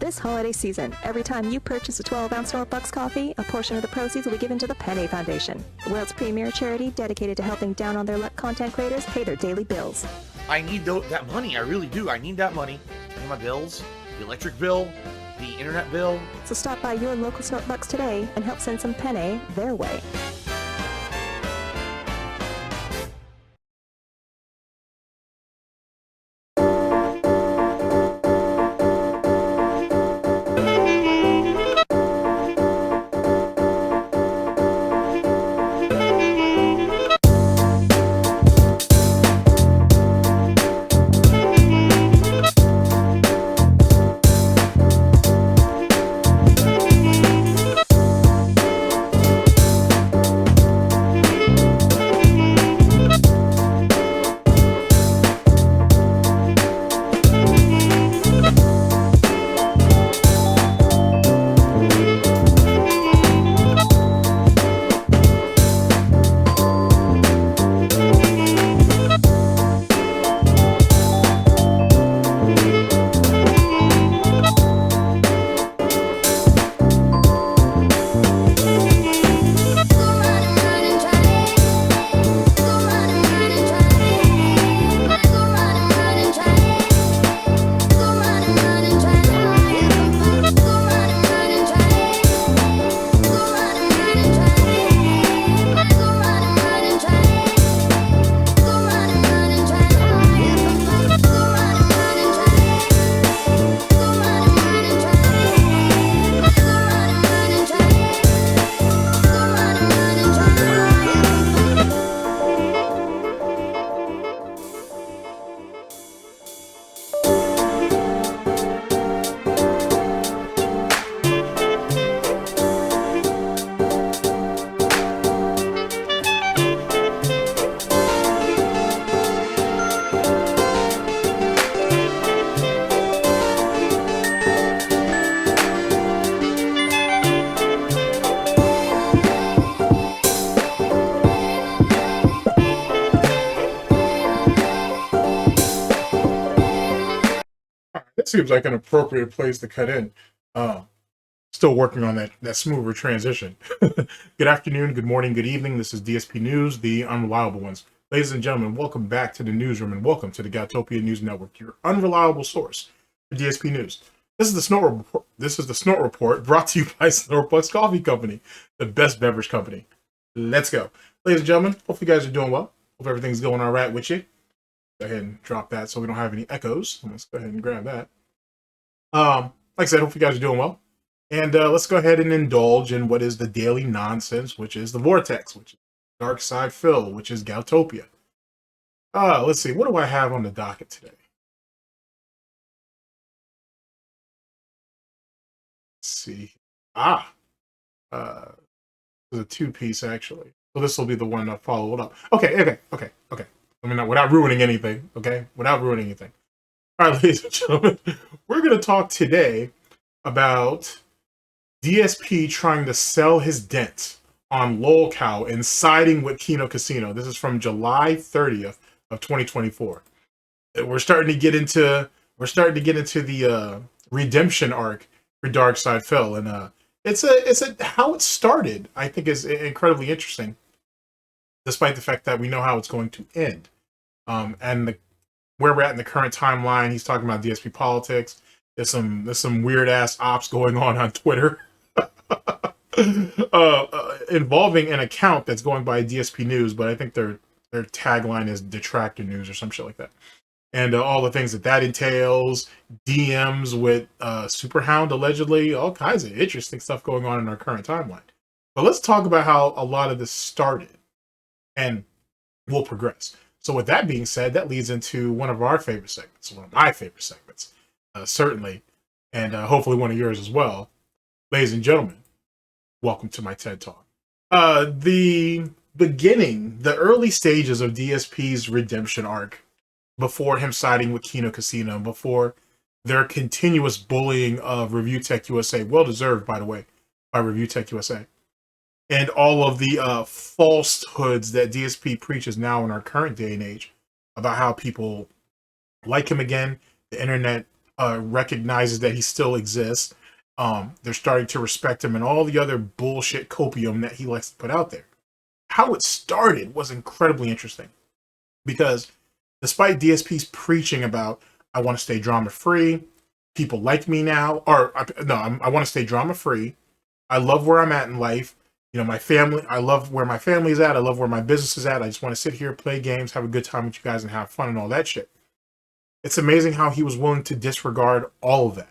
This holiday season, every time you purchase a 12-ounce SnortBucks coffee, a portion of the proceeds will be given to the Penny Foundation, the world's premier charity dedicated to helping down-on-their-luck content creators pay their daily bills. I need that money. I really do. I need that money. I need my bills, the electric bill, the internet bill. So stop by your local SnortBucks today and help send some Penny their way. Seems like an appropriate place to cut in. Still working on that smoother transition. Good afternoon, good morning, good evening. This is DSP News, the unreliable ones. Ladies and gentlemen, welcome back to the newsroom and welcome to the Goutopia News Network, your unreliable source for DSP News. This is the Snort Report. This is the Snort Report brought to you by SnortBucks Coffee Company, the best beverage company. Let's go. Ladies and gentlemen, hope you guys are doing well. Hope everything's going all right with you. Go ahead and drop that so we don't have any echoes. Let's go ahead and grab that. Like I said, hope you guys are doing well. And let's go ahead and indulge in what is the daily nonsense, which is the Vortex, which is Darksydephil, which is Goutopia. Let's see, what do I have on the docket today? Let's see. This is a two-piece, actually. So this will be the one that follow it up. Okay. I mean, without ruining anything, okay? Without ruining anything. All right, ladies and gentlemen, we're going to talk today about DSP trying to sell his DENTS on lolcow and siding with Kino Casino. This is from July 30th of 2024. We're starting to get into the redemption arc for Darksydephil, and it's how it started. I think is incredibly interesting, despite the fact that we know how it's going to end, and where we're at in the current timeline. He's talking about DSP politics. There's some weird ass ops going on Twitter, involving an account that's going by DSPNEWS, but I think their tagline is detractor news or some shit like that. And all the things that entails, DMs with Superhound allegedly, all kinds of interesting stuff going on in our current timeline. But let's talk about how a lot of this started and will progress. So with that being said, that leads into one of our favorite segments, one of my favorite segments, certainly, and hopefully one of yours as well. Ladies and gentlemen, welcome to my TED Talk. The early stages of DSP's redemption arc, before him siding with Kino Casino, before their continuous bullying of Review Tech USA, well deserved, by the way, by Review Tech USA. And all of the falsehoods that DSP preaches now in our current day and age about how people like him again, the internet recognizes that he still exists. They're starting to respect him and all the other bullshit copium that he likes to put out there. How it started was incredibly interesting because despite DSP's preaching about, I want to stay drama free, people like me now, or no, I want to stay drama free. I love where I'm at in life. You know, my family, I love where my family's at. I love where my business is at. I just want to sit here, play games, have a good time with you guys and have fun and all that shit. It's amazing how he was willing to disregard all of that.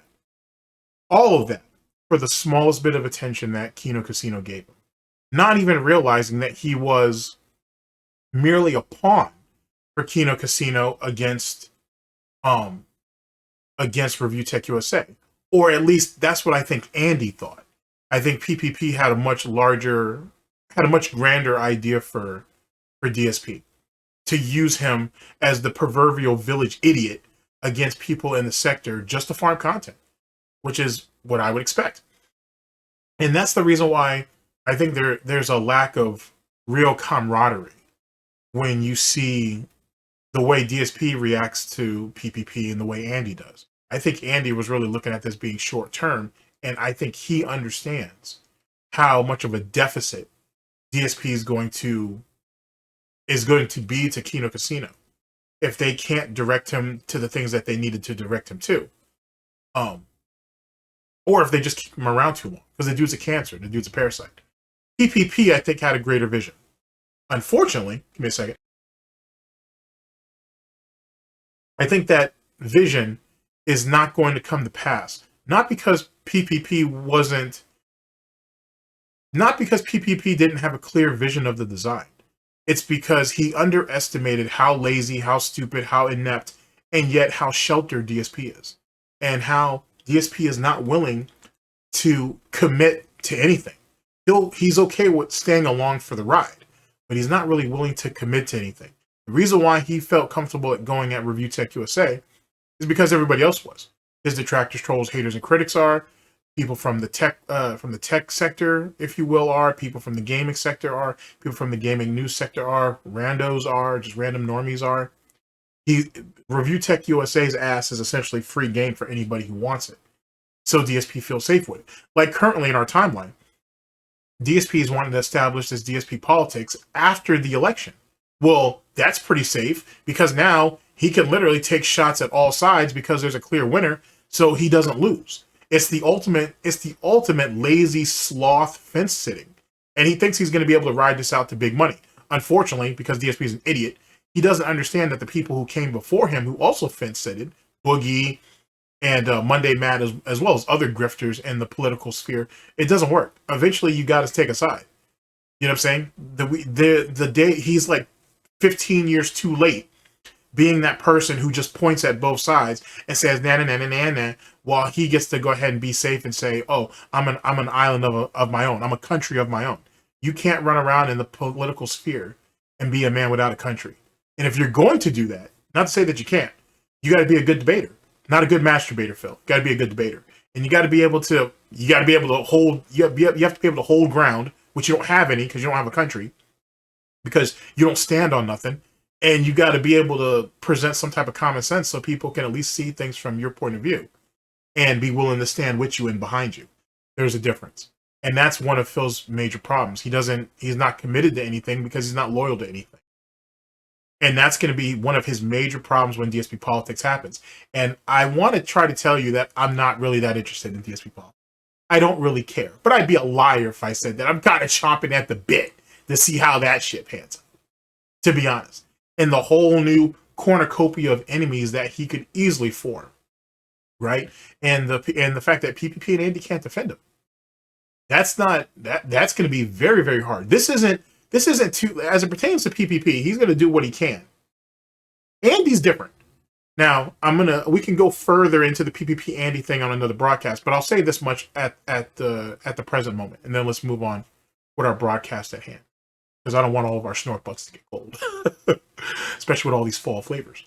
All of that for the smallest bit of attention that Kino Casino gave him. Not even realizing that he was merely a pawn for Kino Casino against Review Tech USA. Or at least that's what I think Andy thought. I think PPP had a much grander idea for DSP. To use him as the proverbial village idiot against people in the sector just to farm content. Which is what I would expect. And that's the reason why I think there's a lack of real camaraderie when you see the way DSP reacts to PPP and the way Andy does. I think Andy was really looking at this being short term, and I think he understands how much of a deficit DSP is going to be to Kino Casino if they can't direct him to the things that they needed to direct him to. Or if they just keep him around too long. Because the dude's a cancer. The dude's a parasite. PPP, I think, had a greater vision. Unfortunately, give me a second. I think that vision is not going to come to pass. Not because PPP didn't have a clear vision of the design. It's because he underestimated how lazy, how stupid, how inept, and yet how sheltered DSP is. And how DSP is not willing to commit to anything. He's okay with staying along for the ride, but he's not really willing to commit to anything. The reason why he felt comfortable at going at Review Tech USA is because everybody else was. His detractors, trolls, haters, and critics are. People from the tech sector, if you will, are. People from the gaming sector are. People from the gaming news sector are. Randos are. Just random normies are. Review Tech USA's ass is essentially free game for anybody who wants it. So DSP feels safe with it. Like currently in our timeline, DSP is wanting to establish this DSP politics after the election. Well, that's pretty safe because now he can literally take shots at all sides because there's a clear winner, so he doesn't lose. It's the ultimate lazy sloth fence sitting. And he thinks he's going to be able to ride this out to big money. Unfortunately, because DSP is an idiot, he doesn't understand that the people who came before him, who also fence-sitted, Boogie and Monday Matt, as well as other grifters in the political sphere, it doesn't work. Eventually, you got to take a side. You know what I'm saying? The day he's like 15 years too late, being that person who just points at both sides and says na na na na na na, while he gets to go ahead and be safe and say, "Oh, I'm an island of my own. I'm a country of my own." You can't run around in the political sphere and be a man without a country. And if you're going to do that, not to say that you can't, you got to be a good debater, not a good masturbator, Phil. You got to be a good debater, and you got to be able to hold. You have to be able to hold ground, which you don't have any because you don't have a country, because you don't stand on nothing, and you got to be able to present some type of common sense so people can at least see things from your point of view, and be willing to stand with you and behind you. There's a difference, and that's one of Phil's major problems. He's not committed to anything because he's not loyal to anything. And that's going to be one of his major problems when DSP politics happens. And I want to try to tell you that I'm not really that interested in DSP politics. I don't really care. But I'd be a liar if I said that. I'm kind of chomping at the bit to see how that shit pans out, to be honest. And the whole new cornucopia of enemies that he could easily form, right? And the fact that PPP and Andy can't defend him. That's going to be very, very hard. This isn't too, as it pertains to PPP, he's going to do what he can. Andy's different. Now, we can go further into the PPP Andy thing on another broadcast, but I'll say this much at the present moment, and then let's move on with our broadcast at hand, because I don't want all of our SnortBucks to get cold, especially with all these fall flavors.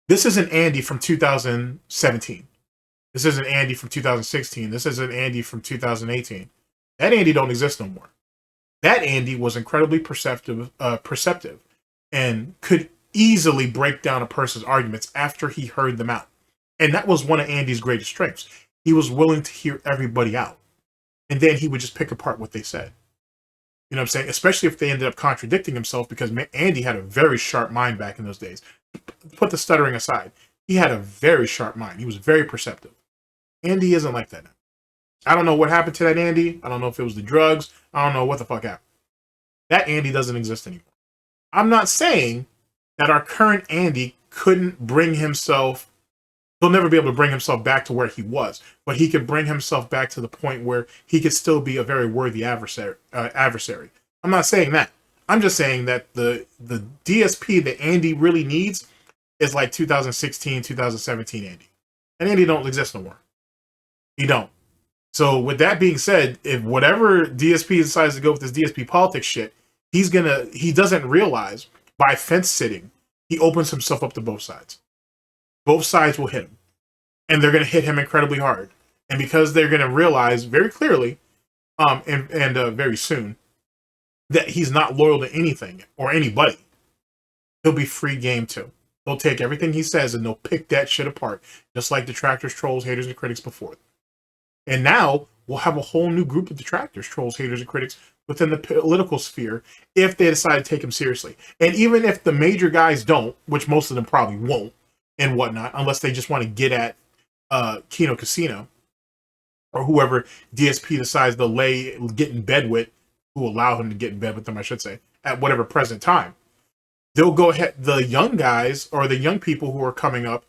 This isn't Andy from 2017. This isn't Andy from 2016. This isn't Andy from 2018. That Andy don't exist no more. That Andy was incredibly perceptive, and could easily break down a person's arguments after he heard them out. And that was one of Andy's greatest strengths. He was willing to hear everybody out. And then he would just pick apart what they said. You know what I'm saying? Especially if they ended up contradicting himself, because Andy had a very sharp mind back in those days. Put the stuttering aside. He had a very sharp mind. He was very perceptive. Andy isn't like that now. I don't know what happened to that Andy. I don't know if it was the drugs. I don't know what the fuck happened. That Andy doesn't exist anymore. I'm not saying that our current Andy couldn't bring himself, he'll never be able to bring himself back to where he was, but he could bring himself back to the point where he could still be a very worthy adversary. I'm not saying that. I'm just saying that the DSP that Andy really needs is like 2016, 2017 Andy. And Andy don't exist no more. He don't. So with that being said, if whatever DSP decides to go with this DSP politics shit, he doesn't realize by fence sitting, he opens himself up to both sides. Both sides will hit him. And they're going to hit him incredibly hard. And because they're going to realize very clearly, and very soon, that he's not loyal to anything or anybody, he'll be free game too. They'll take everything he says and they'll pick that shit apart, just like detractors, trolls, haters, and critics before. And now we'll have a whole new group of detractors, trolls, haters, and critics within the political sphere if they decide to take him seriously. And even if the major guys don't, which most of them probably won't and whatnot, unless they just want to get at Kino Casino or whoever DSP decides to get in bed with, who allow him to get in bed with them, I should say, at whatever present time. They'll go ahead, the young guys or the young people who are coming up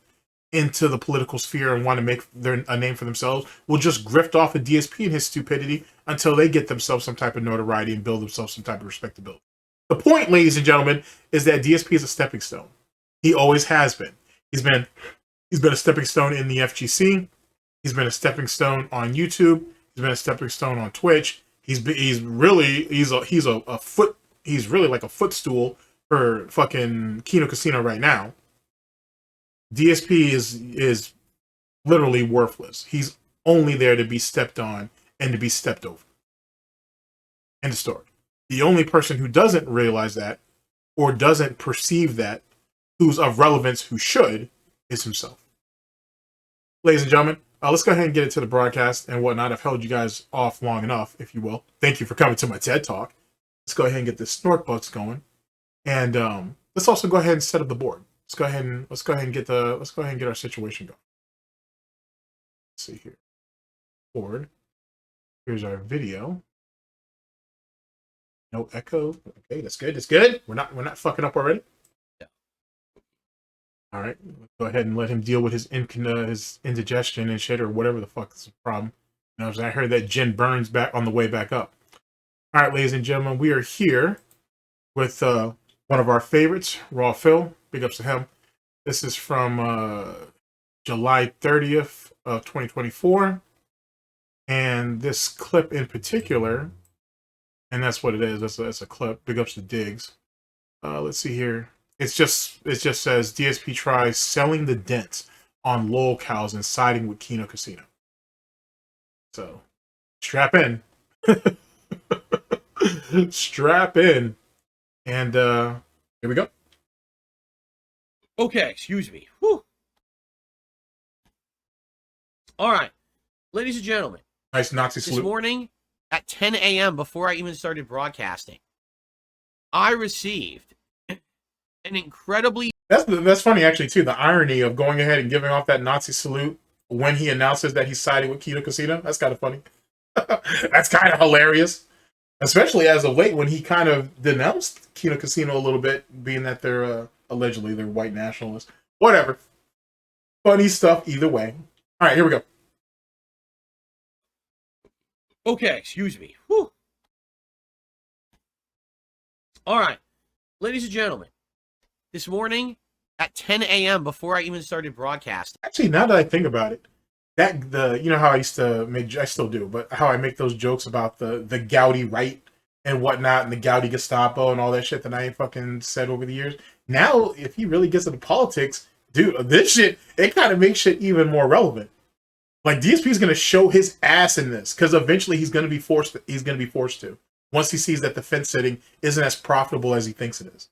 into the political sphere and want to make a name for themselves will just grift off of DSP and his stupidity until they get themselves some type of notoriety and build themselves some type of respectability. The point, ladies and gentlemen, is that DSP is a stepping stone. He always has been. He's been a stepping stone in the FGC. He's been a stepping stone on YouTube. He's been a stepping stone on Twitch. He's really like a footstool for fucking Kino Casino right now. DSP is literally worthless. He's only there to be stepped on and to be stepped over. End of story. The only person who doesn't realize that or doesn't perceive that, who's of relevance, who should, is himself. Ladies and gentlemen, let's go ahead and get into the broadcast and whatnot. I've held you guys off long enough, if you will. Thank you for coming to my TED Talk. Let's go ahead and get this SnortBucks going. And let's also go ahead and set up the board. Let's go ahead and get our situation going. Let's see here. Board. Here's our video. No echo. Okay, that's good. That's good. We're not fucking up already. Yeah. All right. Let's go ahead and let him deal with his indigestion and shit or whatever the fuck is the problem. You know what I'm saying? I heard that gin burns back on the way back up. All right, ladies and gentlemen, we are here with one of our favorites, Raw Phil. Big ups to him. This is from July 30th of 2024. And this clip in particular, and that's what it is. That's a clip. Big ups to Diggs. Let's see here. It just says DSP tries selling the DENTS on lol cows and siding with Kino Casino. So strap in. Strap in. And here we go. Okay, excuse me. Whew. All right, ladies and gentlemen. Nice Nazi salute. This morning at 10 a.m., before I even started broadcasting, I received an incredibly... That's funny, actually, too. The irony of going ahead and giving off that Nazi salute when he announces that he's siding with Kino Casino. That's kind of funny. That's kind of hilarious. Especially as of late when he kind of denounced Kino Casino a little bit, being that they're allegedly they're white nationalists. Whatever. Funny stuff either way. All right, here we go. Okay, excuse me. Whew. All right, ladies and gentlemen, this morning at 10 a.m. before I even started broadcasting. Actually, now that I think about it, you know how I used to make, I still do, but how I make those jokes about the Gouty right and whatnot and the Gouty Gestapo and all that shit that I ain't fucking said over the years. Now, if he really gets into politics, dude, this shit, it kind of makes shit even more relevant. Like, DSP is going to show his ass in this because eventually he's going to be forced to once he sees that the fence sitting isn't as profitable as he thinks it is.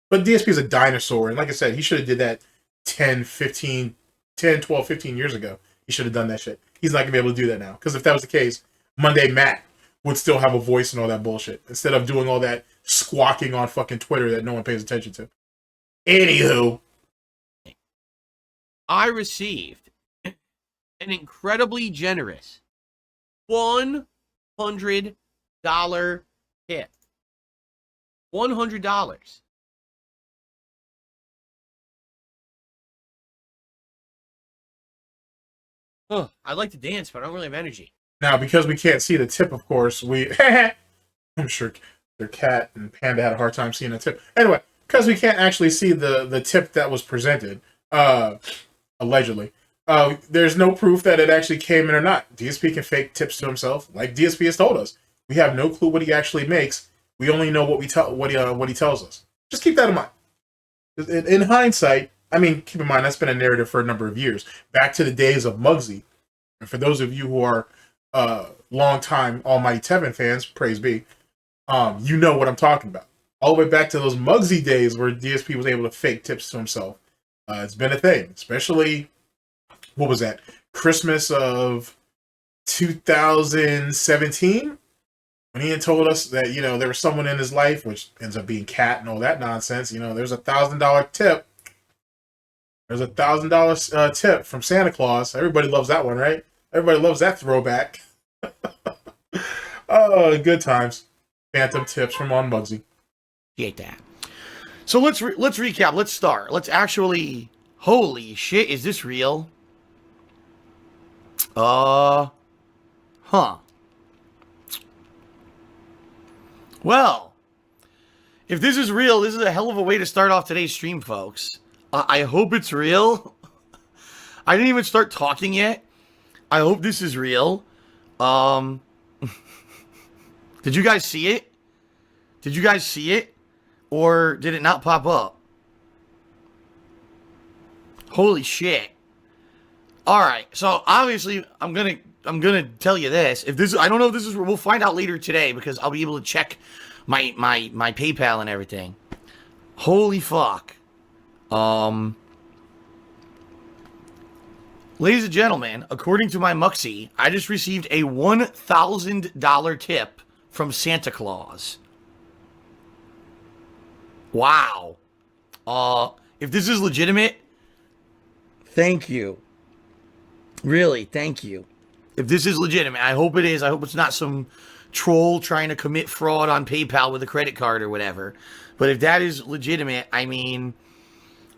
But DSP is a dinosaur, and like I said, he should have did that 10, 15, 10, 12, 15 years ago, he should have done that shit. He's not going to be able to do that now. Because if that was the case, Monday Matt would still have a voice and all that bullshit. Instead of doing all that squawking on fucking Twitter that no one pays attention to. Anywho. I received an incredibly generous $100 tip. $100. Oh, I like to dance, but I don't really have energy. Now, because we can't see the tip, of course, I'm sure their cat and Panda had a hard time seeing the tip. Anyway, because we can't actually see the tip that was presented, allegedly, there's no proof that it actually came in or not. DSP can fake tips to himself, like DSP has told us. We have no clue what he actually makes. We only know what he tells us. Just keep that in mind. In hindsight, I mean, keep in mind that's been a narrative for a number of years, back to the days of Muggsy. And for those of you who are long-time Almighty Tevin fans, praise be, you know what I'm talking about. All the way back to those Muggsy days where DSP was able to fake tips to himself. It's been a thing, especially, what was that, Christmas of 2017? When he had told us that, you know, there was someone in his life, which ends up being Cat and all that nonsense, you know, there's a $1,000 tip. There's a $1,000 tip from Santa Claus. Everybody loves that one, right? Everybody loves that throwback. Oh, good times. Phantom tips from on Muggsy. Hate that. So let's recap. Let's start. Let's actually. Holy shit! Is this real? Huh. Well, if this is real, this is a hell of a way to start off today's stream, folks. I hope it's real. I didn't even start talking yet. I hope this is real. Did you guys see it? Did you guys see it? Or did it not pop up? Holy shit. Alright, so obviously I'm gonna tell you this. If this I don't know if this is we'll find out later today because I'll be able to check my PayPal and everything. Holy fuck. Ladies and gentlemen, according to my Muxie, I just received a $1,000 tip from Santa Claus. Wow. If this is legitimate, thank you. Really, thank you. If this is legitimate, I hope it is. I hope it's not some troll trying to commit fraud on PayPal with a credit card or whatever. But if that is legitimate, I mean,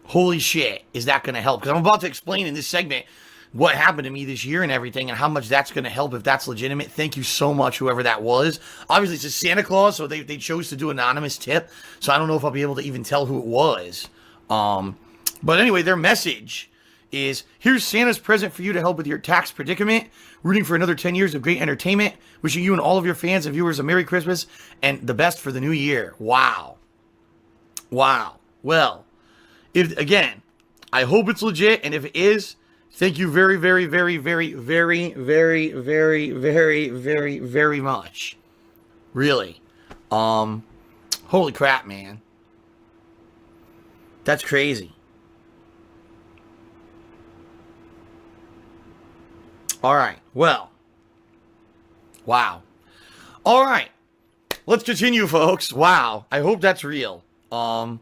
holy shit, is that going to help? Because I'm about to explain in this segment what happened to me this year and everything and how much that's going to help if that's legitimate. Thank you so much, whoever that was. Obviously, it's a Santa Claus, so they chose to do anonymous tip. So I don't know if I'll be able to even tell who it was. But anyway, their message is, here's Santa's present for you to help with your tax predicament. Rooting for another 10 years of great entertainment. Wishing you and all of your fans and viewers a Merry Christmas and the best for the new year. Wow. Wow. Well, if again, I hope it's legit, and if it is, thank you very, very, very, very, very, very, very, very, very, very much. Really. Holy crap, man. That's crazy. All right. Well. Wow. All right. Let's continue, folks. Wow. I hope that's real. Thank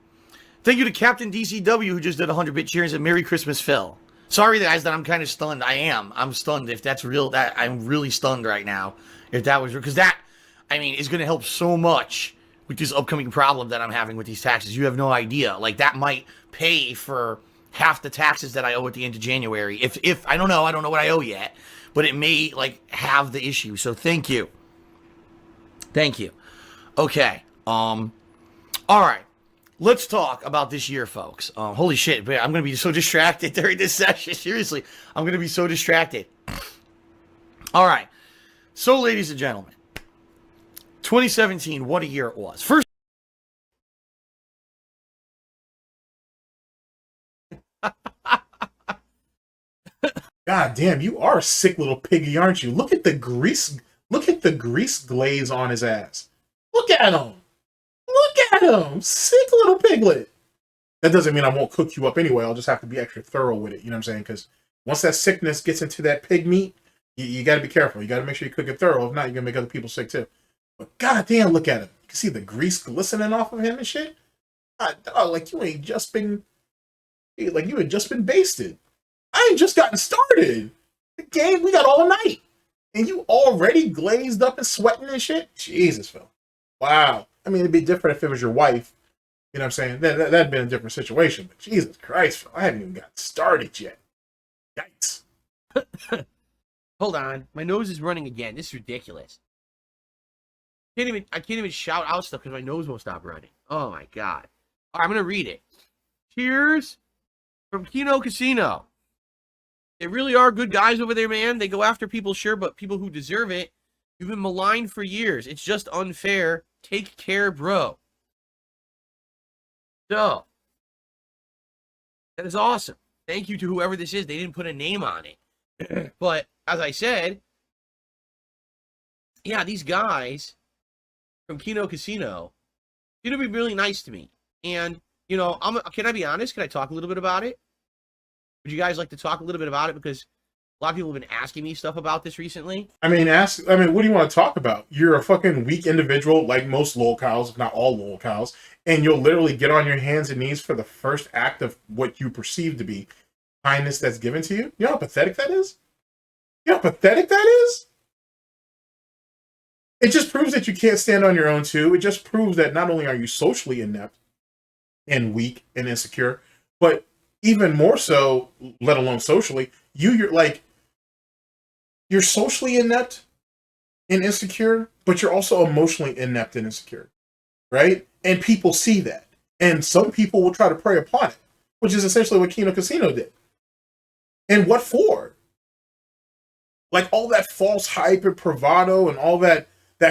you to Captain DCW who just did 100-bit cheers and Merry Christmas, Phil. Sorry, guys, that I'm kind of stunned. I'm stunned. If that's real, that I'm really stunned right now. If that was real, because that, I mean, is going to help so much with this upcoming problem that I'm having with these taxes. You have no idea. Like, that might pay for half the taxes that I owe at the end of January. If I don't know what I owe yet, but it may like have the issue. So thank you. Thank you. Okay. All right. Let's talk about this year, folks. Holy shit, I'm going to be so distracted during this session. Seriously, I'm going to be so distracted. All right. So, ladies and gentlemen, 2017, what a year it was. First, God damn, you are a sick little piggy, aren't you? Look at the grease glaze on his ass. Look at him. Look at him. Sick little piglet. That doesn't mean I won't cook you up anyway. I'll just have to be extra thorough with it. You know what I'm saying? Because Once that sickness gets into that pig meat, you got to be careful. You got to make sure you cook it thorough. If not, you're gonna make other people sick too. But goddamn, look at him. You can see the grease glistening off of him and shit. Like you ain't just been, like you had just been basted. I ain't just gotten started. The game, we got all night. And you already glazed up and sweating and shit? Jesus, Phil. Wow. I mean, it'd be different if it was your wife. You know what I'm saying? That'd been a different situation. But Jesus Christ, Phil, I haven't even got started yet. Yikes. Hold on. My nose is running again. This is ridiculous. I can't even shout out stuff because my nose won't stop running. Oh my God. All right, I'm going to read it. Cheers from Kino Casino. They really are good guys over there, man. They go after people, sure, but people who deserve it. You've been maligned for years. It's just unfair. Take care, bro. So, that is awesome. Thank you to whoever this is. They didn't put a name on it. But, as I said, yeah, these guys from Kino Casino, they're going to be really nice to me. And, you know, can I be honest? Can I talk a little bit about it? Would you guys like to talk a little bit about it? Because a lot of people have been asking me stuff about this recently. I mean, what do you want to talk about? You're a fucking weak individual, like most lolcows, if not all lolcows, and you'll literally get on your hands and knees for the first act of what you perceive to be kindness that's given to you. You know how pathetic that is? You know how pathetic that is? It just proves that you can't stand on your own, too. It just proves that not only are you socially inept and weak and insecure, but even more so, let alone socially, you're socially inept and insecure, but you're also emotionally inept and insecure, right? And people see that. And some people will try to prey upon it, which is essentially what Kino Casino did. And what for? Like all that false hype and bravado and all that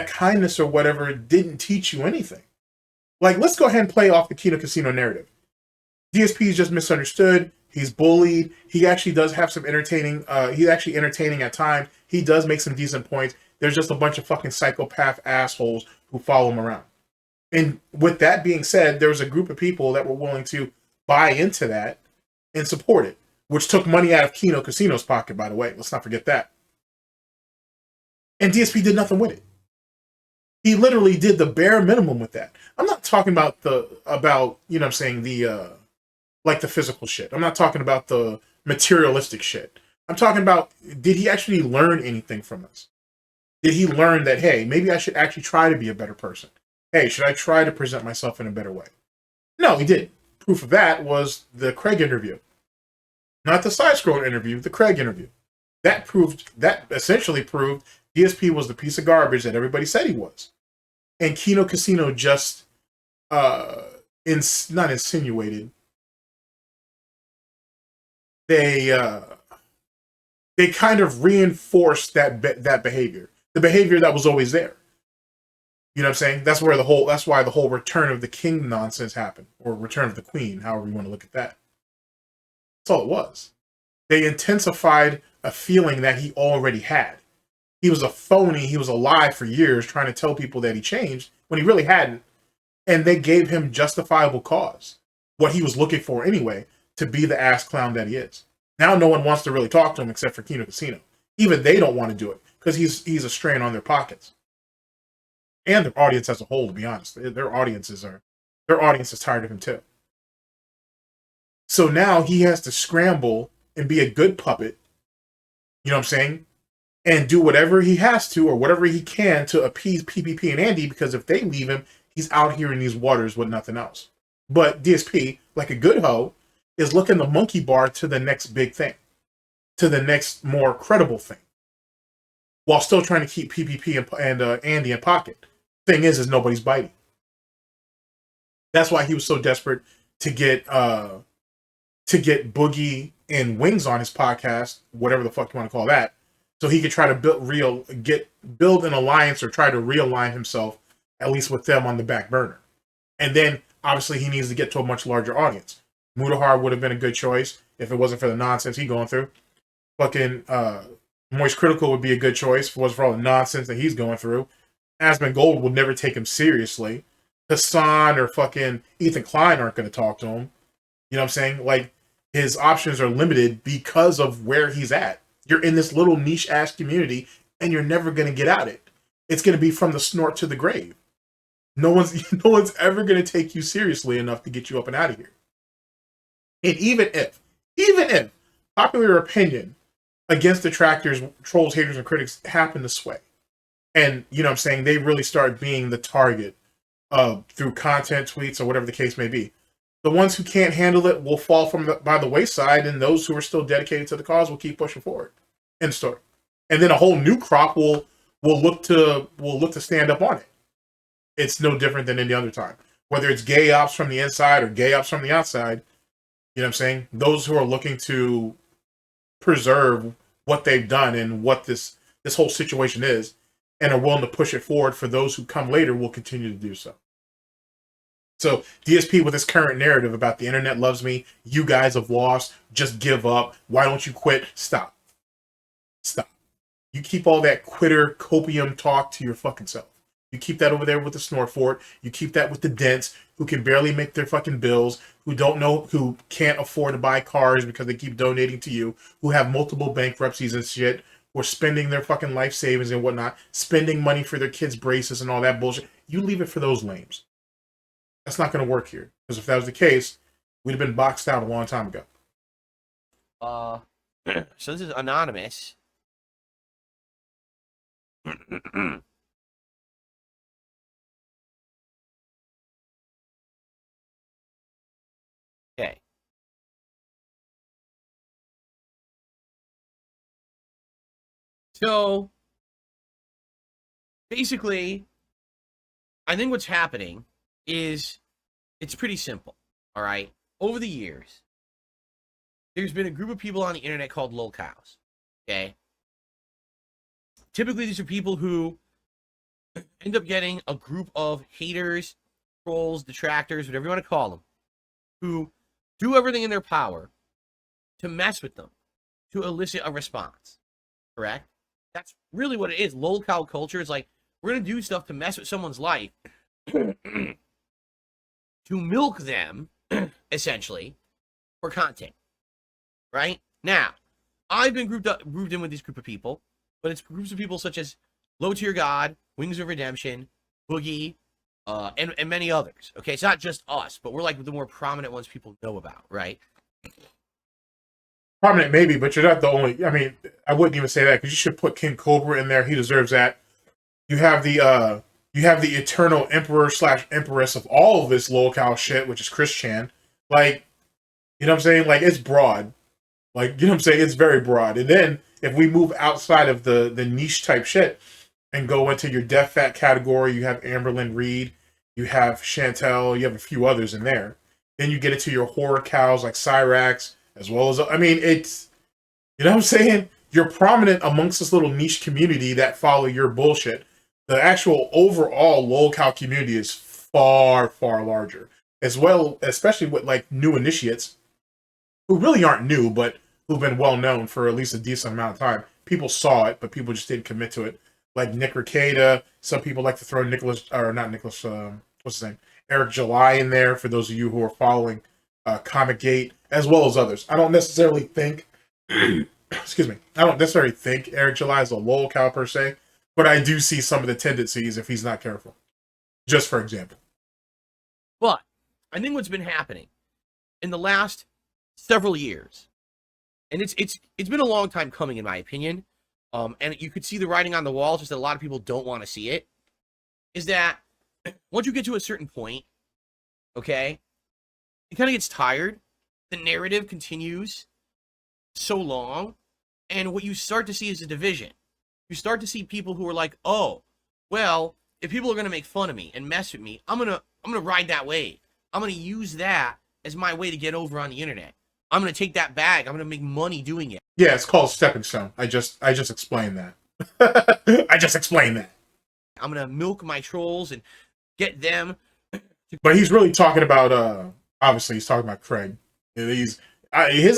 kindness or whatever didn't teach you anything. Like, let's go ahead and play off the Kino Casino narrative. DSP is just misunderstood. He's bullied. He actually does have some entertaining. He's actually entertaining at times. He does make some decent points. There's just a bunch of fucking psychopath assholes who follow him around. And with that being said, there was a group of people that were willing to buy into that and support it, which took money out of Kino Casino's pocket, by the way. Let's not forget that. And DSP did nothing with it. He literally did the bare minimum with that. I'm not talking about you know what I'm saying, like the physical shit. I'm not talking about the materialistic shit. I'm talking about, did he actually learn anything from us? Did he learn that, hey, maybe I should actually try to be a better person? Hey, should I try to present myself in a better way? No, he didn't. Proof of that was the Craig interview. Not the side-scroll interview, the Craig interview. That essentially proved DSP was the piece of garbage that everybody said he was. And Kino Casino just, not insinuated, they kind of reinforced that behavior, the behavior that was always there. You know what I'm saying? That's why the whole Return of the King nonsense happened, or Return of the Queen, however you want to look at that. That's all it was. They intensified a feeling that he already had. He was a phony. He was a lie for years, trying to tell people that he changed when he really hadn't. And they gave him justifiable cause, what he was looking for anyway, to be the ass clown that he is. Now no one wants to really talk to him except for Kino Casino. Even they don't want to do it because he's a strain on their pockets. And their audience as a whole, to be honest. Their audience is tired of him too. So now he has to scramble and be a good puppet, you know what I'm saying? And do whatever he has to or whatever he can to appease PPP and Andy, because if they leave him, he's out here in these waters with nothing else. But DSP, like a good hoe, is looking the monkey bar to the next big thing, to the next more credible thing, while still trying to keep PPP and Andy in pocket. Thing is nobody's biting. That's why he was so desperate to get Boogie and Wings on his podcast, whatever the fuck you want to call that, so he could try to build an alliance or try to realign himself, at least with them on the back burner. And then obviously he needs to get to a much larger audience. Mutahar would have been a good choice if it wasn't for the nonsense he's going through. Fucking Moist Critical would be a good choice if it wasn't for all the nonsense that he's going through. Aspen Gold would never take him seriously. Hassan or fucking Ethan Klein aren't going to talk to him. You know what I'm saying? Like, his options are limited because of where he's at. You're in this little niche ass community and you're never going to get out it. It's going to be from the snort to the grave. No one's ever going to take you seriously enough to get you up and out of here. And even if popular opinion against detractors, trolls, haters, and critics happen to sway, and you know what I'm saying, they really start being the target through content, tweets, or whatever the case may be, the ones who can't handle it will fall by the wayside, and those who are still dedicated to the cause will keep pushing forward. End story. And then a whole new crop will look to stand up on it. It's no different than any other time. Whether it's gay ops from the inside or gay ops from the outside, you know what I'm saying? Those who are looking to preserve what they've done and what this whole situation is, and are willing to push it forward for those who come later, will continue to do so. So DSP, with his current narrative about the internet loves me, you guys have lost, just give up, why don't you quit? Stop. You keep all that quitter copium talk to your fucking self. You keep that over there with the Snort Fort. You keep that with the DENTS, who can barely make their fucking bills, who can't afford to buy cars because they keep donating to you, who have multiple bankruptcies and shit, who are spending their fucking life savings and whatnot, spending money for their kids' braces and all that bullshit. You leave it for those lames. That's not going to work here. Because if that was the case, we'd have been boxed out a long time ago. So this is anonymous. Okay. So basically, I think what's happening is it's pretty simple. All right. Over the years, there's been a group of people on the internet called lolcows. Okay. Typically, these are people who end up getting a group of haters, trolls, detractors, whatever you want to call them, who do everything in their power to mess with them, to elicit a response. Correct? That's really what it is. Lolcow culture is like, we're going to do stuff to mess with someone's life, to milk them, essentially, for content. Right? Now, I've been grouped in with this group of people, but it's groups of people such as Low Tier God, Wings of Redemption, Boogie, and many others. Okay, it's not just us, but we're like the more prominent ones people know about, right? Prominent maybe, but you're not the only. I mean, I wouldn't even say that, because you should put King Cobra in there. He deserves that. You have the eternal emperor / empress of all of this lolcow shit, which is Chris Chan. Like, you know what I'm saying? Like, it's broad. Like, you know what I'm saying? It's very broad. And then if we move outside of the niche type shit and go into your Death Fat category, you have Amberlynn Reed, you have Chantel, you have a few others in there. Then you get into your horror cows like Cyrax, as well as, I mean, it's, you know what I'm saying? You're prominent amongst this little niche community that follow your bullshit. The actual overall lolcow community is far, far larger. As well, especially with like new initiates, who really aren't new, but who've been well known for at least a decent amount of time. People saw it, but people just didn't commit to it. Like Nick Ricada, some people like to throw what's his name? Eric July in there, for those of you who are following Comic Gate, as well as others. I don't necessarily think, excuse me, I don't necessarily think Eric July is a lolcow per se, but I do see some of the tendencies if he's not careful. Just for example. But I think what's been happening in the last several years, and it's been a long time coming, in my opinion, and you could see the writing on the wall, just that a lot of people don't want to see it, is that once you get to a certain point, okay, it kind of gets tired. The narrative continues so long, and what you start to see is a division. You start to see people who are like, oh, well, if people are going to make fun of me and mess with me, I'm gonna ride that wave. I'm going to use that as my way to get over on the internet. I'm going to take that bag. I'm going to make money doing it. Yeah, it's called stepping stone. I just explained that. I just explained that. I'm going to milk my trolls and get them. But he's really talking about, obviously he's talking about Craig. His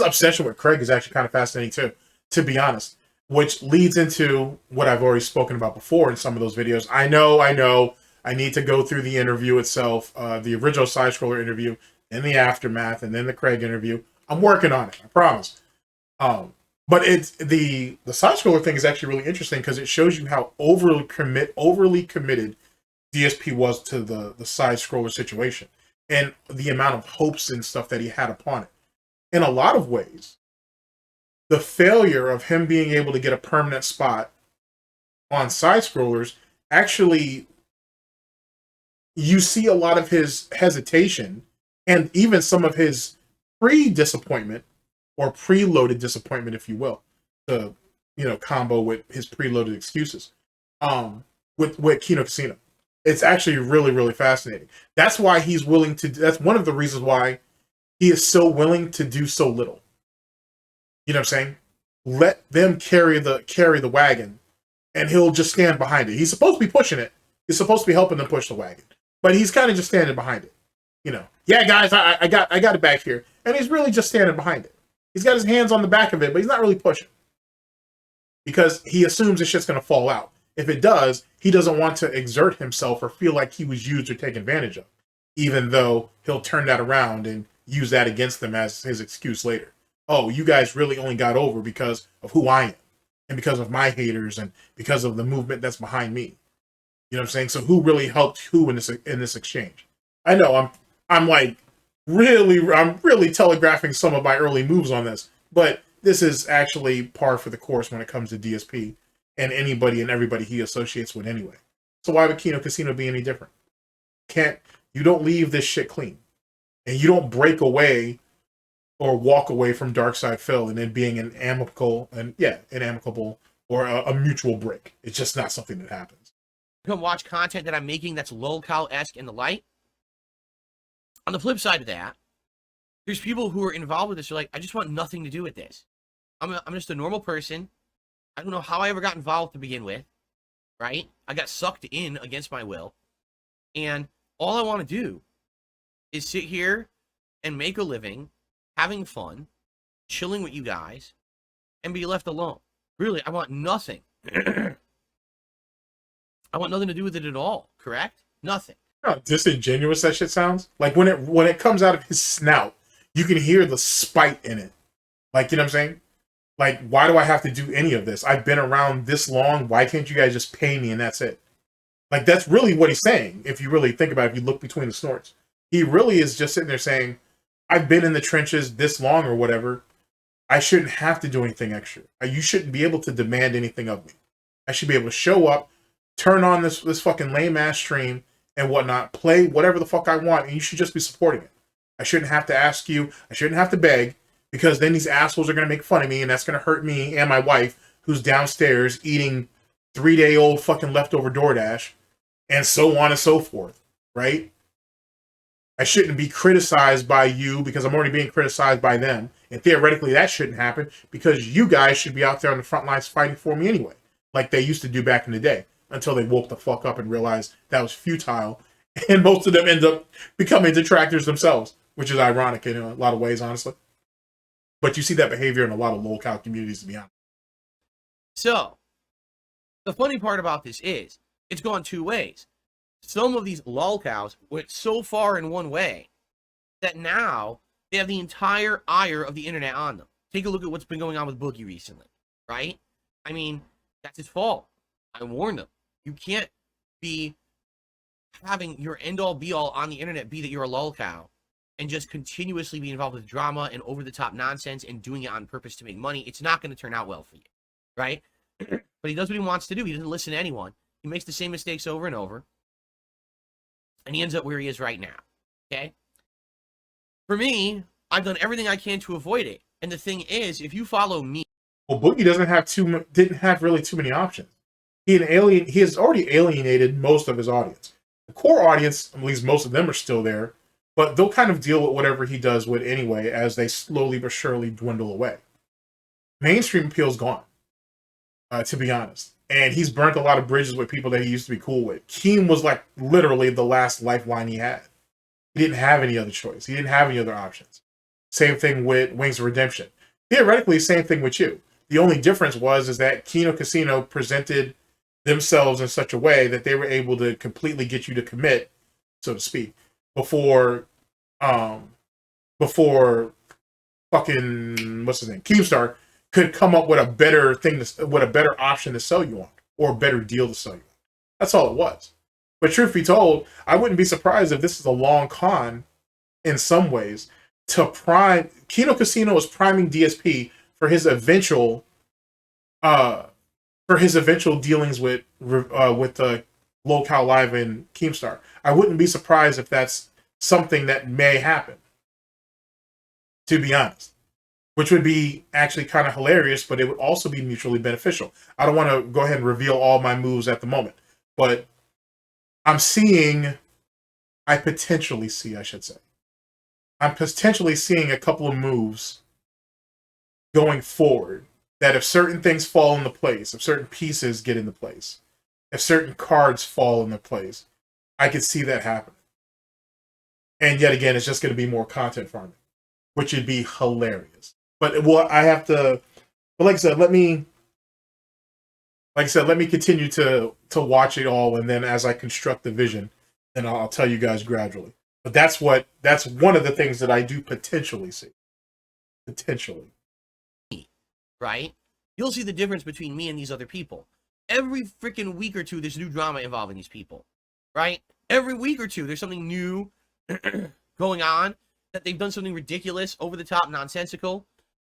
obsession with Craig is actually kind of fascinating too, to be honest, which leads into what I've already spoken about before in some of those videos. I know. I need to go through the interview itself, the original Side Scroller interview, and the aftermath, and then the Craig interview. I'm working on it. I promise. But it's the side scroller thing is actually really interesting because it shows you how overly committed DSP was to the side scroller situation and the amount of hopes and stuff that he had upon it. In a lot of ways, the failure of him being able to get a permanent spot on side scrollers, actually, you see a lot of his hesitation and even some of his pre-disappointment or preloaded disappointment, if you will, to combo with his preloaded excuses. With Kino Casino, it's actually really, really fascinating. That's why he's willing to. That's one of the reasons why he is so willing to do so little. You know what I'm saying? Let them carry the wagon, and he'll just stand behind it. He's supposed to be pushing it. He's supposed to be helping them push the wagon, but he's kind of just standing behind it. Yeah, guys, I got it back here, and he's really just standing behind it. He's got his hands on the back of it, but he's not really pushing because he assumes it's just going to fall out. If it does, he doesn't want to exert himself or feel like he was used or taken advantage of, even though he'll turn that around and use that against them as his excuse later. Oh, you guys really only got over because of who I am and because of my haters and because of the movement that's behind me. You know what I'm saying? So who really helped who in this exchange? I know I'm really telegraphing some of my early moves on this, but this is actually par for the course when it comes to DSP and anybody and everybody he associates with anyway. So why would Kino Casino be any different? You don't leave this shit clean. And you don't break away or walk away from Darksydephil and then being an amicable or a mutual break. It's just not something that happens. Come watch content that I'm making that's lolcow-esque in the light. On the flip side of that, there's people who are involved with this who are like, I just want nothing to do with this. I'm just a normal person. I don't know how I ever got involved to begin with, right? I got sucked in against my will. And all I want to do is sit here and make a living, having fun, chilling with you guys, and be left alone. Really, I want nothing. I want nothing to do with it at all, correct? Nothing. How disingenuous that shit sounds. Like when it comes out of his snout, you can hear the spite in it. Like, you know what I'm saying? Like, why do I have to do any of this? I've been around this long. Why can't you guys just pay me and that's it? Like, that's really what he's saying. If you really think about it, if you look between the snorts, he really is just sitting there saying, I've been in the trenches this long or whatever. I shouldn't have to do anything extra. You shouldn't be able to demand anything of me. I should be able to show up, turn on this fucking lame ass stream and whatnot, play whatever the fuck I want, and you should just be supporting it. I shouldn't have to ask you. I shouldn't have to beg, because then these assholes are going to make fun of me, and that's going to hurt me and my wife, who's downstairs eating 3-day-old fucking leftover DoorDash, and so on and so forth, right? I shouldn't be criticized by you because I'm already being criticized by them, and theoretically that shouldn't happen because you guys should be out there on the front lines fighting for me anyway, like they used to do back in the day, until they woke the fuck up and realized that was futile, and most of them end up becoming detractors themselves, which is ironic in a lot of ways, honestly. But you see that behavior in a lot of low-cow communities, to be honest. So, the funny part about this is, it's gone two ways. Some of these lolcows went so far in one way that now they have the entire ire of the internet on them. Take a look at what's been going on with Boogie recently, right? I mean, that's his fault. I warned them. You can't be having your end-all be-all on the internet be that you're a lolcow and just continuously be involved with drama and over-the-top nonsense and doing it on purpose to make money. It's not going to turn out well for you, right? But he does what he wants to do. He doesn't listen to anyone. He makes the same mistakes over and over. And he ends up where he is right now, okay? For me, I've done everything I can to avoid it. And the thing is, if you follow me... Well, Boogie didn't have really too many options. He has already alienated most of his audience. The core audience, at least most of them, are still there, but they'll kind of deal with whatever he does with anyway as they slowly but surely dwindle away. Mainstream appeal's gone, to be honest. And he's burnt a lot of bridges with people that he used to be cool with. Keem was like literally the last lifeline he had. He didn't have any other choice. He didn't have any other options. Same thing with Wings of Redemption. Theoretically, same thing with you. The only difference is that Kino Casino presented themselves in such a way that they were able to completely get you to commit, so to speak, before fucking, what's his name, Keemstar could come up with a better thing, with a better option to sell you on, or a better deal to sell you on. That's all it was. But truth be told, I wouldn't be surprised if this is a long con in some ways to prime. Kino Casino is priming DSP for his eventual dealings with Locale Live and Keemstar. I wouldn't be surprised if that's something that may happen, to be honest, which would be actually kind of hilarious, but it would also be mutually beneficial. I don't want to go ahead and reveal all my moves at the moment, but I'm potentially seeing a couple of moves going forward that if certain things fall into place, if certain pieces get into place, if certain cards fall into place, I could see that happen. And yet again, it's just going to be more content farming, which would be hilarious. But like I said, let me continue to watch it all, and then as I construct the vision, then I'll tell you guys gradually. But that's one of the things that I do potentially see. Potentially. Right? You'll see the difference between me and these other people. Every freaking week or two, there's new drama involving these people. Right? Every week or two, there's something new going on, that they've done something ridiculous, over the top, nonsensical.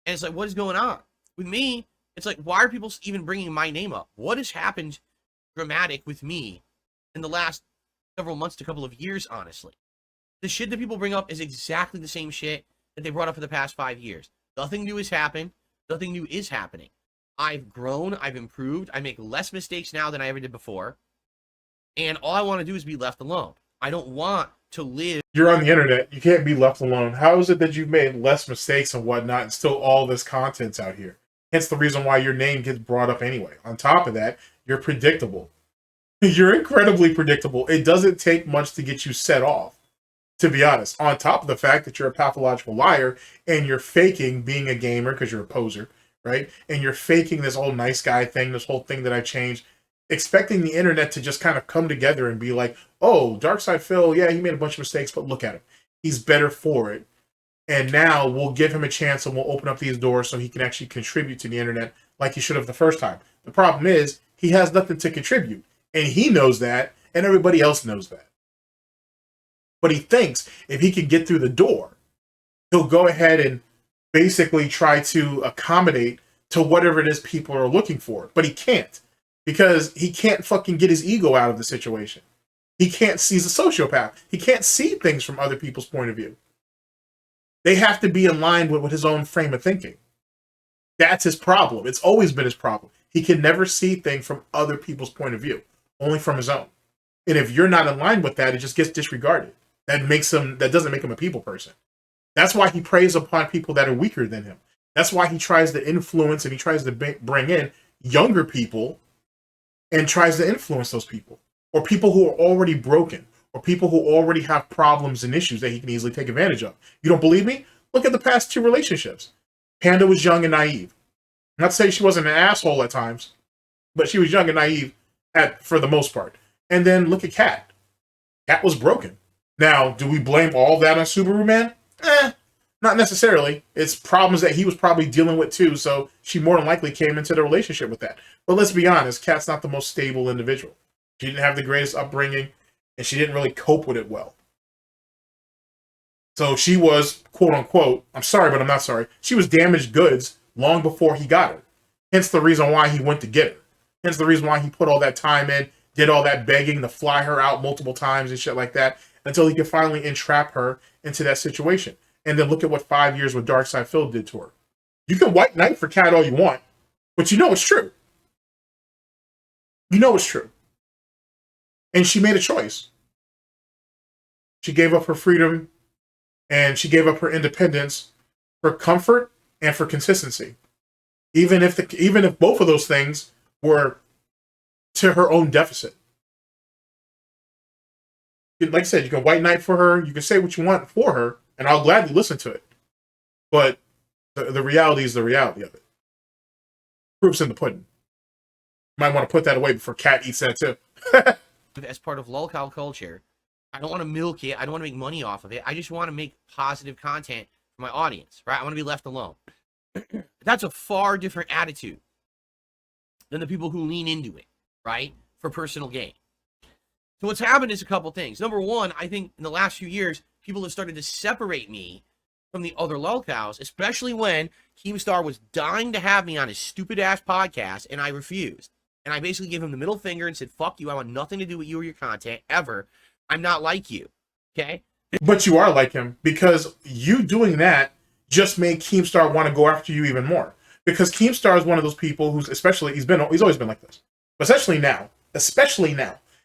And it's like, what is going on? With me, it's like, why are people even bringing my name up? What has happened dramatic with me in the last several months to couple of years, honestly? The shit that people bring up is exactly the same shit that they brought up for the past 5 years. Nothing new has happened. Nothing new is happening. I've grown. I've improved. I make less mistakes now than I ever did before. And all I want to do is be left alone. I don't want to live. You're on the internet. You can't be left alone. How is it that you've made less mistakes and whatnot and still all this content's out here? Hence the reason why your name gets brought up anyway. On top of that, you're predictable. You're incredibly predictable. It doesn't take much to get you set off, to be honest. On top of the fact that you're a pathological liar and you're faking being a gamer because you're a poser, right? And you're faking this whole nice guy thing, this whole thing that I changed, expecting the internet to just kind of come together and be like, oh, Darksydephil, yeah, he made a bunch of mistakes, but look at him. He's better for it. And now we'll give him a chance and we'll open up these doors so he can actually contribute to the internet like he should have the first time. The problem is he has nothing to contribute. And he knows that, and everybody else knows that. But he thinks if he can get through the door, he'll go ahead and basically try to accommodate to whatever it is people are looking for. But he can't, because he can't fucking get his ego out of the situation. He can't see, he's a sociopath. He can't see things from other people's point of view. They have to be in line with his own frame of thinking. That's his problem. It's always been his problem. He can never see things from other people's point of view, only from his own. And if you're not in line with that, it just gets disregarded. That doesn't make him a people person. That's why he preys upon people that are weaker than him. That's why he tries to influence and he tries to bring in younger people and tries to influence those people, or people who are already broken, or people who already have problems and issues that he can easily take advantage of. You don't believe me? Look at the past 2 relationships. Panda was young and naive. Not to say she wasn't an asshole at times, but she was young and naive for the most part. And then look at Cat. Cat was broken. Now, do we blame all that on Subaru Man? Not necessarily. It's problems that he was probably dealing with too, so she more than likely came into the relationship with that. But let's be honest, Cat's not the most stable individual. She didn't have the greatest upbringing, and she didn't really cope with it well. So she was, quote unquote, I'm sorry, but I'm not sorry, she was damaged goods long before he got her. Hence the reason why he went to get her. Hence the reason why he put all that time in, did all that begging to fly her out multiple times and shit like that, until he could finally entrap her into that situation. And then look at what 5 years with Darksydephil did to her. You can white knight for Cat all you want, but you know it's true. You know it's true. And she made a choice. She gave up her freedom and she gave up her independence for comfort and for consistency. Even if both of those things were to her own deficit. Like I said, you can white knight for her, you can say what you want for her, and I'll gladly listen to it. But the reality is the reality of it. Proof's in the pudding. Might want to put that away before Cat eats that too. As part of lolcow culture, I don't want to milk it. I don't want to make money off of it. I just want to make positive content for my audience, right? I want to be left alone. That's a far different attitude than the people who lean into it, right? For personal gain. So what's happened is a couple things. Number one, I think in the last few years, people have started to separate me from the other lolcows, especially when Keemstar was dying to have me on his stupid-ass podcast, and I refused. And I basically gave him the middle finger and said, fuck you, I want nothing to do with you or your content, ever. I'm not like you, okay? But you are like him, because you doing that just made Keemstar want to go after you even more. Because Keemstar is one of those people who's, especially, he's always been like this. But especially now,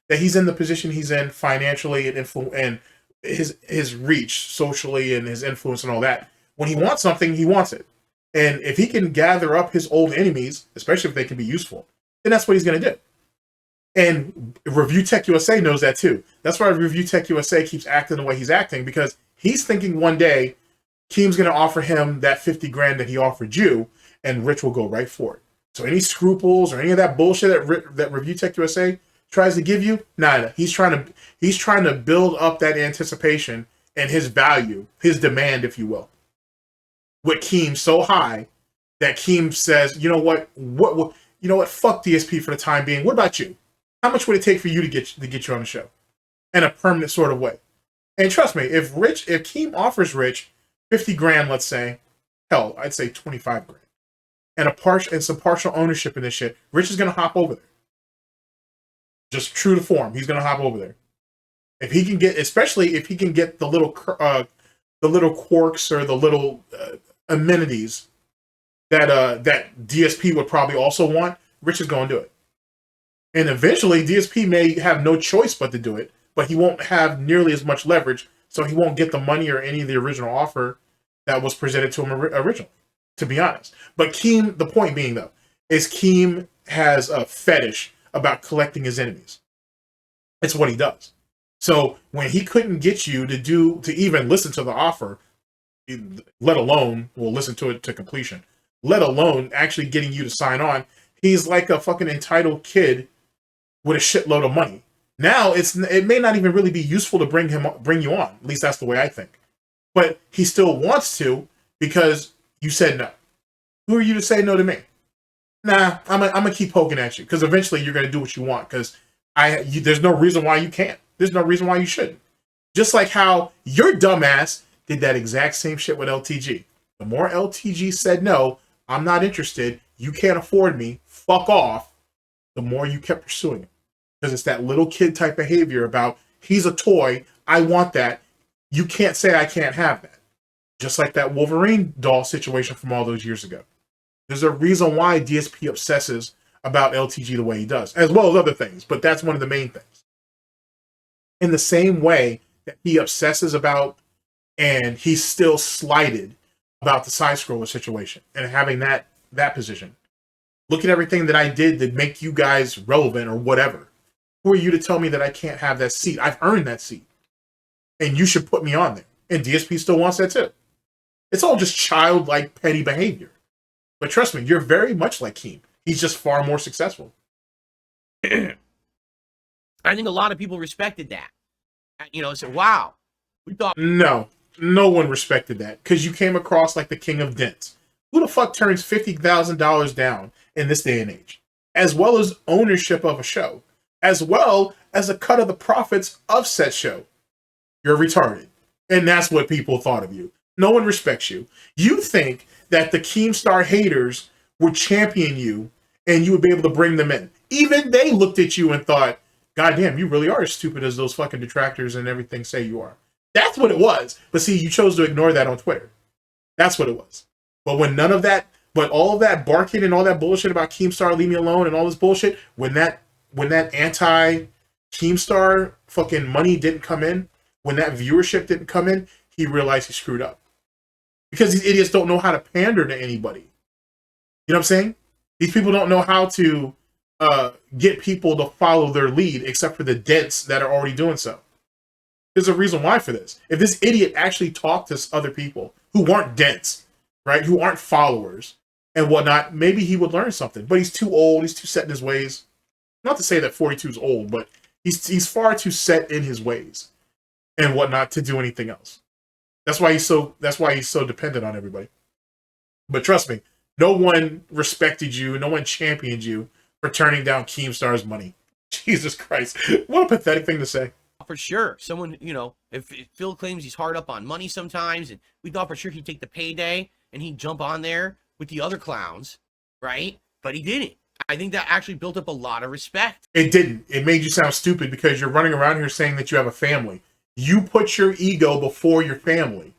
that he's in the position he's in financially and his reach socially and his influence and all that. When he wants something, he wants it. And if he can gather up his old enemies, especially if they can be useful, then that's what he's going to do. And Review Tech USA knows that too. That's why Review Tech USA keeps acting the way he's acting, because he's thinking one day Keem's going to offer him that 50 grand that he offered you, and Rich will go right for it. So any scruples or any of that bullshit that Review Tech USA tries to give you, nah, he's trying to build up that anticipation and his value, his demand, if you will, with Keem so high that Keem says, you know what, fuck DSP for the time being. What about you? How much would it take for you to get you on the show in a permanent sort of way? And trust me, if Keem offers Rich 50 grand, let's say, hell, I'd say 25 grand, and some partial ownership in this shit, Rich is gonna hop over there. Just true to form, he's gonna hop over there. If he can get, especially if he can get the little quirks or the little amenities that DSP would probably also want, Rich is gonna do it. And eventually, DSP may have no choice but to do it, but he won't have nearly as much leverage, so he won't get the money or any of the original offer that was presented to him originally, to be honest. But Keem, the point being, though, is Keem has a fetish about collecting his enemies. It's what he does. So when he couldn't get you to even listen to the offer, let alone, listen to it to completion, let alone actually getting you to sign on, he's like a fucking entitled kid with a shitload of money. Now it may not even really be useful to bring you on. At least that's the way I think. But he still wants to, because you said no. Who are you to say no to me? Nah, I'm gonna keep poking at you, because eventually you're gonna do what you want. Because there's no reason why you can't. There's no reason why you shouldn't. Just like how your dumbass did that exact same shit with LTG. The more LTG said no, I'm not interested, you can't afford me, fuck off, the more you kept pursuing it. Because it's that little kid type behavior about, he's a toy, I want that, you can't say I can't have that. Just like that Wolverine doll situation from all those years ago. There's a reason why DSP obsesses about LTG the way he does, as well as other things, but that's one of the main things. In the same way that he obsesses about, and he's still slighted about the side-scroller situation and having that position. Look at everything that I did to make you guys relevant or whatever. Who are you to tell me that I can't have that seat? I've earned that seat. And you should put me on there. And DSP still wants that too. It's all just childlike, petty behavior. But trust me, you're very much like Keem. He's just far more successful. I think a lot of people respected that. Said, wow, we thought... No one respected that, because you came across like the king of DENTS. Who the fuck turns $50,000 down in this day and age? As well as ownership of a show. As well as a cut of the profits of said show. You're retarded. And that's what people thought of you. No one respects you. You think that the Keemstar haters would champion you and you would be able to bring them in. Even they looked at you and thought, God damn, you really are as stupid as those fucking detractors and everything say you are. That's what it was. But see, you chose to ignore that on Twitter. That's what it was. But when none of that, but all of that barking and all that bullshit about Keemstar, leave me alone and all this bullshit, when that anti-Keemstar fucking money didn't come in, when that viewership didn't come in, he realized he screwed up. Because these idiots don't know how to pander to anybody. You know what I'm saying? These people don't know how to get people to follow their lead, except for the DENTS that are already doing so. There's a reason why for this. If this idiot actually talked to other people who weren't DENTS, right, who aren't followers and whatnot, maybe he would learn something. But he's too old. He's too set in his ways. Not to say that 42 is old, but he's far too set in his ways and whatnot to do anything else. That's why he's so dependent on everybody. But trust me, no one respected you, no one championed you for turning down Keemstar's money. Jesus Christ. What a pathetic thing to say. For sure. Someone, if Phil claims he's hard up on money sometimes, and we thought for sure he'd take the payday and he'd jump on there with the other clowns, right? But he didn't. I think that actually built up a lot of respect. It didn't. It made you sound stupid because you're running around here saying that you have a family. You put your ego before your family.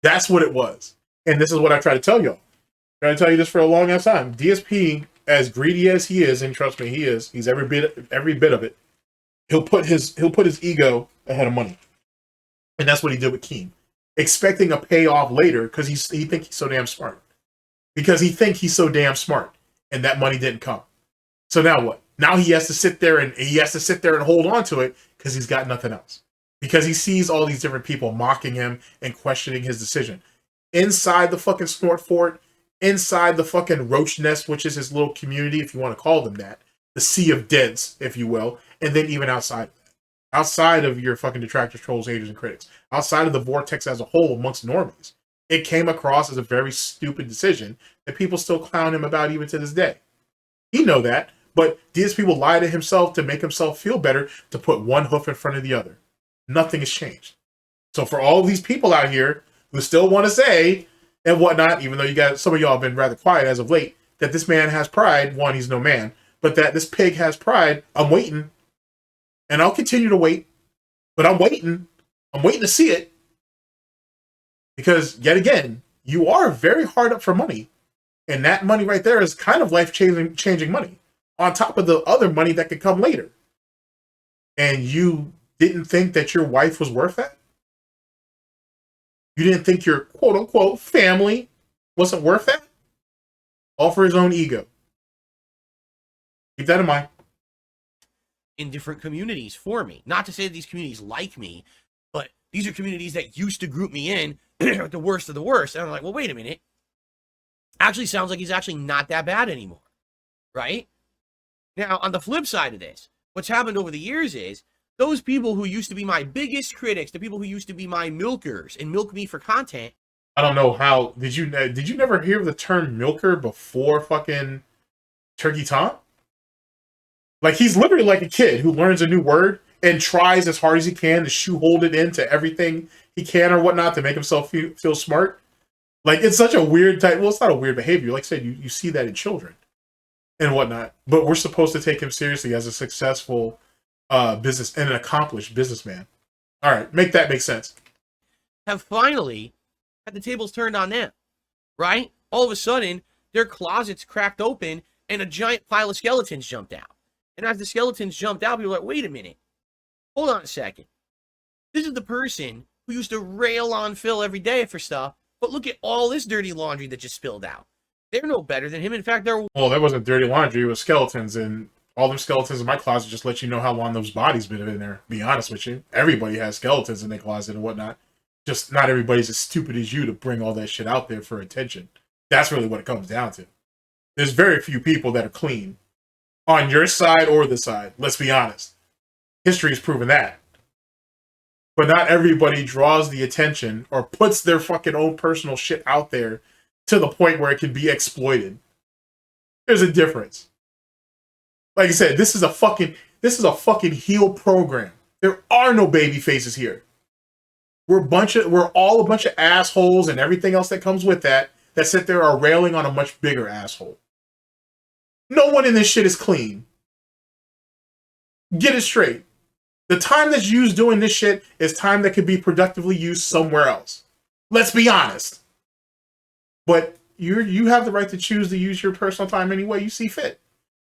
That's what it was. And this is what I try to tell y'all. I try to tell you this for a long ass time. DSP, as greedy as he is, and trust me, he is. He's every bit of it. He'll put his ego ahead of money, and that's what he did with Keem, expecting a payoff later because he thinks he's so damn smart. Because he thinks he's so damn smart, and that money didn't come. So now what? Now he has to sit there and hold on to it because he's got nothing else. Because he sees all these different people mocking him and questioning his decision. Inside the fucking Snort fort, inside the fucking roach nest, which is his little community, if you want to call them that, the sea of DENTS, if you will, and then even outside of that. Outside of your fucking detractors, trolls, haters, and critics. Outside of the vortex as a whole amongst normies. It came across as a very stupid decision that people still clown him about even to this day. He know that, but DSP will lie to himself to make himself feel better to put one hoof in front of the other. Nothing has changed. So for all of these people out here who still want to say and whatnot, even though some of y'all have been rather quiet as of late, that this man has pride. One, he's no man, but that this pig has pride. I'm waiting, and I'll continue to wait, but I'm waiting. I'm waiting to see it. Because, yet again, you are very hard up for money. And that money right there is kind of life-changing money. On top of the other money that could come later. And you didn't think that your wife was worth that? You didn't think your quote-unquote family wasn't worth that? All for his own ego. Keep that in mind. In different communities for me. Not to say that these communities like me, but these are communities that used to group me in the worst of the worst. And I'm like, well, wait a minute. Actually sounds like he's actually not that bad anymore. Right? Now, on the flip side of this, what's happened over the years is those people who used to be my biggest critics, the people who used to be my milkers and milk me for content. I don't know how. Did you never hear the term milker before fucking Turkey Tom? Like, he's literally like a kid who learns a new word and tries as hard as he can to shoehold it into everything he can or whatnot to make himself feel smart. Like, it's such a weird type. Well, it's not a weird behavior. Like I said, you see that in children and whatnot. But we're supposed to take him seriously as a successful business and an accomplished businessman. All right, make that make sense. Have finally had the tables turned on them, right? All of a sudden, their closets cracked open and a giant pile of skeletons jumped out. And as the skeletons jumped out, people were like, wait a minute. Hold on a second. This is the person who used to rail on Phil every day for stuff, but look at all this dirty laundry that just spilled out. They're no better than him. In fact, they're... Well, that wasn't dirty laundry. It was skeletons, and all them skeletons in my closet just let you know how long those bodies been in there, be honest with you. Everybody has skeletons in their closet and whatnot. Just not everybody's as stupid as you to bring all that shit out there for attention. That's really what it comes down to. There's very few people that are clean. On your side or the side, let's be honest. History has proven that. But not everybody draws the attention or puts their fucking own personal shit out there to the point where it can be exploited. There's a difference. Like I said, this is a fucking heel program. There are no baby faces here. We're all a bunch of assholes and everything else that comes with that sit there are railing on a much bigger asshole. No one in this shit is clean. Get it straight. The time that's used doing this shit is time that could be productively used somewhere else. Let's be honest. But you have the right to choose to use your personal time any way you see fit.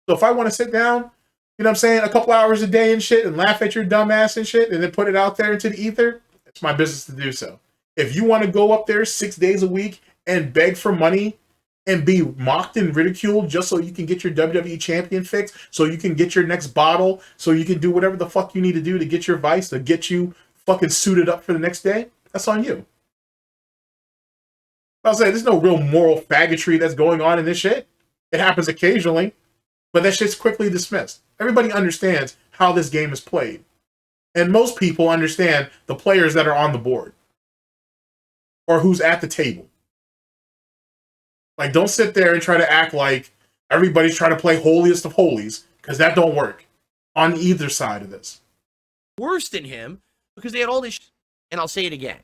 So if I want to sit down, you know what I'm saying, a couple hours a day and shit and laugh at your dumb ass and shit and then put it out there into the ether, it's my business to do so. If you want to go up there 6 days a week and beg for money and be mocked and ridiculed just so you can get your WWE champion fix, so you can get your next bottle, so you can do whatever the fuck you need to do to get your vice, to get you fucking suited up for the next day, that's on you. I'll say there's no real moral faggotry that's going on in this shit. It happens occasionally, but that shit's quickly dismissed. Everybody understands how this game is played. And most people understand the players that are on the board or who's at the table. Like, don't sit there and try to act like everybody's trying to play holiest of holies, because that don't work on either side of this. Worse than him, because they had all this, and I'll say it again.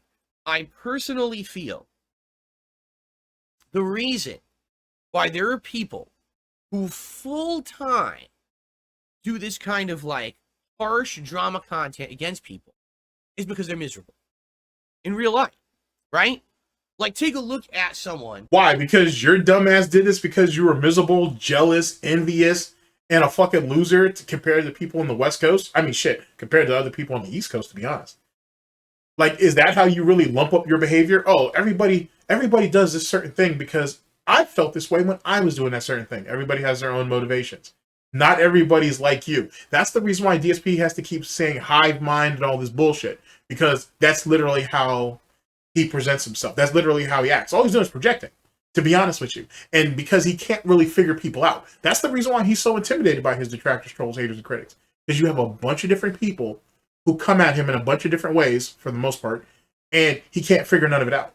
I personally feel the reason why there are people who full-time do this kind of, like, harsh drama content against people is because they're miserable. In real life, right? Like, take a look at someone. Why? Because your dumbass did this because you were miserable, jealous, envious, and a fucking loser compared to people on the West Coast? I mean, shit, compared to other people on the East Coast, to be honest. Like, is that how you really lump up your behavior? Oh, everybody does this certain thing because I felt this way when I was doing that certain thing. Everybody has their own motivations. Not everybody's like you. That's the reason why DSP has to keep saying hive mind and all this bullshit, because that's literally how he presents himself. That's literally how he acts. All he's doing is projecting, to be honest with you. And because he can't really figure people out. That's the reason why he's so intimidated by his detractors, trolls, haters, and critics. Because you have a bunch of different people who come at him in a bunch of different ways, for the most part, and he can't figure none of it out.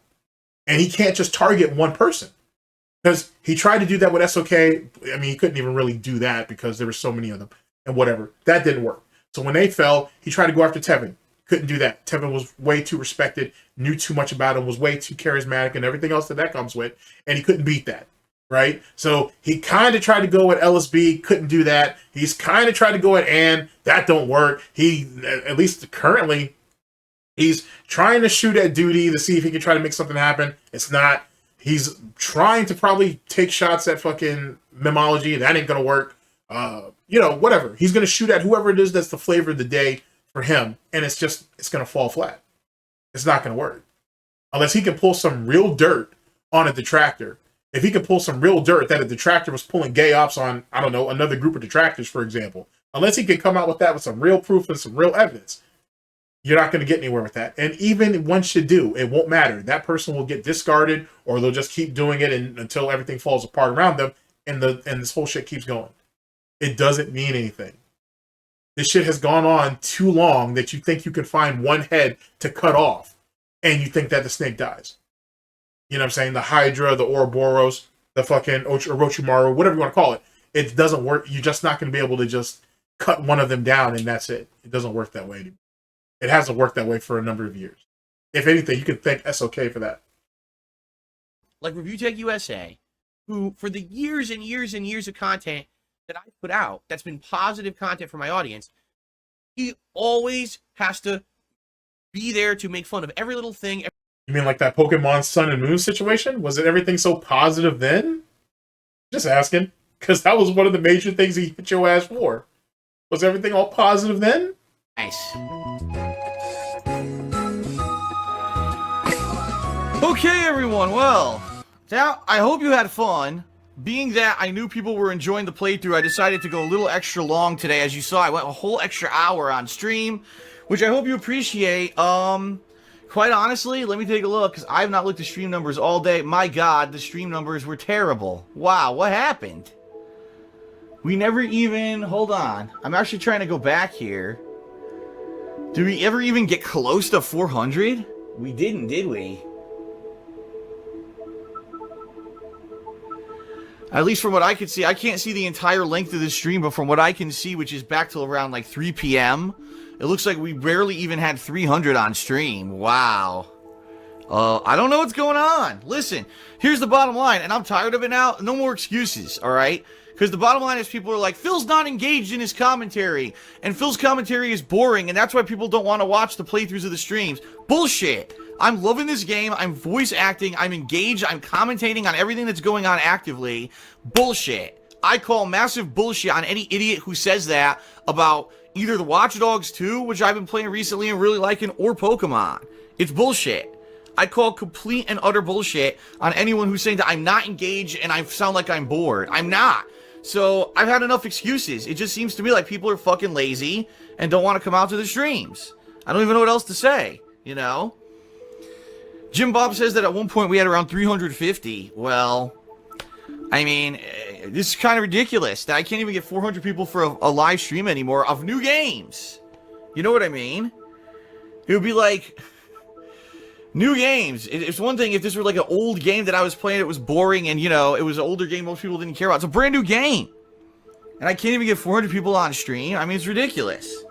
And he can't just target one person. Because he tried to do that with SOK. I mean, he couldn't even really do that because there were so many of them. And whatever. That didn't work. So when they fell, he tried to go after Tevin. Couldn't do that. Tevin was way too respected, knew too much about him, was way too charismatic, and everything else that comes with, and he couldn't beat that, right? So he kind of tried to go with LSB, couldn't do that. He's kind of tried to go at Ann, that don't work. He, at least currently, he's trying to shoot at Duty to see if he can try to make something happen. It's not. He's trying to probably take shots at fucking Memology. That ain't gonna work. You know, whatever. He's gonna shoot at whoever it is that's the flavor of the day for him, and it's going to fall flat. It's not going to work. Unless he can pull some real dirt on a detractor. If he can pull some real dirt that a detractor was pulling gay ops on, I don't know, another group of detractors, for example. Unless he can come out with that with some real proof and some real evidence, you're not going to get anywhere with that. And even once you do, it won't matter. That person will get discarded, or they'll just keep doing it until everything falls apart around them, and this whole shit keeps going. It doesn't mean anything. This shit has gone on too long that you think you can find one head to cut off, and you think that the snake dies. You know what I'm saying? The Hydra, the Ouroboros, the fucking Orochimaru, whatever you want to call it. It doesn't work. You're just not going to be able to just cut one of them down, and that's it. It doesn't work that way anymore. It hasn't worked that way for a number of years. If anything, you could thank SOK for that. Like Review Tech USA, who, for the years and years and years of content that I put out, that's been positive content for my audience, he always has to be there to make fun of every little thing. You mean like that Pokemon Sun and Moon situation? Was it everything so positive then? Just asking. Because that was one of the major things he hit your ass for. Was everything all positive then? Nice. Okay, everyone. Well, now I hope you had fun. Being that I knew people were enjoying the playthrough, I decided to go a little extra long today. As you saw, I went a whole extra hour on stream, which I hope you appreciate. Quite honestly, let me take a look, because I have not looked at stream numbers all day. My God, the stream numbers were terrible. Wow, what happened? We never even... Hold on. I'm actually trying to go back here. Did we ever even get close to 400? We didn't, did we? At least from what I can see, I can't see the entire length of the stream, but from what I can see, which is back till around like 3 p.m., it looks like we barely even had 300 on stream. Wow. I don't know what's going on. Listen, here's the bottom line, and I'm tired of it now. No more excuses, all right? Because the bottom line is people are like, Phil's not engaged in his commentary, and Phil's commentary is boring, and that's why people don't want to watch the playthroughs of the streams. Bullshit. I'm loving this game. I'm voice acting. I'm engaged. I'm commentating on everything that's going on actively. Bullshit. I call massive bullshit on any idiot who says that about either the Watch Dogs 2, which I've been playing recently and really liking, or Pokemon. It's bullshit. I call complete and utter bullshit on anyone who's saying that I'm not engaged and I sound like I'm bored. I'm not. So I've had enough excuses. It just seems to me like people are fucking lazy and don't want to come out to the streams. I don't even know what else to say, you know? Jim Bob says that at one point we had around 350. Well, I mean, this is kind of ridiculous that I can't even get 400 people for a live stream anymore of new games. You know what I mean? It would be like new games. It's one thing if this were like an old game that I was playing, it was boring, and you know, it was an older game most people didn't care about. It's a brand new game. And I can't even get 400 people on stream. I mean, it's ridiculous.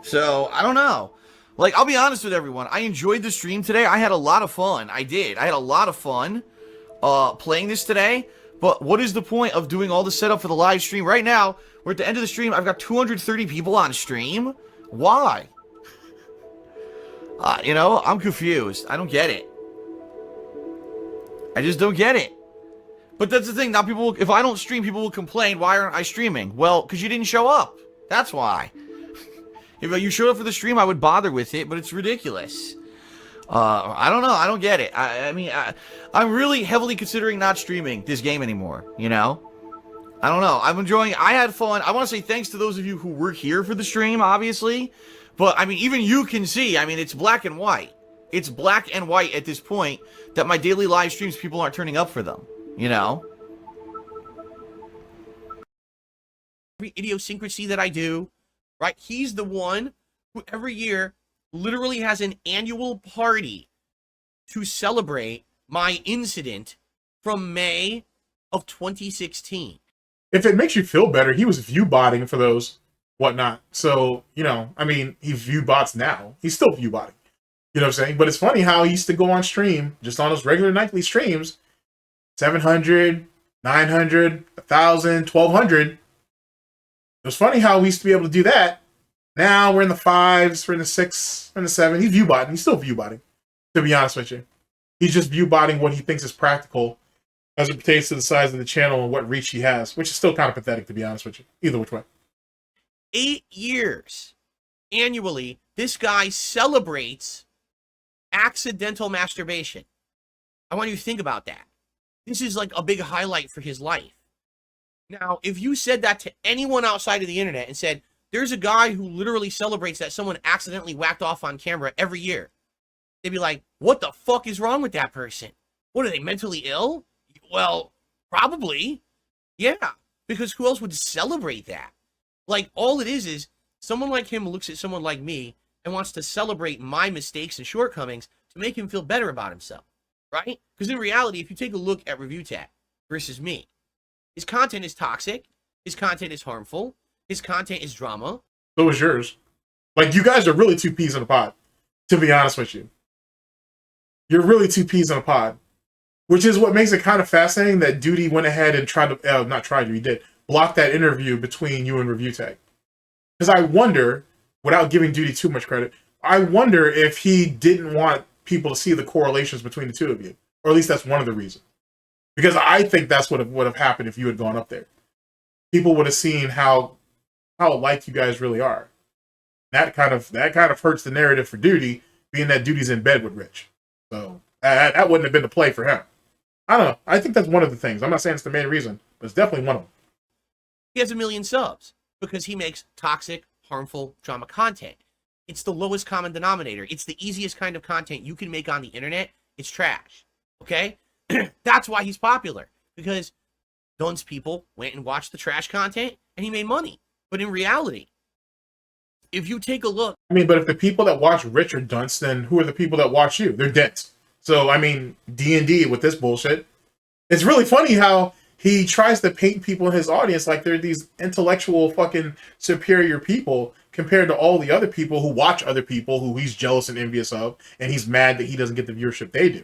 So, I don't know. Like, I'll be honest with everyone. I enjoyed the stream today. I had a lot of fun. I did. I had a lot of fun playing this today. But what is the point of doing all the setup for the live stream? Right now, we're at the end of the stream. I've got 230 people on stream. Why? You know, I'm confused. I don't get it. I just don't get it. But that's the thing. Now people, if I don't stream, people will complain. Why aren't I streaming? Well, because you didn't show up. That's why. If you showed up for the stream, I would bother with it, but it's ridiculous. I don't know. I don't get it. I mean, I'm really heavily considering not streaming this game anymore, you know? I don't know. I'm enjoying it. I had fun. I want to say thanks to those of you who were here for the stream, obviously. But, I mean, even you can see, I mean, it's black and white. It's black and white at this point that my daily live streams, people aren't turning up for them, you know? Every idiosyncrasy that I do, right? He's the one who every year literally has an annual party to celebrate my incident from May of 2016. If it makes you feel better, he was view botting for those whatnot. So, you know, I mean, he view bots now. He's still view botting. You know what I'm saying? But it's funny how he used to go on stream, just on those regular nightly streams, 700, 900, 1,000, 1,200. It was funny how we used to be able to do that. Now we're in the 5s, we're in the 6, we're in the 7. He's view botting. He's still view botting, to be honest with you. He's just view botting what he thinks is practical as it pertains to the size of the channel and what reach he has, which is still kind of pathetic, to be honest with you. Either which way. 8 years annually, this guy celebrates accidental masturbation. I want you to think about that. This is like a big highlight for his life. Now, if you said that to anyone outside of the internet and said, there's a guy who literally celebrates that someone accidentally whacked off on camera every year, they'd be like, what the fuck is wrong with that person? What, are they mentally ill? Well, probably. Yeah, because who else would celebrate that? Like, all it is someone like him looks at someone like me and wants to celebrate my mistakes and shortcomings to make him feel better about himself, right? Because in reality, if you take a look at ReviewTech versus me, his content is toxic, his content is harmful, his content is drama. So is yours. Like, you guys are really two peas in a pod, to be honest with you. You're really two peas in a pod. Which is what makes it kind of fascinating that Duty went ahead and tried to, he did, block that interview between you and ReviewTech. Because I wonder, without giving Duty too much credit, I wonder if he didn't want people to see the correlations between the two of you. Or at least that's one of the reasons. Because I think that's what would have happened if you had gone up there. People would have seen how alike you guys really are. That kind of hurts the narrative for Duty, being that Duty's in bed with Rich. So that wouldn't have been the play for him. I don't know. I think that's one of the things. I'm not saying it's the main reason, but it's definitely one of them. He has 1 million subs because he makes toxic, harmful drama content. It's the lowest common denominator. It's the easiest kind of content you can make on the internet. It's trash. Okay? That's why he's popular. Because those people went and watched the trash content and he made money. But in reality, if you take a look... I mean, but if the people that watch Rich are dunce, then who are the people that watch you? They're DENTS. So, I mean, D&D with this bullshit. It's really funny how he tries to paint people in his audience like they're these intellectual fucking superior people compared to all the other people who watch other people who he's jealous and envious of, and he's mad that he doesn't get the viewership they do.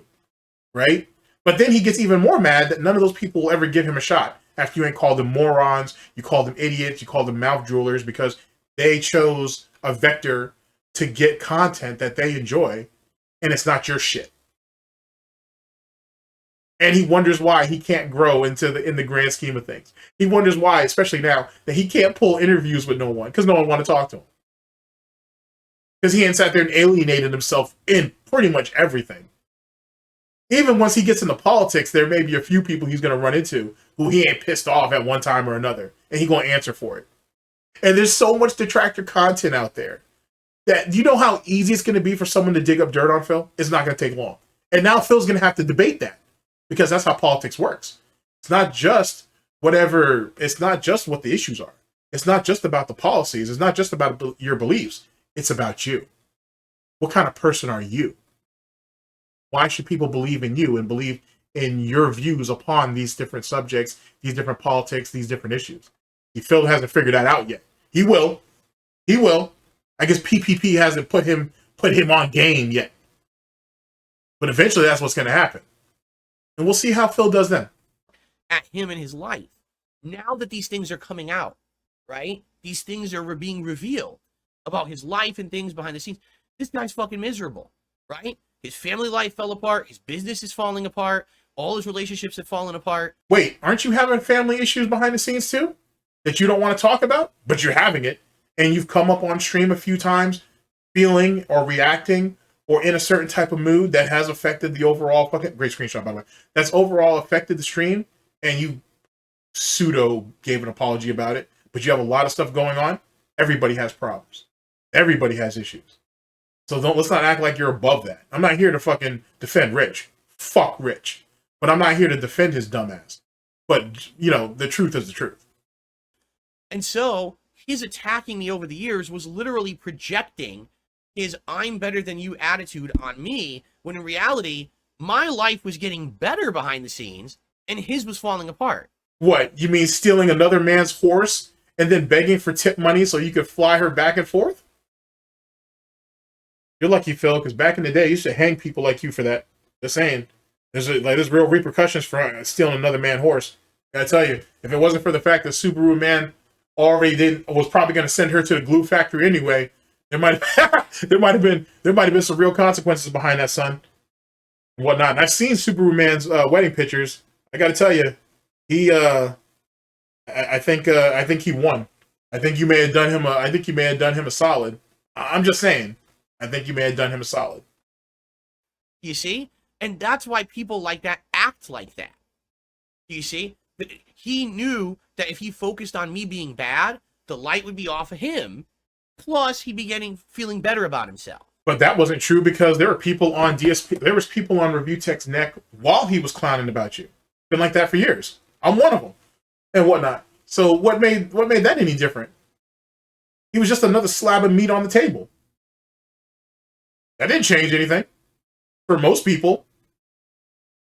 Right? But then he gets even more mad that none of those people will ever give him a shot after you ain't called them morons, you called them idiots, you called them mouth droolers because they chose a vector to get content that they enjoy, and it's not your shit. And he wonders why he can't grow in the grand scheme of things. He wonders why, especially now, that he can't pull interviews with no one, because no one want to talk to him. Because he ain't sat there and alienated himself in pretty much everything. Even once he gets into politics, there may be a few people he's going to run into who he ain't pissed off at one time or another, and he going to answer for it. And there's so much detractor content out there that you know how easy it's going to be for someone to dig up dirt on Phil? It's not going to take long. And now Phil's going to have to debate that because that's how politics works. It's not just whatever, it's not just what the issues are. It's not just about the policies. It's not just about your beliefs. It's about you. What kind of person are you? Why should people believe in you and believe in your views upon these different subjects, these different politics, these different issues? Phil hasn't figured that out yet. He will. He will. I guess PPP hasn't put him on game yet. But eventually that's what's going to happen. And we'll see how Phil does then. At him and his life. Now that these things are coming out, right? These things are being revealed about his life and things behind the scenes. This guy's fucking miserable, right? His family life fell apart. His business is falling apart. All his relationships have fallen apart. Wait, aren't you having family issues behind the scenes too? That you don't want to talk about? But you're having it. And you've come up on stream a few times feeling or reacting or in a certain type of mood that has affected the overall fucking... Great screenshot, by the way. That's overall affected the stream, and you pseudo gave an apology about it, but you have a lot of stuff going on. Everybody has problems. Everybody has issues. So let's not act like you're above that. I'm not here to fucking defend Rich. Fuck Rich. But I'm not here to defend his dumbass. But, you know, the truth is the truth. And so, his attacking me over the years was literally projecting his I'm better than you attitude on me, when in reality, my life was getting better behind the scenes, and his was falling apart. What, you mean stealing another man's horse and then begging for tip money so you could fly her back and forth? You're lucky, Phil, because back in the day, you used to hang people like you for that. Just saying. There's real repercussions for stealing another man's horse. Gotta tell you, if it wasn't for the fact that Subaru Man was probably going to send her to the glue factory anyway, there might have been some real consequences behind that, son. And whatnot. And I've seen Subaru Man's wedding pictures. I got to tell you, he I think he won. I think you may have done him a solid. I'm just saying. I think you may have done him a solid. You see? And that's why people like that act like that. You see? But he knew that if he focused on me being bad, the light would be off of him. Plus, he'd be feeling better about himself. But that wasn't true, because there were people on DSP. There was people on Review Tech's neck while he was clowning about you. Been like that for years. I'm one of them, and whatnot. So what made that any different? He was just another slab of meat on the table. That didn't change anything for most people.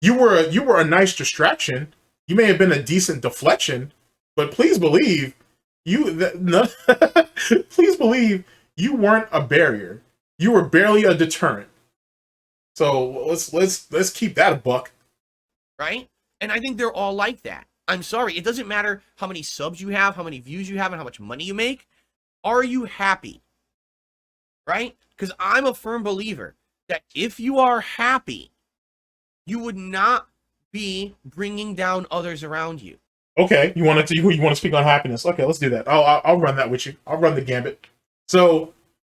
You were a nice distraction. You may have been a decent deflection, but please believe please believe you weren't a barrier. You were barely a deterrent. So let's keep that a buck. Right? And I think they're all like that. I'm sorry. It doesn't matter how many subs you have, how many views you have, and how much money you make. Are you happy? Right? Because I'm a firm believer that if you are happy, you would not be bringing down others around you. Okay, you want to speak on happiness? Okay, let's do that. I'll run that with you. I'll run the gambit. So,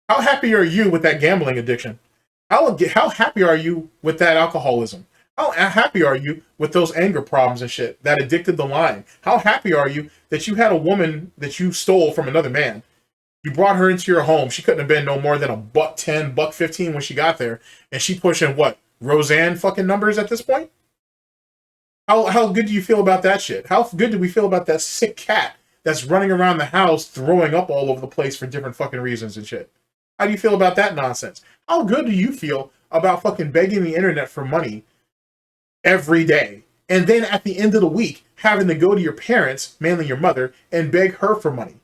how happy are you with that gambling addiction? How happy are you with that alcoholism? How happy are you with those anger problems and shit that addicted the lying? How happy are you that you had a woman that you stole from another man? You brought her into your home. She couldn't have been no more than $110, $115 when she got there, and she pushing what, Roseanne fucking numbers at this point? How good do you feel about that shit? How good do we feel about that sick cat that's running around the house throwing up all over the place for different fucking reasons and shit? How do you feel about that nonsense? How good do you feel about fucking begging the internet for money every day, and then at the end of the week having to go to your parents, mainly your mother, and beg her for money?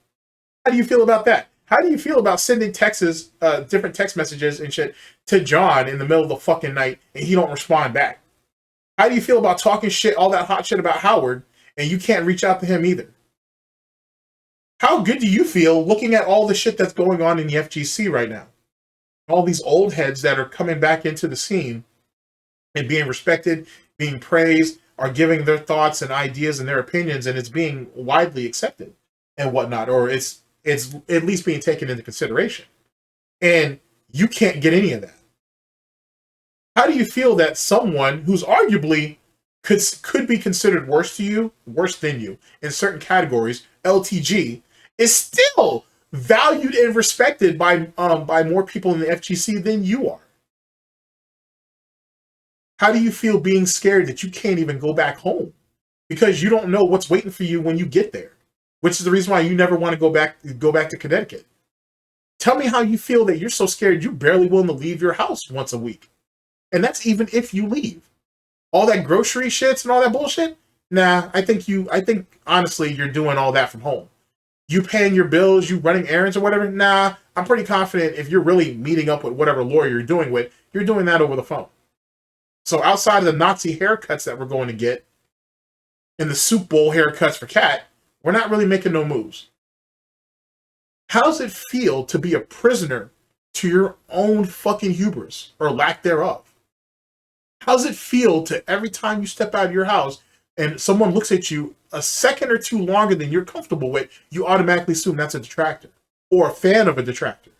How do you feel about that? How do you feel about sending texts, different text messages and shit to John in the middle of the fucking night and he don't respond back? How do you feel about talking shit, all that hot shit about Howard, and you can't reach out to him either? How good do you feel looking at all the shit that's going on in the FGC right now? All these old heads that are coming back into the scene and being respected, being praised, are giving their thoughts and ideas and their opinions, and it's being widely accepted and whatnot, or it's at least being taken into consideration. And you can't get any of that. How do you feel that someone who's arguably could be considered worse than you in certain categories, LTG, is still valued and respected by more people in the FGC than you are? How do you feel being scared that you can't even go back home because you don't know what's waiting for you when you get there? Which is the reason why you never want to go back to Connecticut. Tell me how you feel that you're so scared you're barely willing to leave your house once a week. And that's even if you leave. All that grocery shits and all that bullshit? Nah, I think honestly you're doing all that from home. You paying your bills, you running errands or whatever? Nah, I'm pretty confident if you're really meeting up with whatever lawyer you're doing with, you're doing that over the phone. So outside of the Nazi haircuts that we're going to get and the soup bowl haircuts for Cat, we're not really making no moves. How does it feel to be a prisoner to your own fucking hubris or lack thereof? How does it feel to every time you step out of your house and someone looks at you a second or two longer than you're comfortable with, you automatically assume that's a detractor or a fan of a detractor?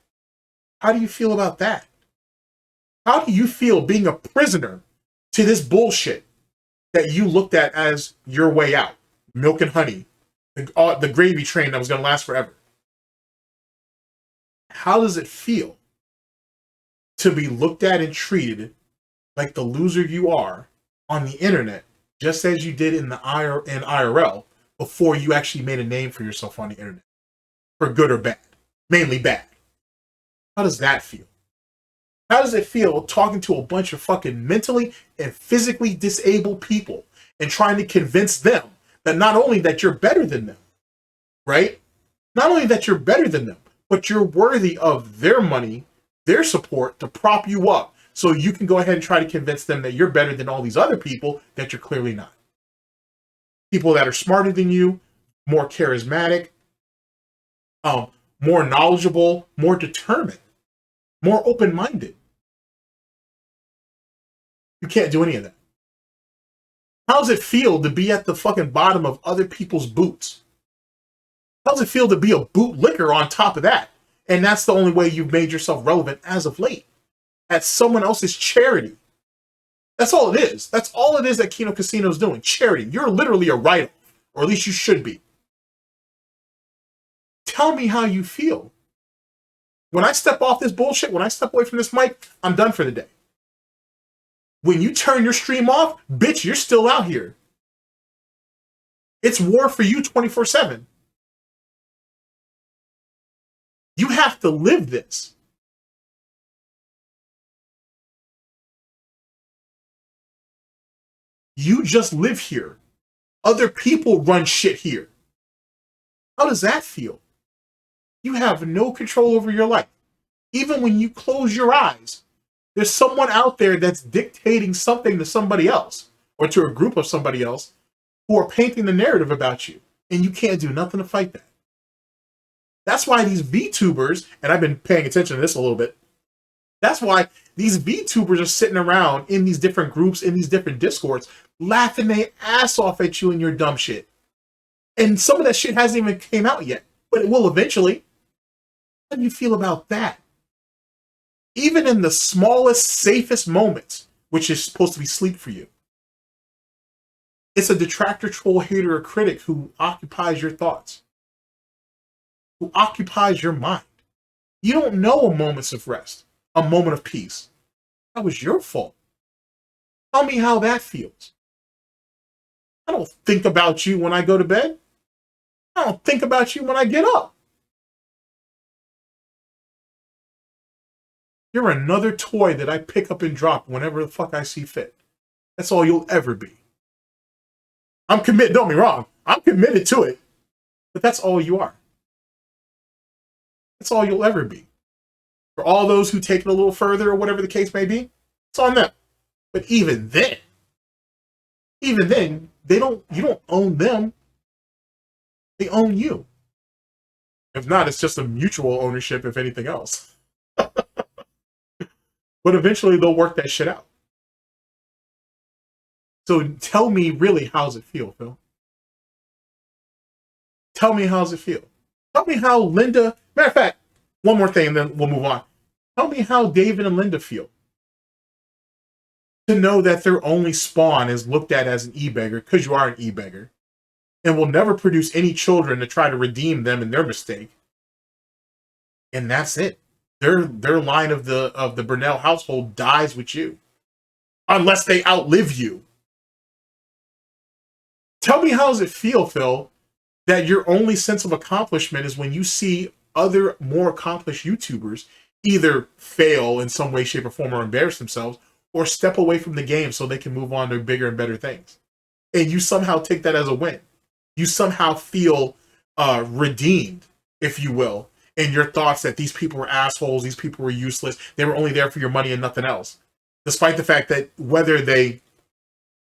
How do you feel about that? How do you feel being a prisoner to this bullshit that you looked at as your way out? Milk and honey, the gravy train that was going to last forever. How does it feel to be looked at and treated like the loser you are on the internet, just as you did in IRL before you actually made a name for yourself on the internet, for good or bad, mainly bad? How does that feel? How does it feel talking to a bunch of fucking mentally and physically disabled people and trying to convince them that not only that you're better than them, right? Not only that you're better than them, but you're worthy of their money, their support to prop you up so you can go ahead and try to convince them that you're better than all these other people that you're clearly not. People that are smarter than you, more charismatic, more knowledgeable, more determined, more open-minded. You can't do any of that. How does it feel to be at the fucking bottom of other people's boots? How does it feel to be a bootlicker on top of that? And that's the only way you've made yourself relevant as of late. At someone else's charity. That's all it is. That's all it is that Kino Casino's doing. Charity. You're literally a write-off. Or at least you should be. Tell me how you feel. When I step off this bullshit, when I step away from this mic, I'm done for the day. When you turn your stream off, bitch, you're still out here. It's war for you 24/7. You have to live this. You just live here. Other people run shit here. How does that feel? You have no control over your life. Even when you close your eyes, there's someone out there that's dictating something to somebody else or to a group of somebody else who are painting the narrative about you, and you can't do nothing to fight that. That's why these VTubers, and I've been paying attention to this a little bit, that's why these VTubers are sitting around in these different groups, in these different Discords, laughing their ass off at you and your dumb shit. And some of that shit hasn't even came out yet, but it will eventually. How do you feel about that? Even in the smallest, safest moments, which is supposed to be sleep for you, it's a detractor, troll, hater, or critic who occupies your thoughts, who occupies your mind. You don't know a moments of rest, a moment of peace. That was your fault. Tell me how that feels. I don't think about you when I go to bed. I don't think about you when I get up. You're another toy that I pick up and drop whenever the fuck I see fit. That's all you'll ever be. I'm committed, don't get me wrong. I'm committed to it. But that's all you are. That's all you'll ever be. For all those who take it a little further or whatever the case may be, it's on them. But even then, you don't own them. They own you. If not, it's just a mutual ownership, if anything else. But eventually they'll work that shit out. So tell me really, how's it feel, Phil? Tell me how's it feel. Tell me how Linda, matter of fact, one more thing and then we'll move on. Tell me how David and Linda feel. To know that their only spawn is looked at as an e-beggar, because you are an e-beggar, and will never produce any children to try to redeem them in their mistake. And that's it. Their line of the Burnell household dies with you. Unless they outlive you. Tell me how does it feel, Phil, that your only sense of accomplishment is when you see other more accomplished YouTubers either fail in some way, shape, or form or embarrass themselves or step away from the game so they can move on to bigger and better things. And you somehow take that as a win. You somehow feel redeemed, if you will, in your thoughts that these people were assholes, these people were useless, they were only there for your money and nothing else. Despite the fact that whether they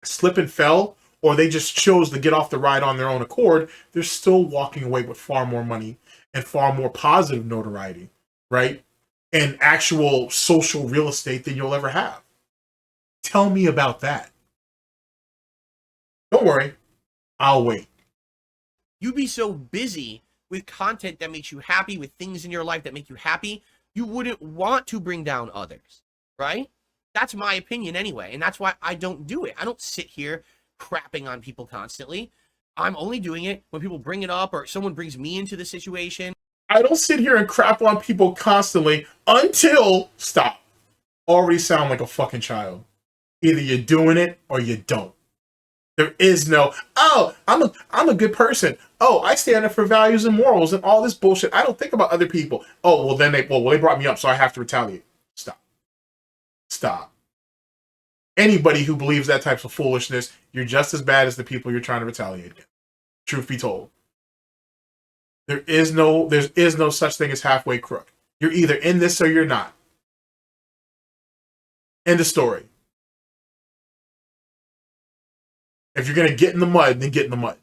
slip and fell or they just chose to get off the ride on their own accord, they're still walking away with far more money and far more positive notoriety, right? And actual social real estate than you'll ever have. Tell me about that. Don't worry, I'll wait. You be so busy with content that makes you happy, with things in your life that make you happy, you wouldn't want to bring down others, right? That's my opinion anyway, and that's why I don't do it. I don't sit here crapping on people constantly. I'm only doing it when people bring it up or someone brings me into the situation. I don't sit here and crap on people constantly until, stop, already sound like a fucking child. Either you're doing it or you don't. There is no, oh, I'm a good person. Oh, I stand up for values and morals and all this bullshit. I don't think about other people. Oh, well then they brought me up, so I have to retaliate. Stop. Stop. Anybody who believes that type of foolishness, you're just as bad as the people you're trying to retaliate against. Truth be told. There is no such thing as halfway crook. You're either in this or you're not. End of story. If you're going to get in the mud, then get in the mud.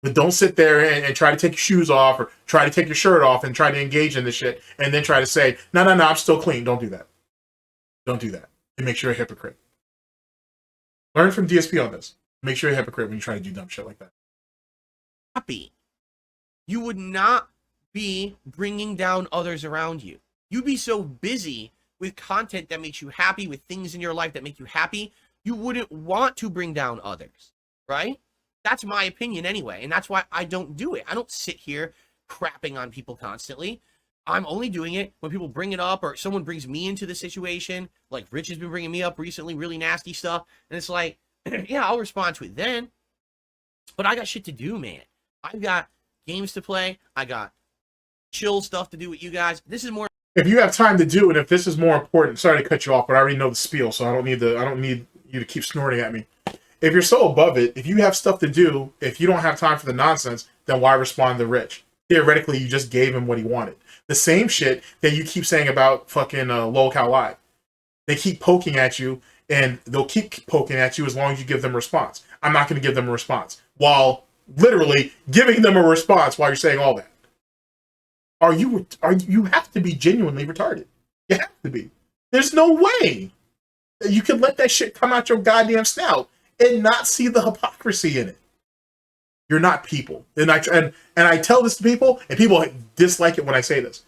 But don't sit there and try to take your shoes off or try to take your shirt off and try to engage in this shit and then try to say, no, I'm still clean. Don't do that. Don't do that. It makes you a hypocrite. Learn from DSP on this. Make sure you're a hypocrite when you try to do dumb shit like that. Happy. You would not be bringing down others around you. You'd be so busy with content that makes you happy, with things in your life that make you happy, you wouldn't want to bring down others, right? That's my opinion anyway, and that's why I don't do it. I don't sit here crapping on people constantly. I'm only doing it when people bring it up or someone brings me into the situation, like Rich has been bringing me up recently, really nasty stuff, and it's like, yeah, I'll respond to it then, but I got shit to do, man. I've got games to play. I got chill stuff to do with you guys. This is more. If you have time to do it, if this is more important, sorry to cut you off, but I already know the spiel, so I don't need you to keep snorting at me. If you're so above it, if you have stuff to do, if you don't have time for the nonsense, then why respond to Rich? Theoretically, you just gave him what he wanted. The same shit that you keep saying about fucking Lolcow Live. They keep poking at you, and they'll keep poking at you as long as you give them a response. I'm not going to give them a response. While literally giving them a response while you're saying all that. You have to be genuinely retarded. You have to be. There's no way that you can let that shit come out your goddamn snout and not see the hypocrisy in it. You're not people. And I tell this to people, and people dislike it when I say this.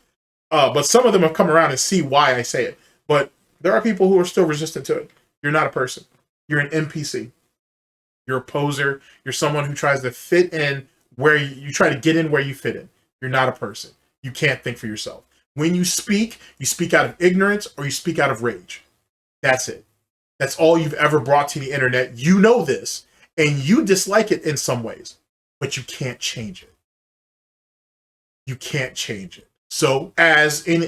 But some of them have come around and see why I say it. But there are people who are still resistant to it. You're not a person. You're an NPC. You're a poser. You're someone who tries to fit in where you try to get in where you fit in. You're not a person. You can't think for yourself. When you speak out of ignorance or you speak out of rage. That's it. That's all you've ever brought to the internet. You know this, and you dislike it in some ways, but you can't change it. You can't change it. So in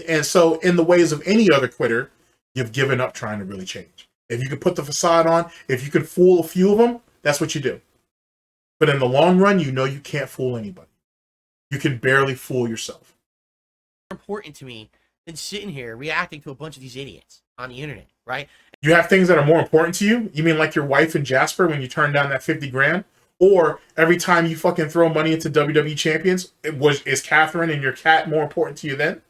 the ways of any other quitter, you've given up trying to really change. If you can put the facade on, if you can fool a few of them, that's what you do. But in the long run, you know you can't fool anybody. You can barely fool yourself. Important to me than sitting here reacting to a bunch of these idiots on the internet, right? You have things that are more important to you? You mean like your wife and Jasper when you turn down that 50 grand? Or every time you fucking throw money into WWE champions, is Catherine and your cat more important to you then?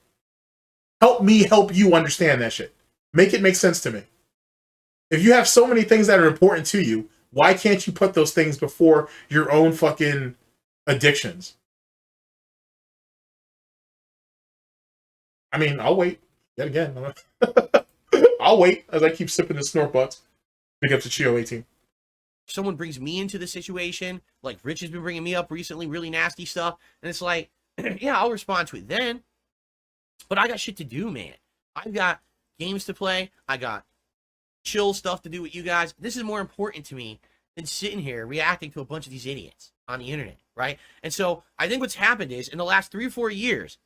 Help me help you understand that shit. Make it make sense to me. If you have so many things that are important to you, why can't you put those things before your own fucking addictions? I mean, I'll wait. Yet again. I'll wait as I keep sipping the SnortBucks. Big up to Chio 18. Someone brings me into the situation, like Rich has been bringing me up recently, really nasty stuff, and it's like, yeah, I'll respond to it then, but I got shit to do, man. I've got games to play. I got chill stuff to do with you guys. This is more important to me than sitting here reacting to a bunch of these idiots on the internet, right? And so I think what's happened is in the last 3 or 4 years,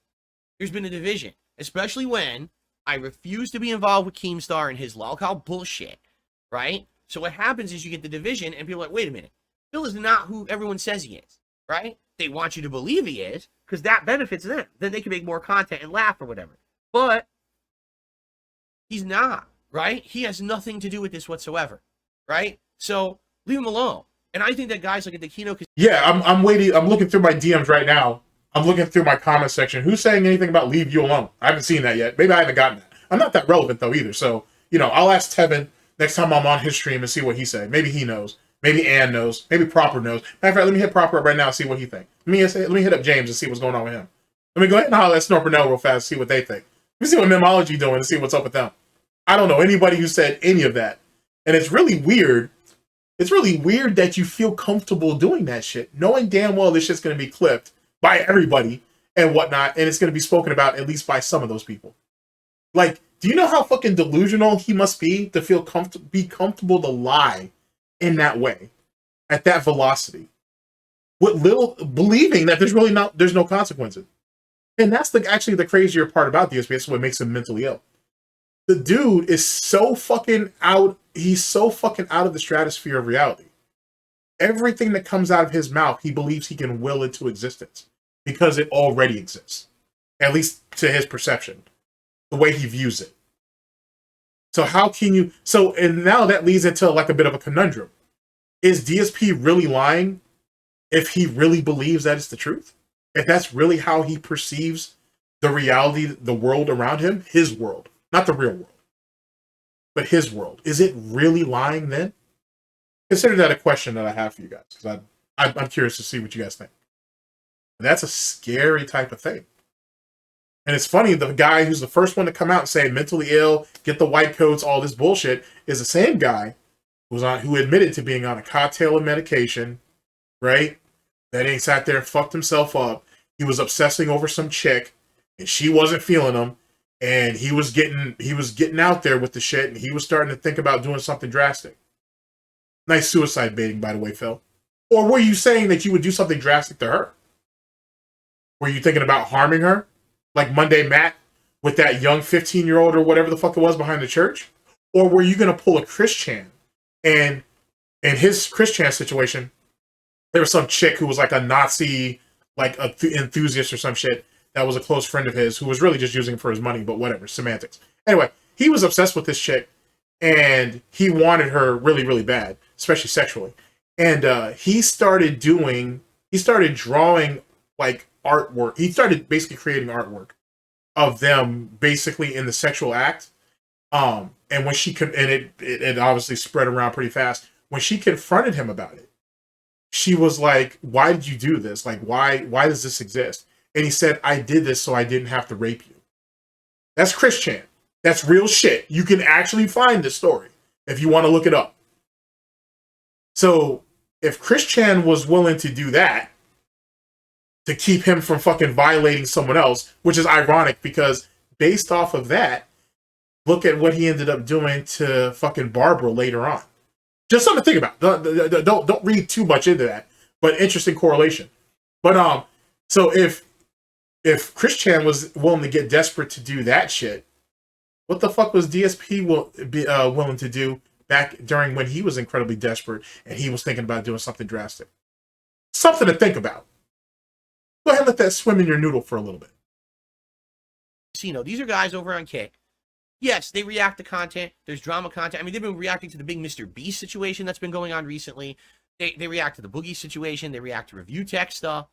there's been a division, especially when I refuse to be involved with Keemstar and his lolcow bullshit, right? So what happens is you get the division, and people are like, wait a minute, Phil is not who everyone says he is, right? They want you to believe he is, because that benefits them. Then they can make more content and laugh or whatever. But he's not, right? He has nothing to do with this whatsoever, right? So leave him alone. And I think that guys like at the Kino... Yeah, I'm waiting. I'm looking through my DMs right now. I'm looking through my comment section. Who's saying anything about leave you alone? I haven't seen that yet. Maybe I haven't gotten that. I'm not that relevant, though, either. So, I'll ask Tevin next time I'm on his stream and see what he says. Maybe he knows. Maybe Ann knows. Maybe ProleteR knows. Matter of fact, let me hit ProleteR up right now and see what he thinks. Let me hit up James and see what's going on with him. Let me go ahead and holler at SnortBucks real fast and see what they think. Let me see what Memology doing and see what's up with them. I don't know anybody who said any of that. And it's really weird. It's really weird that you feel comfortable doing that shit, knowing damn well this shit's going to be clipped by everybody and whatnot, and it's going to be spoken about at least by some of those people. Like, do you know how fucking delusional he must be to feel comfortable to lie in that way, at that velocity, with little believing that there's no consequences? And that's actually the crazier part about DSP. That's what makes him mentally ill. The dude is so fucking out. He's so fucking out of the stratosphere of reality. Everything that comes out of his mouth, he believes he can will into existence because it already exists, at least to his perception, the way he views it. So how can you? And now that leads into like a bit of a conundrum. Is DSP really lying if he really believes that it's the truth? If that's really how he perceives the reality, the world around him, his world, not the real world, but his world. Is it really lying then? Consider that a question that I have for you guys, because I'm curious to see what you guys think. And that's a scary type of thing. And it's funny, the guy who's the first one to come out and say mentally ill, get the white coats, all this bullshit, is the same guy who admitted to being on a cocktail of medication, right? That ain't sat there and fucked himself up. He was obsessing over some chick, and she wasn't feeling him, and he was getting out there with the shit, and he was starting to think about doing something drastic. Nice suicide baiting, by the way, Phil. Or were you saying that you would do something drastic to her? Were you thinking about harming her? Like Monday Matt with that young 15-year-old or whatever the fuck it was behind the church? Or were you going to pull a Chris Chan? And in his Chris Chan situation, there was some chick who was like a Nazi, like a enthusiast or some shit that was a close friend of his who was really just using him for his money, but whatever, semantics. Anyway, he was obsessed with this chick and he wanted her really, really bad, especially sexually. And he started drawing like artwork. He started basically creating artwork of them basically in the sexual act. And when she could, and it obviously spread around pretty fast. When she confronted him about it, she was like, "Why did you do this? Like, why does this exist?" And he said, "I did this so I didn't have to rape you." That's Chris Chan. That's real shit. You can actually find this story if you want to look it up. So if Chris Chan was willing to do that to keep him from fucking violating someone else, which is ironic because based off of that, look at what he ended up doing to fucking Barbara later on. Just something to think about. Don't read too much into that, but interesting correlation. But so if Chris Chan was willing to get desperate to do that shit, what the fuck was DSP willing to do back during when he was incredibly desperate and he was thinking about doing something drastic? Something to think about. Go ahead and let that swim in your noodle for a little bit. Kino, these are guys over on Kick. Yes, they react to content. There's drama content. I mean, they've been reacting to the big Mr. Beast situation that's been going on recently. They react to the Boogie situation. They react to review tech stuff.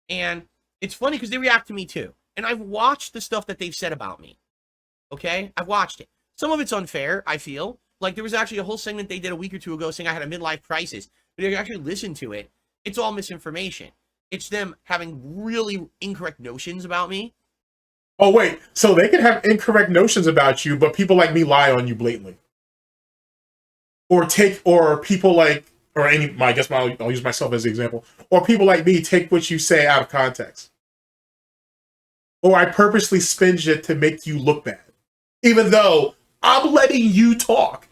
And it's funny because they react to me too. And I've watched the stuff that they've said about me. Okay? I've watched it. Some of it's unfair, I feel. Like, there was actually a whole segment they did a week or two ago saying I had a midlife crisis. But if you actually listen to it, it's all misinformation. It's them having really incorrect notions about me. Oh, wait. So they can have incorrect notions about you, but people like me lie on you blatantly. Or people like, I'll use myself as the example. Or people like me take what you say out of context. Or I purposely spin it to make you look bad. Even though I'm letting you talk.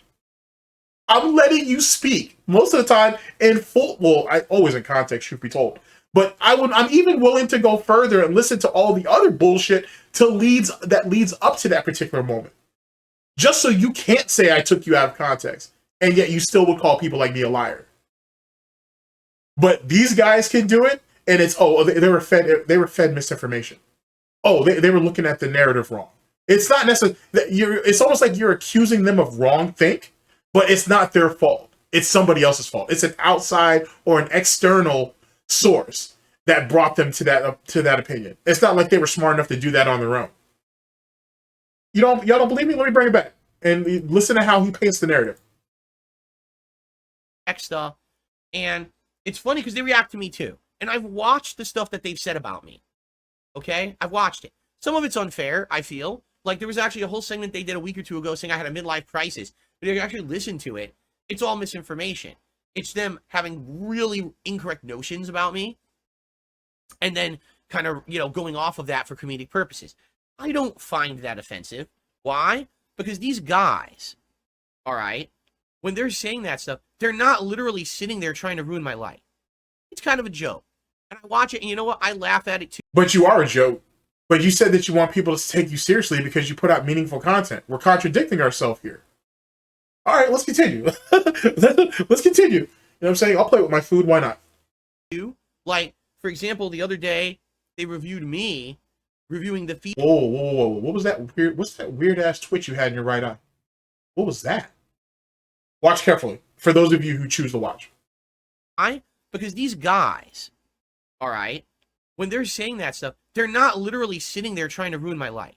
I'm letting you speak. Most of the time in full, well, always in context, truth be told. But I'm even willing to go further and listen to all the other bullshit that leads up to that particular moment. Just so you can't say I took you out of context, and yet you still would call people like me a liar. But these guys can do it, and it's, oh, they were fed misinformation. Oh, they were looking at the narrative wrong. It's not necessarily it's almost like you're accusing them of wrongthink, but it's not their fault. It's somebody else's fault. It's an outside or an external source that brought them to that opinion. It's not like they were smart enough to do that on their own. Y'all don't believe me? Let me bring it back and listen to how he paints the narrative. Stuff, and it's funny because they react to me too. And I've watched the stuff that they've said about me. Okay, I've watched it. Some of it's unfair, I feel. Like there was actually a whole segment they did a week or two ago saying I had a midlife crisis. But if you actually listen to it, it's all misinformation. It's them having really incorrect notions about me, and then kind of, going off of that for comedic purposes. I don't find that offensive. Why? Because these guys, all right, when they're saying that stuff, they're not literally sitting there trying to ruin my life. It's kind of a joke. And I watch it, and you know what? I laugh at it too. But you are a joke. But you said that you want people to take you seriously because you put out meaningful content. We're contradicting ourselves here. All right, let's continue. Let's continue. You know what I'm saying? I'll play with my food. Why not? Like, for example, the other day, they reviewed me reviewing the feed. Whoa. What was that weird? What's that weird-ass twitch you had in your right eye? What was that? Watch carefully, for those of you who choose to watch. Because these guys, all right, when they're saying that stuff, they're not literally sitting there trying to ruin my life.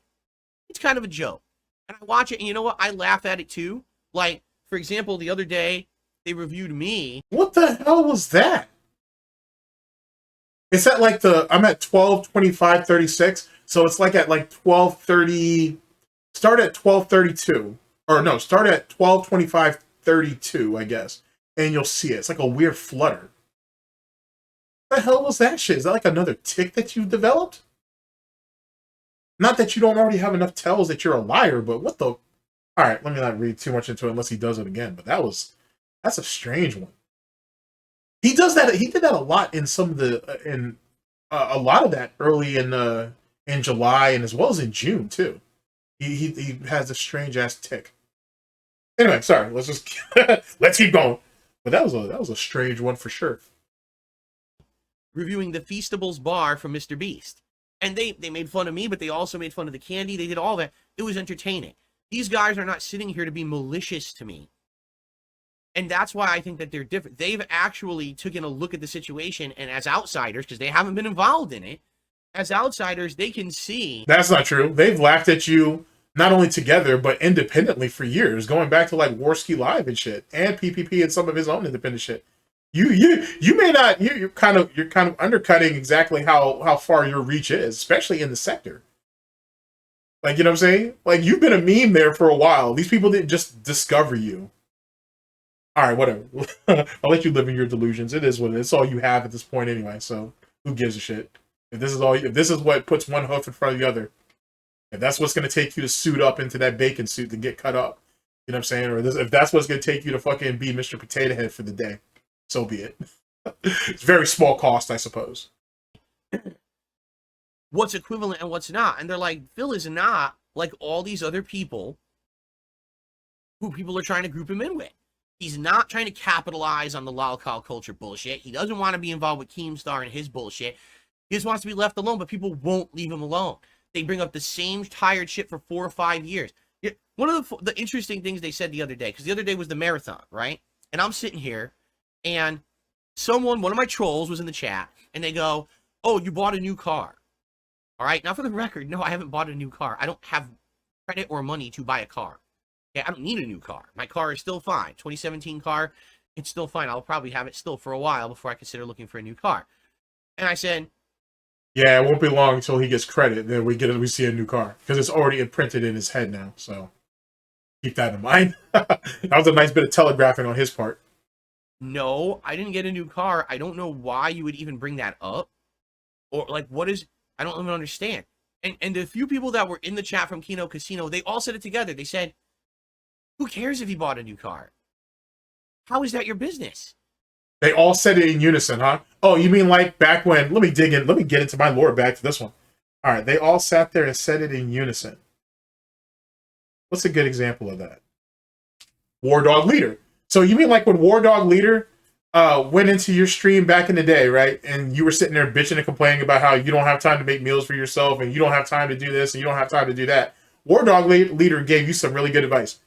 It's kind of a joke. And I watch it, and you know what? I laugh at it too. Like, for example, the other day, they reviewed me. What the hell was that? Is that like I'm at 12:25:36, so it's like at like 12:30, start at 12:32, or no, start at 12:25:32, I guess, and you'll see it. It's like a weird flutter. What the hell was that shit? Is that like another tick that you developed? Not that you don't already have enough tells that you're a liar, but what the... All right, let me not read too much into it unless he does it again, but that's a strange one. He does that. He did that a lot in some of a lot of that early in July and as well as in June too. He has a strange ass tick. Anyway, sorry. Let's keep going. But that was a strange one for sure. Reviewing the Feastables bar from Mr. Beast, and they made fun of me, but they also made fun of the candy. They did all that. It was entertaining. These guys are not sitting here to be malicious to me. And that's why I think that they're different. They've actually taken a look at the situation, and as outsiders, because they haven't been involved in it, as outsiders, they can see... That's not true. They've laughed at you, not only together, but independently for years, going back to like Warski Live and shit, and PPP and some of his own independent shit. You may not... You're kind of undercutting exactly how far your reach is, especially in the sector. Like, you know what I'm saying? Like, you've been a meme there for a while. These people didn't just discover you. All right, whatever. I'll let you live in your delusions. It is what it is. It's all you have at this point anyway, so who gives a shit? If this is what puts one hoof in front of the other, if that's what's going to take you to suit up into that bacon suit to get cut up, you know what I'm saying? Or if that's what's going to take you to fucking be Mr. Potato Head for the day, so be it. It's very small cost, I suppose. What's equivalent and what's not. And they're like, Phil is not like all these other people who people are trying to group him in with. He's not trying to capitalize on the lolcow culture bullshit. He doesn't want to be involved with Keemstar and his bullshit. He just wants to be left alone, but people won't leave him alone. They bring up the same tired shit for 4 or 5 years. One of the interesting things they said the other day, because the other day was the marathon, right? And I'm sitting here, and one of my trolls was in the chat, and they go, oh, you bought a new car. All right, now for the record, no, I haven't bought a new car. I don't have credit or money to buy a car. Okay, I don't need a new car. My car is still fine. 2017 car, it's still fine. I'll probably have it still for a while before I consider looking for a new car. And I said, yeah, it won't be long until he gets credit. Then we see a new car because it's already imprinted in his head now. So keep that in mind. That was a nice bit of telegraphing on his part. No, I didn't get a new car. I don't know why you would even bring that up. Or like, I don't even understand. And the few people that were in the chat from Kino Casino, they all said it together. They said, who cares if you bought a new car? How is that your business? They all said it in unison, huh? Oh, you mean like back when, let me dig in, let me get into my lore back to this one. All right, they all sat there and said it in unison. What's a good example of that? War Dog Leader. So you mean like when War Dog Leader went into your stream back in the day, right? And you were sitting there bitching and complaining about how you don't have time to make meals for yourself and you don't have time to do this and you don't have time to do that. War Dog Leader gave you some really good advice.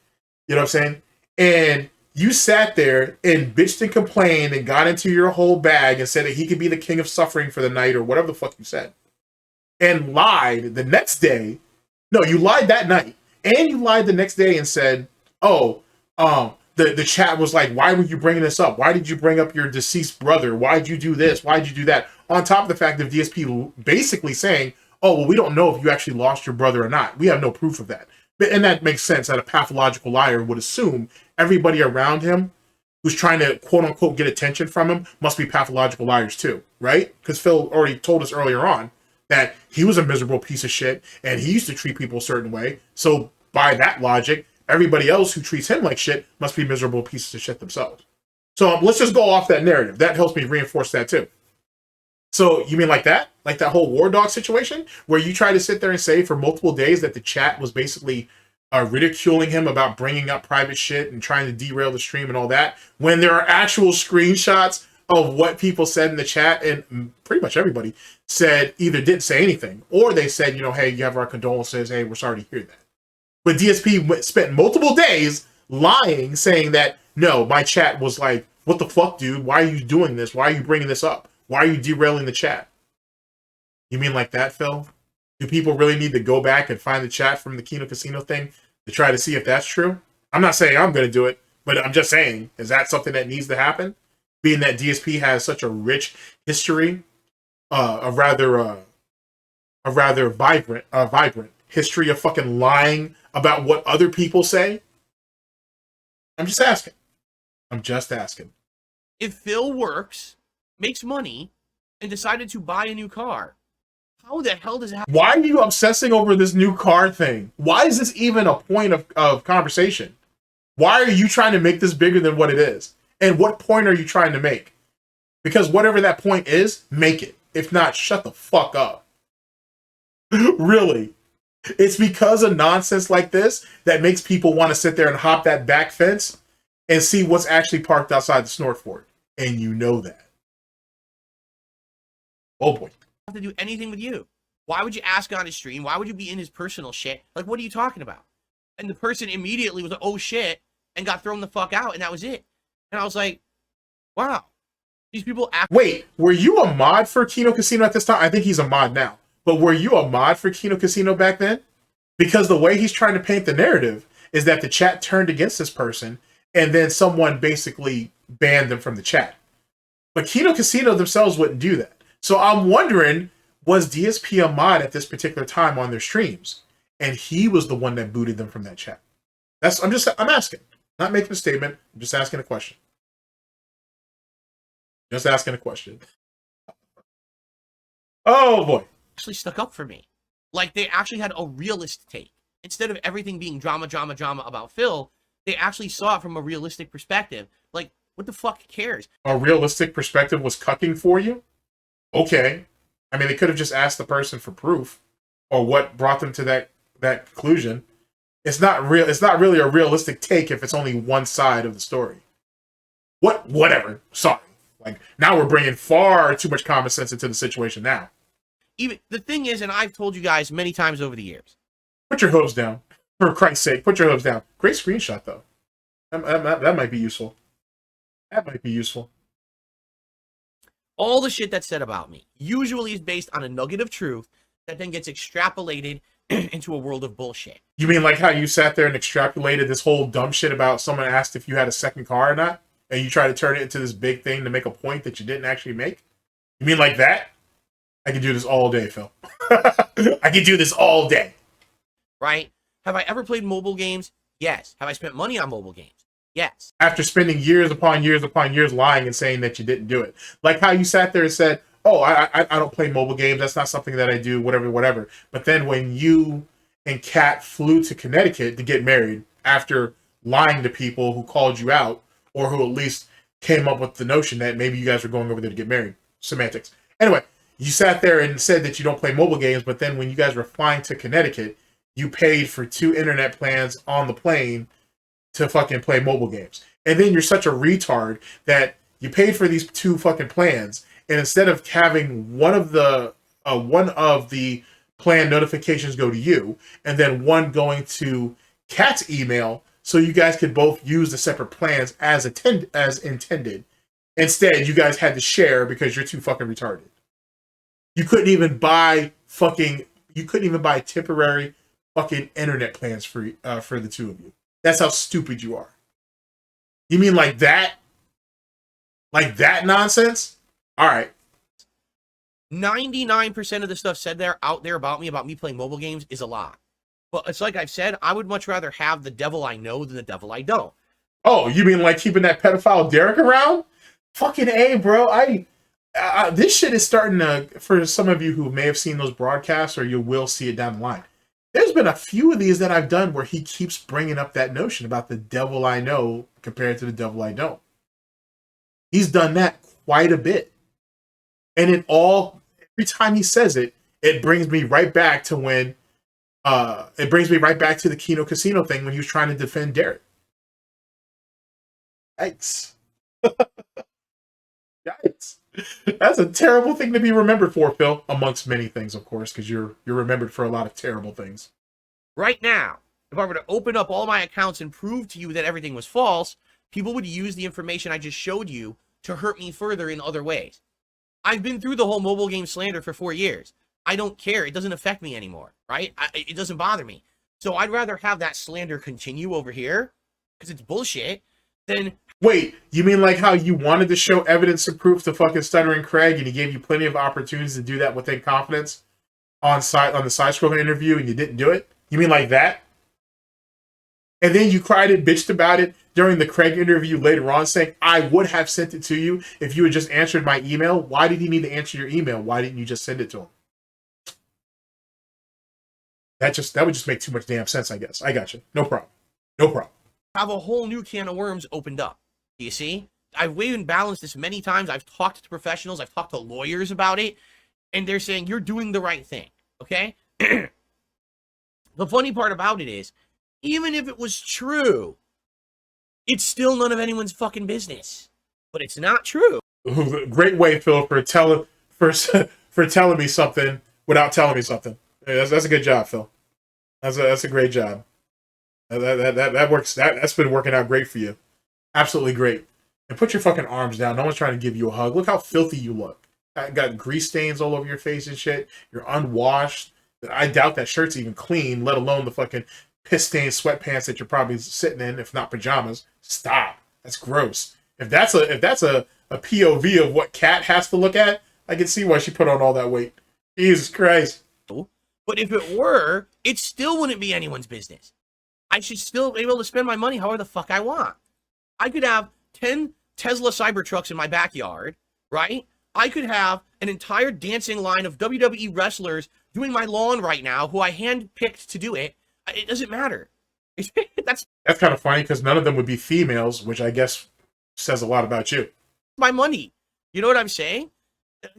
You know what I'm saying? And you sat there and bitched and complained and got into your whole bag and said that he could be the king of suffering for the night or whatever the fuck you said. And lied the next day. No, you lied that night. And you lied the next day and said, oh, the chat was like, why were you bringing this up? Why did you bring up your deceased brother? Why did you do this? Why did you do that? On top of the fact of DSP basically saying, oh, well, we don't know if you actually lost your brother or not. We have no proof of that. And that makes sense that a pathological liar would assume everybody around him who's trying to, quote unquote, get attention from him must be pathological liars too, right? Because Phil already told us earlier on that he was a miserable piece of shit and he used to treat people a certain way. So by that logic, everybody else who treats him like shit must be miserable pieces of shit themselves. So let's just go off that narrative. That helps me reinforce that too. So you mean like that? Like that whole War Dog situation where you try to sit there and say for multiple days that the chat was basically ridiculing him about bringing up private shit and trying to derail the stream and all that, when there are actual screenshots of what people said in the chat, and pretty much everybody said either didn't say anything or they said, you know, hey, you have our condolences. Hey, we're sorry to hear that. But DSP spent multiple days lying, saying that, no, my chat was like, what the fuck, dude? Why are you doing this? Why are you bringing this up? Why are you derailing the chat? You mean like that, Phil? Do people really need to go back and find the chat from the Kino Casino thing to try to see if that's true? I'm not saying I'm going to do it, but I'm just saying, is that something that needs to happen? Being that DSP has such a rich history, a rather vibrant history of fucking lying about what other people say. I'm just asking. If Phil works, makes money, and decided to buy a new car, how the hell does it happen? Why are you obsessing over this new car thing? Why is this even a point of conversation? Why are you trying to make this bigger than what it is? And what point are you trying to make? Because whatever that point is, make it. If not, shut the fuck up. Really. It's because of nonsense like this that makes people want to sit there and hop that back fence and see what's actually parked outside the Snort Fort. And you know that. Oh boy. Have to do anything with you. Why would you ask on his stream? Why would you be in his personal shit? Like, what are you talking about? And the person immediately was like, oh shit, and got thrown the fuck out, and that was it. And I was like, wow. These people act. Wait, were you a mod for Kino Casino at this time? I think he's a mod now. But were you a mod for Kino Casino back then? Because the way he's trying to paint the narrative is that the chat turned against this person, and then someone basically banned them from the chat. But Kino Casino themselves wouldn't do that. So I'm wondering, was DSP a mod at this particular time on their streams? And he was the one that booted them from that chat. I'm asking. Not making a statement. I'm just asking a question. Oh boy. Actually stuck up for me. Like, they actually had a realist take. Instead of everything being drama about Phil, they actually saw it from a realistic perspective. Like, what the fuck cares? A realistic perspective was cucking for you? Okay. I mean, they could have just asked the person for proof or what brought them to that conclusion. It's not really a realistic take if it's only one side of the story. Whatever. Sorry. Like, now we're bringing far too much common sense into the situation now. Even the thing is, and I've told you guys many times over the years. Put your hooves down. For Christ's sake, put your hooves down. Great screenshot, though. That might be useful. All the shit that's said about me usually is based on a nugget of truth that then gets extrapolated into a world of bullshit. You mean like how you sat there and extrapolated this whole dumb shit about someone asked if you had a second car or not, and you try to turn it into this big thing to make a point that you didn't actually make? You mean like that? I can do this all day, Phil. I can do this all day. Right? Have I ever played mobile games? Yes. Have I spent money on mobile games? Yes. After spending years upon years lying and saying that you didn't do it. Like how you sat there and said, oh, I don't play mobile games. That's not something that I do, whatever. But then when you and Kat flew to Connecticut to get married after lying to people who called you out, or who at least came up with the notion that maybe you guys were going over there to get married. Semantics. Anyway, you sat there and said that you don't play mobile games, but then when you guys were flying to Connecticut, you paid for 2 internet plans on the plane to fucking play mobile games. And then you're such a retard that you paid for these 2 fucking plans, and instead of having one of the plan notifications go to you, and then one going to Kat's email, so you guys could both use the separate plans as intended. Instead, you guys had to share because you're too fucking retarded. You couldn't even buy temporary fucking internet plans for the 2 of you. That's how stupid you are. You mean like that? Like that nonsense? All right. 99% of the stuff said out there about me playing mobile games is a lie. But it's like I've said, I would much rather have the devil I know than the devil I don't. Oh, you mean like keeping that pedophile Derek around? Fucking A, bro. This shit is starting to, for some of you who may have seen those broadcasts, or you will see it down the line. There's been a few of these that I've done where he keeps bringing up that notion about the devil I know compared to the devil I don't. He's done that quite a bit. And every time he says it, it brings me right back to when, the Kino Casino thing when he was trying to defend Derek. Yikes. Yikes. That's a terrible thing to be remembered for, Phil, amongst many things, of course, because you're remembered for a lot of terrible things. Right now, if I were to open up all my accounts and prove to you that everything was false, people would use the information I just showed you to hurt me further in other ways. I've been through the whole mobile game slander for 4 years. I don't care. It doesn't affect me anymore, right? It doesn't bother me. So I'd rather have that slander continue over here, because it's bullshit, than... Wait, you mean like how you wanted to show evidence and proof to fucking Stuttering Craig, and he gave you plenty of opportunities to do that within confidence on the side-scrolling interview, and you didn't do it? You mean like that? And then you cried and bitched about it during the Craig interview later on, saying, I would have sent it to you if you had just answered my email. Why did he need to answer your email? Why didn't you just send it to him? That would just make too much damn sense, I guess. I got you. No problem. No problem. Have a whole new can of worms opened up. Do you see? I've weighed and balanced this many times. I've talked to professionals. I've talked to lawyers about it. And they're saying, you're doing the right thing. Okay? The funny part about it is, even if it was true, it's still none of anyone's fucking business. But it's not true. Great way, Phil, for telling me something without telling me something. Yeah, that's a good job, Phil. That's a great job. That works. That's been working out great for you. Absolutely great. And put your fucking arms down. No one's trying to give you a hug. Look how filthy you look. Got grease stains all over your face and shit. You're unwashed. I doubt that shirt's even clean, let alone the fucking piss-stained sweatpants that you're probably sitting in, if not pajamas. Stop. That's gross. If that's a POV of what Kat has to look at, I can see why she put on all that weight. Jesus Christ. But if it were, it still wouldn't be anyone's business. I should still be able to spend my money however the fuck I want. I could have 10 Tesla Cybertrucks in my backyard, right? I could have an entire dancing line of WWE wrestlers doing my lawn right now who I handpicked to do it. It doesn't matter. That's kind of funny because none of them would be females, which I guess says a lot about you. My money. You know what I'm saying?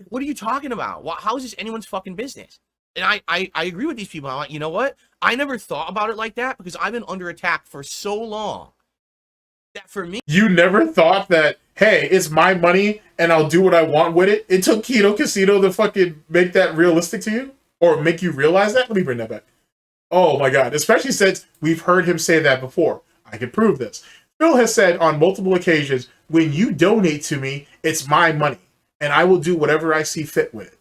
What are you talking about? How is this anyone's fucking business? And I agree with these people. I'm like, you know what? I never thought about it like that because I've been under attack for so long that for me... You never thought that, hey, it's my money and I'll do what I want with it? It took Kino Casino to fucking make that realistic to you? Or make you realize that? Let me bring that back. Oh my God. Especially since we've heard him say that before. I can prove this. Phil has said on multiple occasions, when you donate to me, it's my money. And I will do whatever I see fit with it.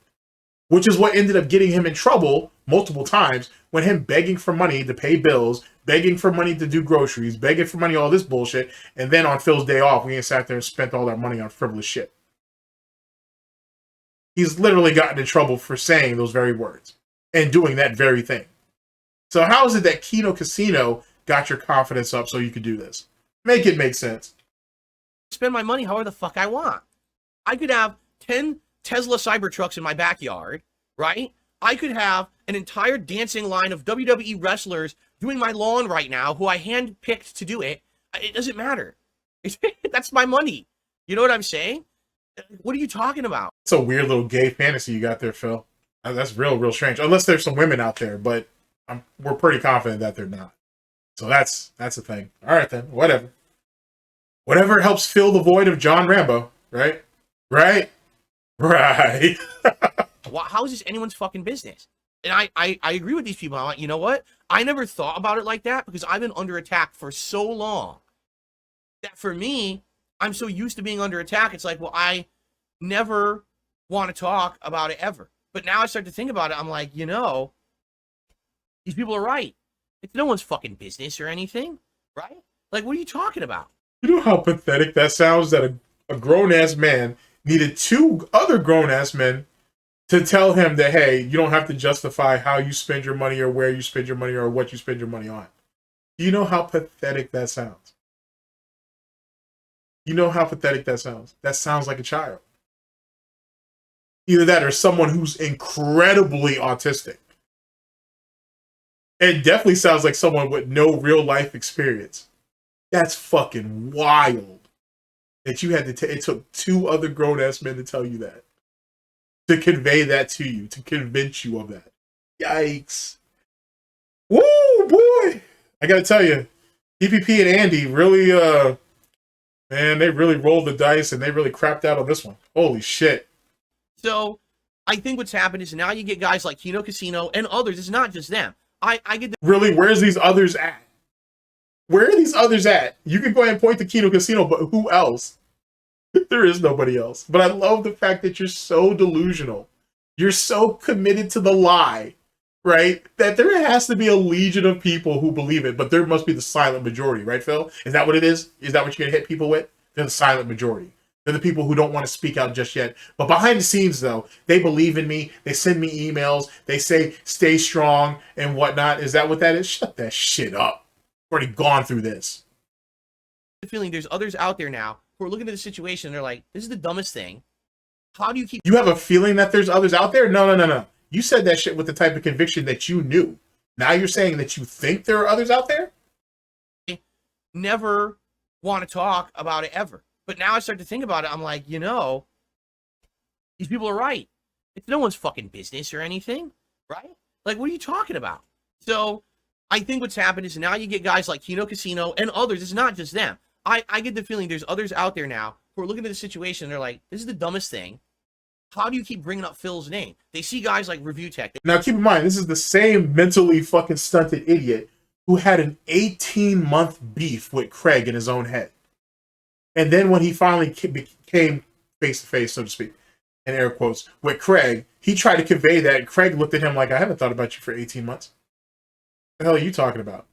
Which is what ended up getting him in trouble multiple times when him begging for money to pay bills, begging for money to do groceries, begging for money, all this bullshit. And then on Phil's day off, we ain't sat there and spent all that money on frivolous shit. He's literally gotten in trouble for saying those very words and doing that very thing. So how is it that Kino Casino got your confidence up so you could do this? Make it make sense. Spend my money however the fuck I want. I could have 10 Tesla Cybertrucks in my backyard, right? I could have an entire dancing line of WWE wrestlers doing my lawn right now who I handpicked to do it. It doesn't matter. That's my money. You know what I'm saying? What are you talking about? It's a weird little gay fantasy you got there, Phil. That's real strange. Unless there's some women out there, but we're pretty confident that they're not. So that's the thing. All right then, whatever. Whatever helps fill the void of John Rambo, right? Right. How is this anyone's fucking business? And I agree with these people. I'm like, you know what? I never thought about it like that because I've been under attack for so long that for me, I'm so used to being under attack. It's like, well, I never want to talk about it ever. But now I start to think about it. I'm like, you know, these people are right. It's no one's fucking business or anything, right? Like, what are you talking about? You know how pathetic that sounds that a grown-ass man needed two other grown-ass men to tell him that, hey, you don't have to justify how you spend your money or where you spend your money or what you spend your money on. You know how pathetic that sounds? You know how pathetic that sounds? That sounds like a child. Either that or someone who's incredibly autistic. It definitely sounds like someone with no real life experience. That's fucking wild. That you had to it took two other grown-ass men to tell you that. To convey that to you. To convince you of that. Yikes. Woo, boy. I gotta tell you, DPP and Andy really, man, they really rolled the dice and they really crapped out on this one. Holy shit. So, I think what's happened is now you get guys like Kino Casino and others. It's not just them. I get the Really, where's these others at? Where are these others at? You can go ahead and point to Kino Casino, but who else? There is nobody else. But I love the fact that you're so delusional. You're so committed to the lie, right? That there has to be a legion of people who believe it, but there must be the silent majority, right, Phil? Is that what it is? Is that what you're going to hit people with? They're the silent majority. They're the people who don't want to speak out just yet. But behind the scenes, though, they believe in me. They send me emails. They say, stay strong and whatnot. Is that what that is? Shut that shit up. I've already gone through this. feeling there's others out there now who are looking at the situation and they're like, this is the dumbest thing. How do you keep... You have a feeling that there's others out there? No. You said that shit with the type of conviction that you knew. Now you're saying that you think there are others out there? Never want to talk about it ever. But now I start to think about it. I'm like, you know, these people are right. It's no one's fucking business or anything, right? Like, what are you talking about? So I think what's happened is now you get guys like Kino Casino and others. It's not just them. I get the feeling there's others out there now who are looking at the situation and they're like, this is the dumbest thing. How do you keep bringing up Phil's name? They see guys like Review Tech. Now, keep in mind, this is the same mentally fucking stunted idiot who had an 18-month beef with Craig in his own head. And then when he finally became face-to-face, so to speak, in air quotes, with Craig, he tried to convey that. And Craig looked at him like, I haven't thought about you for 18 months. What the hell are you talking about?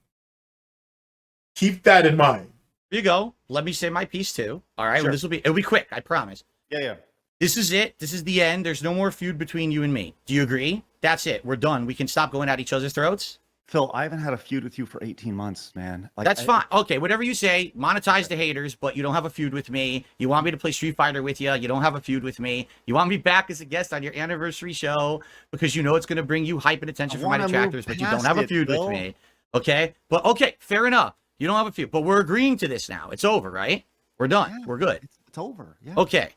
Keep that in mind. Here you go. Let me say my piece too. All right. Sure. Well, it'll be quick. I promise. Yeah. This is it. This is the end. There's no more feud between you and me. Do you agree? That's it. We're done. We can stop going at each other's throats. Phil, I haven't had a feud with you for 18 months, man. Like, That's fine. Okay, whatever you say, monetize the haters, but you don't have a feud with me. You want me to play Street Fighter with you. You don't have a feud with me. You want me back as a guest on your anniversary show because you know it's going to bring you hype and attention from my detractors, but you don't have a feud with me. Okay? But okay, fair enough. You don't have a feud, but we're agreeing to this now. It's over, right? We're done. Yeah, We're good. It's over. Yeah. Okay.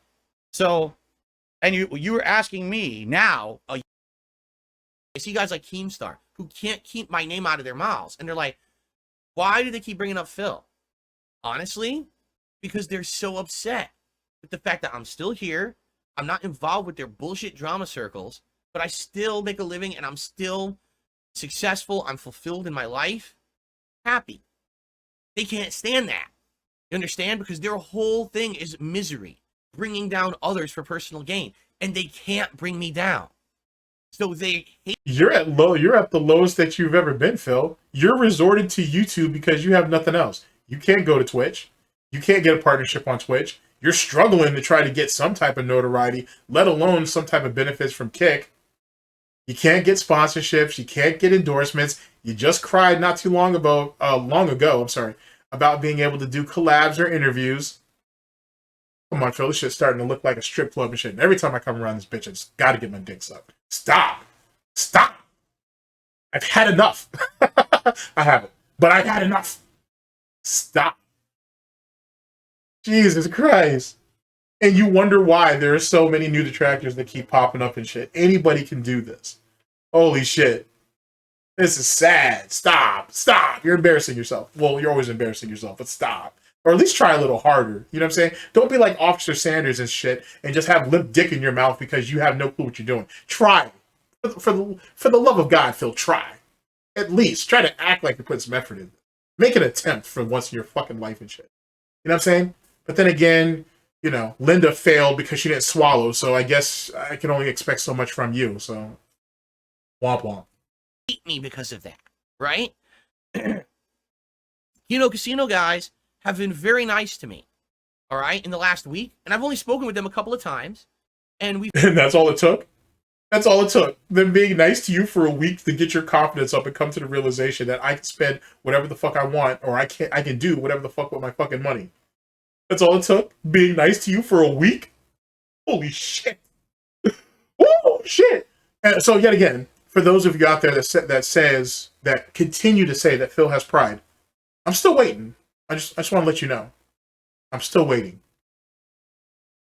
So, and you were asking me now, I see guys like Keemstar who can't keep my name out of their mouths. And they're like, why do they keep bringing up Phil? Honestly, because they're so upset with the fact that I'm still here. I'm not involved with their bullshit drama circles, but I still make a living and I'm still successful. I'm fulfilled in my life. Happy. They can't stand that. You understand? Because their whole thing is misery, bringing down others for personal gain. And they can't bring me down. So they hate. You're at the lowest that you've ever been, Phil. You're resorted to YouTube because you have nothing else. You can't go to Twitch. You can't get a partnership on Twitch. You're struggling to try to get some type of notoriety, let alone some type of benefits from Kick. You can't get sponsorships. You can't get endorsements. You just cried not too long ago, about being able to do collabs or interviews. Come on, Phil. This shit's starting to look like a strip club and shit. And every time I come around this bitch, I just got to get my dick sucked. Stop. I've had enough. I haven't, but I've had enough. Stop. Jesus Christ. And you wonder why there are so many new detractors that keep popping up and shit. Anybody can do this. Holy shit. This is sad. Stop. Stop. You're embarrassing yourself. Well, you're always embarrassing yourself, but stop. Or at least try a little harder. You know what I'm saying? Don't be like Officer Sanders and shit and just have limp dick in your mouth because you have no clue what you're doing. Try. For the love of God, Phil, try. At least. Try to act like you're putting some effort in. Make an attempt for once in your fucking life and shit. You know what I'm saying? But then again, you know, Linda failed because she didn't swallow, so I guess I can only expect so much from you, so womp womp. Hate me because of that, right? Casino guys have been very nice to me, all right, in the last week, and I've only spoken with them a couple of times, and we And that's all it took? That's all it took. Them being nice to you for a week to get your confidence up and come to the realization that I can spend whatever the fuck I want, or I can do whatever the fuck with my fucking money. That's all it took? Being nice to you for a week? Holy shit. Oh shit. And so yet again, for those of you out there that continue to say that Phil has pride, I'm still waiting. I just want to let you know. I'm still waiting.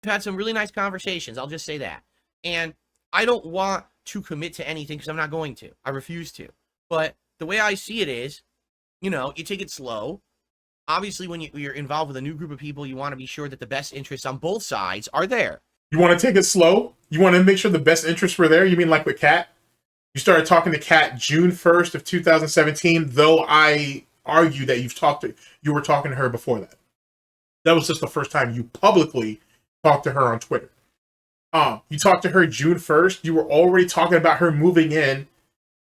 We've had some really nice conversations, I'll just say that. And I don't want to commit to anything because I'm not going to. I refuse to. But the way I see it is, you take it slow. Obviously, when you're involved with a new group of people, you want to be sure that the best interests on both sides are there. You want to take it slow? You want to make sure the best interests were there? You mean like with Kat? You started talking to Kat June 1st of 2017, though I argue that you were talking to her before that. That was just the first time you publicly talked to her on Twitter. You talked to her June 1st. You were already talking about her moving in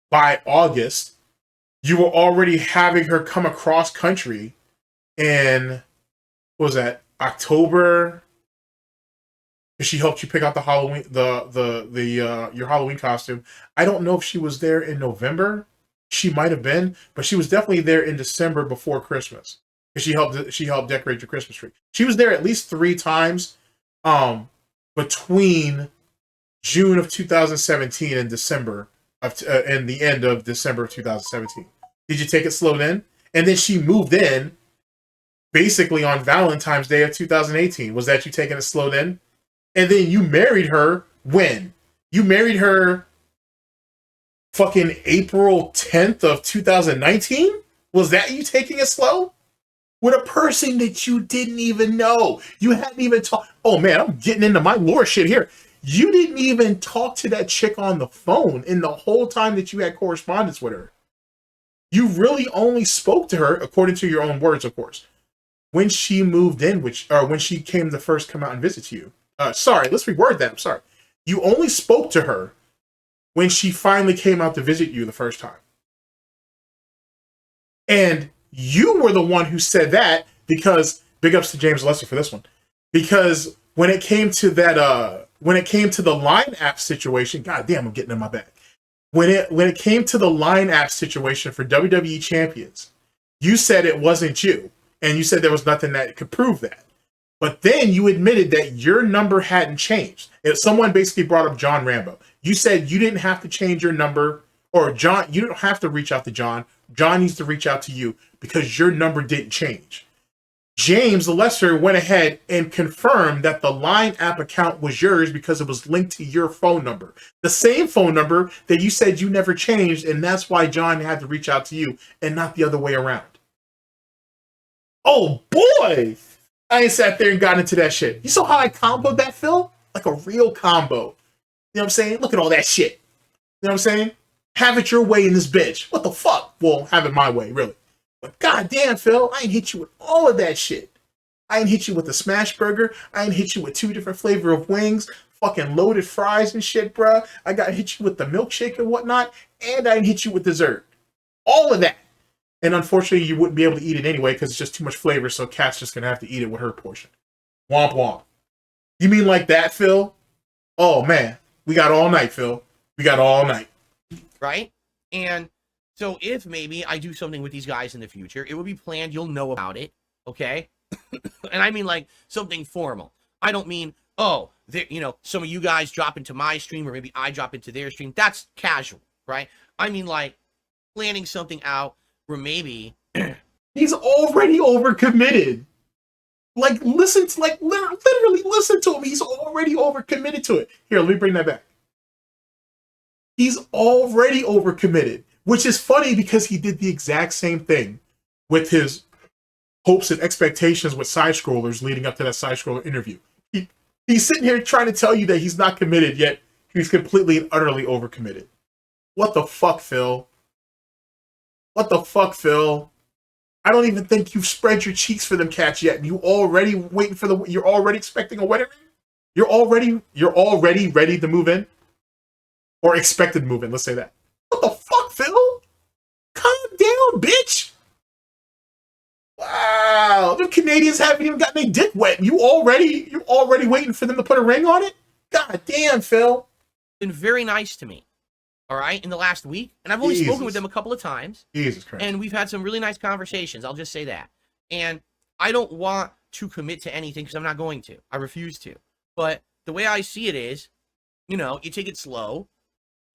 by August. You were already having her come across country in, what was that, October? She helped you pick out the Halloween, your Halloween costume. I don't know if she was there in November. She might have been, but she was definitely there in December before Christmas. She helped decorate your Christmas tree. She was there at least 3 times between June of 2017 and December and the end of December of 2017. Did you take it slow then? And then she moved in basically on Valentine's Day of 2018. Was that you taking it slow then? And then you married her when? You married her fucking April 10th of 2019? Was that you taking it slow? With a person that you didn't even know. You hadn't even talked. Oh man, I'm getting into my lore shit here. You didn't even talk to that chick on the phone in the whole time that you had correspondence with her. You really only spoke to her, according to your own words, of course, when she moved in, when she came to first come out and visit you. Sorry, let's reword that. I'm sorry. You only spoke to her when she finally came out to visit you the first time. And you were the one who said that because, big ups to James Lesser for this one, because when it came to the line app situation, god damn, I'm getting in my bag. When it came to the line app situation for WWE champions, you said it wasn't you, and you said there was nothing that could prove that. But then you admitted that your number hadn't changed. If someone basically brought up John Rambo, you said you didn't have to change your number, or John, you don't have to reach out to John. John needs to reach out to you because your number didn't change. James Lesser went ahead and confirmed that the Line app account was yours because it was linked to your phone number. The same phone number that you said you never changed, and that's why John had to reach out to you and not the other way around. Oh boy! I ain't sat there and got into that shit. You saw how I comboed that, Phil? Like a real combo. You know what I'm saying? Look at all that shit. You know what I'm saying? Have it your way in this bitch. What the fuck? Well, have it my way, really. But goddamn, Phil, I ain't hit you with all of that shit. I ain't hit you with the smash burger. I ain't hit you with 2 different flavor of wings, fucking loaded fries and shit, bruh. I got hit you with the milkshake and whatnot, and I ain't hit you with dessert. All of that. And unfortunately, you wouldn't be able to eat it anyway because it's just too much flavor, so Kat's just going to have to eat it with her portion. Womp womp. You mean like that, Phil? Oh, man. We got all night, Phil. We got all night. Right? And so if maybe I do something with these guys in the future, it will be planned. You'll know about it. Okay? And I mean like something formal. I don't mean, oh, some of you guys drop into my stream or maybe I drop into their stream. That's casual, right? I mean like planning something out where maybe he's already overcommitted. Like, listen to, like, literally listen to him. He's already overcommitted to it. Here, let me bring that back. He's already overcommitted, which is funny because he did the exact same thing with his hopes and expectations with side scrollers leading up to that side scroller interview. He's sitting here trying to tell you that he's not committed, yet he's completely and utterly overcommitted. What the fuck, Phil? What the fuck, Phil? I don't even think you've spread your cheeks for them cats yet. And you already waiting for you're already expecting a wedding ring? You're already ready to move in? Or expected to move in, let's say that. What the fuck, Phil? Calm down, bitch. Wow, the Canadians haven't even gotten their dick wet. You're already waiting for them to put a ring on it? God damn, Phil. Been very nice to me. All right, in the last week, and I've only spoken with them a couple of times. Jesus Christ. And we've had some really nice conversations. I'll just say that. And I don't want to commit to anything because I'm not going to. I refuse to. But the way I see it is, you know, you take it slow.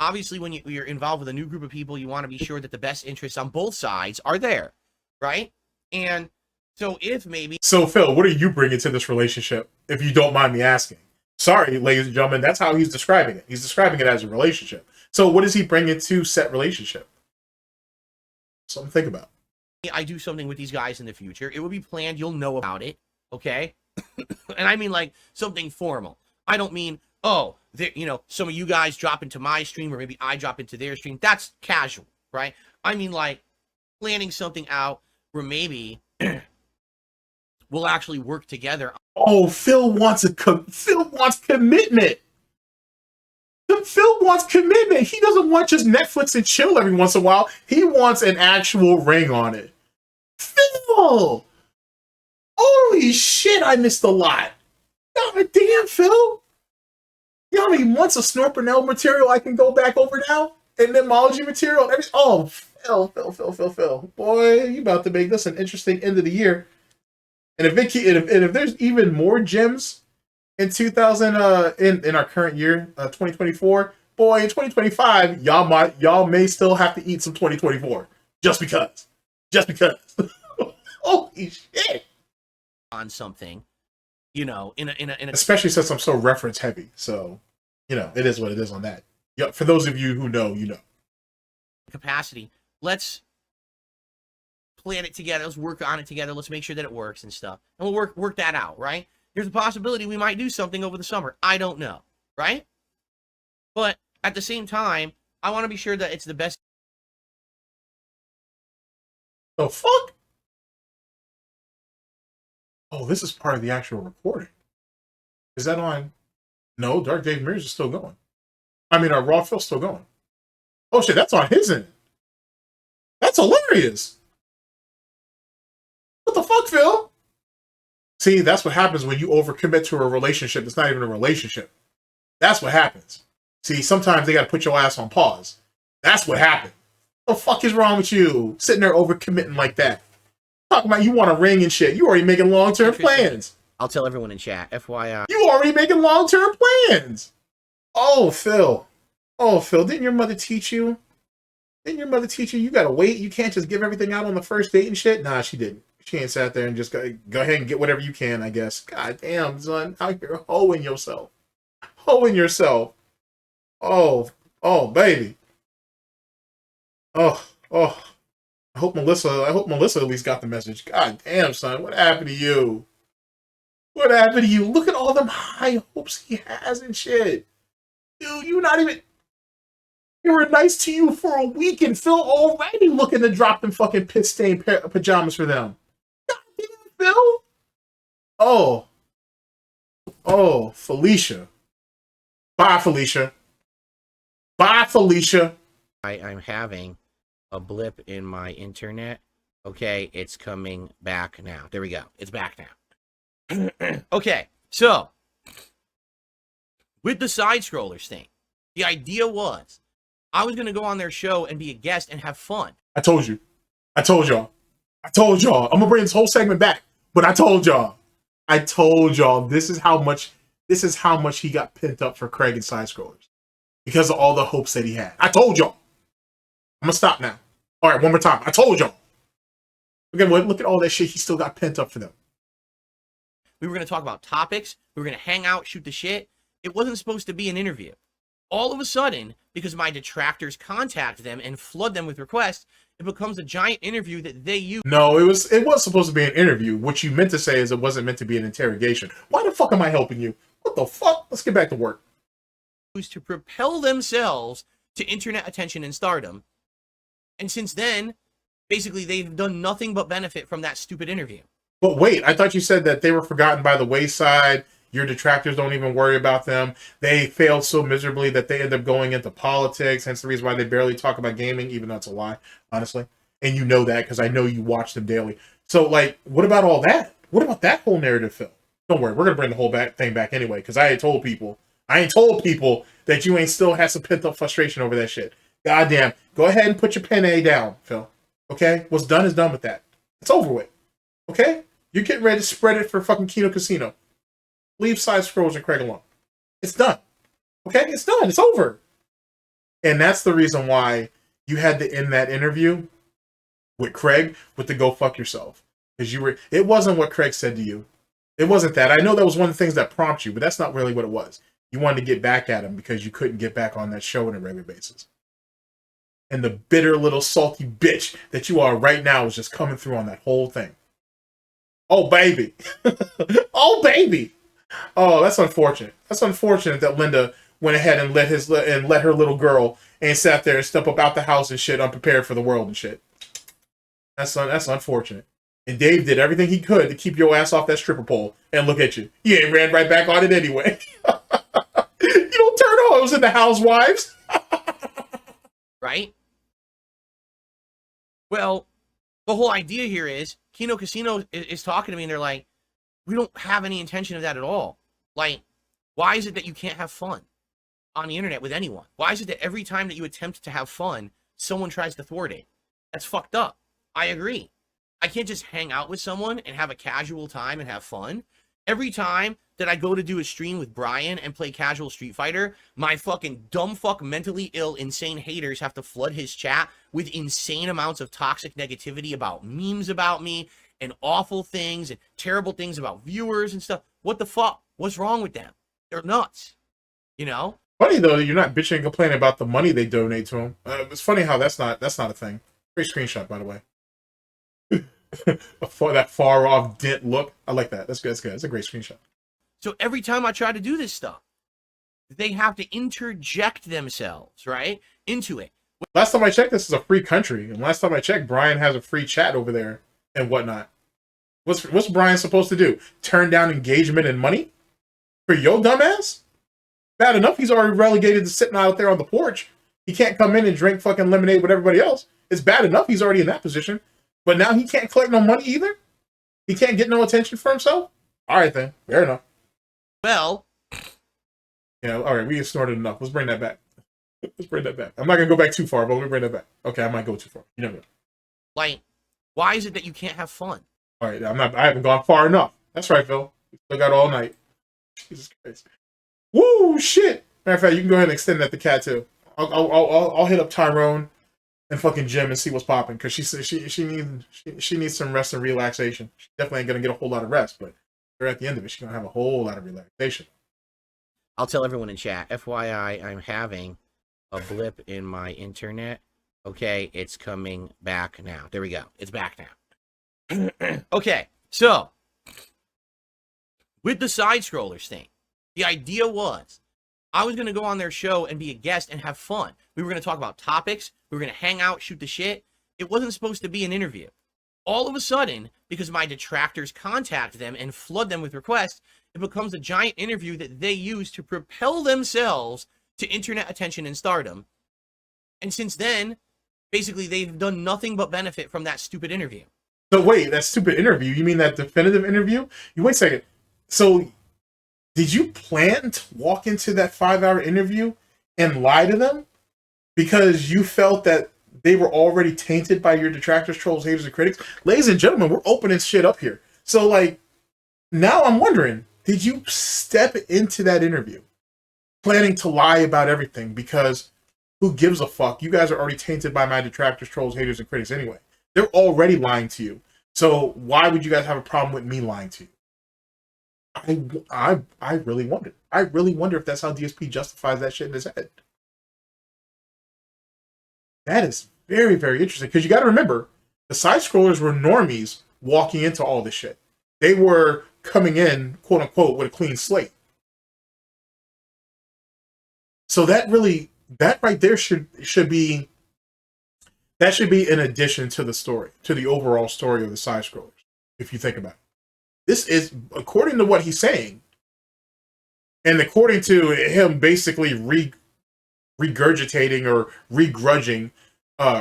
Obviously, when you're involved with a new group of people, you want to be sure that the best interests on both sides are there, right? And so if maybe... So, Phil, what are you bringing to this relationship, if you don't mind me asking? Sorry, ladies and gentlemen, that's how he's describing it. He's describing it as a relationship. So what does he bring into set relationship? Something to think about. I do something with these guys in the future. It will be planned. You'll know about it, okay? And I mean, like, something formal. I don't mean, oh, you know, some of you guys drop into my stream or maybe I drop into their stream. That's casual, right? I mean, like, planning something out where maybe we'll actually work together. Oh, Phil wants commitment. Phil wants commitment. He doesn't want just Netflix and chill every once in a while. He wants an actual ring on it. Phil! Holy shit, I missed a lot. God damn, Phil. You know how many months of SnortBucks material I can go back over now? And etymology material? Oh, Phil. Boy, you about to make this an interesting end of the year. And if there's even more gems in 2000 in our current year, 2024, boy, in 2025, y'all may still have to eat some 2024 just because. Holy shit. On something, you know, in a especially since I'm so reference heavy. So, you know, it is what it is on that. Yeah, for those of you who know, you know. capacity. Let's plan it together. Let's work on it together. Let's make sure that it works and stuff. And we'll work that out, right? There's a possibility we might do something over the summer. I don't know, right? But at the same time, I want to be sure that it's the best. The fuck? Oh, this is part of the actual recording. Is that on? No, Dark Dave Mirrors is still going. I mean, our Raw Phil's still going. Oh shit, that's on his end. That's hilarious. What the fuck, Phil? See, that's what happens when you overcommit to a relationship. It's not even a relationship. That's what happens. See, sometimes they got to put your ass on pause. That's what happened. What the fuck is wrong with you? Sitting there overcommitting like that. Talking about you want a ring and shit. You already making long-term plans. I'll tell everyone in chat, FYI. You already making long-term plans. Oh, Phil. Oh, Phil, didn't your mother teach you? Didn't your mother teach you gotta wait? You can't just give everything out on the first date and shit? Nah, she didn't. She ain't sat there and just go ahead and get whatever you can, I guess. God damn, son. Out here hoeing yourself. Hoeing yourself. Oh, baby. Oh. I hope Melissa at least got the message. God damn, son. What happened to you? What happened to you? Look at all them high hopes he has and shit. Dude, they were nice to you for a week and Phil already looking to drop them fucking piss-stained pajamas for them. God damn, Phil. Oh, Felicia. Bye, Felicia. Bye, Felicia. I'm having a blip in my internet. Okay, it's coming back now. There we go. It's back now. Okay, so with the side scrollers thing, the idea was I was going to go on their show and be a guest and have fun. I told y'all. I'm going to bring this whole segment back, but I told y'all. This is how much he got pent up for Craig and side scrollers because of all the hopes that he had. I told y'all. I'm going to stop now. All right, one more time. I told y'all. Again, look at all that shit he still got pent up for them. We were going to talk about topics. We were going to hang out, shoot the shit. It wasn't supposed to be an interview. All of a sudden, because my detractors contact them and flood them with requests, it becomes a giant interview that they use. No, it was supposed to be an interview. What you meant to say is it wasn't meant to be an interrogation. Why the fuck am I helping you? What the fuck? Let's get back to work. To propel themselves to internet attention and stardom. And since then, basically, they've done nothing but benefit from that stupid interview. But wait, I thought you said that they were forgotten by the wayside. Your detractors don't even worry about them. They failed so miserably that they end up going into politics. Hence the reason why they barely talk about gaming, even though it's a lie, honestly. And you know that because I know you watch them daily. So, like, what about all that? What about that whole narrative, Phil? Don't worry, we're going to bring the whole thing back anyway, because I ain't told people that you ain't still had some pent-up frustration over that shit. Goddamn. Go ahead and put your pen A down, Phil. Okay? What's done is done with that. It's over with. Okay? You're getting ready to spread it for fucking Kino Casino. Leave Side Scrolls and Craig alone. It's done. Okay? It's done. It's over. And that's the reason why you had to end that interview with Craig with the go fuck yourself. Because it wasn't what Craig said to you. It wasn't that. I know that was one of the things that prompted you, but that's not really what it was. You wanted to get back at him because you couldn't get back on that show on a regular basis. And the bitter little salty bitch that you are right now is just coming through on that whole thing. Oh, baby. Oh, baby. Oh, that's unfortunate. That's unfortunate that Linda went ahead and let her little girl and sat there and step up out the house and shit unprepared for the world and shit. That's unfortunate. And Dave did everything he could to keep your ass off that stripper pole. And look at you. You ain't ran right back on it anyway. You don't turn hoes into housewives. Right? Well, the whole idea here is Kino Casino is talking to me and they're like, we don't have any intention of that at all. Like, why is it that you can't have fun on the internet with anyone? Why is it that every time that you attempt to have fun, someone tries to thwart it? That's fucked up. I agree. I can't just hang out with someone and have a casual time and have fun. Every time that I go to do a stream with Brian and play casual Street Fighter, my fucking dumb fuck mentally ill insane haters have to flood his chat with insane amounts of toxic negativity about memes about me and awful things and terrible things about viewers and stuff. What the fuck? What's wrong with them? They're nuts. You know? Funny though that you're not bitching and complaining about the money they donate to them. It's funny how that's not a thing. Great screenshot, by the way. That far off dent look. I like that. That's good. That's good. That's a great screenshot. So every time I try to do this stuff, they have to interject themselves, right, into it. Last time I checked, this is a free country. And last time I checked, Brian has a free chat over there and whatnot. What's Brian supposed to do? Turn down engagement and money? For your dumbass? Bad enough he's already relegated to sitting out there on the porch. He can't come in and drink fucking lemonade with everybody else. It's bad enough he's already in that position. But now he can't collect no money either? He can't get no attention for himself? All right, then. Fair enough. Well, all right, we snorted enough. Let's bring that back. Let's bring that back. I'm not going to go back too far, but we'll bring that back. Okay, I might go too far. You never know. Like, why is it that you can't have fun? All right, I haven't gone far enough. That's right, Phil. We still got all night. Jesus Christ. Woo, shit. Matter of fact, you can go ahead and extend that to Cat, too. I'll hit up Tyrone and fucking Jim and see what's popping, because she needs some rest and relaxation. She definitely ain't gonna get a whole lot of rest, but at the end of it, she's gonna have a whole lot of relaxation. I'll tell everyone in chat, FYI, I'm having a blip in my internet. Okay, it's coming back now. There we go. It's back now. Okay, so with the side scrollers thing, the idea was I was going to go on their show and be a guest and have fun. We were going to talk about topics. We were going to hang out, shoot the shit. It wasn't supposed to be an interview. All of a sudden, because my detractors contact them and flood them with requests, it becomes a giant interview that they use to propel themselves to internet attention and stardom. And since then, basically, they've done nothing but benefit from that stupid interview. So wait, that stupid interview? You mean that definitive interview? You wait a second. So did you plan to walk into that 5-hour interview and lie to them because you felt that they were already tainted by your detractors, trolls, haters, and critics? Ladies and gentlemen, we're opening shit up here. So, like, now I'm wondering, did you step into that interview planning to lie about everything? Because who gives a fuck? You guys are already tainted by my detractors, trolls, haters, and critics anyway. They're already lying to you. So why would you guys have a problem with me lying to you? I really wonder. I really wonder if that's how DSP justifies that shit in his head. That is very, very interesting, because you got to remember, the side scrollers were normies walking into all this shit. They were coming in, quote unquote, with a clean slate. So that right there should be an addition to the story, to the overall story of the side scrollers, if you think about it. This is, according to what he's saying, and according to him basically regurgitating or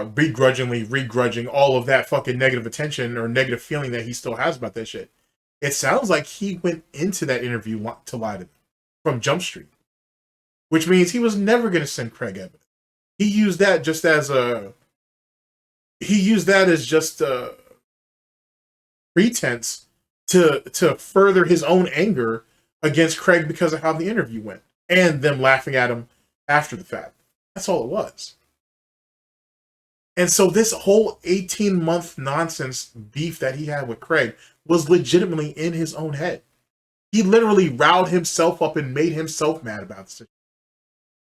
begrudgingly regrudging all of that fucking negative attention or negative feeling that he still has about that shit. It sounds like he went into that interview to lie to them from Jump Street, which means he was never going to send Craig evidence. He used that just as a pretense to further his own anger against Craig because of how the interview went and them laughing at him after the fact. That's all it was. And so this whole 18-month nonsense beef that he had with Craig was legitimately in his own head. He literally riled himself up and made himself mad about this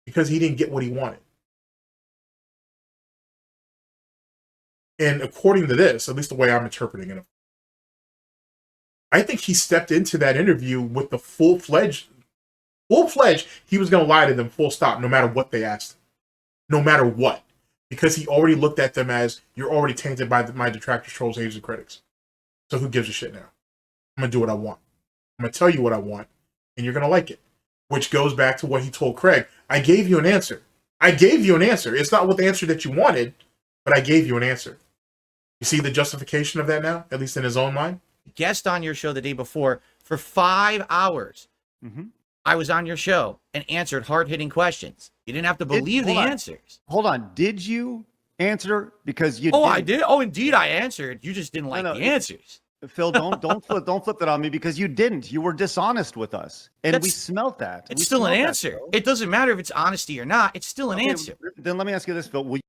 because he didn't get what he wanted. And according to this, at least the way I'm interpreting it, I think he stepped into that interview with the full-fledged, he was going to lie to them full stop, no matter what they asked him. No matter what. Because he already looked at them as, you're already tainted by my detractors, trolls, haters, and critics. So who gives a shit now? I'm going to do what I want. I'm going to tell you what I want, and you're going to like it. Which goes back to what he told Craig. I gave you an answer. I gave you an answer. It's not what the answer that you wanted, but I gave you an answer. You see the justification of that now, at least in his own mind? Guest on your show the day before for 5 hours. Mm-hmm. I was on your show and answered hard-hitting questions. You didn't have to believe the answers. Hold on. Did you answer? Because you I did. Oh, indeed, I answered. You just didn't like the answers. Phil, don't flip that on me, because you didn't. You were dishonest with us, and we smelt that. It's still an answer. It doesn't matter if it's honesty or not. It's still an answer. Then let me ask you this, Phil.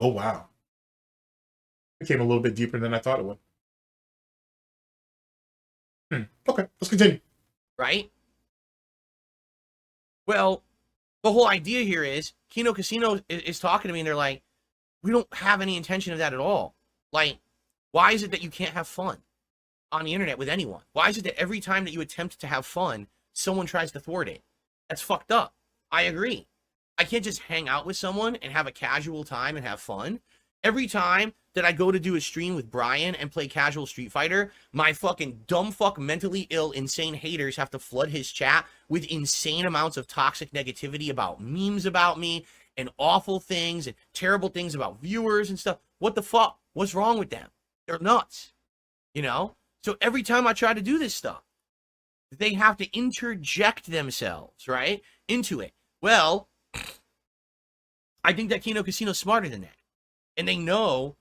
Oh, wow. It came a little bit deeper than I thought it would. Okay, let's continue. Right? Well, the whole idea here is Kino Casino is talking to me and they're like, we don't have any intention of that at all. Like, why is it that you can't have fun on the internet with anyone? Why is it that every time that you attempt to have fun, someone tries to thwart it? That's fucked up. I agree. I can't just hang out with someone and have a casual time and have fun. Every time that I go to do a stream with Brian and play casual Street Fighter, my fucking dumb fuck mentally ill insane haters have to flood his chat with insane amounts of toxic negativity about memes about me and awful things and terrible things about viewers and stuff. What the fuck? What's wrong with them? They're nuts. You know? So every time I try to do this stuff, they have to interject themselves, right, into it. Well, I think that Kino Casino's smarter than that. And they know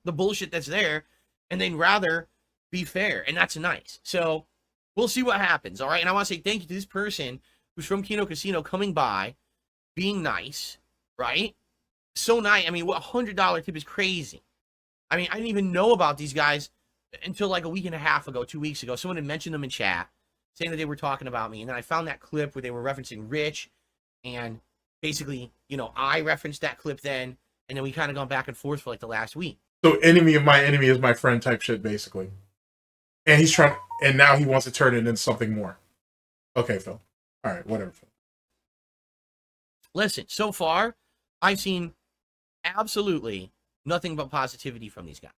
the bullshit that's there, and they'd rather be fair, and that's nice. So we'll see what happens, all right? And I want to say thank you to this person who's from Kino Casino coming by, being nice, right? So nice. I mean, what $100 tip is crazy. I mean, I didn't even know about these guys until like a week and a half ago, 2 weeks ago. Someone had mentioned them in chat, saying that they were talking about me, and then I found that clip where they were referencing Rich, and basically, you know, I referenced that clip then, and then we kind of gone back and forth for like the last week. So enemy of my enemy is my friend type shit, basically. And he's trying, and now he wants to turn it into something more. Okay, Phil. All right, whatever, Phil. Listen, so far, I've seen absolutely nothing but positivity from these guys,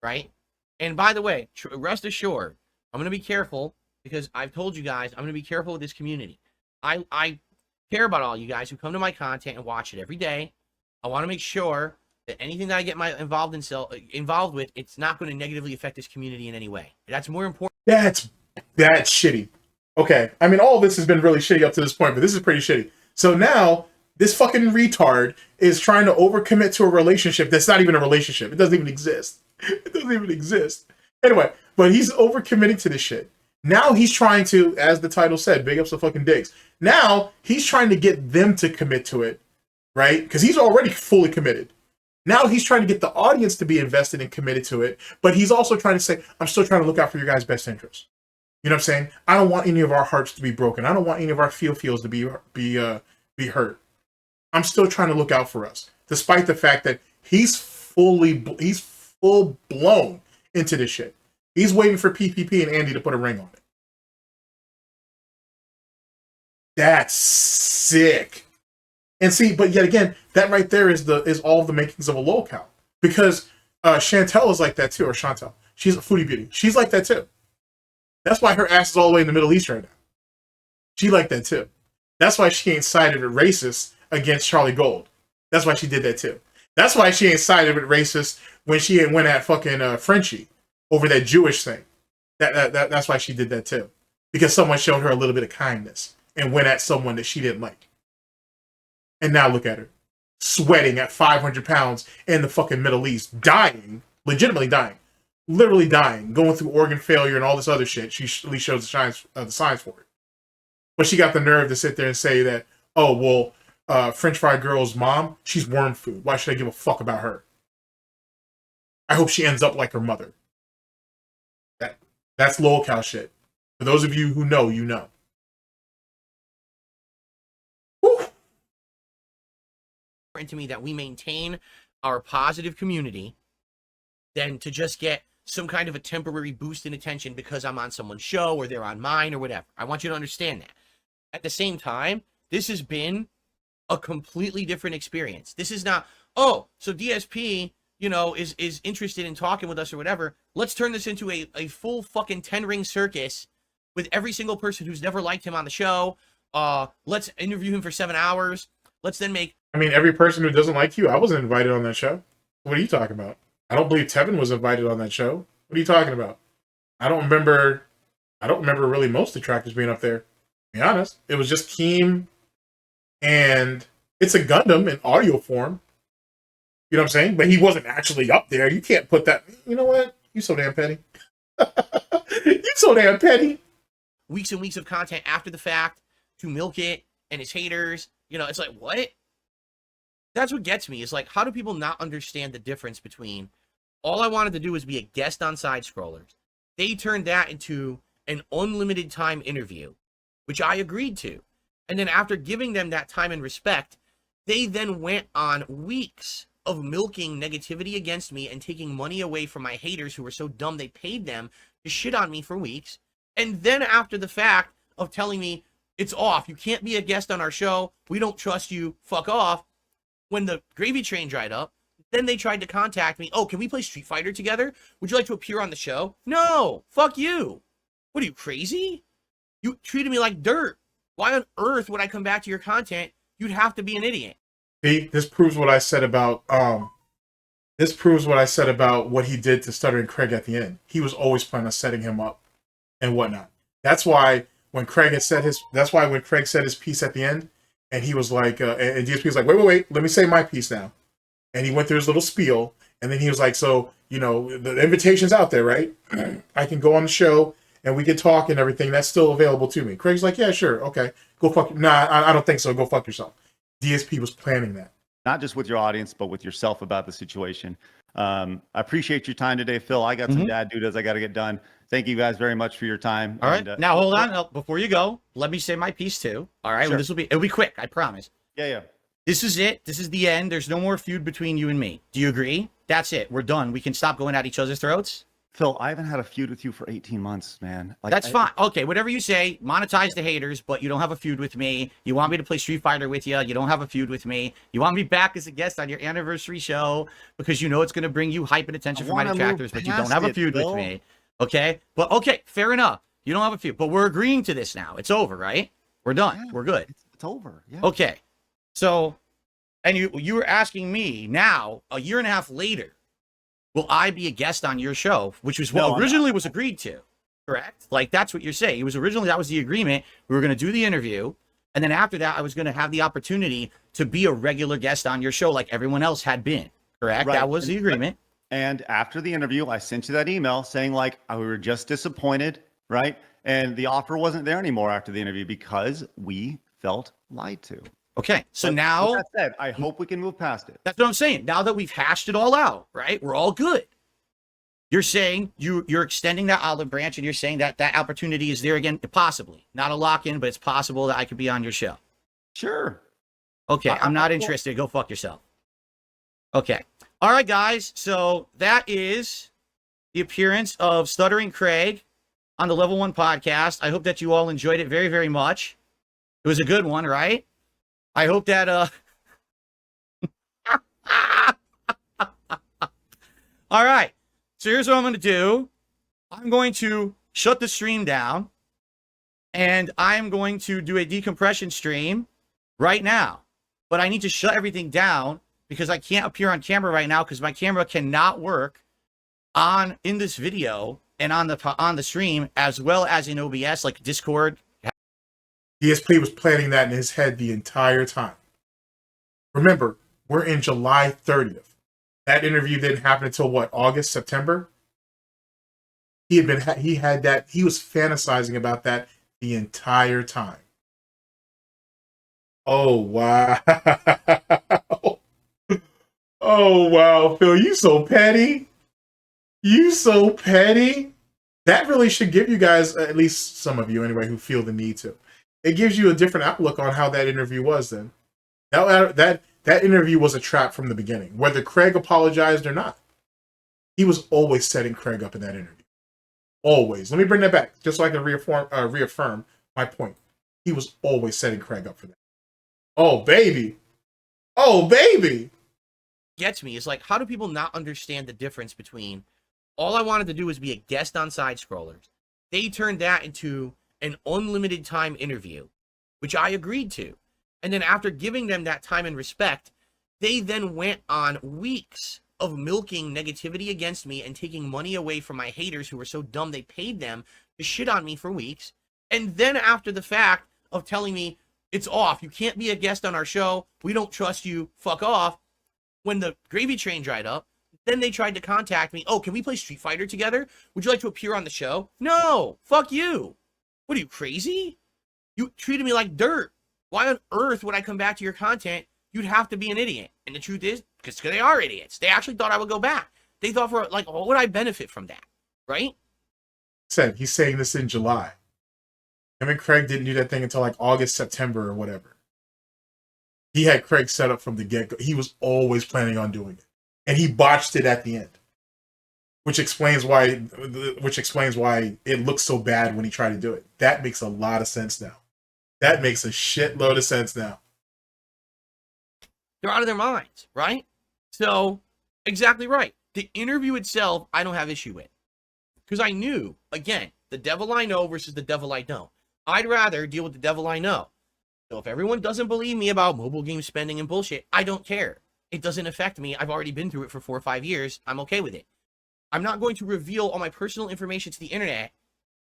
right? And by the way, rest assured, I'm going to be careful because I've told you guys, I'm going to be careful with this community. I care about all you guys who come to my content and watch it every day. I want to make sure that anything that I get involved with, it's not going to negatively affect this community in any way. That's more important. That's shitty. Okay, I mean, all of this has been really shitty up to this point, but this is pretty shitty. So now, this fucking retard is trying to overcommit to a relationship that's not even a relationship. It doesn't even exist. It doesn't even exist. Anyway, but he's overcommitting to this shit. Now he's trying to, as the title said, big ups the fucking digs. Now he's trying to get them to commit to it, right? Because he's already fully committed. Now he's trying to get the audience to be invested and committed to it, but he's also trying to say, I'm still trying to look out for your guys' best interest. You know what I'm saying? I don't want any of our hearts to be broken. I don't want any of our feels to be hurt. I'm still trying to look out for us, despite the fact that he's full blown into this shit. He's waiting for PPP and Andy to put a ring on it. That's sick. And see, but yet again, that right there is all the makings of a lolcow. Because Chantel is like that too, or Chantel. She's a foodie beauty. She's like that too. That's why her ass is all the way in the Middle East right now. She like that too. That's why she ain't sided with racists against Charlie Gold. That's why she did that too. That's why she ain't sided with racists when she went at fucking Frenchie over that Jewish thing. That's why she did that too. Because someone showed her a little bit of kindness and went at someone that she didn't like. And now look at her. Sweating at 500 pounds in the fucking Middle East. Dying. Legitimately dying. Literally dying. Going through organ failure and all this other shit. She at least shows the signs for it. But she got the nerve to sit there and say that, oh, well, French Fry Girl's mom, she's worm food. Why should I give a fuck about her? I hope she ends up like her mother. That's lolcow shit. For those of you who know, you know. To me that we maintain our positive community than to just get some kind of a temporary boost in attention because I'm on someone's show or they're on mine or whatever. I want you to understand that. At the same time, this has been a completely different experience. This is not, oh, so DSP, you know, is interested in talking with us or whatever. Let's turn this into a full fucking 10-ring circus with every single person who's never liked him on the show. Let's interview him for 7 hours. Let's then make... I mean, every person who doesn't like you, I wasn't invited on that show. What are you talking about? I don't believe Tevin was invited on that show. What are you talking about? I don't remember really most detractors being up there, to be honest. It was just Keem, and it's a Gundam in audio form. You know what I'm saying? But he wasn't actually up there. You can't put that... You know what? You so damn petty. You so damn petty. Weeks and weeks of content after the fact to milk it and his haters. You know, it's like, what? That's what gets me, is like, how do people not understand the difference between all I wanted to do was be a guest on Side Scrollers? They turned that into an unlimited time interview, which I agreed to. And then after giving them that time and respect, they then went on weeks of milking negativity against me and taking money away from my haters who were so dumb they paid them to shit on me for weeks. And then after the fact of telling me, it's off, you can't be a guest on our show, we don't trust you, fuck off. When the gravy train dried up, then they tried to contact me. Oh, can we play Street Fighter together? Would you like to appear on the show? No, fuck you. What are you, crazy? You treated me like dirt. Why on earth would I come back to your content? You'd have to be an idiot. See, this proves what I said about what he did to Stuttering Craig at the end. He was always planning on setting him up and whatnot. That's why when Craig said his piece at the end, and he was like, and DSP was like, wait, let me say my piece now. And he went through his little spiel, and then he was like, so, you know, the invitation's out there, right? I can go on the show, and we can talk and everything. That's still available to me. Craig's like, yeah, sure, okay. Go fuck, nah, I don't think so. Go fuck yourself. DSP was planning that. Not just with your audience, but with yourself about the situation. I appreciate your time today, Phil. I got some dad duties I got to get done. Thank you guys very much for your time. All right. Now, hold on. Before you go, let me say my piece too. All right. Sure. It'll be quick. I promise. Yeah. This is it. This is the end. There's no more feud between you and me. Do you agree? That's it. We're done. We can stop going at each other's throats. Phil, I haven't had a feud with you for 18 months, man. That's fine. Okay, whatever you say, monetize the haters, but you don't have a feud with me. You want me to play Street Fighter with you. You don't have a feud with me. You want me back as a guest on your anniversary show because you know it's going to bring you hype and attention from my detractors, but you don't have a feud with me. Okay? But okay, fair enough. You don't have a feud, but we're agreeing to this now. It's over, right? We're done. Yeah, we're good. It's over. Yeah. Okay. So, and you were asking me now, a year and a half later, will I be a guest on your show? Which was what originally was agreed to, correct? Like, that's what you're saying. It was originally, that was the agreement. We were going to do the interview. And then after that, I was going to have the opportunity to be a regular guest on your show like everyone else had been, correct? Right. That was the agreement. And after the interview, I sent you that email saying, like, we were just disappointed, right? And the offer wasn't there anymore after the interview because we felt lied to. Okay, so But now with that said, I hope we can move past it. that's what I'm saying. Now that we've hashed it all out, right? We're all good. You're saying you're extending that olive branch, and you're saying that that opportunity is there again, possibly. Not a lock-in, but it's possible that I could be on your show. Sure. Okay, I'm not interested. Go fuck yourself. Okay. All right, guys. So that is the appearance of Stuttering Craig on the Level 1 podcast. I hope that you all enjoyed it very, very much. It was a good one, right? I hope that all right. So here's what I'm going to do. I'm going to shut the stream down, and I'm going to do a decompression stream right now. But I need to shut everything down because I can't appear on camera right now because my camera cannot work in this video and on the stream, as well as in OBS, like Discord. DSP was planning that in his head the entire time. Remember, we're in July 30th. That interview didn't happen until what, August, September? He was fantasizing about that the entire time. Oh wow. Oh wow, Phil, you so petty. You so petty. That really should give you guys, at least some of you anyway, who feel the need to. It gives you a different outlook on how that interview was then. That interview was a trap from the beginning, whether Craig apologized or not. He was always setting Craig up in that interview. Always. Let me bring that back, just so I can reaffirm my point. He was always setting Craig up for that. Oh, baby. Oh, baby. Gets me is like, how do people not understand the difference between all I wanted to do was be a guest on Side Scrollers? They turned that into an unlimited time interview, which I agreed to. And then after giving them that time and respect, they then went on weeks of milking negativity against me and taking money away from my haters who were so dumb they paid them to shit on me for weeks. And then after the fact of telling me, it's off, you can't be a guest on our show, we don't trust you, fuck off. When the gravy train dried up, then they tried to contact me. Oh, can we play Street Fighter together? Would you like to appear on the show? No, fuck you. What are you, crazy? You treated me like dirt. Why on earth would I come back to your content? You'd have to be an idiot. And the truth is, because they are idiots. They actually thought I would go back. They thought for, like, what would I benefit from that? Right? He's saying this in July. Him and Craig didn't do that thing until like August, September, or whatever. He had Craig set up from the get-go. He was always planning on doing it. And he botched it at the end. Which explains why it looks so bad when he tried to do it. That makes a lot of sense now. That makes a shitload of sense now. They're out of their minds, right? So, exactly right. The interview itself, I don't have issue with. Because I knew, again, the devil I know versus the devil I don't. I'd rather deal with the devil I know. So if everyone doesn't believe me about mobile game spending and bullshit, I don't care. It doesn't affect me. I've already been through it for 4 or 5 years. I'm okay with it. I'm not going to reveal all my personal information to the internet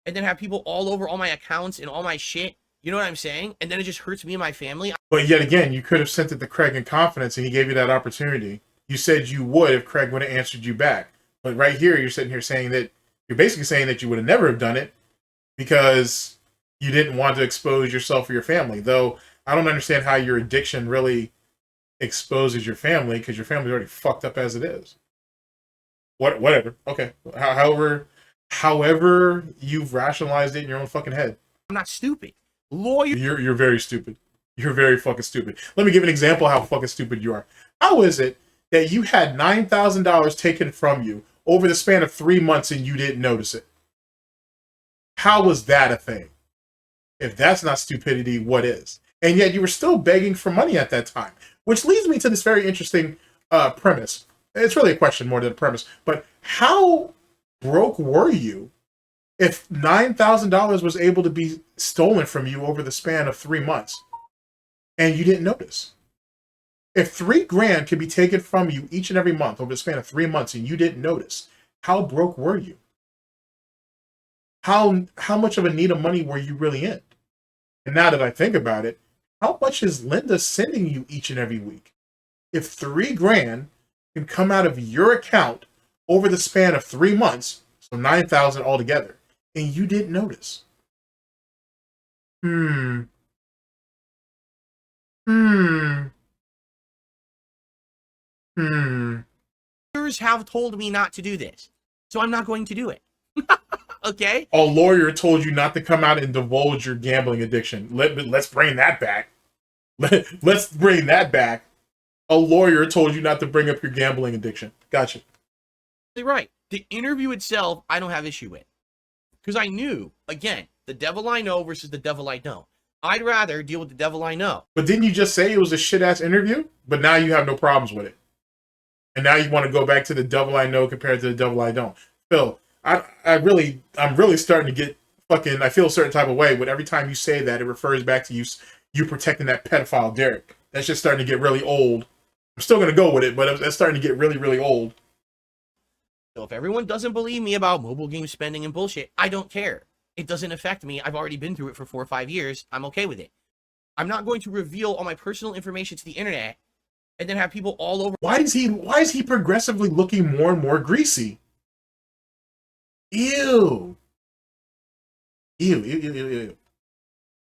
and then have people all over all my accounts and all my shit. You know what I'm saying? And then it just hurts me and my family. But yet again, you could have sent it to Craig in confidence and he gave you that opportunity. You said you would if Craig would have answered you back. But right here, you're sitting here saying that you're basically saying that you would have never have done it because you didn't want to expose yourself or your family. Though I don't understand how your addiction really exposes your family because your family's already fucked up as it is. Whatever. Okay. However you've rationalized it in your own fucking head. I'm not stupid. Lawyer. You're very stupid. You're very fucking stupid. Let me give an example of how fucking stupid you are. How is it that you had $9,000 taken from you over the span of 3 months and you didn't notice it? How was that a thing? If that's not stupidity, what is? And yet you were still begging for money at that time, which leads me to this very interesting premise. It's really a question more than a premise, but how broke were you if $9,000 was able to be stolen from you over the span of 3 months and you didn't notice? If $3,000 could be taken from you each and every month over the span of 3 months and you didn't notice, how broke were you? How much of a need of money were you really in? And now that I think about it, how much is Linda sending you each and every week? If $3,000 can come out of your account over the span of 3 months, so $9,000 altogether, and you didn't notice. Hmm. Lawyers have told me not to do this, so I'm not going to do it. Okay? A lawyer told you not to come out and divulge your gambling addiction. Let's bring that back. Let's bring that back. A lawyer told you not to bring up your gambling addiction. Gotcha. You're right. The interview itself, I don't have issue with. Because I knew, again, the devil I know versus the devil I don't. I'd rather deal with the devil I know. But didn't you just say it was a shit-ass interview? But now you have no problems with it. And now you want to go back to the devil I know compared to the devil I don't. Phil, I'm really starting to get fucking, I feel a certain type of way, but every time you say that, it refers back to you protecting that pedophile Derek. That's just starting to get really old. I'm still going to go with it, but that's starting to get really, really old. So if everyone doesn't believe me about mobile game spending and bullshit, I don't care. It doesn't affect me. I've already been through it for 4 or 5 years. I'm okay with it. I'm not going to reveal all my personal information to the internet and then have people all over. Why is he progressively looking more and more greasy? Ew. Ew.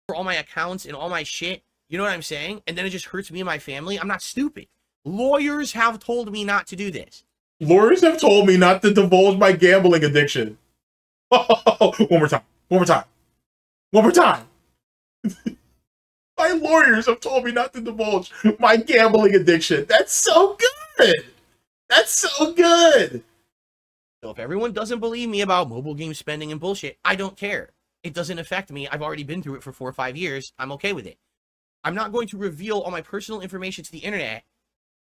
For all my accounts and all my shit. You know what I'm saying? And then it just hurts me and my family. I'm not stupid. Lawyers have told me not to do this. Lawyers have told me not to divulge my gambling addiction. Oh, one more time. My lawyers have told me not to divulge my gambling addiction. That's so good. So if everyone doesn't believe me about mobile game spending and bullshit, I don't care. It doesn't affect me. I've already been through it for 4 or 5 years. I'm okay with it. I'm not going to reveal all my personal information to the internet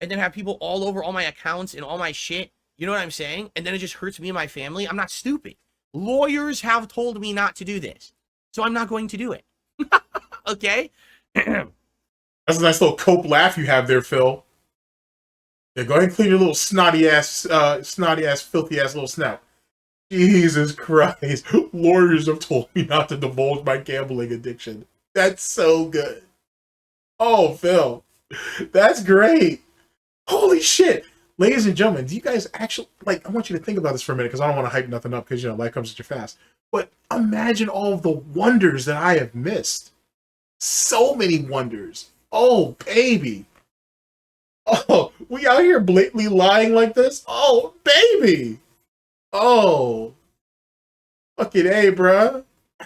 and then have people all over all my accounts and all my shit. You know what I'm saying? And then it just hurts me and my family. I'm not stupid. Lawyers have told me not to do this, so I'm not going to do it. Okay? That's a nice little cope laugh you have there, Phil. Yeah, go ahead and clean your little snotty ass, filthy ass little snout. Jesus Christ. Lawyers have told me not to divulge my gambling addiction. That's so good. Oh, Phil. That's great. Holy shit. Ladies and gentlemen, do you guys actually, like, I want you to think about this for a minute because I don't want to hype nothing up because, you know, life comes at you fast. But imagine all of the wonders that I have missed. So many wonders. Oh, baby. Oh, we out here blatantly lying like this? Oh, baby. Oh. Fucking A, bruh.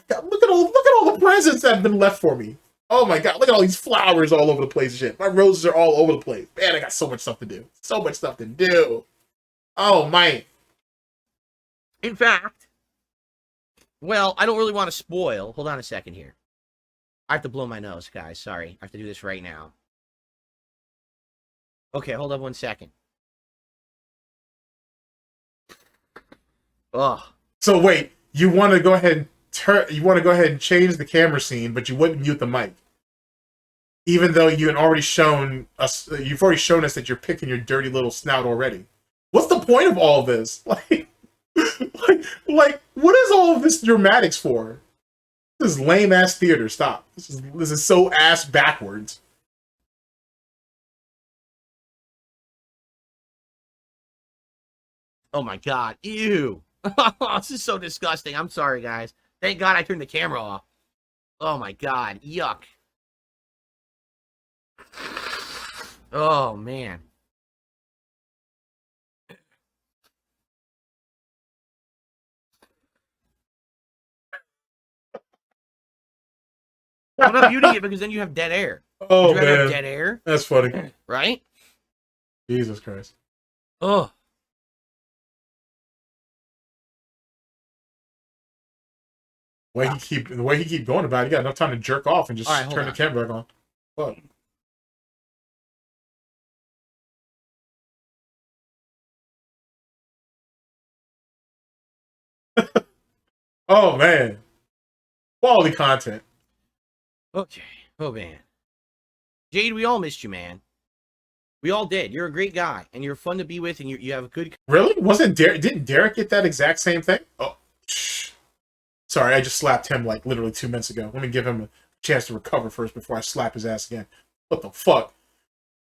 Look at all the presents that have been left for me. Oh my god, look at all these flowers all over the place and shit. My roses are all over the place. Man, I got so much stuff to do. Oh, my. In fact, well, I don't really want to spoil. Hold on a second here. I have to blow my nose, guys. Sorry. I have to do this right now. Okay, hold up 1 second. Ugh. So wait, you want to go ahead and change the camera scene, but you wouldn't mute the mic. Even though you've already shown us that you're picking your dirty little snout already. What's the point of all of this? Like, what is all of this dramatics for? This is lame ass theater. Stop. This is so ass backwards. Oh my god. Ew. This is so disgusting. I'm sorry, guys. Thank God I turned the camera off. Oh my god. Yuck. Oh man. I'm not muting it because then you have dead air. Oh, Would you rather man. have dead air? That's funny. Right? Jesus Christ. Oh. The way he keep going about it, you got enough time to jerk off and just All right, hold turn the on. camera back on. Fuck. Oh man. Quality content. Okay. Oh man. Jade, we all missed you, man. We all did. You're a great guy, and you're fun to be with, and you have a good. Really? Didn't Derek get that exact same thing? Oh, shh. Sorry, I just slapped him like literally 2 minutes ago. Let me give him a chance to recover first before I slap his ass again. What the fuck?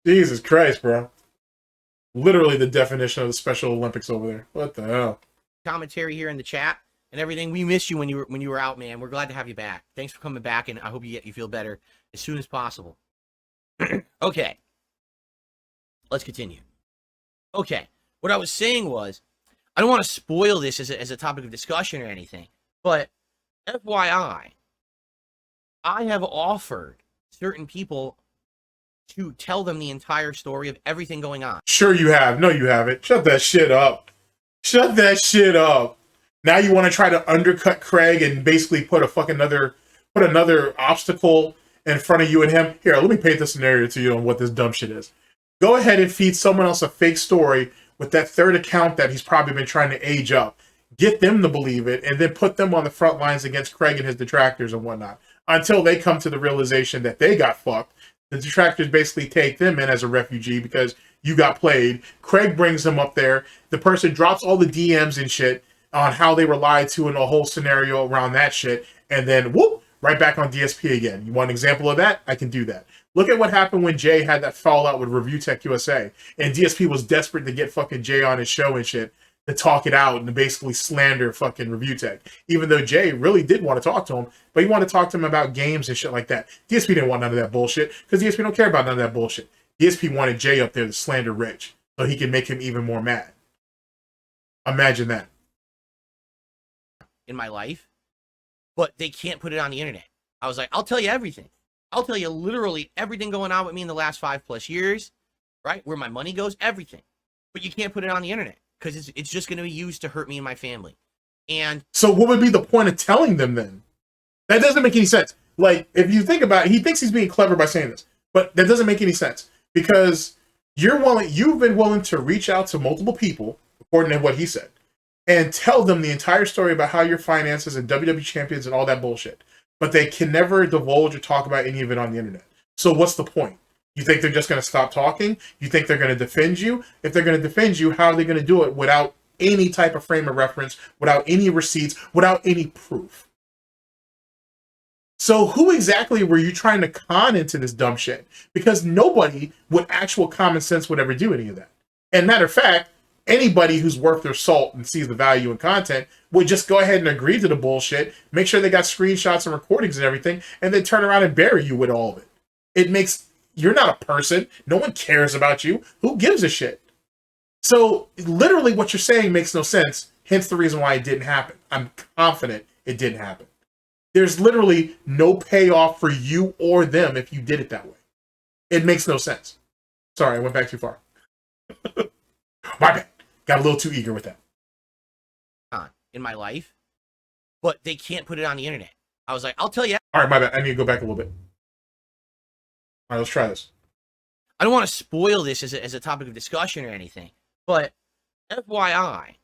Jesus Christ, bro. Literally the definition of the Special Olympics over there. What the hell? Commentary here in the chat and everything. We missed you when you were out, man. We're glad to have you back. Thanks for coming back, and I hope you feel better as soon as possible. Okay. Let's continue. Okay. What I was saying was, I don't want to spoil this as a topic of discussion or anything, but FYI, I have offered certain people to tell them the entire story of everything going on. Sure you have. No, you haven't. Shut that shit up. Shut that shit up. Now you want to try to undercut Craig and basically put another obstacle in front of you and him. Here, let me paint the scenario to you on what this dumb shit is. Go ahead and feed someone else a fake story with that third account that he's probably been trying to age up. Get them to believe it, and then put them on the front lines against Craig and his detractors and whatnot, until they come to the realization that they got fucked. The detractors basically take them in as a refugee because you got played. Craig brings them up there. The person drops all the DMs and shit on how they were lied to and a whole scenario around that shit, and then whoop, right back on DSP again. You want an example of that? I can do that. Look at what happened when Jay had that fallout with Review Tech USA, and DSP was desperate to get fucking Jay on his show and shit to talk it out and to basically slander fucking Review Tech, even though Jay really did want to talk to him, but he wanted to talk to him about games and shit like that. DSP didn't want none of that bullshit because DSP don't care about none of that bullshit. DSP wanted Jay up there to slander Rich so he could make him even more mad. Imagine that. In my life, but they can't put it on the internet. I was like, I'll tell you everything. I'll tell you literally everything going on with me in the last 5+ years, right? Where my money goes, everything. But you can't put it on the internet because it's just going to be used to hurt me and my family. And so what would be the point of telling them then? That doesn't make any sense. Like, if you think about it, he thinks he's being clever by saying this, but that doesn't make any sense because you've been willing to reach out to multiple people, according to what he said, and tell them the entire story about how your finances and WWE champions and all that bullshit. But they can never divulge or talk about any of it on the internet. So what's the point? You think they're just going to stop talking? You think they're going to defend you? If they're going to defend you, how are they going to do it without any type of frame of reference, without any receipts, without any proof? So who exactly were you trying to con into this dumb shit? Because nobody with actual common sense would ever do any of that. And matter of fact, anybody who's worth their salt and sees the value in content would just go ahead and agree to the bullshit, make sure they got screenshots and recordings and everything, and then turn around and bury you with all of it. You're not a person. No one cares about you. Who gives a shit? So literally what you're saying makes no sense, hence the reason why it didn't happen. I'm confident it didn't happen. There's literally no payoff for you or them if you did it that way. It makes no sense. Sorry, I went back too far. My bad. Got a little too eager with that. In my life, but they can't put it on the internet. I was like, I'll tell you. All right, my bad. I need to go back a little bit. All right, let's try this. I don't want to spoil this as a topic of discussion or anything, but FYI,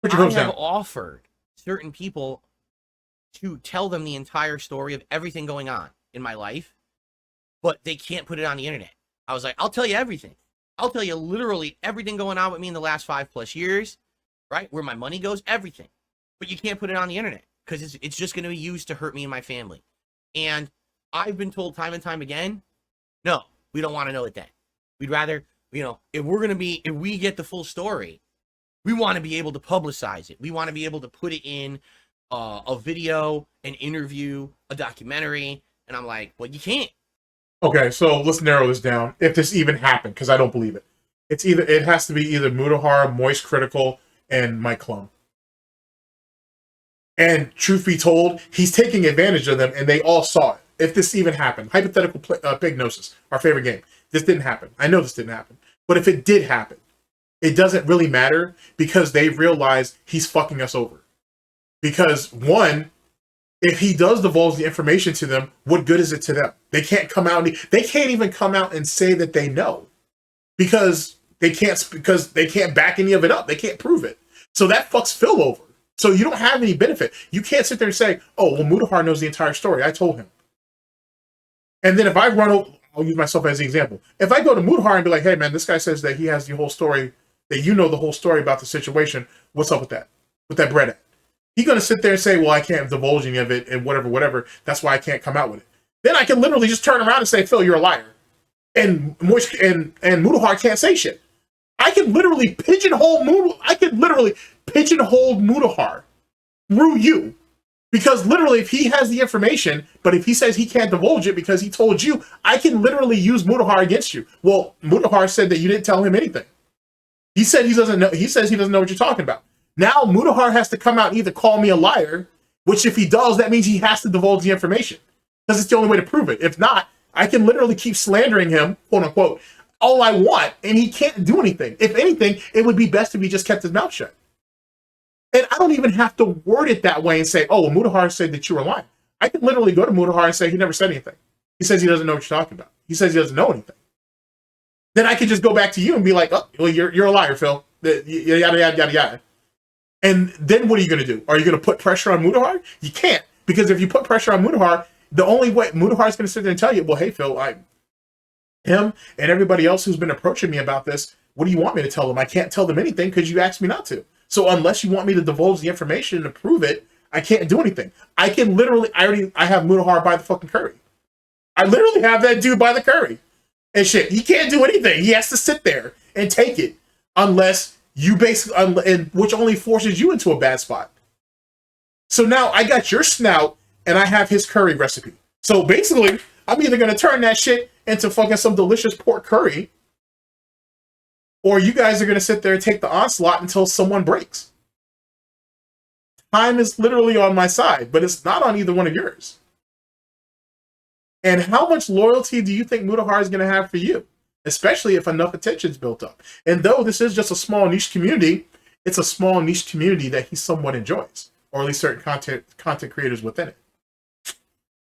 Put your I hopes have down. offered certain people to tell them the entire story of everything going on in my life, but they can't put it on the internet. I was like, I'll tell you everything. I'll tell you literally everything going on with me in the last 5+ years, right? Where my money goes, everything. But you can't put it on the internet because it's just going to be used to hurt me and my family. And I've been told time and time again, no, we don't want to know it then. We'd rather, if we get the full story, we want to be able to publicize it. We want to be able to put it in a video, an interview, a documentary. And I'm like, well, you can't. Okay, so let's narrow this down. If this even happened, because I don't believe it. It has to be either Mutahar, Moist Critical, and Mike Klum. And truth be told, he's taking advantage of them, and they all saw it. If this even happened, hypothetical Pignosis, our favorite game. This didn't happen. I know this didn't happen. But if it did happen, it doesn't really matter because they realized he's fucking us over. Because one, if he does divulge the information to them, what good is it to them? They can't come out. They can't even come out and say that they know because they can't back any of it up. They can't prove it. So that fucks Phil over. So you don't have any benefit. You can't sit there and say, "Oh, well, Mutahar knows the entire story. I told him." And then if I I'll use myself as the example. If I go to Mutahar and be like, "Hey, man, this guy says that he has the whole story, that you know the whole story about the situation. What's up with that? With that bread at?" He's going to sit there and say, well, I can't divulge any of it and whatever. That's why I can't come out with it. Then I can literally just turn around and say, Phil, you're a liar. And Mutahar can't say shit. I can literally pigeonhole Mutahar through you Because literally, if he has the information, but if he says he can't divulge it because he told you, I can literally use Mutahar against you. Well, Mutahar said that you didn't tell him anything. He said he doesn't know. He says he doesn't know what you're talking about. Now Mutahar has to come out and either call me a liar, which if he does, that means he has to divulge the information because it's the only way to prove it. If not, I can literally keep slandering him, quote unquote, all I want, and he can't do anything. If anything, it would be best if he just kept his mouth shut. And I don't even have to word it that way and say, oh, well, Mutahar said that you were lying. I can literally go to Mutahar and say he never said anything. He says he doesn't know what you're talking about. He says he doesn't know anything. Then I can just go back to you and be like, oh, well, you're a liar, Phil. Yada, yada, yada, yada. And then what are you going to do? Are you going to put pressure on Mutahar? You can't. Because if you put pressure on Mutahar, the only way Mutahar is going to sit there and tell you, well, hey, Phil, him and everybody else who's been approaching me about this, what do you want me to tell them? I can't tell them anything because you asked me not to. So unless you want me to divulge the information to prove it, I can't do anything. I can literally, I have Mutahar by the fucking curry. I literally have that dude by the curry. And shit, he can't do anything. He has to sit there and take it unless you basically, and which only forces you into a bad spot. So now I got your snout and I have his curry recipe. So basically, I'm either going to turn that shit into fucking some delicious pork curry, or you guys are going to sit there and take the onslaught until someone breaks. Time is literally on my side, but it's not on either one of yours. And how much loyalty do you think Mutahar is going to have for you? Especially if enough attention's built up. And though this is just a small niche community, it's a small niche community that he somewhat enjoys. Or at least certain content creators within it.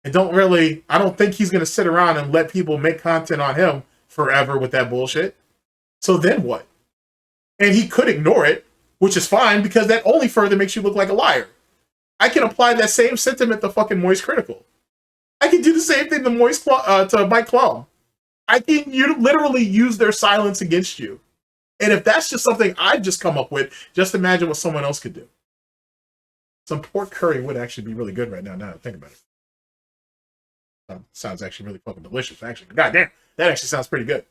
I don't think he's going to sit around and let people make content on him forever with that bullshit. So then what? And he could ignore it, which is fine because that only further makes you look like a liar. I can apply that same sentiment to fucking Moist Critical. I can do the same thing to Mike Clone. You literally use their silence against you. And if that's just something I've just come up with, just imagine what someone else could do. Some pork curry would actually be really good right now that I think about it. Sounds actually really fucking delicious, actually. God damn, that actually sounds pretty good.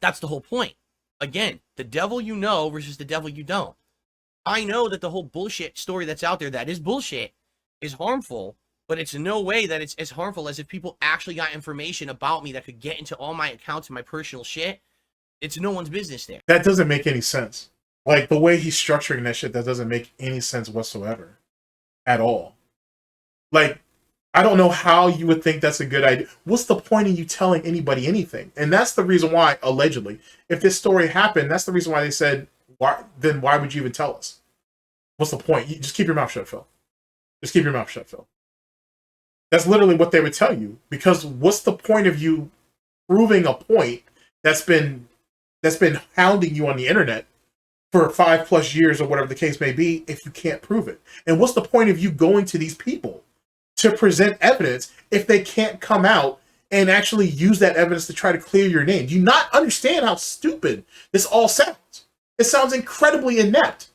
That's the whole point. Again, the devil you know versus the devil you don't. I know that the whole bullshit story that's out there that is bullshit is harmful, but it's in no way that it's as harmful as if people actually got information about me that could get into all my accounts and my personal shit. It's no one's business there. That doesn't make any sense. Like, the way he's structuring that shit, that doesn't make any sense whatsoever. At all. Like, I don't know how you would think that's a good idea. What's the point of you telling anybody anything? And that's the reason why, allegedly, if this story happened, that's the reason why they said, why would you even tell us? What's the point? You just keep your mouth shut, Phil. Just keep your mouth shut, Phil. That's literally what they would tell you. Because what's the point of you proving a point that's been hounding you on the internet for 5+ years or whatever the case may be if you can't prove it? And what's the point of you going to these people to present evidence if they can't come out and actually use that evidence to try to clear your name? Do you not understand how stupid this all sounds? It sounds incredibly inept.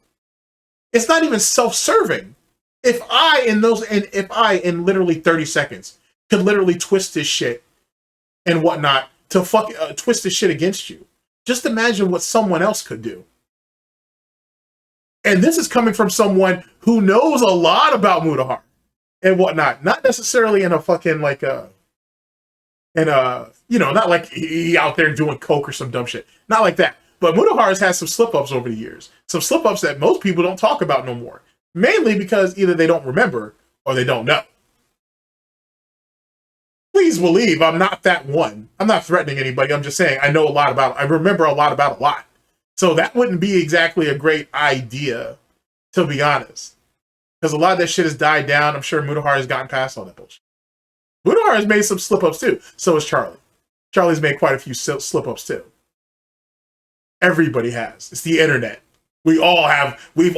It's not even self-serving. If I in literally 30 seconds could literally twist this shit and whatnot to twist this shit against you, just imagine what someone else could do. And this is coming from someone who knows a lot about Mutahar and whatnot. Not necessarily in a fucking not like he out there doing coke or some dumb shit. Not like that. But Mutahar has had some slip-ups over the years. Some slip-ups that most people don't talk about no more. Mainly because either they don't remember or they don't know. Please believe I'm not that one. I'm not threatening anybody. I'm just saying I know a lot about it. I remember a lot about a lot. So that wouldn't be exactly a great idea, to be honest. Because a lot of that shit has died down. I'm sure Mutahar has gotten past all that bullshit. Mutahar has made some slip-ups too. So has Charlie. Charlie's made quite a few slip-ups too. Everybody has. It's the internet. We've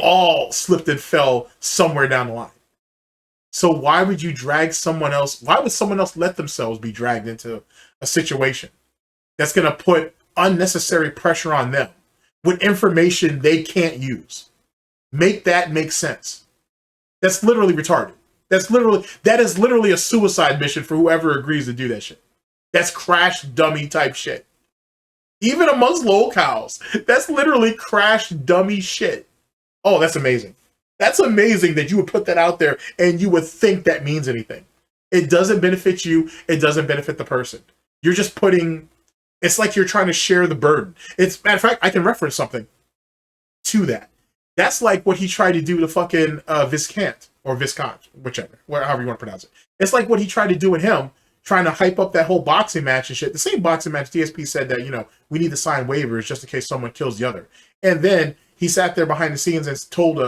all slipped and fell somewhere down the line. So why would you drag someone else? Why would someone else let themselves be dragged into a situation that's going to put unnecessary pressure on them with information they can't use? Make that make sense. That's literally retarded. That is literally a suicide mission for whoever agrees to do that shit. That's crash dummy type shit. Even amongst locals, that's literally crash dummy shit. Oh, that's amazing. That's amazing that you would put that out there and you would think that means anything. It doesn't benefit you. It doesn't benefit the person. You're just putting, it's like you're trying to share the burden. It's, matter of fact, I can reference something to that. That's like what he tried to do to fucking Viscant or Viscant, whichever, however you want to pronounce it. It's like what he tried to do with him, trying to hype up that whole boxing match and shit. The same boxing match, DSP said that, you know, we need to sign waivers just in case someone kills the other. And then he sat there behind the scenes and told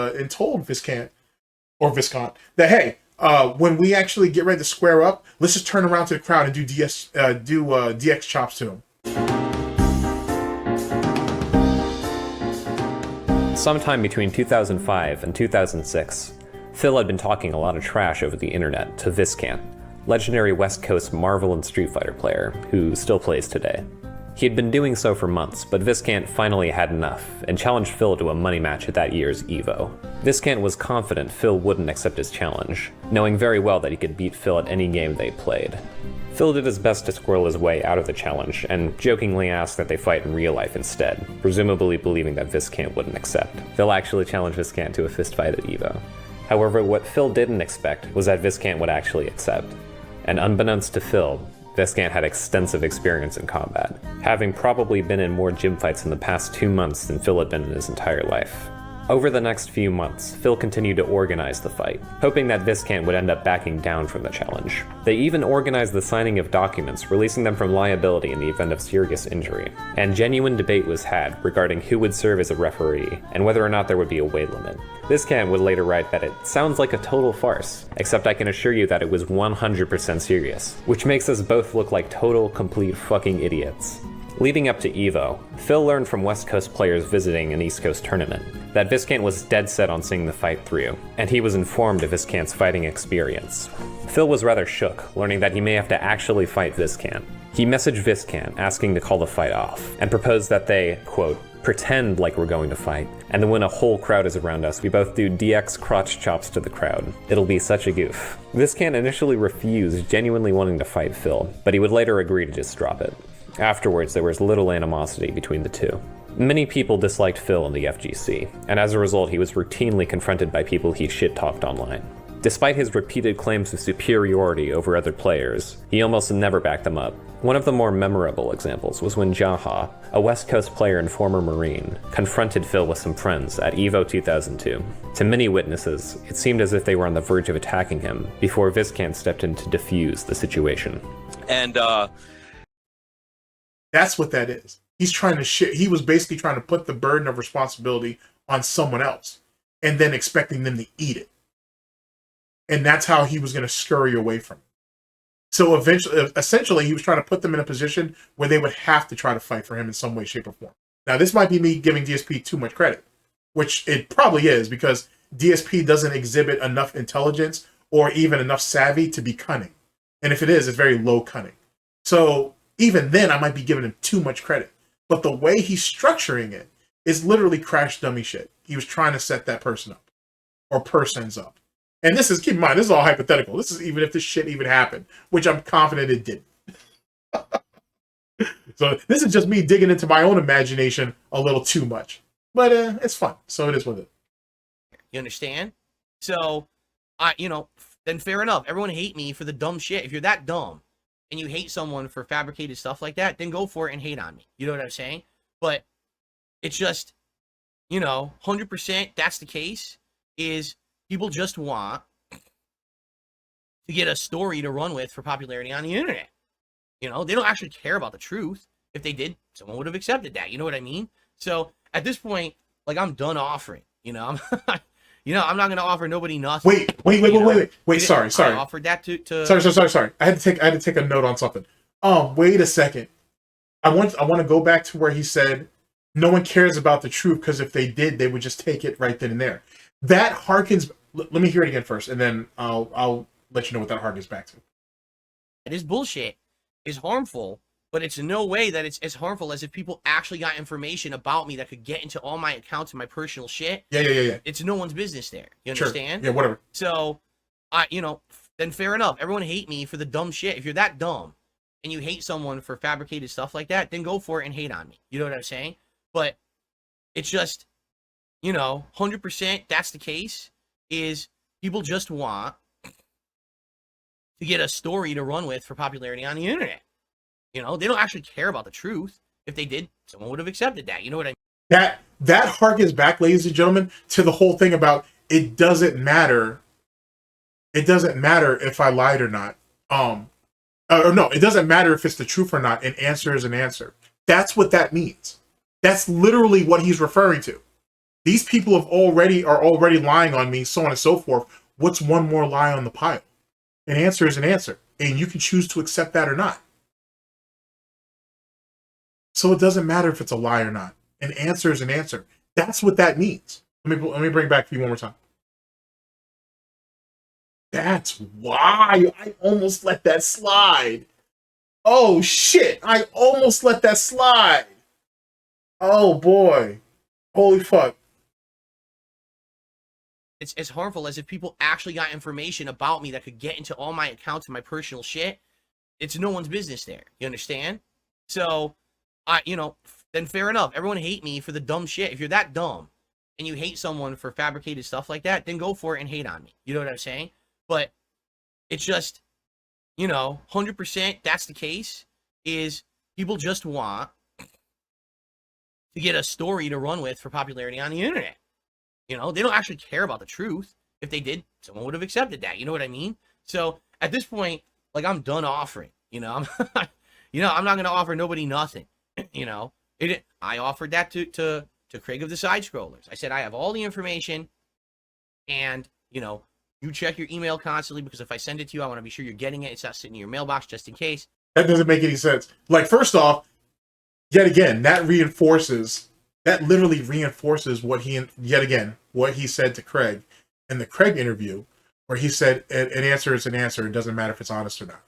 Viscant or Viscant that, hey, when we actually get ready to square up, let's just turn around to the crowd and do DX chops to him. Sometime between 2005 and 2006, Phil had been talking a lot of trash over the internet to Viscant, legendary West Coast Marvel and Street Fighter player who still plays today. He had been doing so for months, but Viscant finally had enough and challenged Phil to a money match at that year's EVO. Viscant was confident Phil wouldn't accept his challenge, knowing very well that he could beat Phil at any game they played. Phil did his best to squirrel his way out of the challenge and jokingly asked that they fight in real life instead, presumably believing that Viscant wouldn't accept. Phil actually challenged Viscant to a fistfight at EVO. However, what Phil didn't expect was that Viscant would actually accept. And unbeknownst to Phil, Viscant had extensive experience in combat, having probably been in more gym fights in the past 2 months than Phil had been in his entire life. Over the next few months, Phil continued to organize the fight, hoping that Viscant would end up backing down from the challenge. They even organized the signing of documents, releasing them from liability in the event of serious injury. And genuine debate was had regarding who would serve as a referee, and whether or not there would be a weight limit. Viscant would later write that it sounds like a total farce, except I can assure you that it was 100% serious, which makes us both look like total, complete fucking idiots. Leading up to EVO, Phil learned from West Coast players visiting an East Coast tournament that Viscant was dead set on seeing the fight through, and he was informed of Viscant's fighting experience. Phil was rather shook, learning that he may have to actually fight Viscant. He messaged Viscant asking to call the fight off, and proposed that they, quote, pretend like we're going to fight, and then when a whole crowd is around us, we both do DX crotch chops to the crowd. It'll be such a goof. Viscant initially refused, genuinely wanting to fight Phil, but he would later agree to just drop it. Afterwards, there was little animosity between the two. Many people disliked Phil in the FGC, and as a result, he was routinely confronted by people he shit-talked online. Despite his repeated claims of superiority over other players, he almost never backed them up. One of the more memorable examples was when Jaha, a West Coast player and former Marine, confronted Phil with some friends at EVO 2002. To many witnesses, it seemed as if they were on the verge of attacking him before Viscant stepped in to defuse the situation. And, That's what that is. He's trying to he was basically trying to put the burden of responsibility on someone else and then expecting them to eat it. And that's how he was going to scurry away from it. So essentially, he was trying to put them in a position where they would have to try to fight for him in some way, shape, or form. Now, this might be me giving DSP too much credit, which it probably is, because DSP doesn't exhibit enough intelligence or even enough savvy to be cunning. And if it is, it's very low cunning. So even then, I might be giving him too much credit. But the way he's structuring it is literally crash dummy shit. He was trying to set that person up, or persons up. And this is, keep in mind, this is all hypothetical. This is even if this shit even happened, which I'm confident it didn't. So this is just me digging into my own imagination a little too much. But it's fun. So it is what it is. you understand? So, then fair enough. Everyone hate me for the dumb shit. If you're that dumb, and you hate someone for fabricated stuff like that, then go for it and hate on me. You know what I'm saying? But it's just, 100% that's the case, is people just want to get a story to run with for popularity on the internet. They don't actually care about the truth. If they did, someone would have accepted that. You know what I mean? So at this point, I'm done offering. I'm not going to offer nobody nothing. Wait. Sorry. I offered that to. Sorry. I had to take a note on something. Wait a second. I want to go back to where he said no one cares about the truth, because if they did, they would just take it right then and there. That harkens. Let me hear it again first, and then I'll let you know what that harkens back to. It is bullshit. Is harmful, but it's in no way that it's as harmful as if people actually got information about me that could get into all my accounts and my personal shit. Yeah. It's no one's business there. You understand? Sure. Yeah, whatever. So, then fair enough. Everyone hate me for the dumb shit. If you're that dumb and you hate someone for fabricated stuff like that, then go for it and hate on me. You know what I'm saying? But it's just, 100% that's the case, is people just want to get a story to run with for popularity on the internet. You know, they don't actually care about the truth. If they did, someone would have accepted that. You know what I mean? That harkens back, ladies and gentlemen, to the whole thing about it doesn't matter. It doesn't matter if I lied or not. Or no, it doesn't matter if it's the truth or not. An answer is an answer. That's what that means. That's literally what he's referring to. These people are already lying on me, so on and so forth. What's one more lie on the pile? An answer is an answer, and you can choose to accept that or not. So it doesn't matter if it's a lie or not. An answer is an answer. That's what that means. Let me bring it back for you one more time. That's why I almost let that slide. Oh shit! I almost let that slide. Oh boy! Holy fuck! It's as harmful as if people actually got information about me that could get into all my accounts and my personal shit. It's no one's business there. You understand? So, then fair enough. Everyone hate me for the dumb shit. If you're that dumb and you hate someone for fabricated stuff like that, then go for it and hate on me. You know what I'm saying? But it's just, 100% that's the case, is people just want to get a story to run with for popularity on the internet. They don't actually care about the truth. If they did, someone would have accepted that. You know what I mean? So at this point, like, I'm done offering. I'm not going to offer nobody nothing. I offered that to Craig of the Side Scrollers. I said I have all the information, and you check your email constantly, because if I send it to you, I want to be sure you're getting it. It's not sitting in your mailbox just in case. That doesn't make any sense. Like, first off, yet again, that literally reinforces what he said to Craig in the Craig interview, where he said an answer is an answer. It doesn't matter if it's honest or not.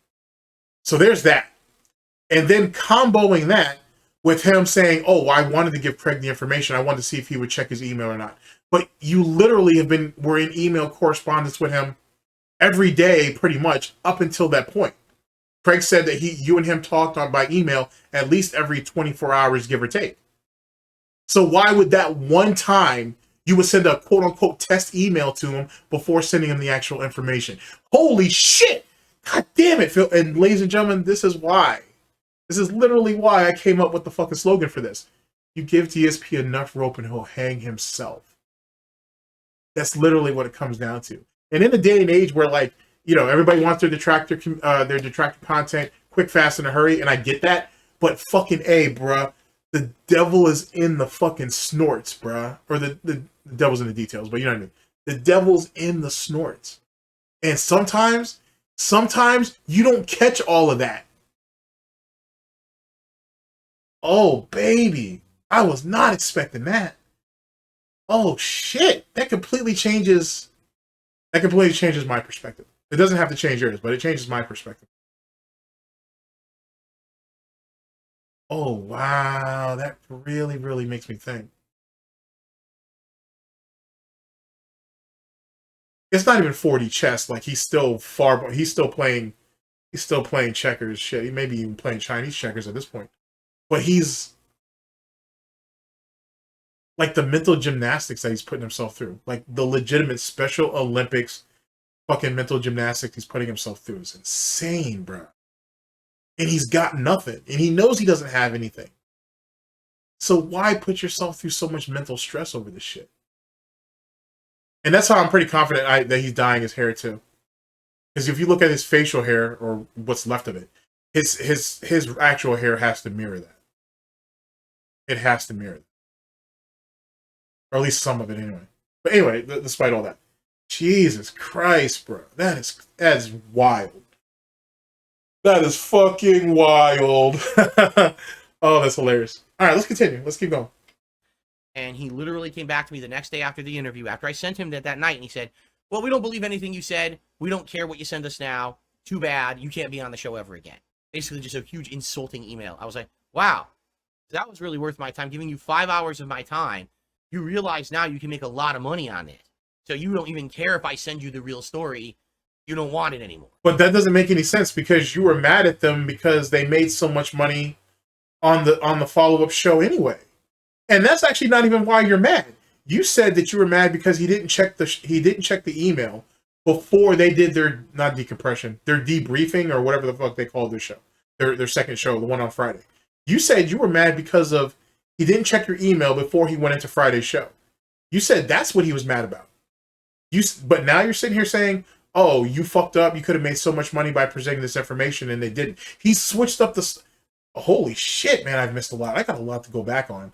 So there's that. And then comboing that with him saying, oh, I wanted to give Craig the information. I wanted to see if he would check his email or not. But you literally were in email correspondence with him every day, pretty much, up until that point. Craig said that you and him talked by email at least every 24 hours, give or take. So why would that one time you would send a quote-unquote test email to him before sending him the actual information? Holy shit! God damn it, Phil. And ladies and gentlemen, this is why. This is literally why I came up with the fucking slogan for this. You give DSP enough rope and he'll hang himself. That's literally what it comes down to. And in the day and age where, like, everybody wants their detractor content quick, fast, in a hurry, and I get that, but fucking A, bruh, the devil is in the fucking snorts, bruh. Or the devil's in the details, but you know what I mean. The devil's in the snorts. And sometimes you don't catch all of that. Oh, baby. I was not expecting that. Oh, shit. That completely changes my perspective. It doesn't have to change yours, but it changes my perspective. Oh, wow. That really, really makes me think. It's not even 4D chess. Like, he's still playing checkers. Shit, he may be even playing Chinese checkers at this point. But he's like, the mental gymnastics that he's putting himself through, like the legitimate Special Olympics fucking mental gymnastics he's putting himself through is insane, bro. And he's got nothing, and he knows he doesn't have anything. So why put yourself through so much mental stress over this shit? And that's how I'm pretty confident that he's dyeing his hair too. Because if you look at his facial hair, or what's left of it, his actual hair has to mirror that. It has to mirror that. Or at least some of it anyway. But anyway, despite all that. Jesus Christ, bro. That is wild. That is fucking wild. Oh, that's hilarious. All right, let's continue. Let's keep going. And he literally came back to me the next day after the interview, after I sent him that night, and he said, well, we don't believe anything you said. We don't care what you send us now. Too bad. You can't be on the show ever again. Basically just a huge insulting email. I was like, wow, that was really worth my time, giving you 5 hours of my time. You realize now you can make a lot of money on it. So you don't even care if I send you the real story. You don't want it anymore. But that doesn't make any sense, because you were mad at them because they made so much money on the follow-up show anyway. And that's actually not even why you're mad. You said that you were mad because he didn't check the email before they did their not decompression, their debriefing or whatever the fuck they call their show, their second show, the one on Friday. You said you were mad because of he didn't check your email before he went into Friday's show. You said that's what he was mad about. But now you're sitting here saying, "Oh, you fucked up. You could have made so much money by presenting this information," and they didn't. He switched up the. Holy shit, man! I've missed a lot. I got a lot to go back on.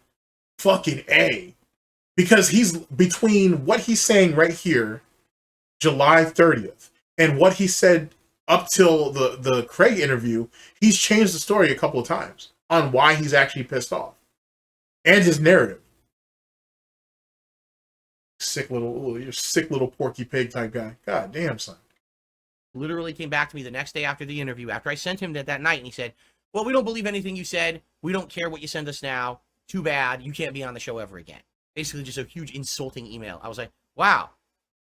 Fucking A, because he's between what he's saying right here, July 30th, and what he said up till the Craig interview. He's changed the story a couple of times on why he's actually pissed off, and his narrative. You're sick little Porky Pig type guy. God damn, son. Literally came back to me the next day after the interview, after I sent him that night, and he said, "Well, we don't believe anything you said. We don't care what you send us now. Too bad. You can't be on the show ever again." Basically, just a huge insulting email. I was like, wow,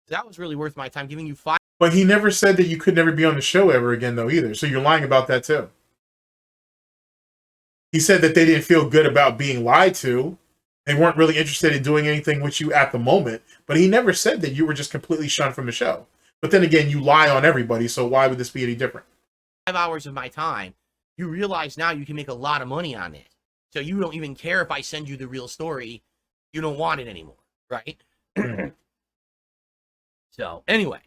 that was really worth my time giving you 5. But he never said that you could never be on the show ever again, though, either. So you're lying about that, too. He said that they didn't feel good about being lied to. They weren't really interested in doing anything with you at the moment. But he never said that you were just completely shunned from the show. But then again, you lie on everybody, so why would this be any different? 5 hours of my time. You realize now you can make a lot of money on it. So you don't even care if I send you the real story. You don't want it anymore, right? So anyway,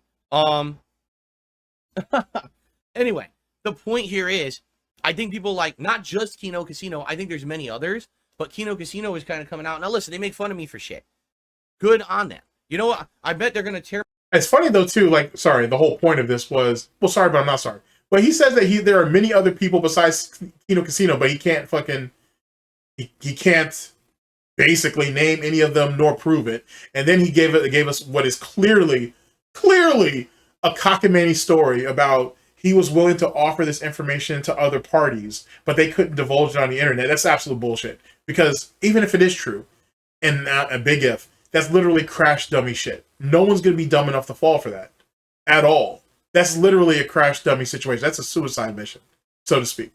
anyway, the point here is, I think people like not just Kino Casino. I think there's many others, but Kino Casino is kind of coming out. Now listen, they make fun of me for shit. Good on them. You know what? I bet they're gonna tear. It's funny though too. Like, sorry, the whole point of this was, well, sorry, but I'm not sorry. But he says that there are many other people besides Kino Casino, but he can't fucking. He can't basically name any of them nor prove it. And then he gave us what is clearly a cockamamie story about he was willing to offer this information to other parties, but they couldn't divulge it on the internet. That's absolute bullshit. Because even if it is true, and a big if, that's literally crash dummy shit. No one's going to be dumb enough to fall for that at all. That's literally a crash dummy situation. That's a suicide mission, so to speak.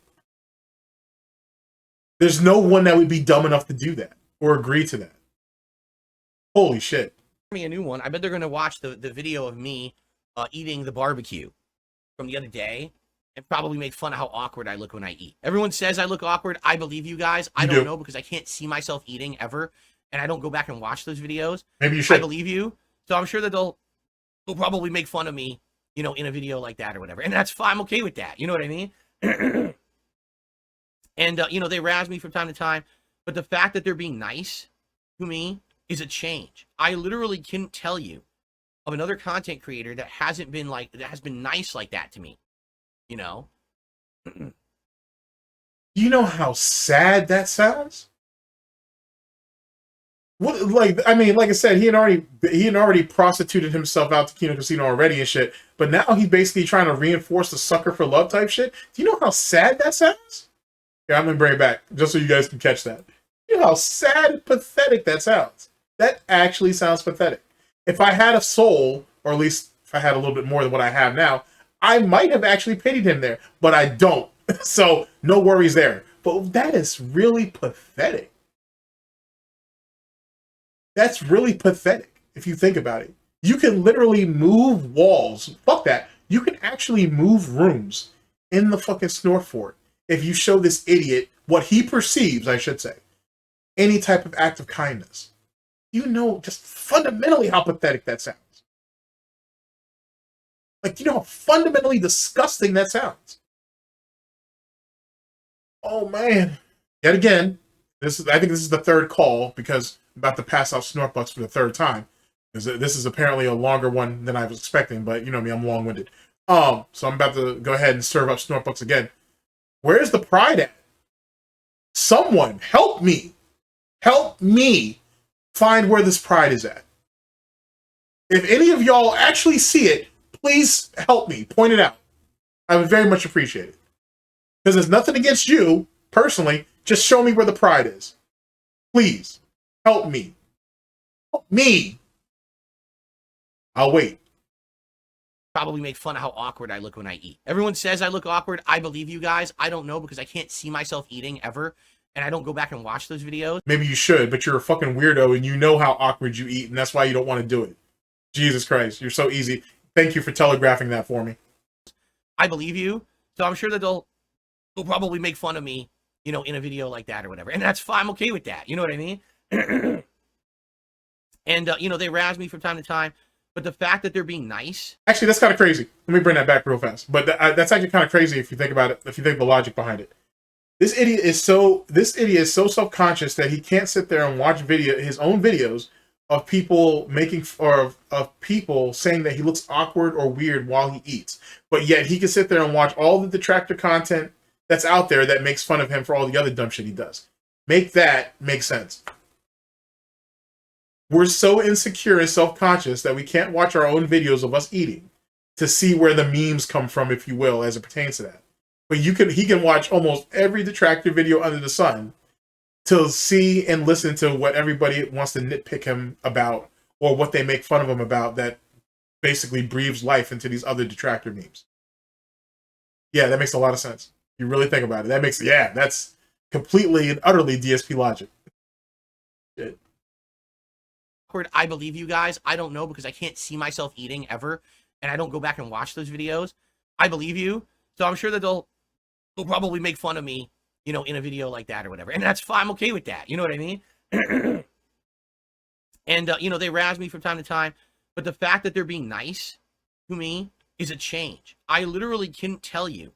There's no one that would be dumb enough to do that or agree to that. Holy shit. Me a new one. I bet they're going to watch the video of me eating the barbecue from the other day and probably make fun of how awkward I look when I eat. Everyone says I look awkward. I believe you guys. I don't know because I can't see myself eating ever, and I don't go back and watch those videos. Maybe you should. I believe you. So I'm sure that they'll probably make fun of me, you know, in a video like that or whatever. And that's fine. I'm okay with that. You know what I mean? And, you know, they razz me from time to time. But the fact that they're being nice to me is a change. I literally can't tell you of another content creator that hasn't been like, that has been nice like that to me. You know? You know how sad that sounds? What, like, I mean, like I said, he had already prostituted himself out to Kino Casino already and shit. But now he's basically trying to reinforce the sucker for love type shit. Do you know how sad that sounds? Yeah, I'm gonna bring it back just so you guys can catch that. You know how sad and pathetic that sounds. That actually sounds pathetic. If I had a soul, or at least if I had a little bit more than what I have now, I might have actually pitied him there, but I don't. So no worries there. But that is really pathetic. That's really pathetic if you think about it. You can literally move walls. Fuck that. You can actually move rooms in the fucking Snort fort if you show this idiot what he perceives, I should say, any type of act of kindness. You know just fundamentally how pathetic that sounds. Like, you know how fundamentally disgusting that sounds. Oh, man. Yet again, I think this is the third call because I'm about to pass out SnortBucks for the third time. This is apparently a longer one than I was expecting, but you know me, I'm long-winded. So I'm about to go ahead and serve up SnortBucks again. Where's the pride at? Someone help me. Help me find where this pride is at. If any of y'all actually see it, please help me. Point it out. I would very much appreciate it. Because there's nothing against you, personally. Just show me where the pride is. Please. Help me. Help me. I'll wait. Probably make fun of how awkward I look when I eat. Everyone says I look awkward. I believe you guys. I don't know because I can't see myself eating ever. and I don't go back and watch those videos. Maybe you should, but you're a fucking weirdo and you know how awkward you eat, and that's why you don't want to do it. Jesus Christ, you're so easy. Thank you for telegraphing that for me. I believe you, so I'm sure that they'll probably make fun of me, you know, in a video like that or whatever, and that's fine. I'm okay with that. You know what I mean? And you know, they razz me from time to time, but the fact that they're being nice. Actually, that's kind of crazy. Let me bring that back real fast. But that's actually kind of crazy if you think about it. If you think the logic behind it. This idiot is so self-conscious that he can't sit there and watch his own videos of people making or of people saying that he looks awkward or weird while he eats. But yet he can sit there and watch all the detractor content that's out there that makes fun of him for all the other dumb shit he does. Make that make sense. We're so insecure and self-conscious that we can't watch our own videos of us eating to see where the memes come from, if you will, as it pertains to that. But he can watch almost every detractor video under the sun to see and listen to what everybody wants to nitpick him about or what they make fun of him about that basically breathes life into these other detractor memes. Yeah, that makes a lot of sense. You really think about it. That's completely and utterly DSP logic. Shit. I believe you guys. I don't know because I can't see myself eating ever, and I don't go back and watch those videos. I believe you, so I'm sure that they'll probably make fun of me, you know, in a video like that or whatever, and that's fine. I'm okay with that. You know what I mean? And you know, they razz me from time to time, but the fact that they're being nice to me is a change. I literally couldn't tell you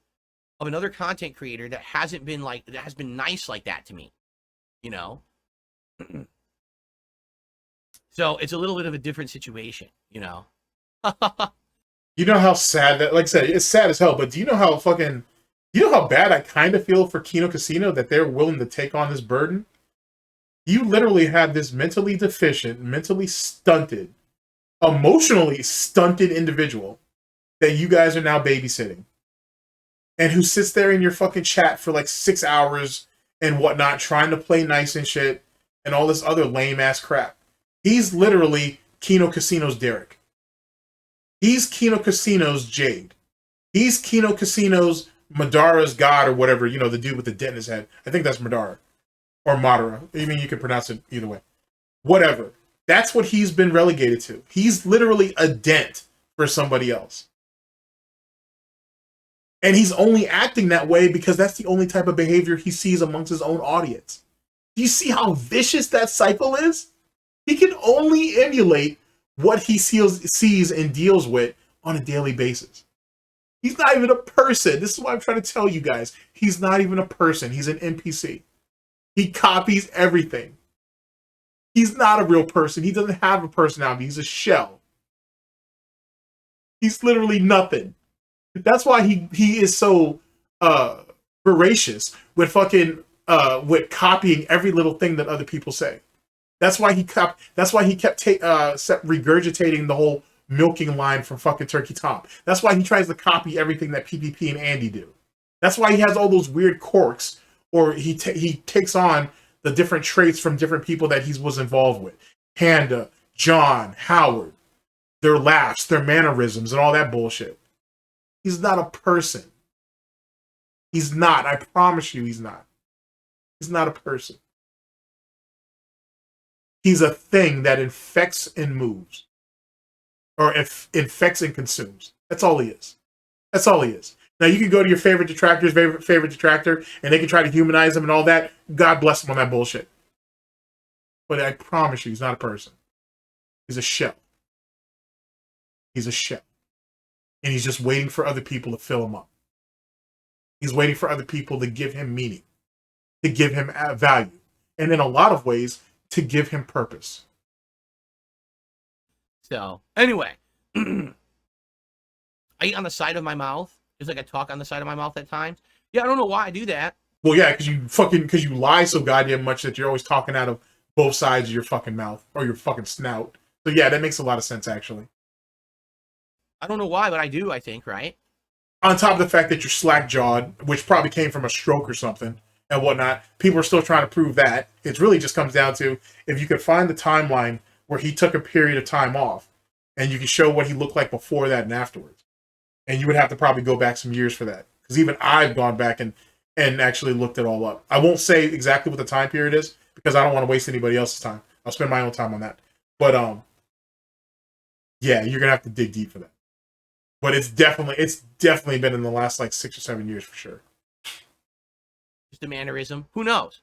of another content creator that has been nice like that to me, you know. So it's a little bit of a different situation, you know. You know how sad that, like I said, it's sad as hell, but do you know how bad I kind of feel for Kino Casino that they're willing to take on this burden? You literally have this mentally deficient, mentally stunted, emotionally stunted individual that you guys are now babysitting. And who sits there in your fucking chat for like 6 hours and whatnot, trying to play nice and shit, and all this other lame ass crap. He's literally Kino Casino's Derek. He's Kino Casino's Jade. He's Kino Casino's Madara's God or whatever, you know, the dude with the dent in his head. I think that's Madara. Or Madara. I mean, you can pronounce it either way. Whatever. That's what he's been relegated to. He's literally a dent for somebody else. And he's only acting that way because that's the only type of behavior he sees amongst his own audience. Do you see how vicious that cycle is? He can only emulate what he sees and deals with on a daily basis. He's not even a person. This is what I'm trying to tell you guys. He's not even a person. He's an NPC. He copies everything. He's not a real person. He doesn't have a personality. He's a shell. He's literally nothing. That's why he is so voracious with fucking with copying every little thing that other people say. That's why he kept regurgitating the whole milking line from fucking Turkey Tom. That's why he tries to copy everything that PPP and Andy do. That's why he has all those weird quirks, or he takes on the different traits from different people that he was involved with. Panda, John, Howard, their laughs, their mannerisms, and all that bullshit. He's not a person. He's not. I promise you he's not. He's not a person. He's a thing that infects and moves. Or infects and consumes. That's all he is. That's all he is. Now, you can go to your favorite detractor's favorite detractor, and they can try to humanize him and all that. God bless him on that bullshit. But I promise you, he's not a person. He's a shell. He's a shell. And he's just waiting for other people to fill him up. He's waiting for other people to give him meaning, to give him value, and in a lot of ways, to give him purpose. So, anyway, I eat on the side of my mouth, just like I talk on the side of my mouth at times. Yeah, I don't know why I do that. Well, yeah, because you lie so goddamn much that you're always talking out of both sides of your fucking mouth or your fucking snout. So yeah, that makes a lot of sense, actually. I don't know why, but I do, I think, right? On top of the fact that you're slack-jawed, which probably came from a stroke or something and whatnot, people are still trying to prove that. It really just comes down to if you could find the timeline where he took a period of time off and you can show what he looked like before that and afterwards. And you would have to probably go back some years for that. Because even I've gone back and and actually looked it all up. I won't say exactly what the time period is because I don't want to waste anybody else's time. I'll spend my own time on that. But yeah, you're gonna have to dig deep for that. But it's definitely been in the last like 6 or 7 years for sure. Just a mannerism. Who knows?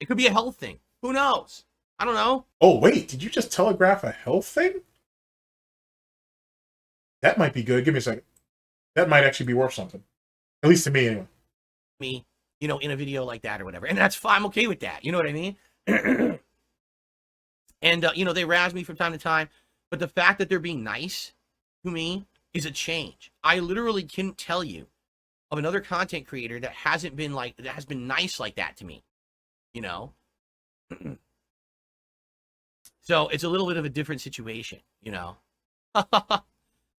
It could be a health thing. Who knows? I don't know. Oh wait, did you just telegraph a health thing? That might be good. Give me a second. That might actually be worth something. At least to me, anyway. Me, you know, in a video like that or whatever. And that's fine. I'm okay with that. You know what I mean? And, you know, they razz me from time to time. But the fact that they're being nice to me is a change. I literally can't tell you of another content creator that hasn't been like, that has been nice like that to me. You know? So it's a little bit of a different situation, you know?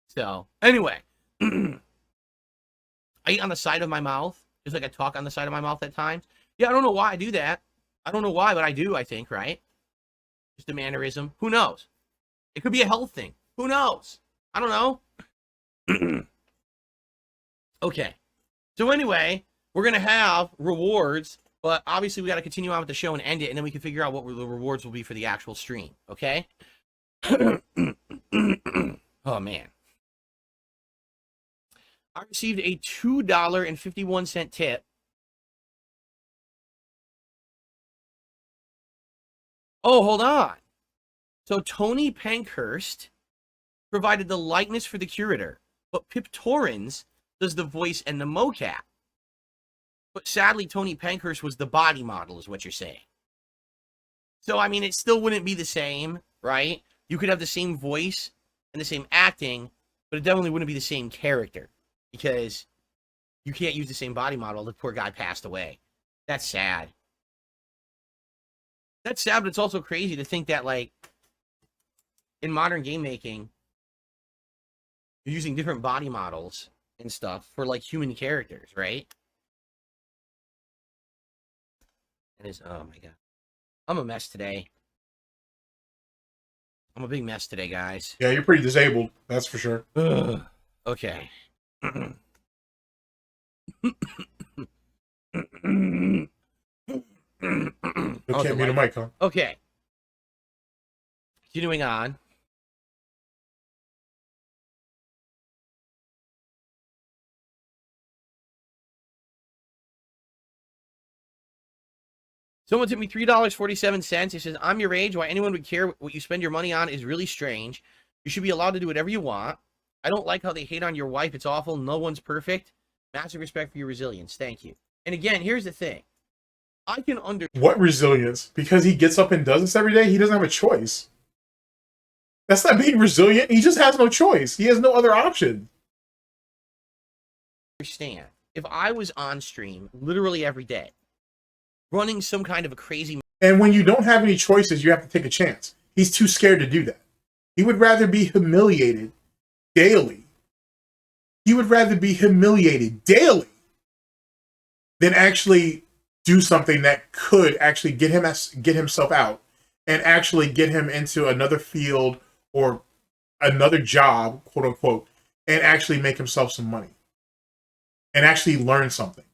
So, anyway. I eat on the side of my mouth. Just like I talk on the side of my mouth at times. Yeah, I don't know why I do that. I don't know why, but I do, I think, right? Just a mannerism. Who knows? It could be a health thing. Who knows? I don't know. Okay. So anyway, we're going to have rewards, but obviously we got to continue on with the show and end it, and then we can figure out what the rewards will be for the actual stream, okay? Oh, man. I received a $2.51 tip. Oh, hold on. So Tony Pankhurst provided the likeness for the curator, but Pip Torrens does the voice and the mocap. But sadly, Tony Pankhurst was the body model, is what you're saying. So, I mean, it still wouldn't be the same, right? You could have the same voice and the same acting, but it definitely wouldn't be the same character. Because you can't use the same body model. The poor guy passed away. That's sad. That's sad, but it's also crazy to think that, like, in modern game making, you're using different body models and stuff for, like, human characters, right? It is, oh my god. I'm a mess today. I'm a big mess today, guys. Yeah, you're pretty disabled. That's for sure. Ugh. Okay. You can't mute a mic, huh? Okay. Continuing on. Someone tipped me $3.47. He says, I'm your age. Why anyone would care what you spend your money on is really strange. You should be allowed to do whatever you want. I don't like how they hate on your wife. It's awful. No one's perfect. Massive respect for your resilience. Thank you. And again, here's the thing. I can What resilience? Because he gets up and does this every day? He doesn't have a choice. That's not being resilient. He just has no choice. He has no other option. understand. If I was on stream literally every day, running some kind of a crazy... And when you don't have any choices, you have to take a chance. He's too scared to do that. He would rather be humiliated daily. He would rather be humiliated daily than actually do something that could actually get himself out and actually get him into another field or another job, quote unquote, and actually make himself some money and actually learn something.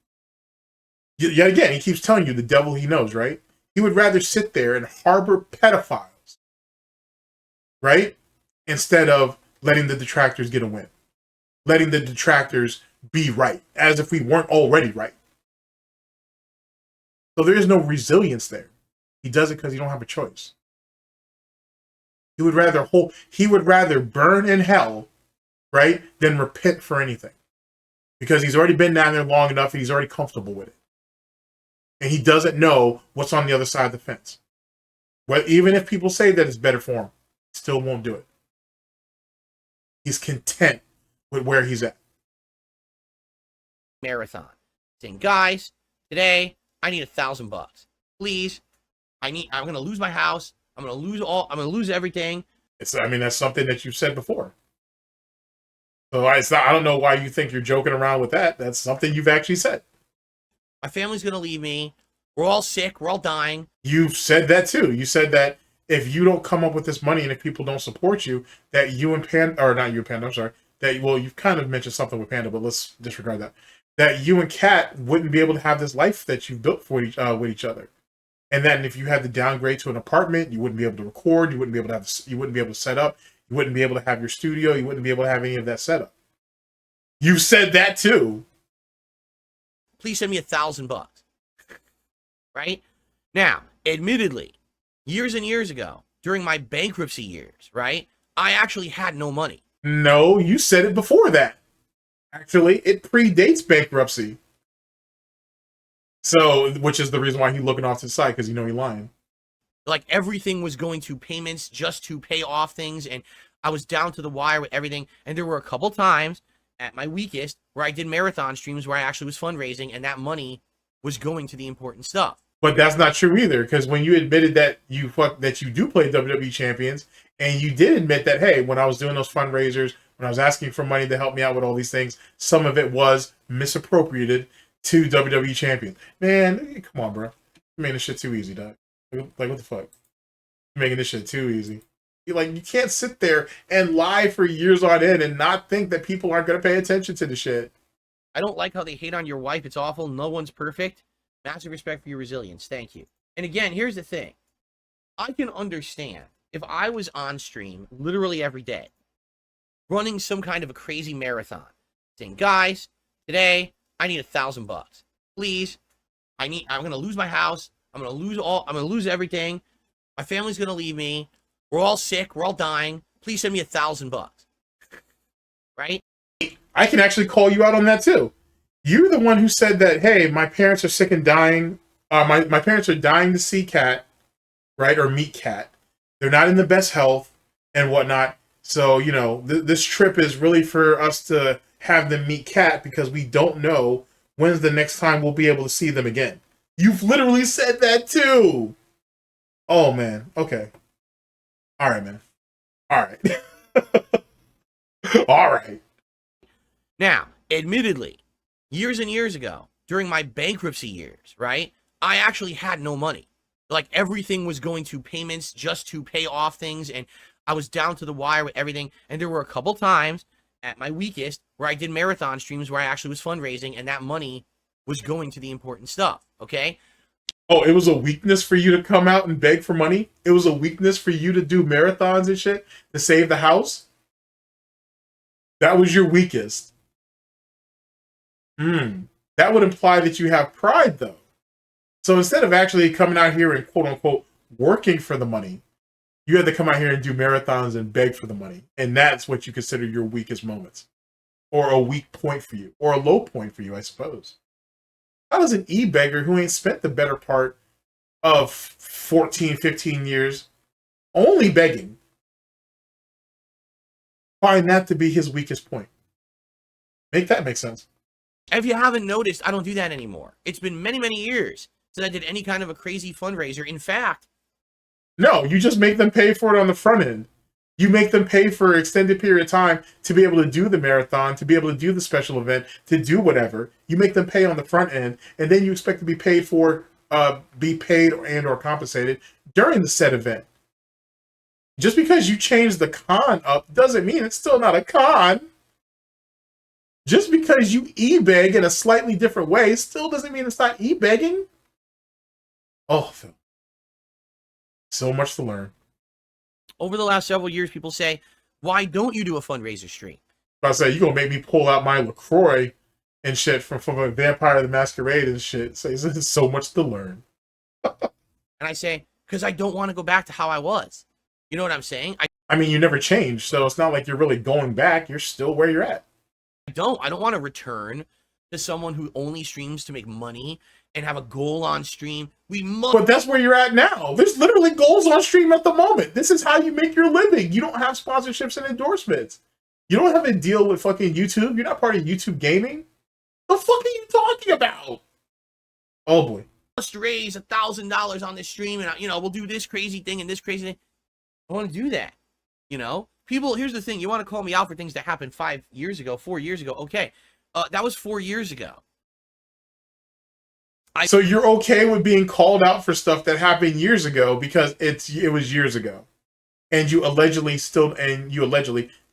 Yet again, he keeps telling you the devil he knows, right? He would rather sit there and harbor pedophiles, right? Instead of letting the detractors get a win. Letting the detractors be right, as if we weren't already right. So there is no resilience there. He does it because he don't have a choice. He would rather burn in hell, right, than repent for anything. Because he's already been down there long enough and he's already comfortable with it. And he doesn't know what's on the other side of the fence. Well, even if people say that it's better for him, he still won't do it. He's content with where he's at. Marathon. Saying, guys, today I need $1,000. Please. I'm gonna lose my house. I'm gonna lose everything. That's something that you've said before. So I don't know why you think you're joking around with that. That's something you've actually said. My family's gonna leave me. We're all sick. We're all dying. You've said that too. You said that if you don't come up with this money and if people don't support you, that you and Panda, or not you and Panda, I'm sorry, that, well, you've kind of mentioned something with Panda, but let's disregard that. that you and Kat wouldn't be able to have this life that you built for with each other. And then if you had to downgrade to an apartment, you wouldn't be able to record, you wouldn't be able to have, you wouldn't be able to set up, you wouldn't be able to have your studio, you wouldn't be able to have any of that set up. You said that too. Please send me $1,000. Right? Now, admittedly, years and years ago, during my bankruptcy years, right, I actually had no money. No, you said it before that. Actually, it predates bankruptcy. So, which is the reason why he's looking off to the side, because you know he's lying. Like, everything was going to payments just to pay off things, and I was down to the wire with everything. And there were a couple times at my weakest where I did marathon streams where I actually was fundraising, and that money was going to the important stuff. But that's not true either, because when you admitted that you do play WWE champions, and you did admit that, hey, when I was doing those fundraisers, when I was asking for money to help me out with all these things, some of it was misappropriated to WWE champions. Man, come on, bro. You're making this shit too easy, dog. Like, what the fuck? You're making this shit too easy. You can't sit there and lie for years on end and not think that people aren't going to pay attention to the shit. I don't like how they hate on your wife. It's awful. No one's perfect. Massive respect for your resilience. Thank you. And again, here's the thing. I can understand if I was on stream literally every day, running some kind of a crazy marathon, saying, guys, today I need $1,000. Please, I'm going to lose my house. I'm going to lose everything. My family's going to leave me. We're all sick. We're all dying. Please send me $1,000. Right? I can actually call you out on that too. You're the one who said that, hey, my parents are sick and dying. My parents are dying to see Kat, right? Or meet Kat. They're not in the best health and whatnot. So, you know, this trip is really for us to have them meet Kat because we don't know when's the next time we'll be able to see them again. You've literally said that too. Oh, man. Okay. All right, man. All right. All right. Now, admittedly, years and years ago, during my bankruptcy years, right, I actually had no money. Like, everything was going to payments just to pay off things, and I was down to the wire with everything. And there were a couple times at my weakest where I did marathon streams where I actually was fundraising, and that money was going to the important stuff, okay? Oh, it was a weakness for you to come out and beg for money? It was a weakness for you to do marathons and shit to save the house? That was your weakest. That would imply that you have pride, though. So instead of actually coming out here and quote-unquote working for the money, you had to come out here and do marathons and beg for the money. And that's what you consider your weakest moments. Or a weak point for you. Or a low point for you, I suppose. How does an e-beggar who ain't spent the better part of 14, 15 years only begging find that to be his weakest point? Make that make sense. If you haven't noticed, I don't do that anymore. It's been many, many years since I did any kind of a crazy fundraiser. In fact... No, you just make them pay for it on the front end. You make them pay for an extended period of time to be able to do the marathon, to be able to do the special event, to do whatever. You make them pay on the front end, and then you expect to be paid for, or compensated during the said event. Just because you change the con up doesn't mean it's still not a con. Just because you e-beg in a slightly different way still doesn't mean it's not e-begging. Oh, Phil. So much to learn. Over the last several years, people say, why don't you do a fundraiser stream? I say, you're going to make me pull out my LaCroix and shit from a Vampire the Masquerade and shit. So there's so much to learn. And I say, because I don't want to go back to how I was. You know what I'm saying? I mean, you never changed, so it's not like you're really going back. You're still where you're at. I don't want to return to someone who only streams to make money and have a goal on stream. But that's where you're at now. There's literally goals on stream at the moment. This is how you make your living. You don't have sponsorships and endorsements. You don't have a deal with fucking YouTube. You're not part of YouTube Gaming. The fuck are you talking about? Oh boy. Let's raise $1,000 on this stream, and we'll do this crazy thing and this crazy thing. I want to do that. People. Here's the thing. You want to call me out for things that happened 5 years ago, 4 years ago. Okay, that was 4 years ago. So you're okay with being called out for stuff that happened years ago because it was years ago, and you allegedly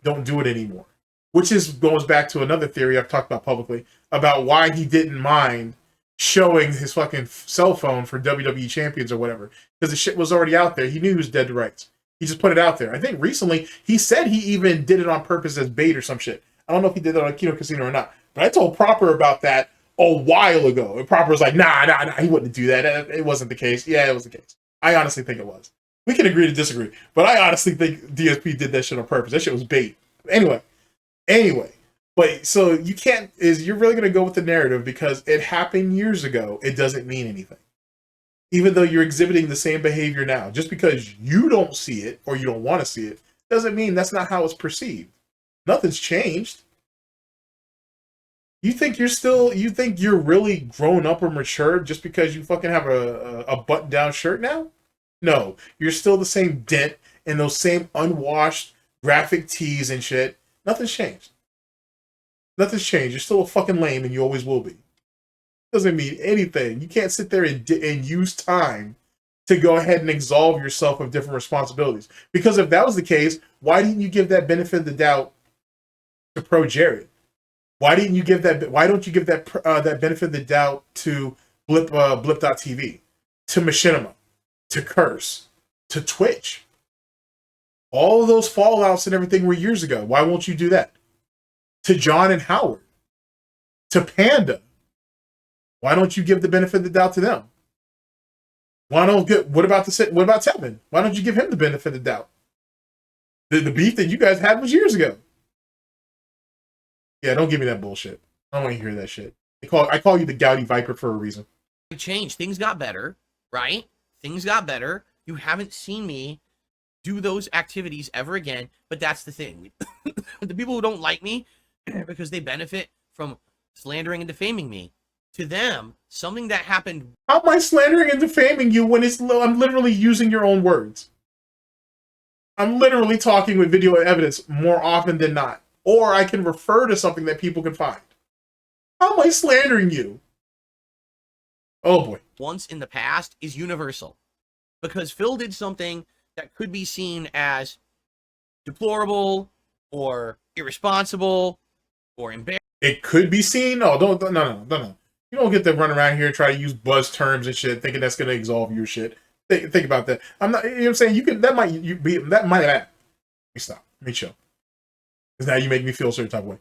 don't do it anymore. which goes back to another theory I've talked about publicly about why he didn't mind showing his fucking cell phone for WWE champions or whatever, because the shit was already out there. He knew he was dead to rights. He just put it out there. I think recently he said he even did it on purpose as bait or some shit. I don't know if he did that on Kino Casino or not, but I told ProleteR about that a while ago, and ProleteR was like, nah, he wouldn't do that. It wasn't the case. Yeah, it was the case. I honestly think it was. We can agree to disagree, but I honestly think DSP did that shit on purpose. That shit was bait. Anyway, but so you're really going to go with the narrative because it happened years ago. It doesn't mean anything. Even though you're exhibiting the same behavior now, just because you don't see it or you don't want to see it, doesn't mean that's not how it's perceived. Nothing's changed. You think you're really grown up or mature just because you fucking have a button-down shirt now? No, you're still the same dent and those same unwashed graphic tees and shit. Nothing's changed. Nothing's changed. You're still a fucking lame and you always will be. Doesn't mean anything. You can't sit there and use time to go ahead and absolve yourself of different responsibilities. Because if that was the case, why didn't you give that benefit of the doubt to Pro Jared? Why don't you give that benefit of the doubt to Blip.tv, to Machinima, to Curse, to Twitch? All of those fallouts and everything were years ago. Why won't you do that? To John and Howard, to Panda. Why don't you give the benefit of the doubt to them? What about Tevin? Why don't you give him the benefit of the doubt? The beef that you guys had was years ago. Yeah, don't give me that bullshit. I don't want to hear that shit. I call you the Gouty Viper for a reason. Changed. Things got better, right? Things got better. You haven't seen me do those activities ever again, but that's the thing. The people who don't like me because they benefit from slandering and defaming me, to them, something that happened... How am I slandering and defaming you when I'm literally using your own words? I'm literally talking with video evidence more often than not. Or I can refer to something that people can find. How am I slandering you? Oh boy. Once in the past is universal. Because Phil did something that could be seen as deplorable or irresponsible or embarrassing. It could be seen? No. You don't get to run around here and try to use buzz terms and shit, thinking that's going to absolve your shit. Think about that. I'm not, you know what I'm saying? Let me stop. Let me chill. Because now you make me feel a certain type of way.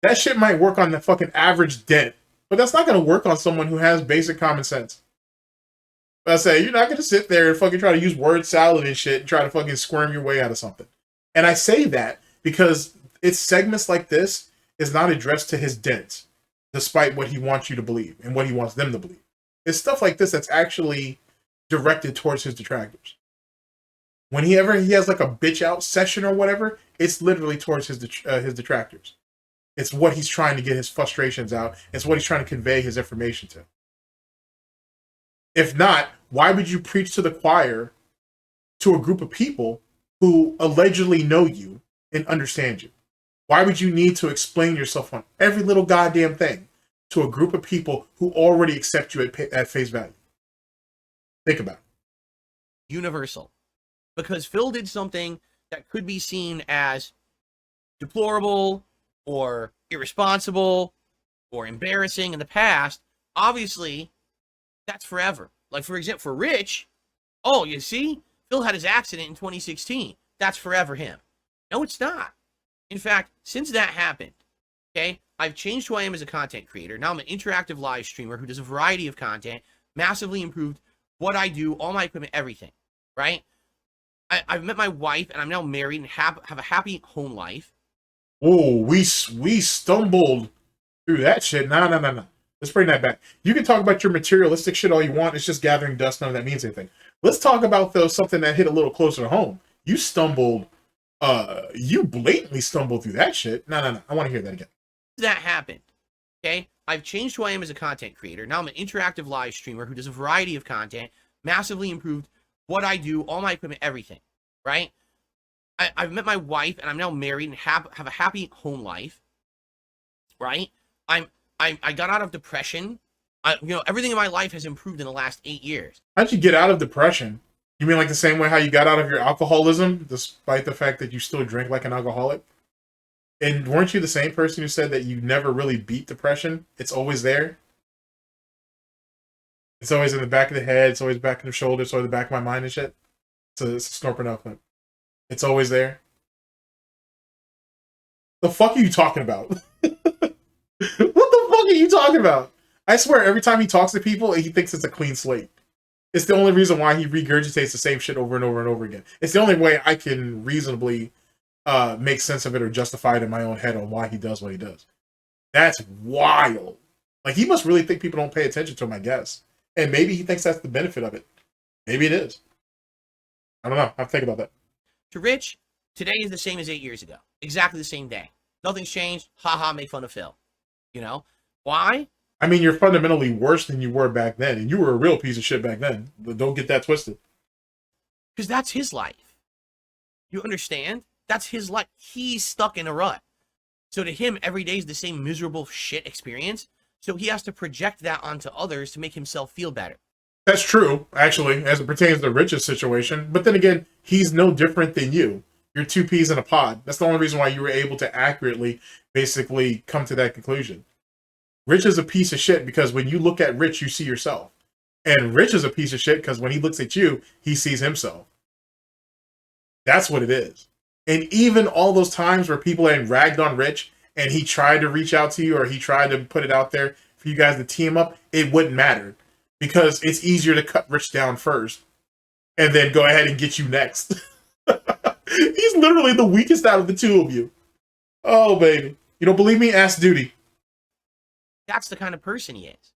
That shit might work on the fucking average dent, but that's not going to work on someone who has basic common sense. But I say, you're not going to sit there and fucking try to use word salad and shit and try to fucking squirm your way out of something. And I say that because it's segments like this is not addressed to his dents, despite what he wants you to believe and what he wants them to believe. It's stuff like this that's actually directed towards his detractors. Whenever he has like a bitch out session or whatever, it's literally towards his detractors. It's what he's trying to get his frustrations out. It's what he's trying to convey his information to. If not, why would you preach to the choir to a group of people who allegedly know you and understand you? Why would you need to explain yourself on every little goddamn thing to a group of people who already accept you at face value? Think about it. Universal. Because Phil did something that could be seen as deplorable or irresponsible or embarrassing in the past. Obviously, that's forever. Like, for example, for Rich, oh, you see, Phil had his accident in 2016. That's forever him. No, it's not. In fact, since that happened, okay, I've changed who I am as a content creator. Now I'm an interactive live streamer who does a variety of content, massively improved what I do, all my equipment, everything, right? I've met my wife, and I'm now married and have a happy home life. Oh, we stumbled through that shit. No. Let's bring that back. You can talk about your materialistic shit all you want. It's just gathering dust. None of that means anything. Let's talk about, though, something that hit a little closer to home. You stumbled. You blatantly stumbled through that shit. No. I want to hear that again. That happened. Okay? I've changed who I am as a content creator. Now I'm an interactive live streamer who does a variety of content, massively improved what I do, all my equipment, everything, right? I've met my wife, and I'm now married and have a happy home life, right? I got out of depression. Everything in my life has improved in the last 8 years. How'd you get out of depression? You mean like the same way how you got out of your alcoholism, despite the fact that you still drink like an alcoholic? And weren't you the same person who said that you never really beat depression? It's always there. It's always in the back of the head. It's always back in the shoulder. It's always the back of my mind and shit. It's a Snorper clip. It's always there. The fuck are you talking about? What the fuck are you talking about? I swear, every time he talks to people, he thinks it's a clean slate. It's the only reason why he regurgitates the same shit over and over and over again. It's the only way I can reasonably make sense of it or justify it in my own head on why he does what he does. That's wild. Like, he must really think people don't pay attention to him, I guess. And maybe he thinks that's the benefit of it. Maybe it is. I don't know. I have to think about that. To Rich, today is the same as 8 years ago. Exactly the same day. Nothing's changed. Haha, make fun of Phil. You know? Why? I mean, you're fundamentally worse than you were back then. And you were a real piece of shit back then. But don't get that twisted. Because that's his life. You understand? That's his life. He's stuck in a rut. So to him, every day is the same miserable shit experience. So he has to project that onto others to make himself feel better. That's true, actually, as it pertains to Rich's situation. But then again, he's no different than you. You're two peas in a pod. That's the only reason why you were able to accurately, basically, come to that conclusion. Rich is a piece of shit because when you look at Rich, you see yourself. And Rich is a piece of shit because when he looks at you, he sees himself. That's what it is. And even all those times where people had ragged on Rich and he tried to reach out to you or he tried to put it out there for you guys to team up, it wouldn't matter. Because it's easier to cut Rich down first and then go ahead and get you next. He's literally the weakest out of the two of you. Oh, baby. You don't believe me? Ask Duty. That's the kind of person he is.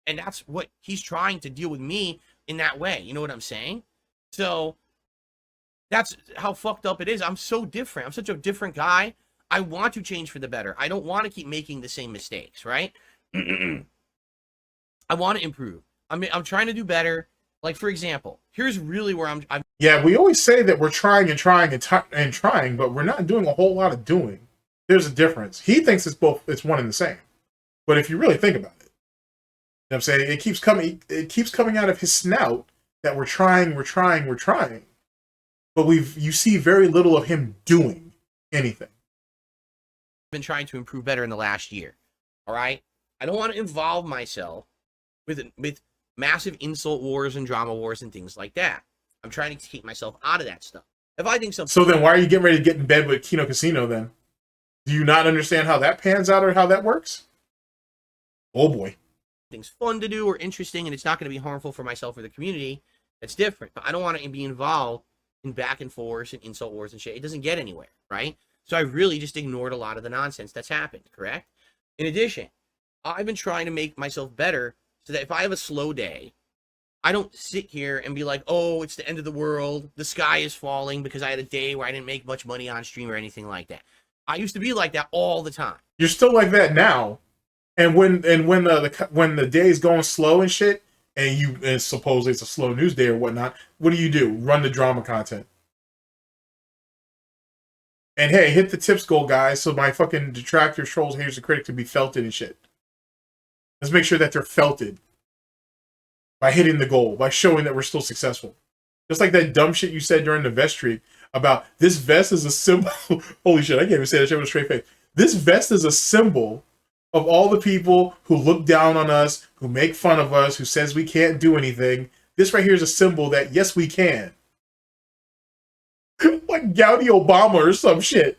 And that's what he's trying to deal with me in that way. You know what I'm saying? So that's how fucked up it is. I'm so different. I'm such a different guy. I want to change for the better. I don't want to keep making the same mistakes, right? I want to improve. I'm trying to do better. Like, for example, here's really where I'm Yeah, we always say that we're trying and trying and trying, but we're not doing a whole lot of doing. There's a difference. He thinks it's both. It's one and the same. But if you really think about it, you know what I'm saying? It keeps coming out of his snout that we're trying. But you see very little of him doing anything. been trying to improve better in the last year. All right? I don't want to involve myself with massive insult wars and drama wars and things like that. I'm trying to keep myself out of that stuff. If I think something... So then why are you getting ready to get in bed with Kino Casino then? Do you not understand how that pans out or how that works? Oh boy. Things fun to do or interesting and it's not going to be harmful for myself or the community, that's different. But I don't want to be involved in back and forth and insult wars and shit. It doesn't get anywhere, right? So I really just ignored a lot of the nonsense that's happened, correct? In addition, I've been trying to make myself better so that if I have a slow day, I don't sit here and be like, oh, it's the end of the world, the sky is falling because I had a day where I didn't make much money on stream or anything like that. I used to be like that all the time. You're still like that now. And when the day is going slow and shit, and supposedly it's a slow news day or whatnot, what do? Run the drama content. And hey, hit the tips goal, guys, so my fucking detractors, trolls, haters, and critics can be felted and shit. Let's make sure that they're felted. By hitting the goal, by showing that we're still successful. Just like that dumb shit you said during the vest streak about this vest is a symbol. Holy shit, I can't even say that shit with a straight face. This vest is a symbol of all the people who look down on us, who make fun of us, who says we can't do anything. This right here is a symbol that, yes, we can. Like Gouty Obama or some shit.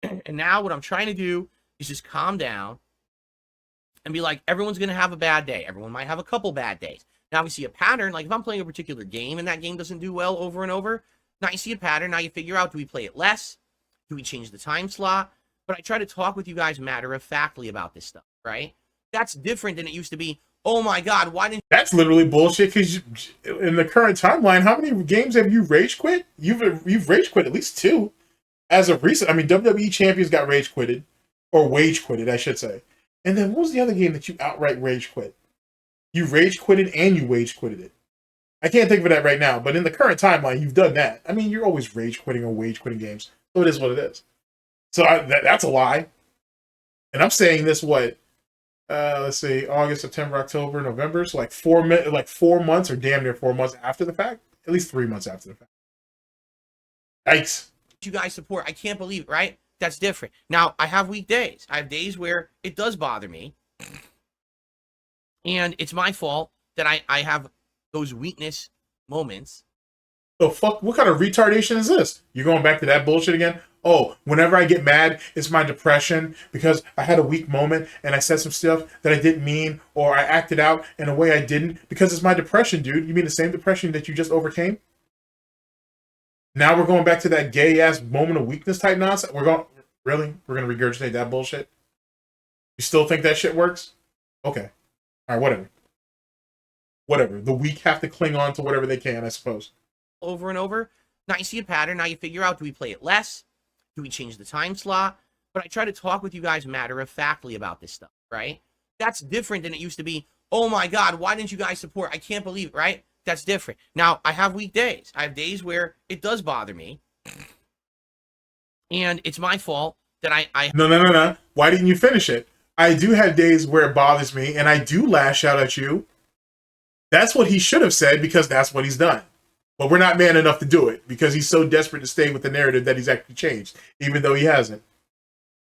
And now what I'm trying to do is just calm down and be like, everyone's going to have a bad day. Everyone might have a couple bad days. Now we see a pattern, like if I'm playing a particular game and that game doesn't do well over and over, now you see a pattern, now you figure out, do we play it less? Do we change the time slot? But I try to talk with you guys matter-of-factly about this stuff, right? That's different than it used to be, oh my god, why didn't... That's literally bullshit, because in the current timeline, how many games have you rage quit? You've rage quit at least 2. As of recent, I mean, WWE Champions got rage quitted, or wage quitted, I should say. And then what was the other game that you outright rage quit? You rage quitted and you wage quitted it. I can't think of that right now, but in the current timeline, you've done that. I mean, you're always rage quitting or wage quitting games. So it is what it is. So that's a lie. And I'm saying this, let's see, August, September, October, November. So like 4 months or damn near 4 months after the fact. At least 3 months after the fact. Yikes. you guys support. I can't believe it, right? That's different. Now, I have weak days. I have days where it does bother me. And it's my fault that I have those weakness moments. The fuck? What kind of retardation is this? You're going back to that bullshit again? Oh, whenever I get mad, it's my depression because I had a weak moment and I said some stuff that I didn't mean, or I acted out in a way I didn't because it's my depression, dude. You mean the same depression that you just overcame? Now we're going back to that gay ass moment of weakness type nonsense. We're going to regurgitate that bullshit. You still think that shit works? Okay. All right, whatever. Whatever. The weak have to cling on to whatever they can, I suppose. Over and over. Now you see a pattern. Now you figure out, do we play it less? Do we change the time slot? But I try to talk with you guys matter-of-factly about this stuff, right? That's different than it used to be. Oh my God, why didn't you guys support? I can't believe it, right? That's different. Now, I have weak days. I have days where it does bother me. And it's my fault that I... No. Why didn't you finish it? I do have days where it bothers me, and I do lash out at you. That's what he should have said, because that's what he's done. But we're not man enough to do it, because he's so desperate to stay with the narrative that he's actually changed, even though he hasn't.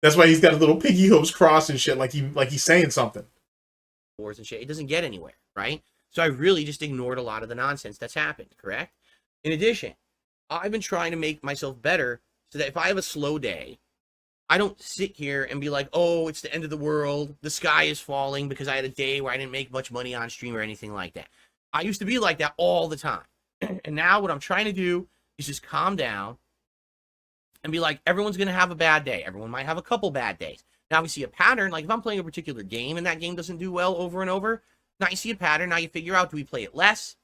That's why he's got a little piggy hooves crossed and shit, like he's saying something. Wars and shit. It doesn't get anywhere, right? So I really just ignored a lot of the nonsense that's happened, correct? In addition, I've been trying to make myself better so that if I have a slow day, I don't sit here and be like, oh, it's the end of the world, the sky is falling because I had a day where I didn't make much money on stream or anything like that. I used to be like that all the time. And now what I'm trying to do is just calm down and be like, everyone's going to have a bad day. Everyone might have a couple bad days. Now we see a pattern, like if I'm playing a particular game and that game doesn't do well over and over, now you see a pattern, now you figure out, do we play it less?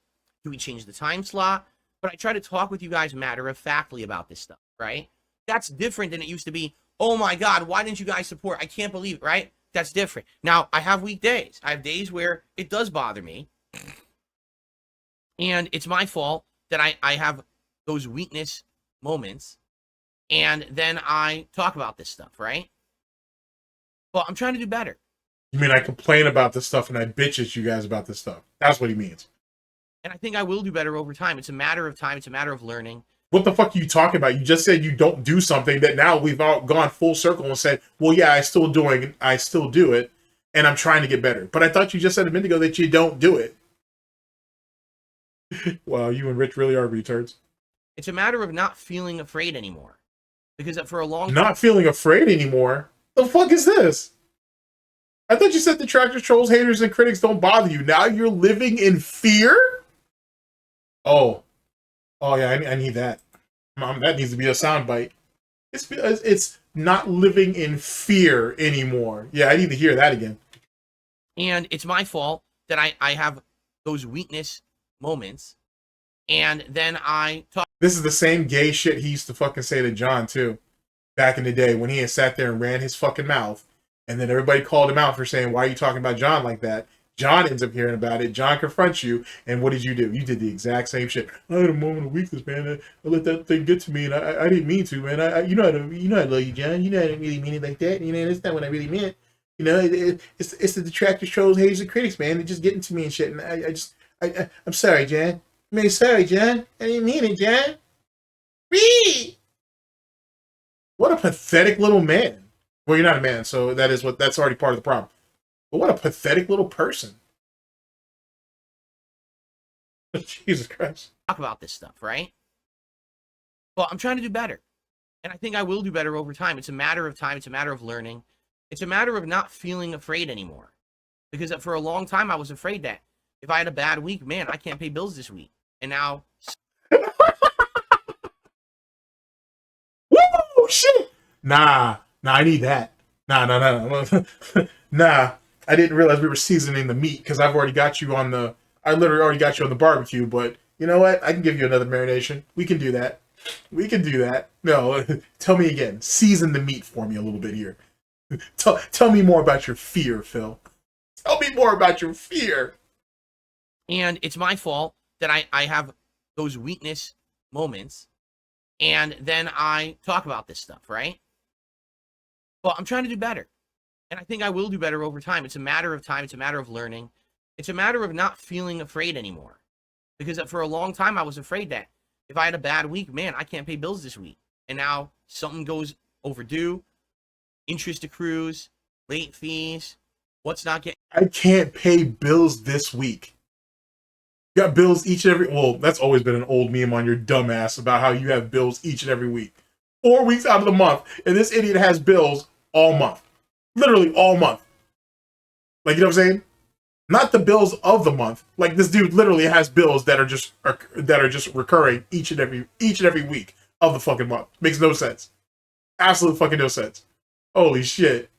Do we change the time slot? But I try to talk with you guys matter-of-factly about this stuff, right? That's different than it used to be. Oh my God, why didn't you guys support? I can't believe it, right? That's different. Now, I have weak days. I have days where it does bother me. And it's my fault that I have those weakness moments. And then I talk about this stuff, right? Well, I'm trying to do better. You mean I complain about this stuff and I bitch at you guys about this stuff? That's what he means. And I think I will do better over time. It's a matter of time. It's a matter of learning. What the fuck are you talking about? You just said you don't do something that now we've all gone full circle and said, well, yeah, I still do it, and I'm trying to get better. But I thought you just said a minute ago that you don't do it. Wow, you and Rich really are retards. It's a matter of not feeling afraid anymore. Because for a long time... Not feeling afraid anymore? The fuck is this? I thought you said detractors, trolls, haters, and critics don't bother you. Now you're living in fear? Oh yeah, I need that. Mom, that needs to be a soundbite. It's not living in fear anymore. Yeah, I need to hear that again. And it's my fault that I have those weakness moments. And then I talk... This is the same gay shit he used to fucking say to John, too. Back in the day when he had sat there and ran his fucking mouth. And then everybody called him out for saying, why are you talking about John like that? John ends up hearing about it. John confronts you. And what did you do? You did the exact same shit. I had a moment of weakness, man. I let that thing get to me, and I didn't mean to, man. You know I love you, John. You know I didn't really mean it like that. You know, that's not what I really meant. You know, it's the detractors, trolls, haters, and critics, man. They're just getting to me and shit. And I'm sorry, John. I'm sorry, John. I didn't mean it, John. Me. What a pathetic little man. Well, you're not a man, so that's already part of the problem. But what a pathetic little person. Jesus Christ. Talk about this stuff, right? Well, I'm trying to do better. And I think I will do better over time. It's a matter of time. It's a matter of learning. It's a matter of not feeling afraid anymore. Because for a long time, I was afraid that if I had a bad week, man, I can't pay bills this week. And now... Woo! Shit! Nah, I need that. Nah. Nah, I didn't realize we were seasoning the meat because I've already got you on the... I literally already got you on the barbecue, but you know what? I can give you another marination. We can do that. No, tell me again. Season the meat for me a little bit here. Tell me more about your fear, Phil. Tell me more about your fear. And it's my fault that I have those weakness moments. And then I talk about this stuff, right? Well, I'm trying to do better. And I think I will do better over time. It's a matter of time. It's a matter of learning. It's a matter of not feeling afraid anymore. Because for a long time, I was afraid that if I had a bad week, man, I can't pay bills this week. and now something goes overdue, interest accrues, late fees, what's not getting. I can't pay bills this week. You got bills each and every. Well, that's always been an old meme on your dumbass about how you have bills each and every week. 4 weeks out of the month, and this idiot has bills all month. Literally all month. Like, you know what I'm saying? Not the bills of the month. Like, this dude literally has bills that are just recurring each and every week of the fucking month. Makes no sense. Absolute fucking no sense. Holy shit.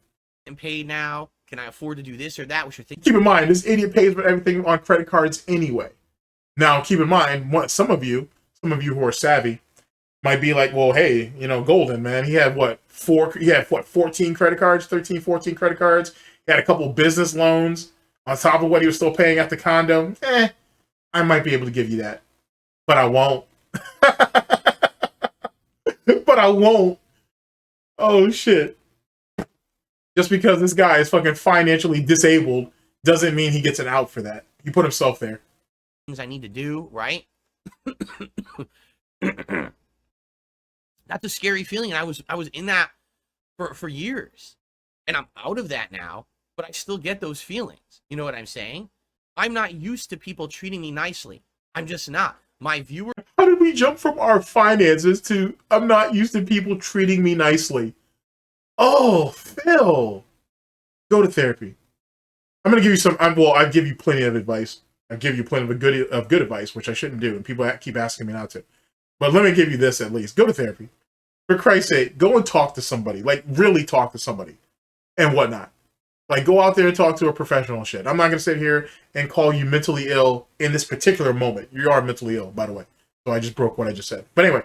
And paid now. Can I afford to do this or that? Which you're thinking. Keep in mind, this idiot pays for everything on credit cards anyway. Now, keep in mind, some of you who are savvy might be like, well, hey, you know, Golden, man, he had 14 credit cards, 13, 14 credit cards. He had a couple business loans on top of what he was still paying at the condo. I might be able to give you that, but I won't. But I won't. Oh, shit. Just because this guy is fucking financially disabled doesn't mean he gets an out for that. He put himself there. Things I need to do, right? That's a scary feeling. And I was in that for years. And I'm out of that now, but I still get those feelings. You know what I'm saying? I'm not used to people treating me nicely. I'm just not. My viewer. How did we jump from our finances to I'm not used to people treating me nicely? Oh, Phil. Go to therapy. I'm going to give you some, I give you plenty of advice. I give you plenty of good advice, which I shouldn't do, and people keep asking me not to. But let me give you this at least. Go to therapy. For Christ's sake, go and talk to somebody. Like, really talk to somebody. And whatnot. Like, go out there and talk to a professional and shit. I'm not going to sit here and call you mentally ill in this particular moment. You are mentally ill, by the way. So I just broke what I just said. But anyway,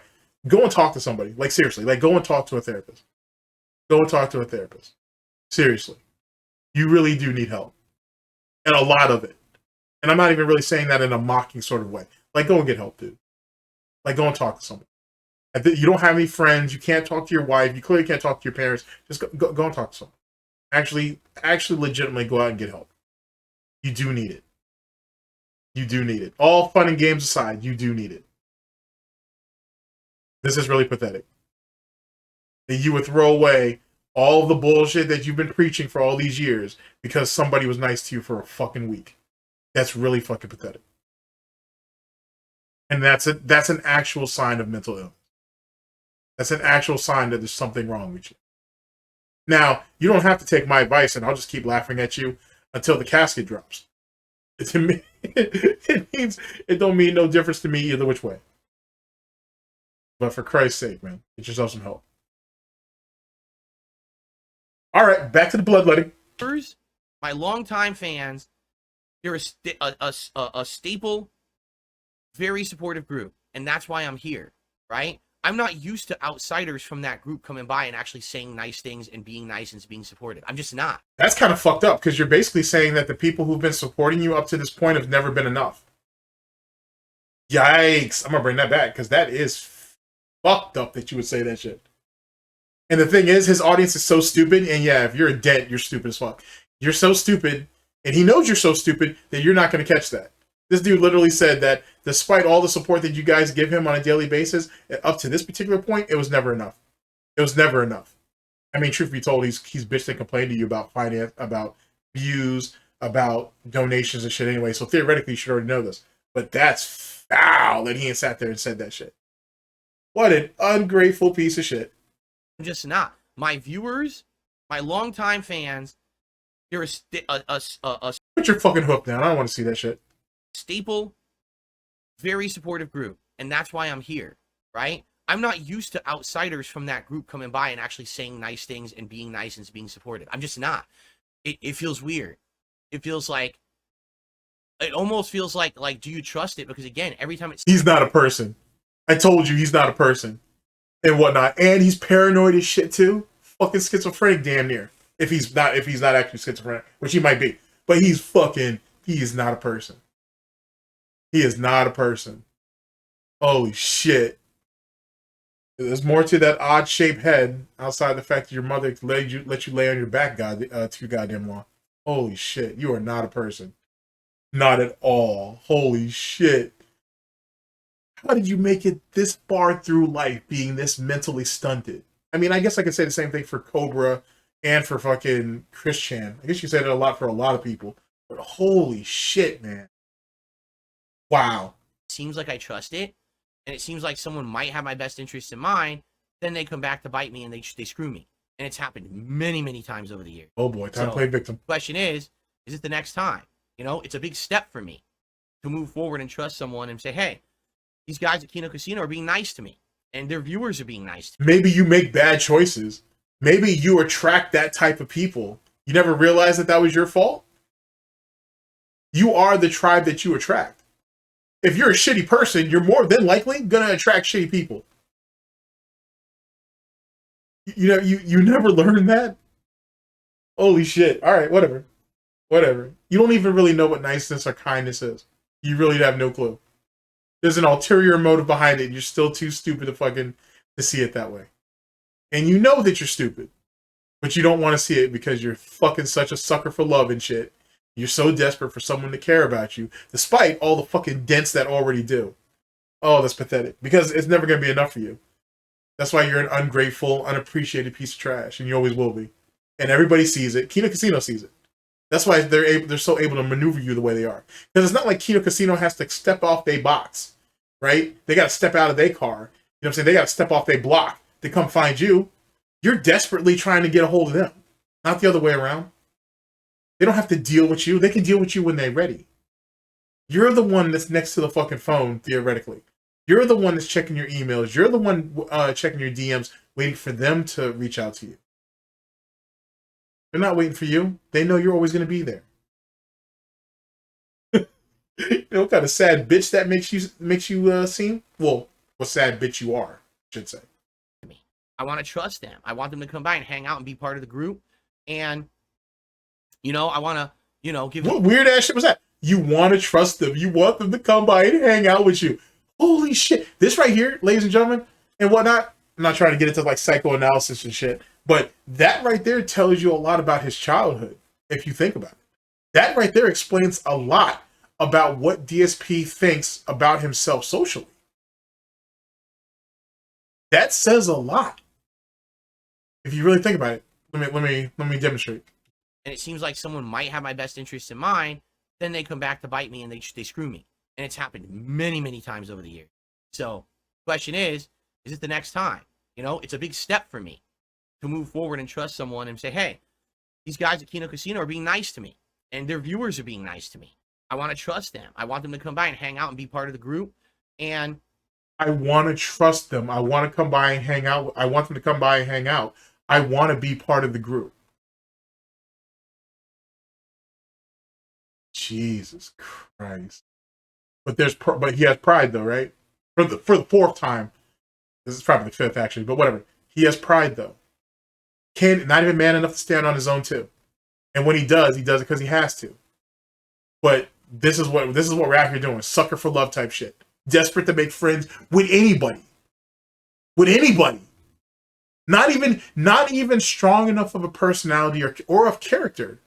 go and talk to somebody. Like, seriously. Like, go and talk to a therapist. Go and talk to a therapist. Seriously. You really do need help. And a lot of it. And I'm not even really saying that in a mocking sort of way. Like, go and get help, dude. Like, go and talk to somebody. You don't have any friends. You can't talk to your wife. You clearly can't talk to your parents. Just go and talk to someone. Actually legitimately go out and get help. You do need it. You do need it. All fun and games aside, you do need it. This is really pathetic. That you would throw away all the bullshit that you've been preaching for all these years because somebody was nice to you for a fucking week. That's really fucking pathetic. And that's an actual sign of mental illness. That's an actual sign that there's something wrong with you. Now, you don't have to take my advice and I'll just keep laughing at you until the casket drops. To me, it don't mean no difference to me either which way. But for Christ's sake, man, get yourself some help. All right, back to the bloodletting. My longtime fans, they're a staple, very supportive group, and that's why I'm here, right? I'm not used to outsiders from that group coming by and actually saying nice things and being nice and being supportive. I'm just not. That's kind of fucked up because you're basically saying that the people who've been supporting you up to this point have never been enough. Yikes. I'm going to bring that back because that is fucked up that you would say that shit. And the thing is, his audience is so stupid. And yeah, if you're a dent, you're stupid as fuck. You're so stupid. And he knows you're so stupid that you're not going to catch that. This dude literally said that despite all the support that you guys give him on a daily basis, up to this particular point, it was never enough. It was never enough. I mean, truth be told, he's bitched and complained to you about finance, about views, about donations and shit anyway. So theoretically, you should already know this. But that's foul that he ain't sat there and said that shit. What an ungrateful piece of shit. I'm just not. My viewers, my longtime fans, they're Put your fucking hook down. I don't want to see that shit. Staple, very supportive group, and that's why I'm here, right? I'm not used to outsiders from that group coming by and actually saying nice things and being nice and being supportive. I'm just not. It feels weird. It feels like, it almost feels like do you trust it? Because again, every time he's not a person. I told you he's not a person and whatnot, and he's paranoid as shit too. Fucking schizophrenic, damn near. If he's not actually schizophrenic, which he might be, but he is not a person. He is not a person. Holy shit. There's more to that odd-shaped head outside the fact that your mother let you lay on your back too goddamn long. Holy shit. You are not a person. Not at all. Holy shit. How did you make it this far through life being this mentally stunted? I mean, I guess I could say the same thing for Cobra and for fucking Christian. I guess you said it a lot for a lot of people. But holy shit, man. Wow. Seems like I trust it, and it seems like someone might have my best interest in mind, then they come back to bite me and they screw me. And it's happened many, many times over the years. Oh boy, time to play victim. Question is it the next time? You know, it's a big step for me to move forward and trust someone and say, hey, these guys at Kino Casino are being nice to me, and their viewers are being nice to me. Maybe you make bad choices. Maybe you attract that type of people. You never realized that that was your fault? You are the tribe that you attract. If you're a shitty person, you're more than likely going to attract shitty people. You know, you never learn that? Holy shit. All right, whatever. Whatever. You don't even really know what niceness or kindness is. You really have no clue. There's an ulterior motive behind it, and you're still too stupid to see it that way. And you know that you're stupid, but you don't want to see it because you're fucking such a sucker for love and shit. You're so desperate for someone to care about you, despite all the fucking dents that already do. Oh, that's pathetic. Because it's never going to be enough for you. That's why you're an ungrateful, unappreciated piece of trash, and you always will be. And everybody sees it. Kino Casino sees it. That's why they're so able to maneuver you the way they are. Because it's not like Kino Casino has to step off their box, right? They got to step out of their car. You know what I'm saying? They got to step off their block to come find you. You're desperately trying to get a hold of them, not the other way around. They don't have to deal with you. They can deal with you when they're ready. You're the one that's next to the fucking phone, theoretically. You're the one that's checking your emails. You're the one checking your DMs, waiting for them to reach out to you. They're not waiting for you. They know you're always going to be there. You know what kind of sad bitch that makes you seem? Well, what sad bitch you are, I should say. I want to trust them. I want them to come by and hang out and be part of the group. And, you know, I want to, you know, give them... What weird ass shit was that? You want to trust them. You want them to come by and hang out with you. Holy shit. This right here, ladies and gentlemen, and whatnot, I'm not trying to get into like psychoanalysis and shit, but that right there tells you a lot about his childhood, if you think about it. That right there explains a lot about what DSP thinks about himself socially. That says a lot. If you really think about it, let me demonstrate. And it seems like someone might have my best interest in mind, then they come back to bite me and they screw me. And it's happened many, many times over the years. So, question is it the next time? You know, it's a big step for me to move forward and trust someone and say, hey, these guys at Kino Casino are being nice to me, and their viewers are being nice to me. I want to trust them. I want them to come by and hang out and be part of the group. And I want to trust them. I want to come by and hang out. I want them to come by and hang out. I want to be part of the group. Jesus Christ. But he has pride though, right? For the fourth time. This is probably the fifth actually, but whatever. He has pride though. Not even man enough to stand on his own too. And when he does it because he has to. But this is what we're out here doing. Sucker for love type shit. Desperate to make friends with anybody. With anybody. Not even strong enough of a personality or of character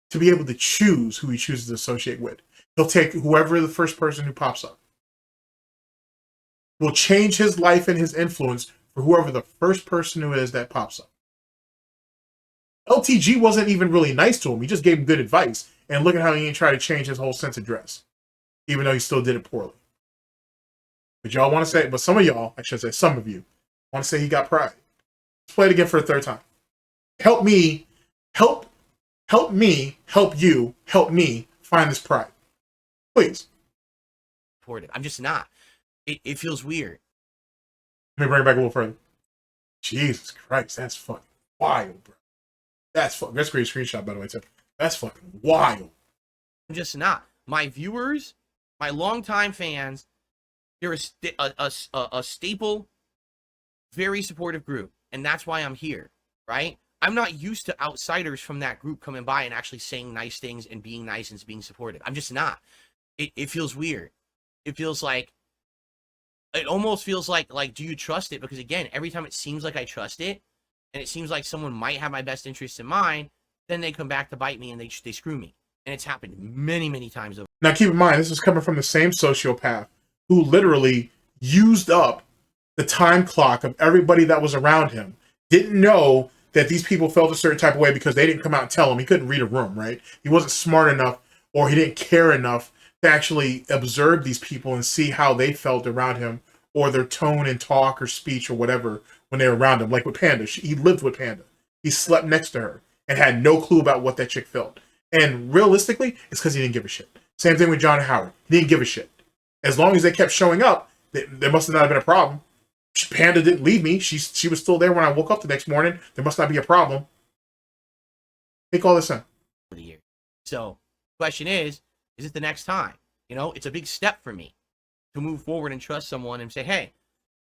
to be able to choose who he chooses to associate with. He'll take whoever the first person who pops up. Will change his life and his influence for whoever the first person who is that pops up. LTG wasn't even really nice to him. He just gave him good advice. And look at how he ain't try to change his whole sense of dress. Even though he still did it poorly. But y'all want to say, but some of y'all, I should say some of you, want to say he got pride. Let's play it again for a third time. Help me find this pride. Please. I'm just not. It feels weird. Let me bring it back a little further. Jesus Christ, that's fucking wild, bro. That's a great screenshot, by the way, too. That's fucking wild. I'm just not. My viewers, my longtime fans, they're a staple, very supportive group. And that's why I'm here, right? I'm not used to outsiders from that group coming by and actually saying nice things and being nice and being supportive. I'm just not. It feels weird. It feels like, it almost feels like, do you trust it? Because again, every time it seems like I trust it, and it seems like someone might have my best interest in mind, then they come back to bite me and they screw me. And it's happened many, many times over. Now keep in mind, this is coming from the same sociopath who literally used up the time clock of everybody that was around him. Didn't know that these people felt a certain type of way because they didn't come out and tell him. He couldn't read a room, right? He wasn't smart enough, or he didn't care enough to actually observe these people and see how they felt around him, or their tone and talk or speech or whatever when they were around him. Like with Panda, he lived with Panda. He slept next to her and had no clue about what that chick felt. And realistically, it's because he didn't give a shit. Same thing with John Howard. He didn't give a shit. As long as they kept showing up, there must have not been a problem. Panda didn't leave me. She was still there when I woke up the next morning. There must not be a problem. Take all this in. For the year. So, question is it the next time? You know, it's a big step for me to move forward and trust someone and say, hey,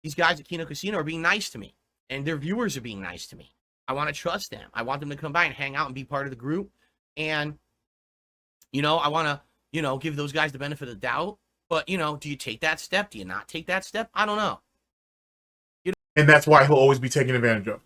these guys at Kino Casino are being nice to me, and their viewers are being nice to me. I want to trust them. I want them to come by and hang out and be part of the group. And, you know, I want to, you know, give those guys the benefit of the doubt. But, you know, do you take that step? Do you not take that step? I don't know. And that's why he'll always be taken advantage of.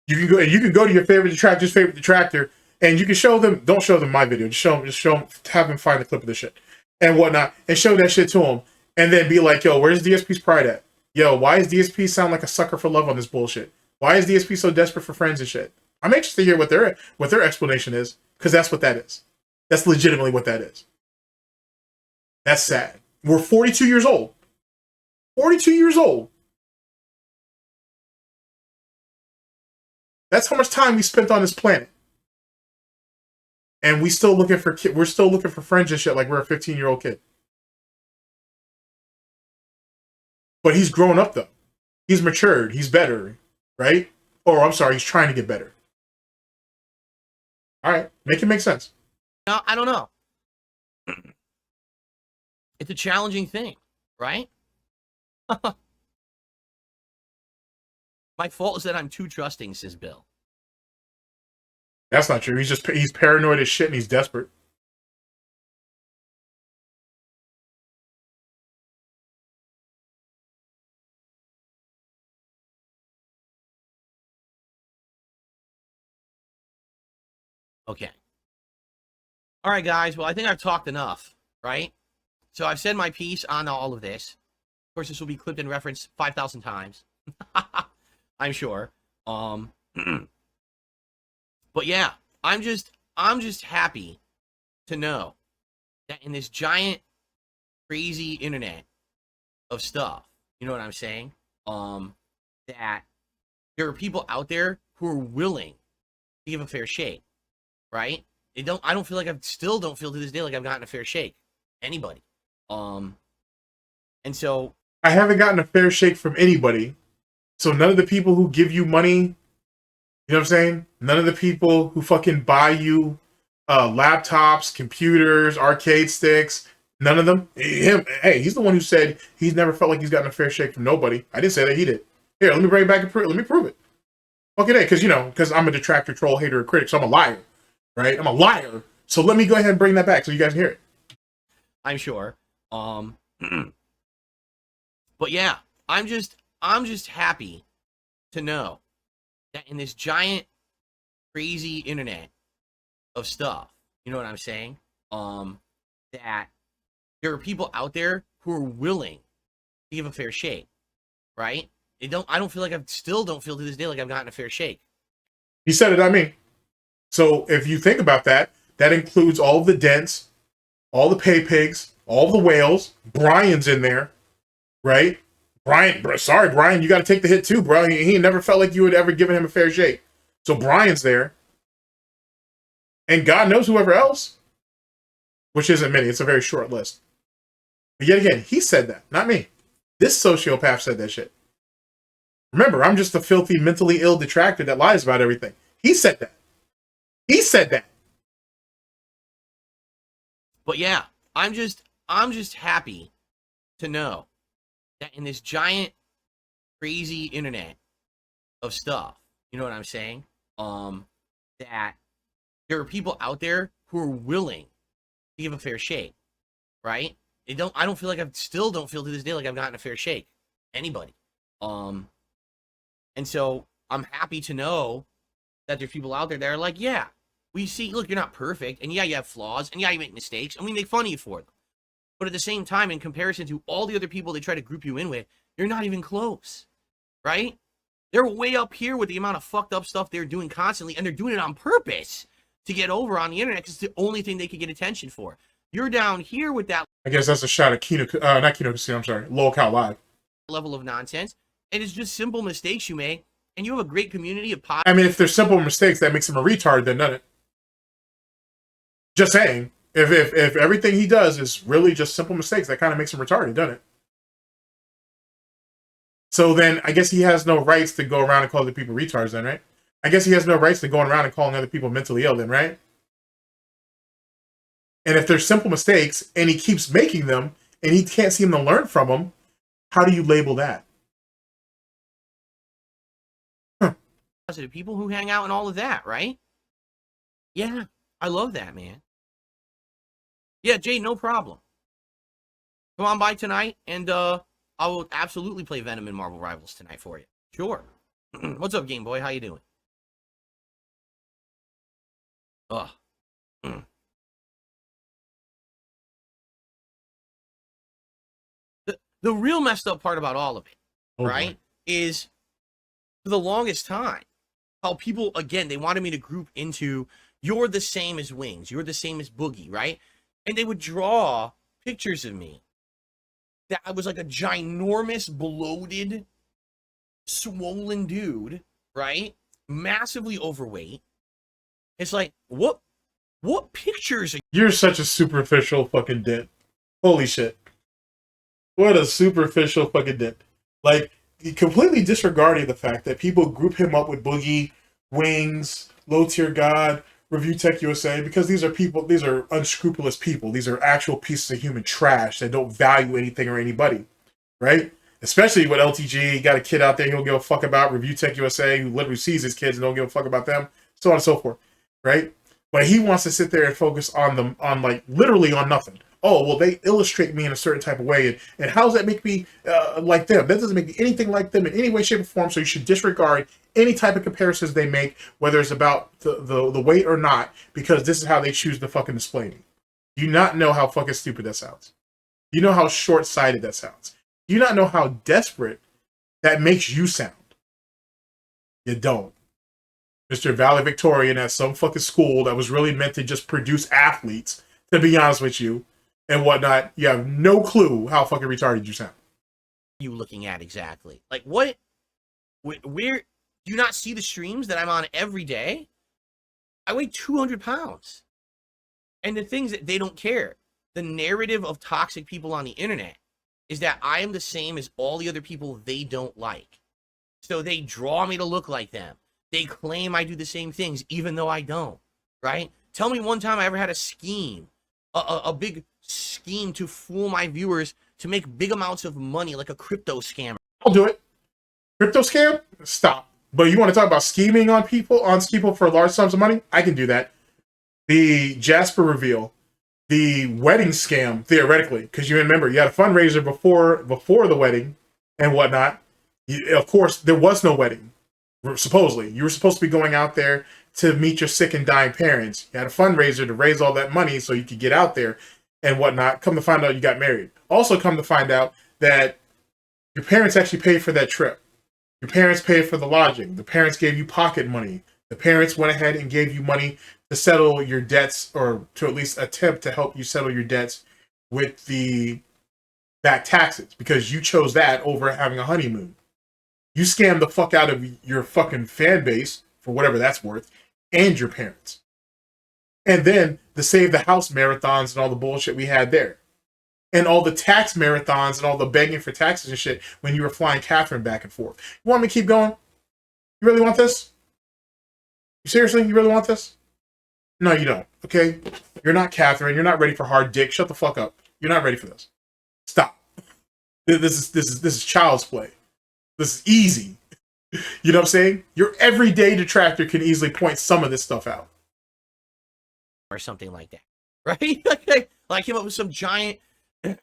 You can go to your favorite detractor, and you can show them. Don't show them my video. Just show them. Have them find a clip of the shit and whatnot, and show that shit to them, and then be like, "Yo, where's DSP's pride at? Yo, why does DSP sound like a sucker for love on this bullshit? Why is DSP so desperate for friends and shit?" I'm anxious to hear what their explanation is, because that's what that is. That's legitimately what that is. That's sad. We're 42 years old. 42 years old. That's how much time we spent on this planet, and we're still looking for friends and shit like we're a 15-year-old kid. But he's grown up though. He's matured. He's better, right? Or I'm sorry, he's trying to get better. All right, make it make sense. No, I don't know. It's a challenging thing, right? My fault is that I'm too trusting, says Bill. That's not true. He's paranoid as shit and he's desperate. Okay. All right, guys. Well, I think I've talked enough, right? So I've said my piece on all of this. Of course, this will be clipped and referenced 5,000 times. I'm sure. But yeah, I'm just happy to know that in this giant, crazy internet of stuff, you know what I'm saying? That there are people out there who are willing to give a fair shake, right? I don't feel to this day like I've gotten a fair shake. Anybody. And so I haven't gotten a fair shake from anybody. So none of the people who give you money, you know what I'm saying? None of the people who fucking buy you laptops, computers, arcade sticks, none of them. He's the one who said he's never felt like he's gotten a fair shake from nobody. I didn't say that, he did. Here, let me bring it back and let me prove it. Okay, because I'm a detractor, troll, hater, or critic, so I'm a liar, right? I'm a liar. So let me go ahead and bring that back so you guys can hear it. I'm sure. But yeah, I'm just happy to know that in this giant, crazy internet of stuff, you know what I'm saying? That there are people out there who are willing to give a fair shake, right? I don't feel to this day like I've gotten a fair shake. He said it, I mean. So if you think about that, that includes all of the DENTS, all the pay pigs, all the whales. Brian's in there, right? Brian, you got to take the hit too, bro. He never felt like you had ever given him a fair shake. So Brian's there. And God knows whoever else, which isn't many. It's a very short list. But yet again, he said that, not me. This sociopath said that shit. Remember, I'm just a filthy, mentally ill detractor that lies about everything. He said that. He said that. But yeah, I'm just happy to know that in this giant, crazy internet of stuff, you know what I'm saying? That there are people out there who are willing to give a fair shake, right? I don't feel to this day like I've gotten a fair shake. Anybody. And so I'm happy to know that there's people out there that are like, yeah, we see, look, you're not perfect, and yeah, you have flaws, and yeah, you make mistakes, and we make fun of you for them. But at the same time, in comparison to all the other people they try to group you in with, you're not even close, right? They're way up here with the amount of fucked up stuff they're doing constantly, and they're doing it on purpose to get over on the internet because it's the only thing they can get attention for. You're down here with that I guess that's a shot at Kino, not Kino Casino, I'm sorry, Lol Cow Live. level of nonsense, and it's just simple mistakes you make, and you have a great community of I mean, if there's simple mistakes that makes him a retard, then doesn't it? Just saying. If everything he does is really just simple mistakes, that kind of makes him retarded, doesn't it? So then I guess he has no rights to go around and call other people retards then, right? I guess he has no rights to going around and calling other people mentally ill then, right? And if there's simple mistakes and he keeps making them and he can't seem to learn from them, how do you label that? positive people who hang out and all of that, right? Yeah, I love that, man. Yeah, Jay, no problem. Come on by tonight, and I will absolutely play Venom and Marvel Rivals tonight for you. Sure. What's up, Game Boy? How you doing? Ugh. The real messed up part about all of it, right, is for the longest time, how people, again, they wanted me to group into, you're the same as Wings, you're the same as Boogie, right? And they would draw pictures of me that I was like a ginormous, bloated, swollen dude, right? Massively overweight. It's like, what pictures are You're such a superficial fucking dent. Holy shit. What a superficial fucking dent. Like, completely disregarding the fact that people group him up with Boogie, Wings, Low Tier God, Review Tech USA, because these are people, these are unscrupulous people. These are actual pieces of human trash that don't value anything or anybody, right? Especially with LTG, got a kid out there he don't give a fuck about, Review Tech USA, who literally sees his kids and don't give a fuck about them, so on and so forth, right? But he wants to sit there and focus on them, on like literally on nothing. Oh, well, they illustrate me in a certain type of way, and how does that make me like them? That doesn't make me anything like them in any way, shape, or form, so you should disregard any type of comparisons they make, whether it's about the weight or not, because this is how they choose to fucking display me. You not know how fucking stupid that sounds. You know how short-sighted that sounds. You not know how desperate that makes you sound. You don't. Mr. Valedictorian at some fucking school that was really meant to just produce athletes, to be honest with you, and whatnot, you have no clue how fucking retarded you sound. you looking at exactly? Like, what? Where do you not see the streams that I'm on every day? I weigh 200 pounds. And the things that they don't care, the narrative of toxic people on the internet is that I am the same as all the other people they don't like. So they draw me to look like them. They claim I do the same things, even though I don't, right? Tell me one time I ever had a scheme, a big scheme to fool my viewers to make big amounts of money like a crypto scammer. I'll do it. Crypto scam? Stop. But you want to talk about scheming on people for large sums of money? I can do that. The Jasper reveal, the wedding scam, theoretically, because you remember you had a fundraiser before the wedding and whatnot. Of course, there was no wedding. Supposedly, you were supposed to be going out there to meet your sick and dying parents. You had a fundraiser to raise all that money so you could get out there and whatnot. Come to find out you got married. Also come to find out that your parents actually paid for that trip. Your parents paid for the lodging. The parents gave you pocket money. The parents went ahead and gave you money to settle your debts, or to at least attempt to help you settle your debts with the back taxes, because you chose that over having a honeymoon. You scammed the fuck out of your fucking fan base, for whatever that's worth, and your parents. And then the Save the House marathons and all the bullshit we had there. And all the tax marathons and all the begging for taxes and shit when you were flying Catherine back and forth. You want me to keep going? You really want this? You seriously? You really want this? No, you don't. Okay? You're not Catherine. You're not ready for hard dick. Shut the fuck up. You're not ready for this. Stop. This is child's play. This is easy. You know what I'm saying? Your everyday detractor can easily point some of this stuff out. Or something like that, right? Like I came up with some giant,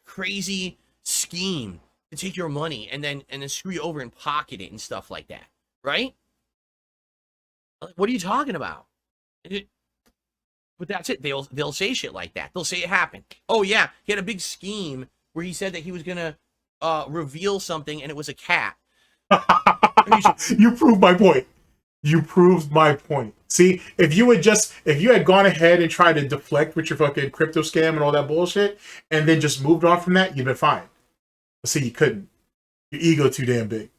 crazy scheme to take your money and then screw you over and pocket it and stuff like that, right? What are you talking about? But that's it. They'll say shit like that. They'll say it happened. Oh yeah, he had a big scheme where he said that he was gonna reveal something and it was a cat. You proved my point. You proved my point. See, if you had gone ahead and tried to deflect with your fucking crypto scam and all that bullshit, and then just moved on from that, you'd been fine. But see, you couldn't. Your ego too damn big.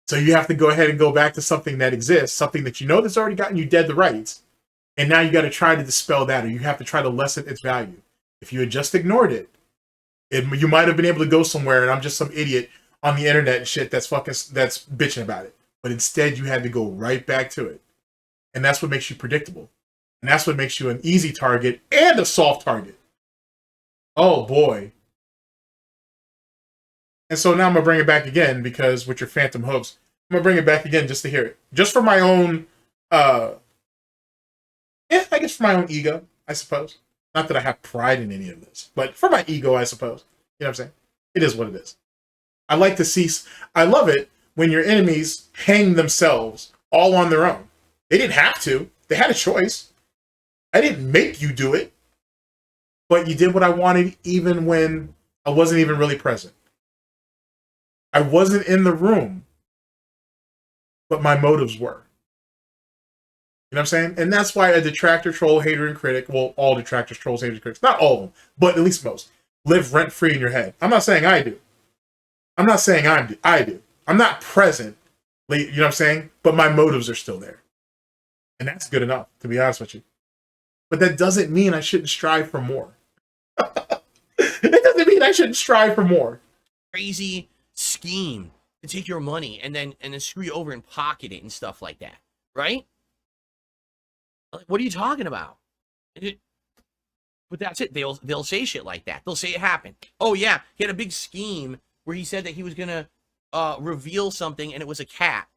So you have to go ahead and go back to something that exists, something that you know that's already gotten you dead to rights, and now you got to try to dispel that, or you have to try to lessen its value. If you had just ignored it, you might have been able to go somewhere, and I'm just some idiot on the internet and shit that's bitching about it. But instead, you had to go right back to it. And that's what makes you predictable. And that's what makes you an easy target and a soft target. Oh, boy. And so now I'm going to bring it back again, because with your phantom hopes, I'm going to bring it back again just to hear it. Just for my own, I guess for my own ego, I suppose. Not that I have pride in any of this, but for my ego, I suppose. You know what I'm saying? It is what it is. I love it when your enemies hang themselves all on their own. They didn't have to. They had a choice. I didn't make you do it. But you did what I wanted even when I wasn't even really present. I wasn't in the room. But my motives were. You know what I'm saying? And that's why a detractor, troll, hater, and critic, well, all detractors, trolls, haters, and critics, not all of them, but at least most, live rent-free in your head. I'm not saying I do. I'm not saying I do. I'm not present, you know what I'm saying? But my motives are still there. And that's good enough, to be honest with you. But that doesn't mean I shouldn't strive for more. It doesn't mean I shouldn't strive for more. Crazy scheme to take your money and then screw you over and pocket it and stuff like that, right? Like, what are you talking about? But that's it. They'll say shit like that. They'll say it happened. Oh yeah, he had a big scheme where he said that he was gonna reveal something and it was a cat,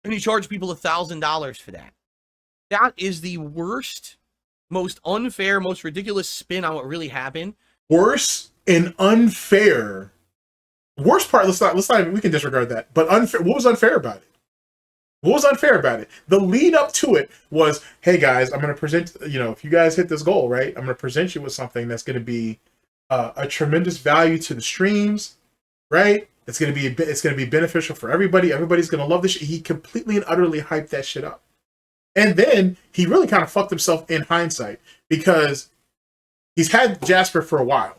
and he charged people $1,000 for that. That is the worst, most unfair, most ridiculous spin on what really happened. Worse and unfair. Worst part. Let's not. We can disregard that. But unfair. What was unfair about it? What was unfair about it? The lead up to it was, hey guys, I'm going to present, if you guys hit this goal, right, I'm going to present you with something that's going to be a tremendous value to the streams, right? It's going to be beneficial for everybody. Everybody's going to love this shit. He completely and utterly hyped that shit up. And then he really kind of fucked himself in hindsight, because he's had Jasper for a while.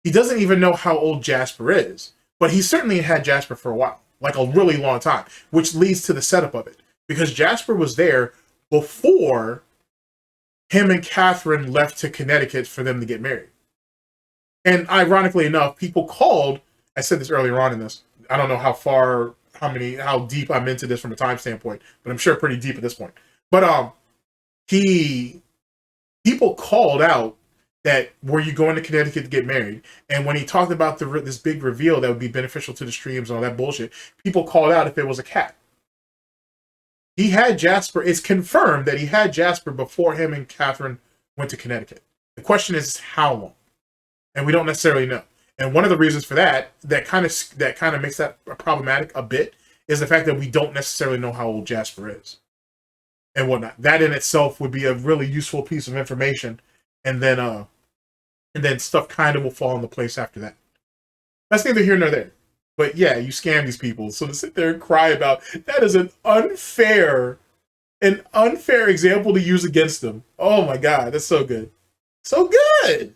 He doesn't even know how old Jasper is, but he certainly had Jasper for a while. Like a really long time, which leads to the setup of it. Because Jasper was there before him and Catherine left to Connecticut for them to get married. And ironically enough, people called, I said this earlier on in this, I don't know how deep I'm into this from a time standpoint, but I'm sure pretty deep at this point. But people called out that, were you going to Connecticut to get married? And when he talked about this big reveal that would be beneficial to the streams and all that bullshit, people called out if it was a cat. He had Jasper. It's confirmed that he had Jasper before him and Catherine went to Connecticut. The question is how long, and we don't necessarily know. And one of the reasons for that kind of makes that problematic a bit, is the fact that we don't necessarily know how old Jasper is and whatnot. That in itself would be a really useful piece of information. And then stuff kind of will fall into place after that. That's neither here nor there. But yeah, you scam these people. So to sit there and cry about that is an unfair example to use against them. Oh my God, that's so good. So good.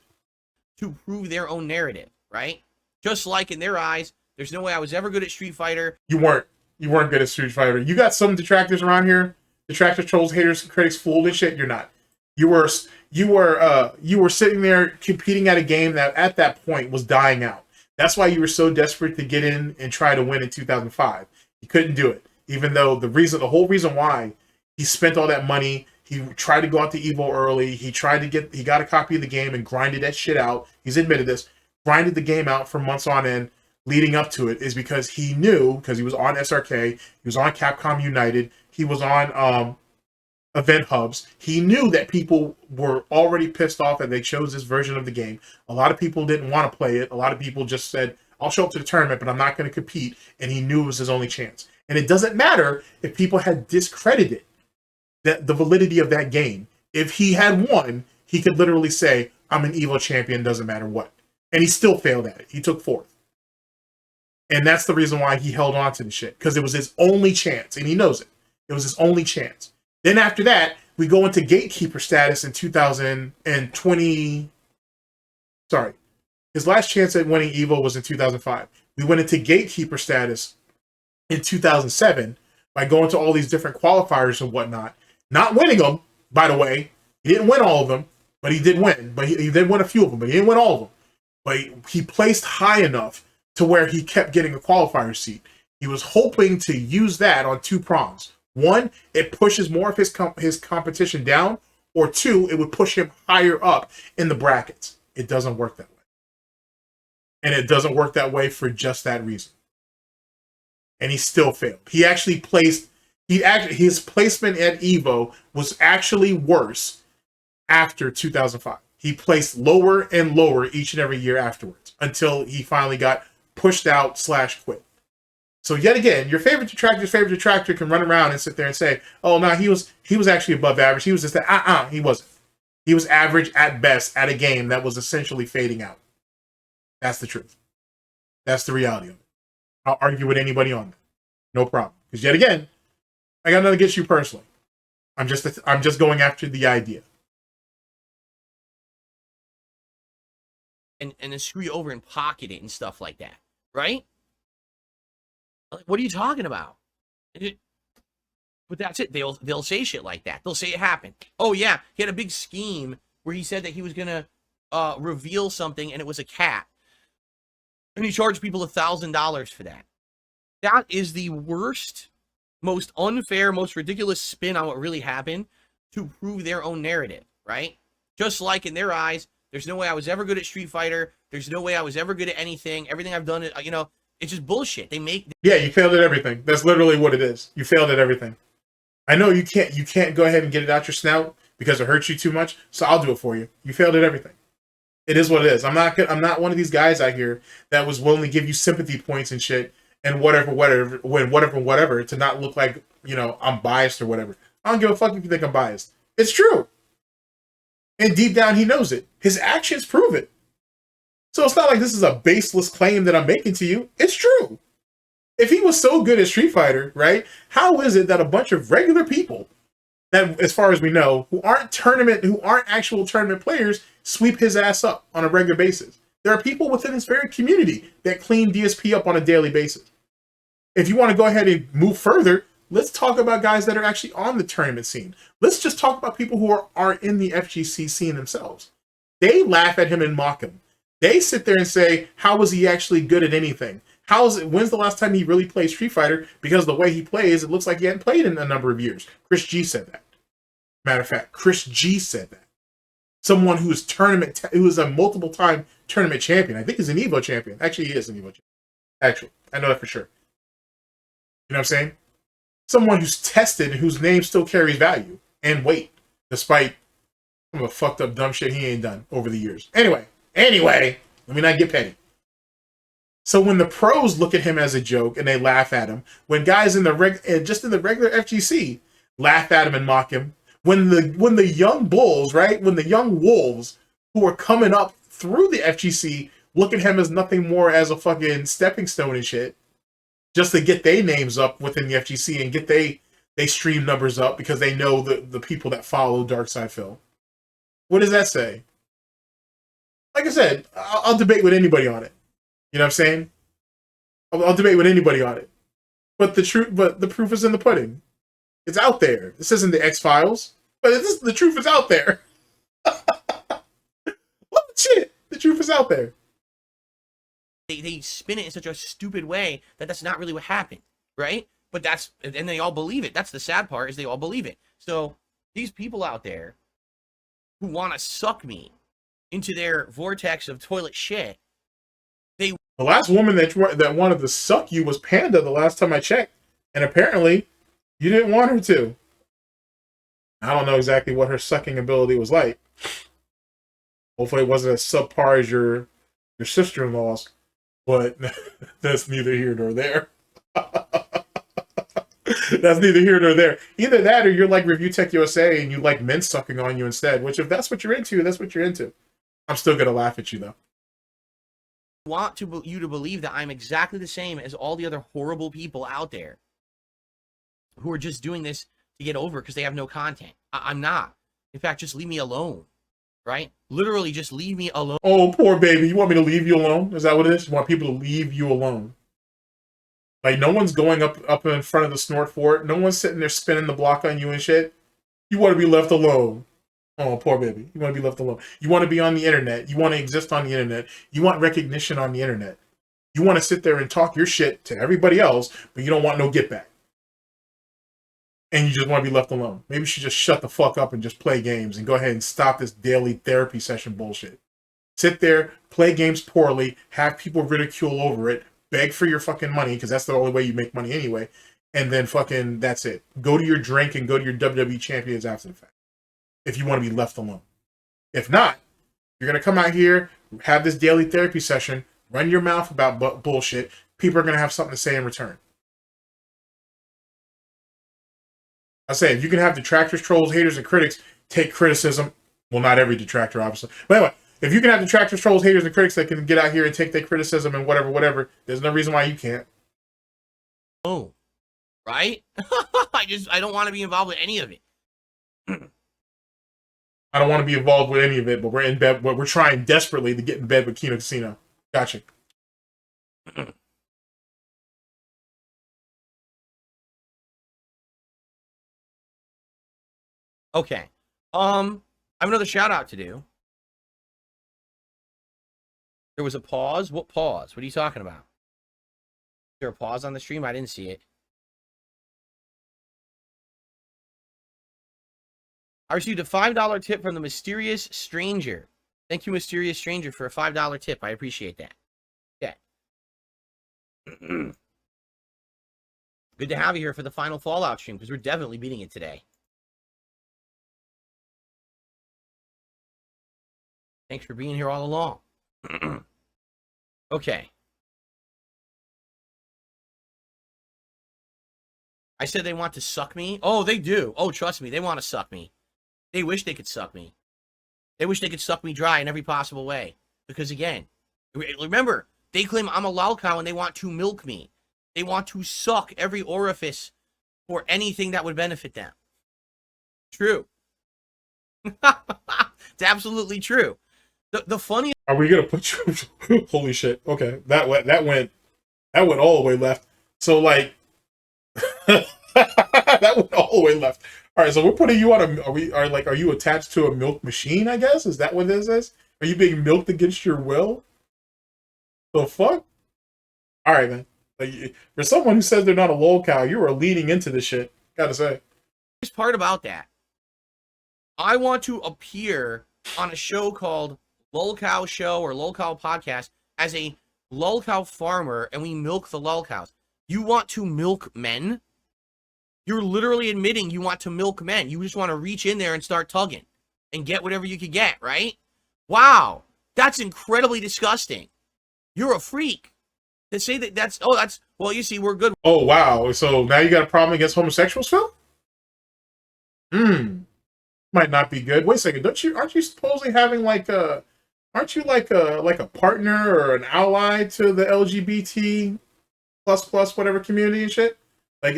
To prove their own narrative, right? Just like in their eyes, there's no way I was ever good at Street Fighter. You weren't good at Street Fighter. You got some detractors around here. Detractors, trolls, haters, critics, fooled and shit. You're not. You were sitting there competing at a game that at that point was dying out. That's why you were so desperate to get in and try to win in 2005. You couldn't do it, even though the whole reason why he spent all that money, he tried to go out to Evo early. He got a copy of the game and grinded that shit out. He's admitted this, grinded the game out for months on end leading up to it, is because he knew, because he was on SRK, he was on Capcom United, he was on event hubs. He knew that people were already pissed off that they chose this version of the game. A lot of people didn't want to play it. A lot of people just said, I'll show up to the tournament, but I'm not going to compete. And he knew it was his only chance. And it doesn't matter if people had discredited the validity of that game. if he had won, he could literally say, I'm an Evo champion, doesn't matter what. And he still failed at it. He took fourth. And that's the reason why he held on to the shit, because it was his only chance, and he knows it. It was his only chance. Then after that, we go into gatekeeper status in 2020. Sorry. His last chance at winning Evo was in 2005. We went into gatekeeper status in 2007 by going to all these different qualifiers and whatnot. Not winning them, by the way. He didn't win all of them, but he did win. But he did win a few of them, but he didn't win all of them. But he placed high enough to where he kept getting a qualifier seat. He was hoping to use that on two prongs. One, it pushes more of his competition down, or two, it would push him higher up in the brackets. It doesn't work that way. And it doesn't work that way for just that reason. And he still failed. He actually placed, his placement at Evo was actually worse after 2005. He placed lower and lower each and every year afterwards until he finally got pushed out / quit. So yet again, your favorite detractor can run around and sit there and say, "Oh no, he was actually above average. He was just that." He wasn't. He was average at best at a game that was essentially fading out. That's the truth. That's the reality of it. I'll argue with anybody on that. No problem. Because yet again, I got nothing against you personally. I'm just going after the idea. And then screw you over and pocket it and stuff like that, right? Like, what are you talking about? But that's it. They'll say shit like that. They'll say it happened. Oh yeah, he had a big scheme where he said that he was gonna reveal something and it was a cat, and he charged people $1,000 for that. That is the worst, most unfair, most ridiculous spin on what really happened to prove their own narrative, right? Just like in their eyes, there's no way I was ever good at Street Fighter. There's no way I was ever good at anything. Everything I've done, it's just bullshit. Yeah, you failed at everything. That's literally what it is. You failed at everything. I know you can't go ahead and get it out your snout because it hurts you too much, so I'll do it for you. You failed at everything. It is what it is. I'm not one of these guys out here that was willing to give you sympathy points and shit and whatever to not look like, I'm biased or whatever. I don't give a fuck if you think I'm biased. It's true. And deep down he knows it. His actions prove it. So it's not like this is a baseless claim that I'm making to you. It's true. If he was so good at Street Fighter, right, how is it that a bunch of regular people that, as far as we know, who aren't actual tournament players, sweep his ass up on a regular basis? There are people within his very community that clean DSP up on a daily basis. If you want to go ahead and move further, let's talk about guys that are actually on the tournament scene. Let's just talk about people who are in the FGC scene themselves. They laugh at him and mock him. They sit there and say, how was he actually good at anything? When's the last time he really played Street Fighter? Because the way he plays, it looks like he hadn't played in a number of years. Chris G said that. Matter of fact, Chris G said that. Someone who is a multiple-time tournament champion. I think he's an Evo champion. Actually, he is an Evo champion. Actually, I know that for sure. You know what I'm saying? Someone who's tested and whose name still carries value and weight, despite some of the fucked up dumb shit he ain't done over the years. Anyway, let me not get petty. So when the pros look at him as a joke and they laugh at him, when guys in the regular FGC laugh at him and mock him, when the young bulls, right, when the young wolves who are coming up through the FGC look at him as nothing more as a fucking stepping stone and shit, just to get their names up within the FGC and get they stream numbers up because they know the people that follow Darksydephil. What does that say? Like I said, I'll debate with anybody on it. You know what I'm saying? I'll debate with anybody on it. But the proof is in the pudding. It's out there. This isn't the X-Files, but the truth is out there. What shit? The truth is out there. They spin it in such a stupid way that that's not really what happened, right? But and they all believe it. That's the sad part, is they all believe it. So these people out there who want to suck me into their vortex of toilet shit, the last woman that wanted to suck you was Panda the last time I checked, and apparently you didn't want her to. I don't know exactly what her sucking ability was like. Hopefully it wasn't as subpar as your sister-in-law's, but that's neither here nor there. That's neither here nor there. Either that or you're like Review Tech USA and you like men sucking on you instead, which if that's what you're into, that's what you're into. I'm still going to laugh at you, though. Want you to believe that I'm exactly the same as all the other horrible people out there who are just doing this to get over because they have no content. I'm not. In fact, just leave me alone, right? Literally, just leave me alone. Oh, poor baby. You want me to leave you alone? Is that what it is? You want people to leave you alone? Like, no one's going up in front of the Snort fort. No one's sitting there spinning the block on you and shit. You want to be left alone. Oh, poor baby. You want to be left alone. You want to be on the internet. You want to exist on the internet. You want recognition on the internet. You want to sit there and talk your shit to everybody else, but you don't want no get back. And you just want to be left alone. Maybe you should just shut the fuck up and just play games and go ahead and stop this daily therapy session bullshit. Sit there, play games poorly, have people ridicule over it, beg for your fucking money, because that's the only way you make money anyway, and then fucking, that's it. Go to your drink and go to your WWE champions after the fact, if you want to be left alone. If not, you're going to come out here, have this daily therapy session, run your mouth about bullshit, people are going to have something to say in return. I say, if you can have detractors, trolls, haters, and critics take criticism, well, not every detractor, obviously, but anyway, if you can have detractors, trolls, haters, and critics that can get out here and take their criticism and whatever, there's no reason why you can't. Oh, right? I don't want to be involved with any of it. I don't want to be involved with any of it, but we're in bed. But we're trying desperately to get in bed with Kino Casino. Gotcha. Okay. I have another shout out to do. There was a pause. What pause? What are you talking about? Is there a pause on the stream? I didn't see it. I received a $5 tip from the Mysterious Stranger. Thank you, Mysterious Stranger, for a $5 tip. I appreciate that. Yeah. Good to have you here for the final Fallout stream, because we're definitely beating it today. Thanks for being here all along. Okay. I said they want to suck me. Oh, they do. Oh, trust me. They want to suck me. They wish they could suck me. They wish they could suck me dry in every possible way. Because, again, remember, they claim I'm a lol cow and they want to milk me. They want to suck every orifice for anything that would benefit them. True. It's absolutely true. The funniest... Are we gonna put you? Holy shit! Okay, that went all the way left. So like, that went all the way left. All right, so we're putting you on a. Are you attached to a milk machine? I guess is that what this is? Are you being milked against your will? The fuck? All right, man. Like, for someone who says they're not a lol cow, you are leaning into this shit. Gotta say. The part about that, I want to appear on a show called Lol Cow Show or Lol Cow Podcast as a lol cow farmer, and we milk the lol cows. You want to milk men? You're literally admitting you want to milk men. You just want to reach in there and start tugging and get whatever you could get, right? Wow, that's incredibly disgusting. You're a freak. To say that's well, you see, we're good. Oh wow, so now you got a problem against homosexuals, Phil? Might not be good. Wait a second, aren't you supposedly having like a aren't you like a partner or an ally to the LGBT plus whatever community and shit? Like,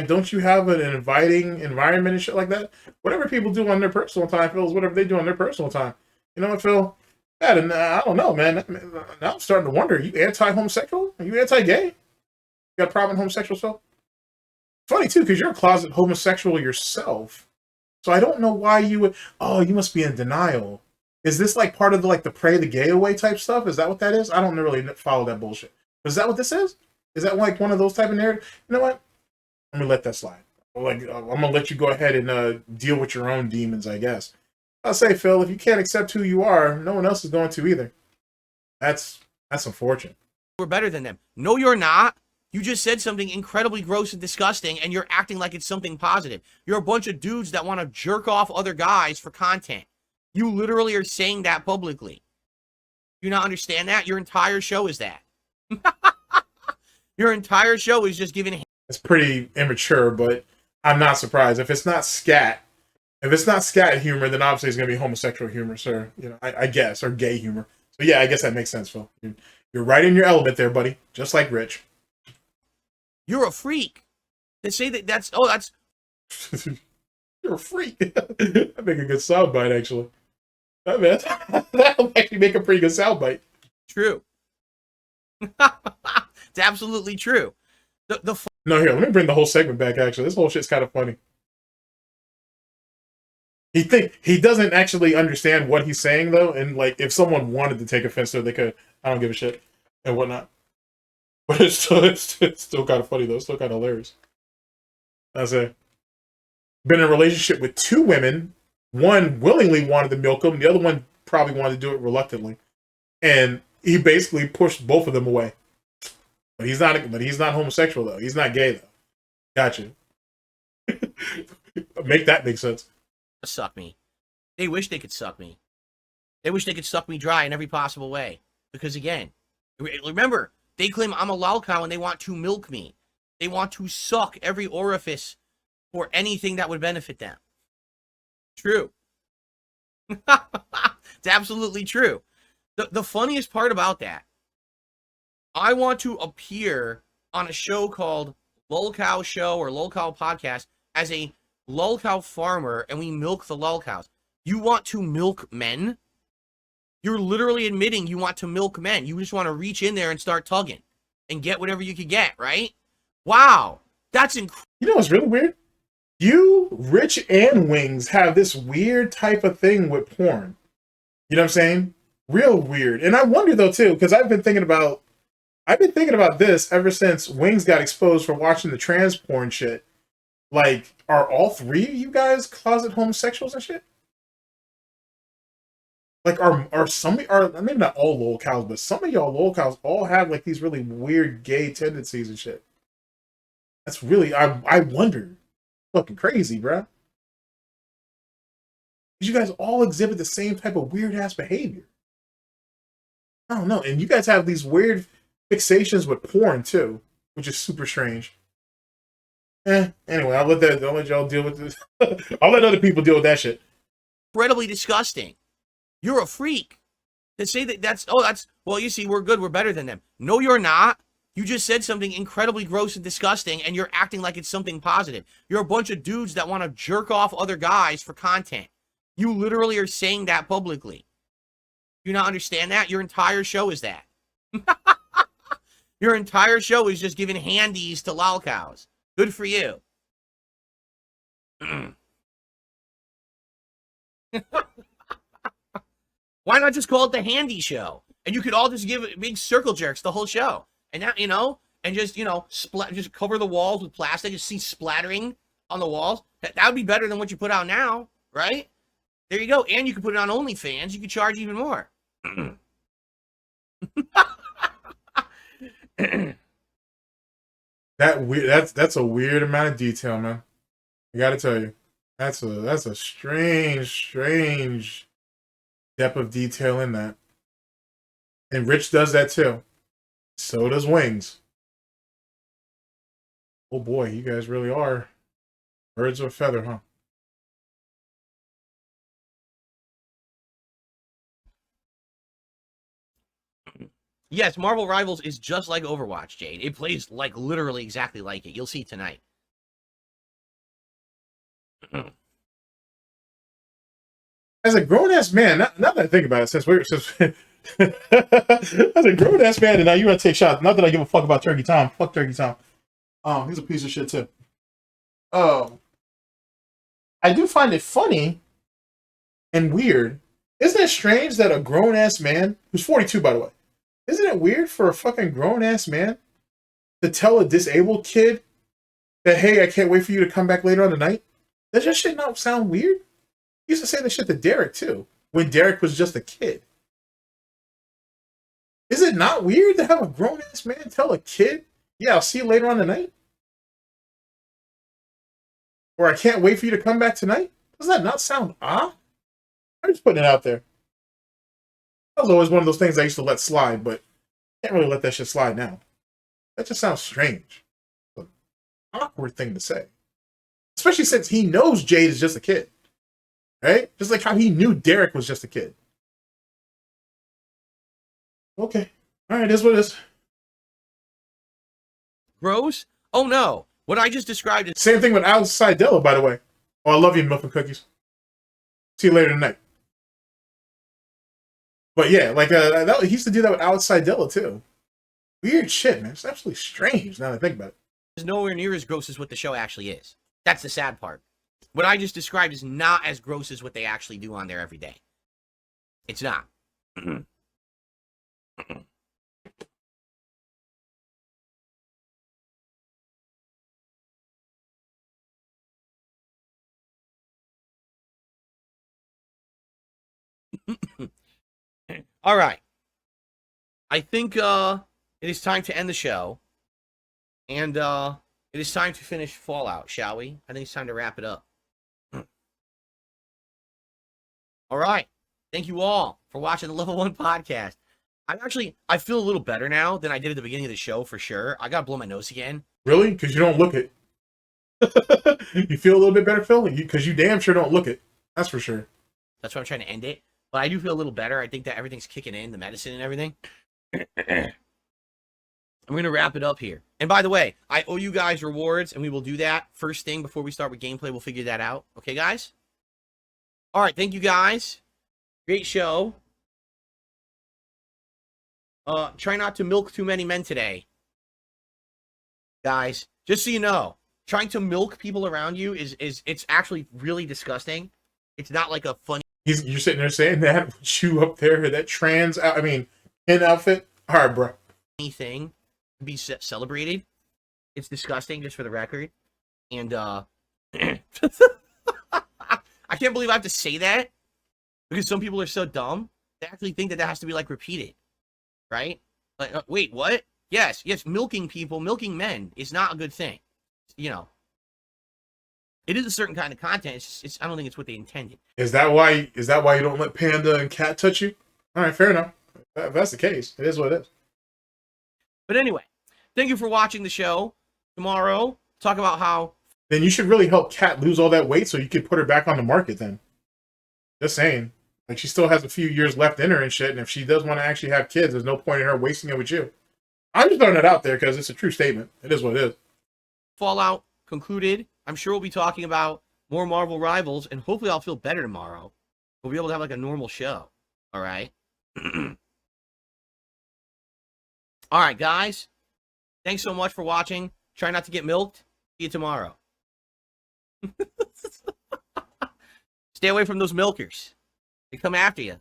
don't you have an inviting environment and shit like that? Whatever people do on their personal time, Phil, is whatever they do on their personal time. You know what, Phil? I don't know, man. Now I'm starting to wonder, are you anti-homosexual? Are you anti-gay? You got a problem with homosexuals, Phil? Funny, too, because you're a closet homosexual yourself. So I don't know why you would... Oh, you must be in denial. Is this like part of the pray the gay away type stuff? Is that what that is? I don't really follow that bullshit. Is that what this is? Is that like one of those type of narratives? You know what? I'm going to let that slide. I'm going to let you go ahead and deal with your own demons, I guess. I'll say, Phil, if you can't accept who you are, no one else is going to either. That's unfortunate. We're better than them. No, you're not. You just said something incredibly gross and disgusting, and you're acting like it's something positive. You're a bunch of dudes that want to jerk off other guys for content. You literally are saying that publicly. Do you not understand that? Your entire show is that. Your entire show is just giving... It's pretty immature, but I'm not surprised. If it's not scat humor, then obviously it's gonna be homosexual humor, sir. You know, I guess, or gay humor. So yeah, I guess that makes sense, Phil. You're right in your element there, buddy. Just like Rich. You're a freak. They say that's You're a freak. That'd make a good soundbite, actually. That'll actually make a pretty good soundbite. true. It's absolutely true. No, here, let me bring the whole segment back, actually. This whole shit's kind of funny. He doesn't actually understand what he's saying, though, and, like, if someone wanted to take offense to it, they could. I don't give a shit, and whatnot. But it's still kind of funny, though. It's still kind of hilarious. That's it. Been in a relationship with 2 women. One willingly wanted to milk him. The other one probably wanted to do it reluctantly. And he basically pushed both of them away. But he's not homosexual, though. He's not gay, though. Gotcha. Make that make sense. Suck me. They wish they could suck me. They wish they could suck me dry in every possible way. Because again, remember, they claim I'm a lolcow and they want to milk me. They want to suck every orifice for anything that would benefit them. True. It's absolutely true. The funniest part about that, I want to appear on a show called Lolcow Show or Lolcow Podcast as a lolcow farmer, and we milk the lolcows. You want to milk men? You're literally admitting you want to milk men. You just want to reach in there and start tugging and get whatever you could get, right? Wow. That's incredible. You know what's really weird? You, Rich, and Wings have this weird type of thing with porn. You know what I'm saying? Real weird. And I wonder, though, too, because I've been thinking about this ever since Wings got exposed for watching the trans porn shit. Like, are all 3 of you guys closet homosexuals and shit? Like, are some, maybe not all lolcows, but some of y'all lolcows all have, like, these really weird gay tendencies and shit. That's really, I wonder. Fucking crazy, bruh. You guys all exhibit the same type of weird-ass behavior. I don't know. And you guys have these weird fixations with porn, too, which is super strange. Anyway, I'll let y'all deal with this. I'll let other people deal with that shit. Incredibly disgusting. You're a freak. To say that's, well, you see, we're good, we're better than them. No, you're not. You just said something incredibly gross and disgusting, and you're acting like it's something positive. You're a bunch of dudes that want to jerk off other guys for content. You literally are saying that publicly. Do you not understand that? Your entire show is that. Your entire show is just giving handies to lolcows. Good for you. Why not just call it the handy show? And you could all just give big circle jerks the whole show. And that, you know, and just, you know, just cover the walls with plastic, just see splattering on the walls. That would be better than what you put out now, right? There you go. And you can put it on OnlyFans. You could charge even more. That's a weird amount of detail, man. I gotta tell you. That's a strange depth of detail in that. And Rich does that too. So does Wings. Oh boy, you guys really are birds of a feather, huh? Yes, Marvel Rivals is just like Overwatch, Jade. It plays like literally exactly like it. You'll see tonight. As a grown-ass man, now that I think about it, since as a grown-ass man, and now you're gonna take shots. Not that I give a fuck about Turkey Tom. Fuck Turkey Tom. He's a piece of shit too. I do find it funny and weird. Isn't it strange that a grown-ass man, who's 42 by the way, isn't it weird for a fucking grown-ass man to tell a disabled kid that, hey, I can't wait for you to come back later on tonight? Does that shit not sound weird? He used to say that shit to Derek too, when Derek was just a kid. Is it not weird to have a grown-ass man tell a kid, yeah, I'll see you later on tonight? Or I can't wait for you to come back tonight? Does that not sound odd? I'm just putting it out there. That was always one of those things I used to let slide, but can't really let that shit slide now. That just sounds strange. awkward thing to say. Especially since he knows Jade is just a kid. Right? Just like how he knew Derek was just a kid. Okay. Alright, that's what it is. Gross? Oh no. What I just described is Same thing with Alex Sidella, by the way. Oh, I love you, Milk and Cookies. See you later tonight. But yeah, like he used to do that with Alex Sidella too. Weird shit, man. It's absolutely strange now that I think about it. nowhere near as gross as what the show actually is. That's the sad part. What I just described is not as gross as what they actually do on there every day. It's not. All right. I think it is time to end the show. And it is time to finish Fallout, shall we? I think it's time to wrap it up. All right. Thank you all for watching the Level 1 podcast. I feel a little better now than I did at the beginning of the show, for sure. I got to blow my nose again. Really? Because you don't look it. You feel a little bit better, Phil? Because you damn sure don't look it. That's for sure. That's why I'm trying to end it. But I do feel a little better. I think that everything's kicking in, the medicine and everything. I'm going to wrap it up here. And by the way, I owe you guys rewards, and we will do that first thing before we start with gameplay. We'll figure that out. Okay, guys? All right, thank you, guys. Great show. Try not to milk too many men today. Guys, just so you know, trying to milk people around you it's actually really disgusting. It's not like a funny... You're sitting there saying that with you up there, that in outfit? All right, bro. ...thing to be celebrated. It's disgusting, just for the record. And, I can't believe I have to say that, because some people are so dumb. They actually think that that has to be, like, repeated. Right? Like, wait, what? Yes, milking people, milking men is not a good thing. You know. It is a certain kind of content. It's I don't think it's what they intended. Is that why you don't let Panda and Cat touch you? All right, fair enough. If that's the case, it is what it is. But anyway, thank you for watching the show. Tomorrow, talk about how... Then you should really help Cat lose all that weight so you could put her back on the market then. Just saying. Like, she still has a few years left in her and shit, and if she does want to actually have kids, there's no point in her wasting it with you. I'm just throwing it out there because it's a true statement. It is what it is. Fallout concluded. I'm sure we'll be talking about more Marvel Rivals, and hopefully I'll feel better tomorrow. We'll be able to have, like, a normal show. All right? All right, guys. Thanks so much for watching. Try not to get milked. See you tomorrow. Stay away from those milkers. They come after you.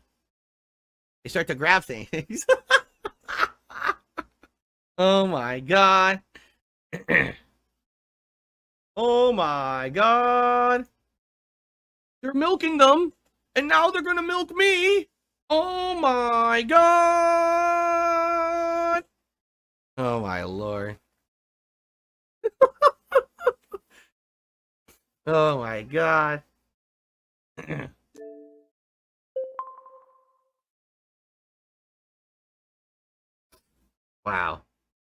They start to grab things. Oh my god. Oh my god. They're milking them, and now they're gonna milk me. Oh my god. Oh my lord. Oh my god. Wow.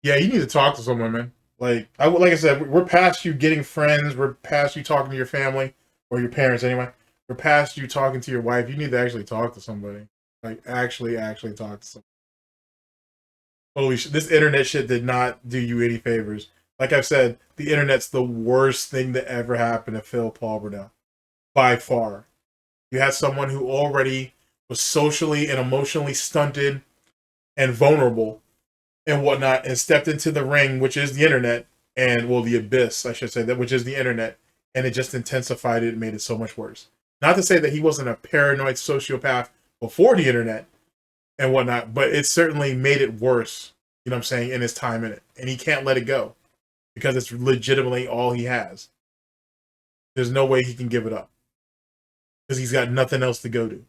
Yeah, you need to talk to someone, man. Like I said, we're past you getting friends. We're past you talking to your family or your parents anyway. We're past you talking to your wife. You need to actually talk to somebody. Like actually talk to somebody. Holy shit! This internet shit did not do you any favors. Like I've said, the internet's the worst thing that ever happened to Phil Paul by far. You had someone who already was socially and emotionally stunted and vulnerable and whatnot, and stepped into the ring, which is the internet, and the abyss, I should say, that which is the internet, and it just intensified it and made it so much worse. Not to say that he wasn't a paranoid sociopath before the internet and whatnot, but it certainly made it worse, you know what I'm saying, in his time in it. And he can't let it go because it's legitimately all he has. There's no way he can give it up because he's got nothing else to go to.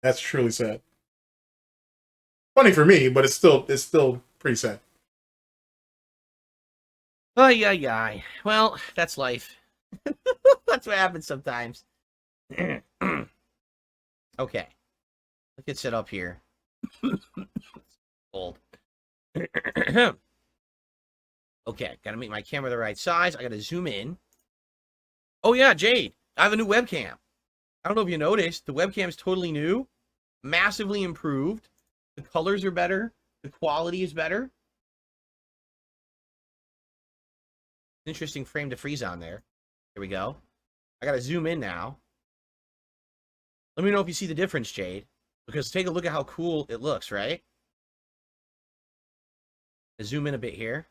That's truly sad. Funny for me, but it's still pretty sad. Ay. Well, that's life. That's what happens sometimes. Okay. Let's get set up here. Old. Okay, gotta make my camera the right size. I gotta zoom in. Oh yeah, Jade, I have a new webcam. I don't know if you noticed, the webcam is totally new, massively improved. The colors are better. The quality is better. Interesting frame to freeze on there. Here we go. I gotta zoom in now. Let me know if you see the difference, Jade. Because take a look at how cool it looks, right? I'll zoom in a bit here.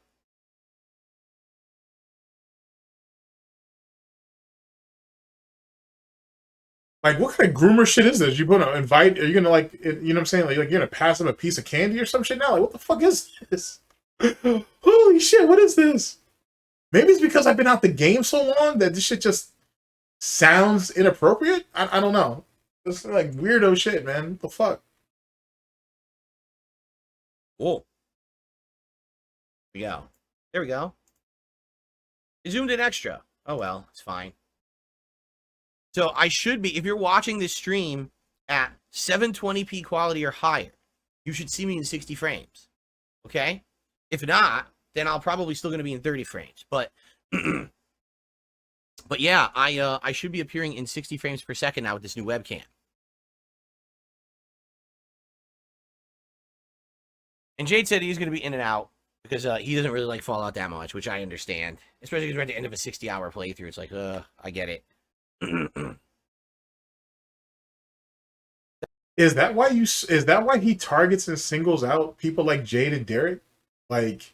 Like, what kind of groomer shit is this? You gonna invite? Are you gonna like, you know what I'm saying? Like you're gonna pass him a piece of candy or some shit now? Like, what the fuck is this? Holy shit! What is this? Maybe it's because I've been out the game so long that this shit just sounds inappropriate. I don't know. It's like weirdo shit, man. What the fuck? Whoa. There we go. There we go. It zoomed in extra. Oh well, it's fine. So I should be, if you're watching this stream at 720p quality or higher, you should see me in 60 frames. Okay? If not, then I'll probably still going to be in 30 frames. But but yeah, I should be appearing in 60 frames per second now with this new webcam. And Jade said he's going to be in and out because he doesn't really like Fallout that much, which I understand. Especially because we're at the end of a 60-hour playthrough. It's like, I get it. Is that why he targets and singles out people like Jade and Derek? Like,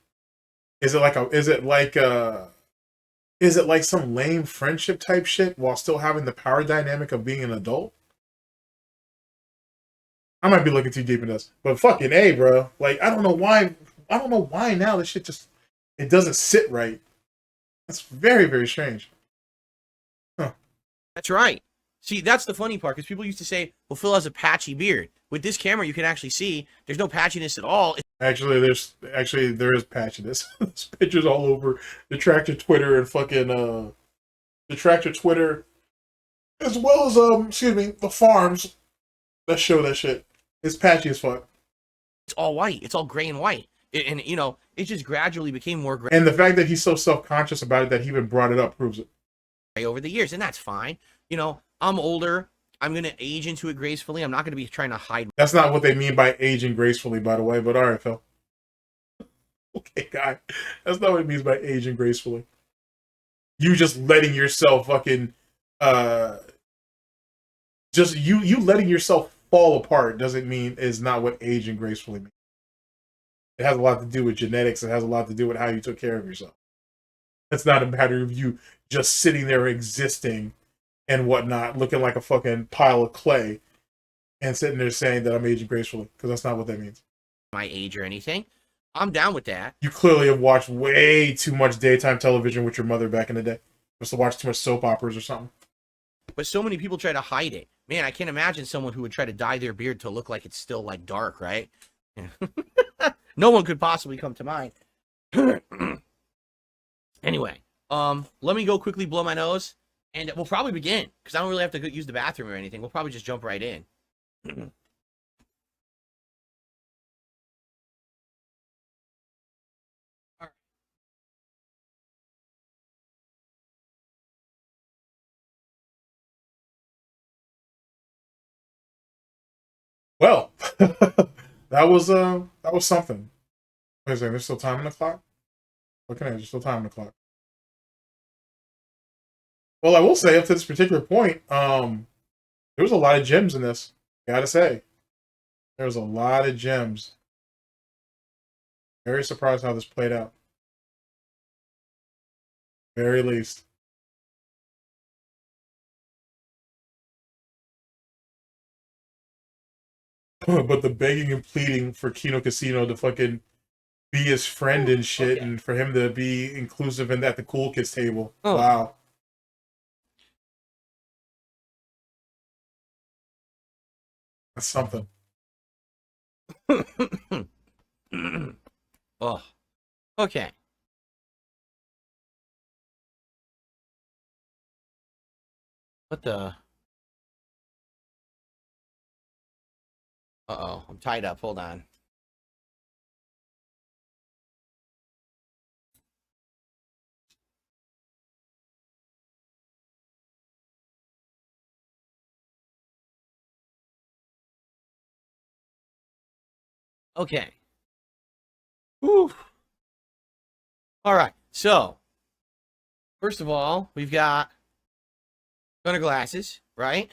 is it like some lame friendship type shit while still having the power dynamic of being an adult? I might be looking too deep in this, but fucking A, bro. Like, I don't know why now this shit just, it doesn't sit right. That's very, very strange. Huh. That's right. See, that's the funny part, because people used to say, well, Phil has a patchy beard. With this camera, you can actually see there's no patchiness at all. Actually, there is patchiness. There's pictures all over the Tractor Twitter and fucking the Tractor Twitter, as well as the farms that show that shit. It's patchy as fuck. It's all white. It's all gray and white. And you know, it just gradually became more gray. And the fact that he's so self-conscious about it that he even brought it up proves it. Over the years, and that's fine. You know, I'm older. I'm going to age into it gracefully. I'm not going to be trying to hide. That's not what they mean by aging gracefully, by the way, but all right, Phil. Okay, guy. That's not what it means by aging gracefully. You just letting yourself fucking, just you letting yourself fall apart is not what aging gracefully means. It has a lot to do with genetics. It has a lot to do with how you took care of yourself. It's not a matter of you just sitting there existing and whatnot, looking like a fucking pile of clay and sitting there saying that I'm aging gracefully, because that's not what that means. My age or anything. I'm down with that. You clearly have watched way too much daytime television with your mother back in the day. You must have watched too much soap operas or something. But so many people try to hide it. Man, I can't imagine someone who would try to dye their beard to look like it's still like dark, right? No one could possibly come to mind. Anyway, let me go quickly blow my nose, and we'll probably begin, because I don't really have to use the bathroom or anything. We'll probably just jump right in. Well, that was something. Wait a second, there's still time on the clock? Looking at it, there's still time on the clock. Well, I will say, up to this particular point, there was a lot of gems in this. Gotta say. There was a lot of gems. Very surprised how this played out. Very least. But the begging and pleading for Kino Casino to fucking be his friend and shit, okay, and for him to be inclusive in at the cool kids table. Oh. Wow. That's something. Oh. Okay. What the? Uh-oh, I'm tied up. Hold on. Okay. Whew. All right. So, first of all, we've got a ton of glasses, right?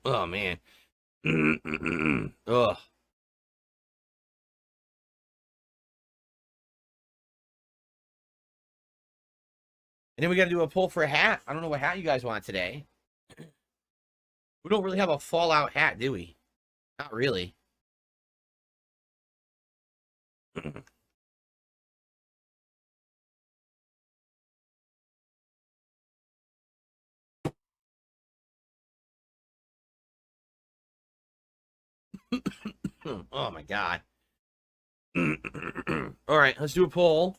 Oh, man. Ugh. And then we got to do a poll for a hat. I don't know what hat you guys want today. We don't really have a Fallout hat, do we? Not really. Oh my god. All right, let's do a poll.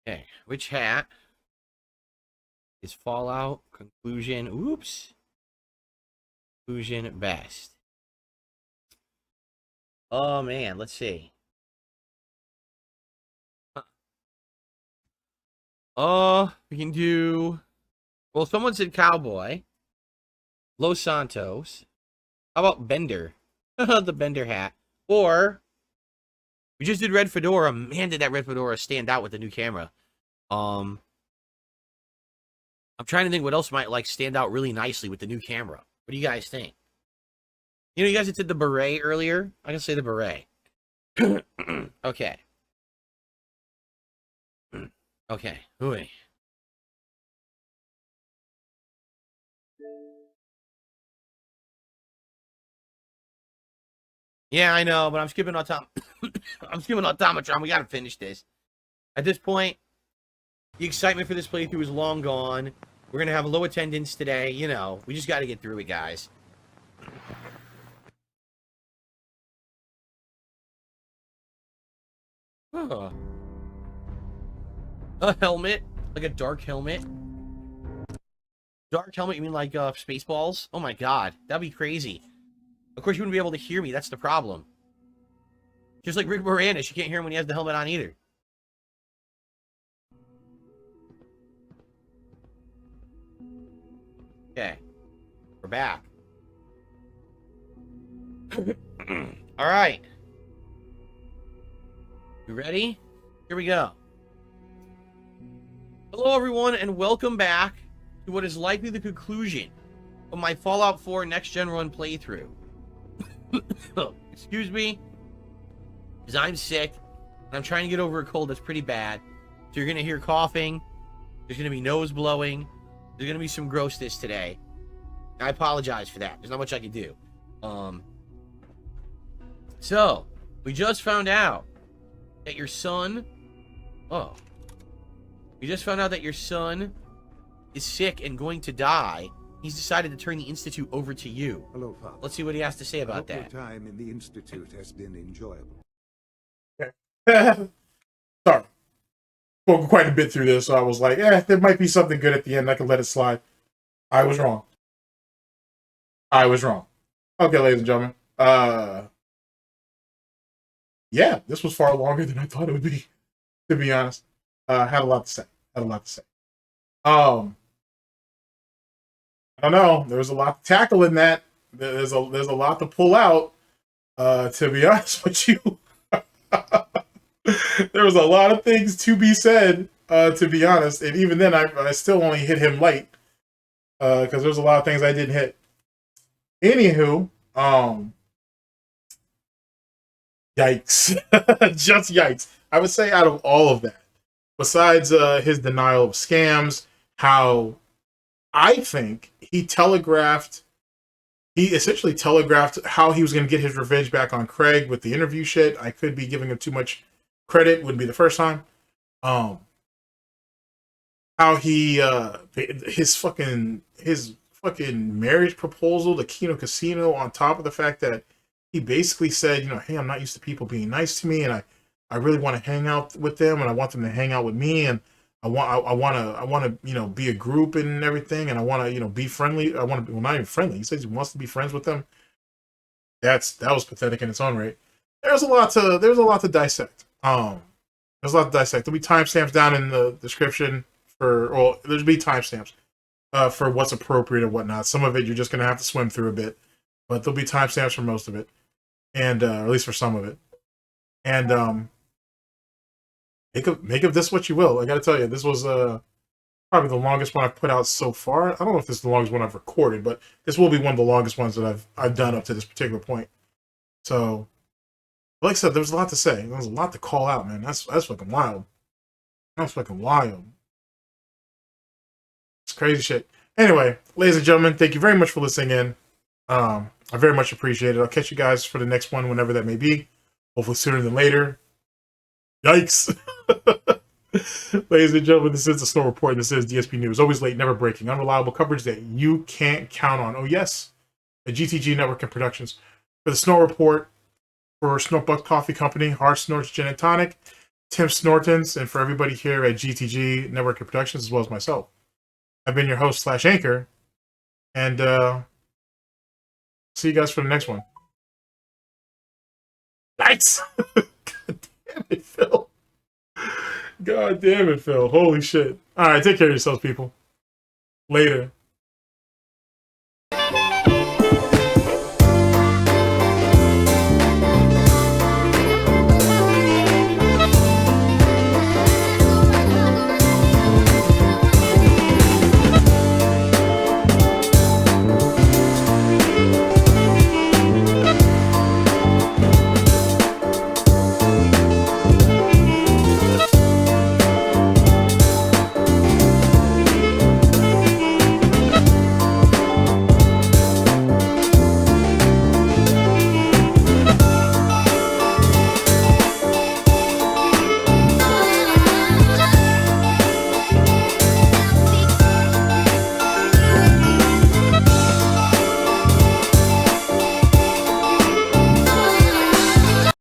Okay, which hat is Fallout conclusion? Oops. Conclusion best. Oh man, let's see. We can do. Well, someone said cowboy. Los Santos. How about Bender? The Bender hat. Or we just did red fedora. Man, did that red fedora stand out with the new camera. I'm trying to think what else might like stand out really nicely with the new camera. What do you guys think? You know, you guys that did the beret earlier. I can say the beret. Okay. Okay. Ooh. Yeah, I know, but I'm skipping I'm skipping automatron. We gotta finish this. At this point, the excitement for this playthrough is long gone. We're gonna have low attendance today. You know, we just gotta get through it, guys. Huh. A helmet, like a dark helmet. Dark helmet? You mean like Spaceballs? Oh my god, that'd be crazy. Of course, you wouldn't be able to hear me. That's the problem. Just like Rick Moranis, you can't hear him when he has the helmet on either. Okay, we're back. All right. You ready? Here we go. Hello, everyone, and welcome back to what is likely the conclusion of my Fallout 4 Next Gen Run playthrough. Excuse me, because I'm sick, and I'm trying to get over a cold that's pretty bad. So you're going to hear coughing, there's going to be nose blowing, there's going to be some grossness today. I apologize for that. There's not much I can do. So, we just found out that your son... Oh. We just found out that your son is sick and going to die. He's decided to turn the Institute over to you. Hello, Father. Let's see what he has to say about that. Your time in the Institute has been enjoyable. Sorry. Spoke quite a bit through this, so I was like, there might be something good at the end. I can let it slide. I was wrong. I was wrong. Okay, ladies and gentlemen. Yeah, this was far longer than I thought it would be, to be honest. Had a lot to say. I don't know. There was a lot to tackle in that. There's a lot to pull out. To be honest with you, there was a lot of things to be said. To be honest, and even then, I still only hit him light because there's a lot of things I didn't hit. Anywho, yikes, just yikes. I would say out of all of that, besides his denial of scams, how I think he essentially telegraphed how he was going to get his revenge back on Craig with the interview shit. I could be giving him too much credit. Wouldn't be the first time. How he his fucking marriage proposal to Kino Casino, on top of the fact that he basically said, hey, I'm not used to people being nice to me, and I really want to hang out with them, and I want them to hang out with me, and I want to be a group and everything, and I want to be friendly. I want to be, well, not even friendly. He says he wants to be friends with them. That was pathetic in its own right. there's a lot to dissect. There's a lot to dissect. There'll be timestamps down in the description there'll be timestamps for what's appropriate and whatnot. Some of it you're just gonna have to swim through a bit, but there'll be timestamps for most of it, and or at least for some of it. And make of this what you will. I gotta tell you, this was probably the longest one I've put out so far. I don't know if this is the longest one I've recorded, but this will be one of the longest ones that I've done up to this particular point. So, like I said, there was a lot to say. There was a lot to call out, man. That's fucking wild. That's fucking wild. It's crazy shit. Anyway, ladies and gentlemen, thank you very much for listening in. I very much appreciate it. I'll catch you guys for the next one, whenever that may be. Hopefully sooner than later. Yikes. Ladies and gentlemen, this is the Snort Report. This is DSP News. Always late, never breaking. Unreliable coverage that you can't count on. Oh, yes. The GTG Network and Productions. For the Snort Report, for SnortBucks Coffee Company, Hard Snorts Gin and Tonic, Tim Snortons, and for everybody here at GTG Network and Productions, as well as myself. I've been your host / anchor, and see you guys for the next one. Nice! God damn it, Phil. God damn it, Phil. Holy shit. All right, take care of yourselves, people. Later.